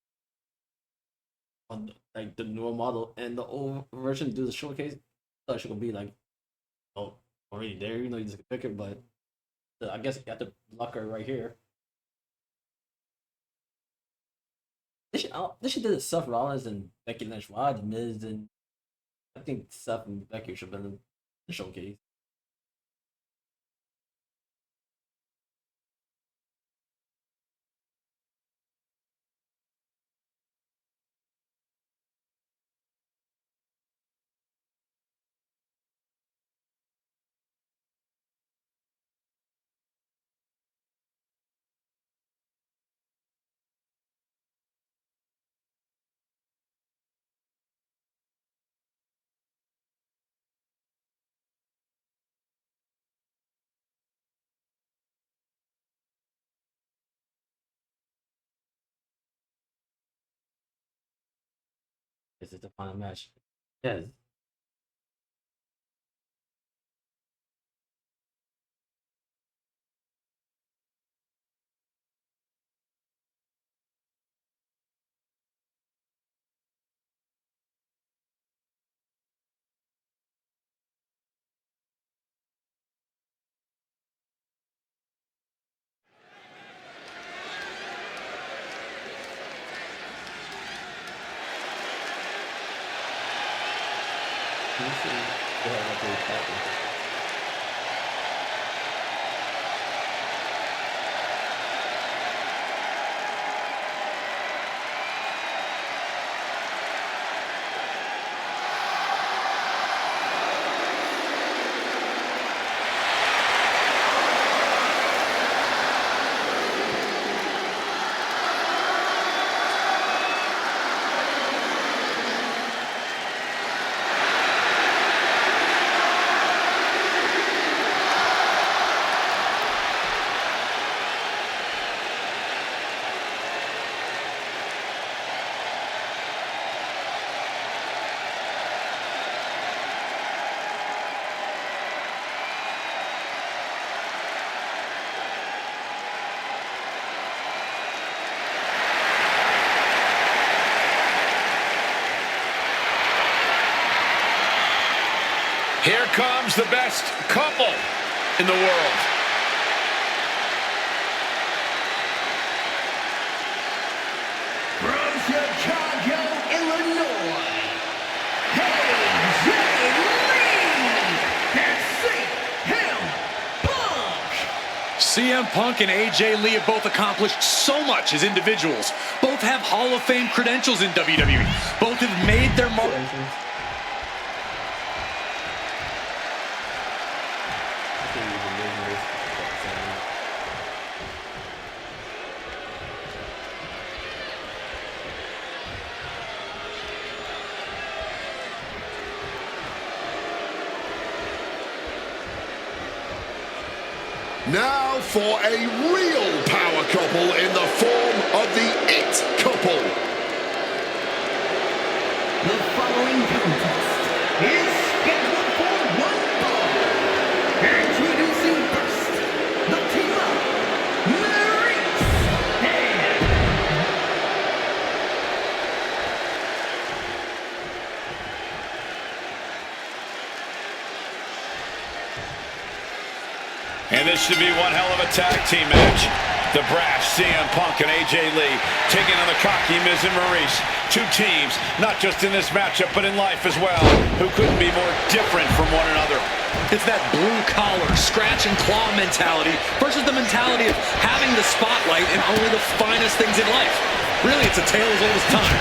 on like the newer model, and the old version do the showcase. I thought it should be like, oh, already there. You know, you just can pick it, but I guess you have to lock her right here. They should do the Seth Rollins and Becky Lynch. Why the Miz and I think Seth and Becky should have been in the showcase. Is it the final match? Yes. Let's see. Yeah, what they happened. Here comes the best couple in the world. CM Punk and AJ Lee have both accomplished so much as individuals. Both have Hall of Fame credentials in WWE. Both have made their mark. Now for a real power couple in the form of the It Couple. The following contest is scheduled for one fall. Introducing first, the team of Maurice and And this should be one hell of a tag team match. The brash CM Punk and AJ Lee taking on the cocky Miz and Maurice. Two teams, not just in this matchup, but in life as well, who couldn't be more different from one another. It's that blue collar, scratch and claw mentality versus the mentality of having the spotlight and only the finest things in life. Really, it's a tale as old as time.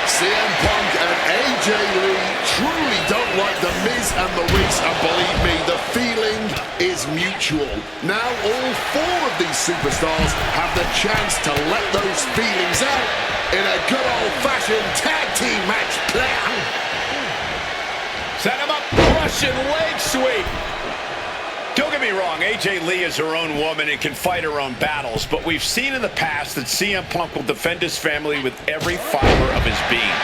CM Punk and AJ Lee truly don't like the Miz and Maurice, and believe me, the feeling is mutual. Now all four of these superstars have the chance to let those feelings out in a good old-fashioned tag team match. Set him up, Russian leg sweep. Don't get me wrong, AJ Lee is her own woman and can fight her own battles, but we've seen in the past that CM Punk will defend his family with every fiber of his being.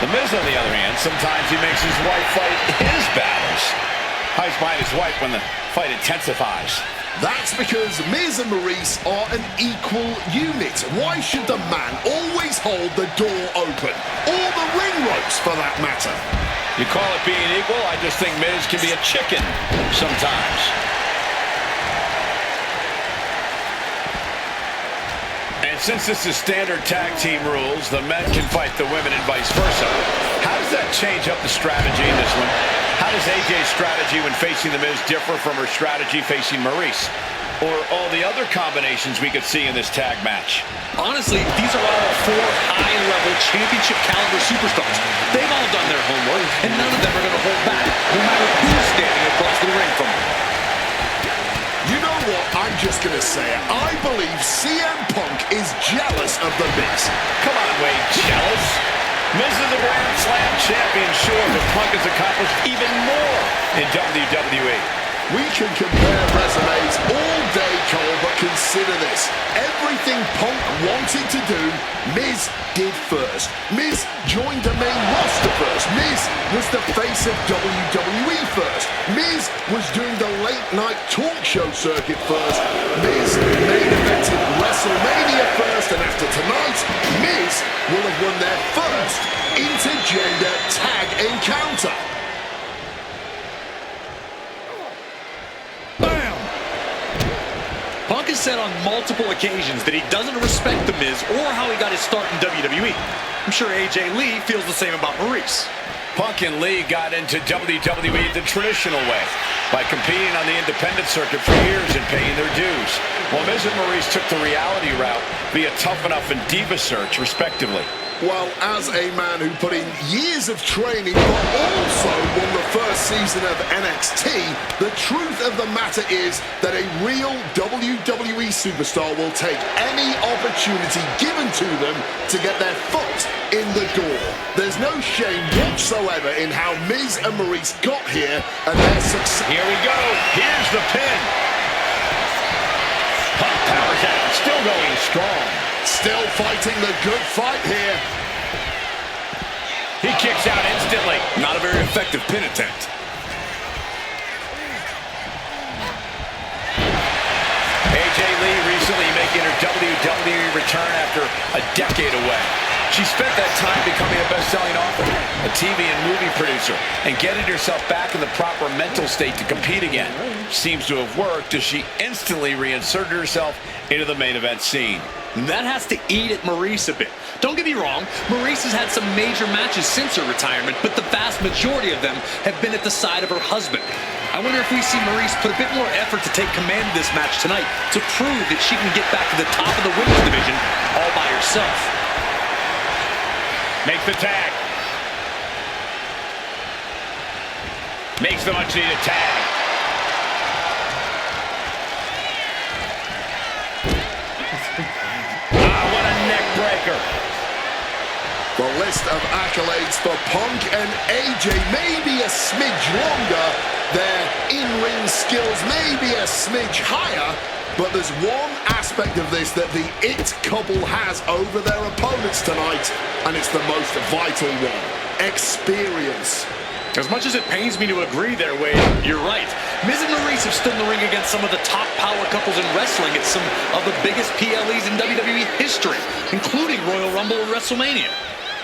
The Miz, on the other hand, sometimes he makes his wife fight his battles. Hides behind his wife when the fight intensifies. That's because Miz and Maurice are an equal unit. Why should the man always hold the door open? Or the ring ropes, for that matter? You call it being equal? I just think Miz can be a chicken sometimes. And since this is standard tag team rules, the men can fight the women and vice versa. How does that change up the strategy in this one? How does AJ's strategy when facing the Miz differ from her strategy facing Maurice? Or all the other combinations we could see in this tag match? Honestly, these are all four high-level championship caliber superstars. They've all done their homework, and none of them are going to hold back, no matter who's standing across the ring from them. You know what? I'm just going to say it. I believe CM Punk is jealous of The Miz. Come on, Wade, jealous? Miz is the Grand Slam champion, sure, but Punk has accomplished even more in WWE. We can compare resumes all day, Cole, but consider this. Everything Punk wanted to do, Miz did first. Miz joined the main roster first. Miz was the face of WWE first. Miz was doing the late-night talk show circuit first. Miz main evented WrestleMania first, and after tonight, Miz will have won their first intergender tag encounter. Punk has said on multiple occasions that he doesn't respect The Miz or how he got his start in WWE. I'm sure AJ Lee feels the same about Maurice. Punk and Lee got into WWE the traditional way, by competing on the independent circuit for years and paying their dues, while Miz and Maurice took the reality route via Tough Enough and Diva Search, respectively. Well, as a man who put in years of training but also won the first season of NXT, the truth of the matter is that a real WWE superstar will take any opportunity given to them to get their foot in the door. There's no shame whatsoever in how Miz and Maurice got here and their success. Here we go. Here's the pin. Punk powers out. Still going strong. Still fighting the good fight here. He kicks out instantly. Not a very effective pin attempt. AJ Lee recently making her WWE return after a decade away. She spent that time becoming a best-selling author, a TV and movie producer, and getting herself back in the proper mental state to compete again. Seems to have worked as she instantly reinserted herself into the main event scene. That has to eat at Maurice a bit. Don't get me wrong, Maurice has had some major matches since her retirement, but the vast majority of them have been at the side of her husband. I wonder if we see Maurice put a bit more effort to take command of this match tonight to prove that she can get back to the top of the women's division all by herself. Makes the tag. Makes the much-needed tag. What a neck breaker. The list of accolades for Punk and AJ may be a smidge longer. Their in-ring skills may be a smidge higher. But there's one aspect of this that the It couple has over their opponents tonight, and it's the most vital one: experience. As much as it pains me to agree there, Wade, you're right. Miz and Maurice have stood in the ring against some of the top power couples in wrestling at some of the biggest PLEs in WWE history, including Royal Rumble and WrestleMania.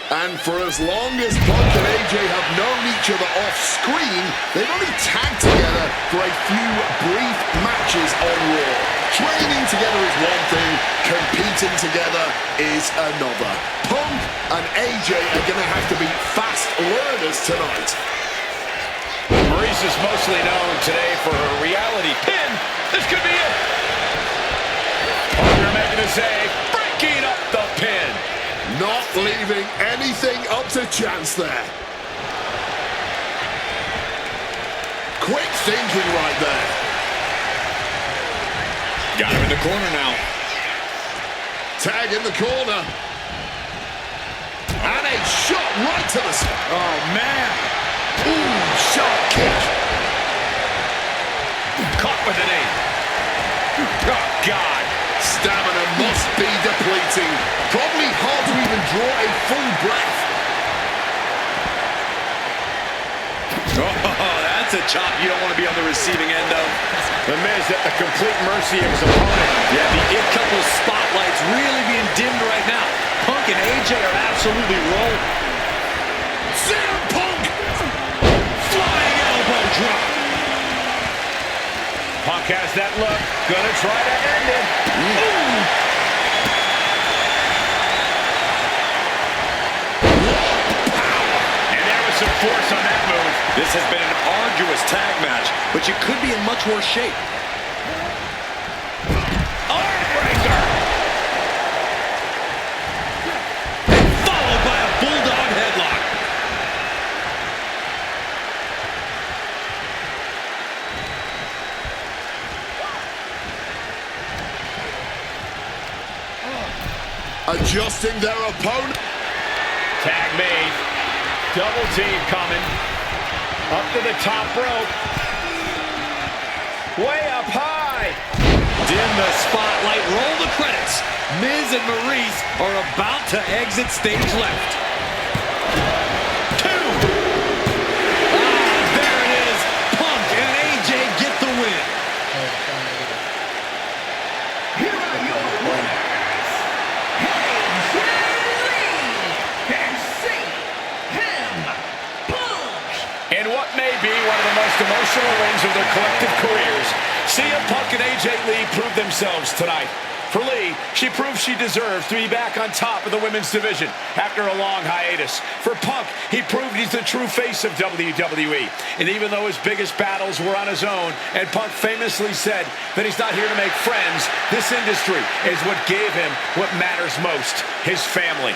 And for as long as Punk and AJ have known each other off-screen, they've only tagged together for a few brief matches on Raw. Training together is one thing, competing together is another. Punk and AJ are going to have to be fast learners tonight. Maurice is mostly known today for her reality pin. This could be it. Parker making the save, breaking up the pin. Not leaving anything up to chance there. Quick thinking right there. Got him in the corner now. Tag in the corner. And a shot right to the spine. Oh, man. Ooh, sharp kick. Caught with an eight. Oh, God. Stamina must be depleting. Probably hard to even draw a full breath. Oh, that's a chop you don't want to be on the receiving end of. The Miz at the complete mercy of his opponent. Yeah, the It couple's spotlight's really being dimmed right now. Punk and AJ are absolutely rolling. CM Punk! Flying elbow drop. Punk has that look. Gonna try to end it. Ooh. And there was some force on that move. This has been an arduous tag match, but you could be in much worse shape. Armbreaker. Followed by a bulldog headlock. Adjusting their opponent. Tag made. Double team coming. Up to the top rope. Way up high. Dim the spotlight, roll the credits. Miz and Maurice are about to exit stage left. 2. There it is. Punk and AJ get the win. Here are your winners, AJ and CM Punk. In what may be one of the most emotional wins of their collective careers, CM Punk and AJ Lee proved themselves tonight. For Lee, she proved she deserves to be back on top of the women's division after a long hiatus. For Punk, he proved he's the true face of WWE. And even though his biggest battles were on his own, and Punk famously said that he's not here to make friends, this industry is what gave him what matters most, his family.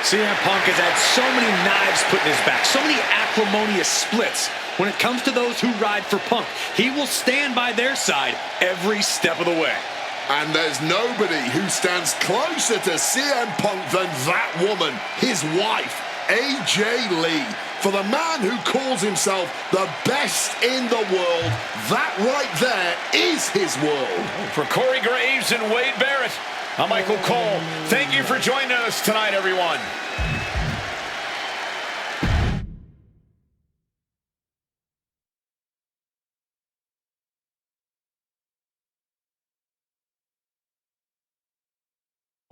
CM Punk has had so many knives put in his back, so many acrimonious splits. When it comes to those who ride for Punk, he will stand by their side every step of the way. And there's nobody who stands closer to CM Punk than that woman, his wife, AJ Lee. For the man who calls himself the best in the world, that right there is his world. For Corey Graves and Wade Barrett, I'm Michael Cole. Thank you for joining us tonight, everyone.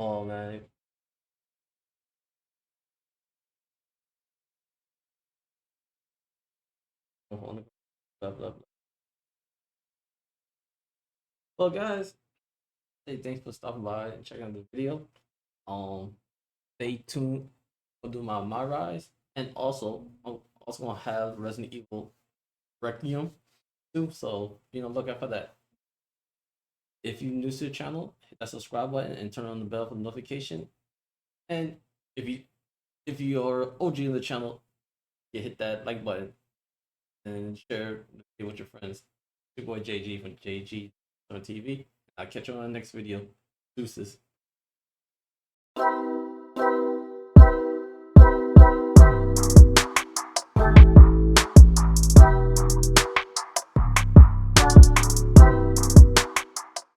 Oh man. Blah, blah, blah. Well guys, hey, thanks for stopping by and checking out the video. Stay tuned. I'll do my rise, and also I'm also gonna have Resident Evil Requiem too. So look out for that. If you're new to the channel, hit that subscribe button and turn on the bell for notification. And if you're OG in the channel, you hit that like button and share it with your friends. Your boy JG from JG on TV. I'll catch you on the next video. Deuces.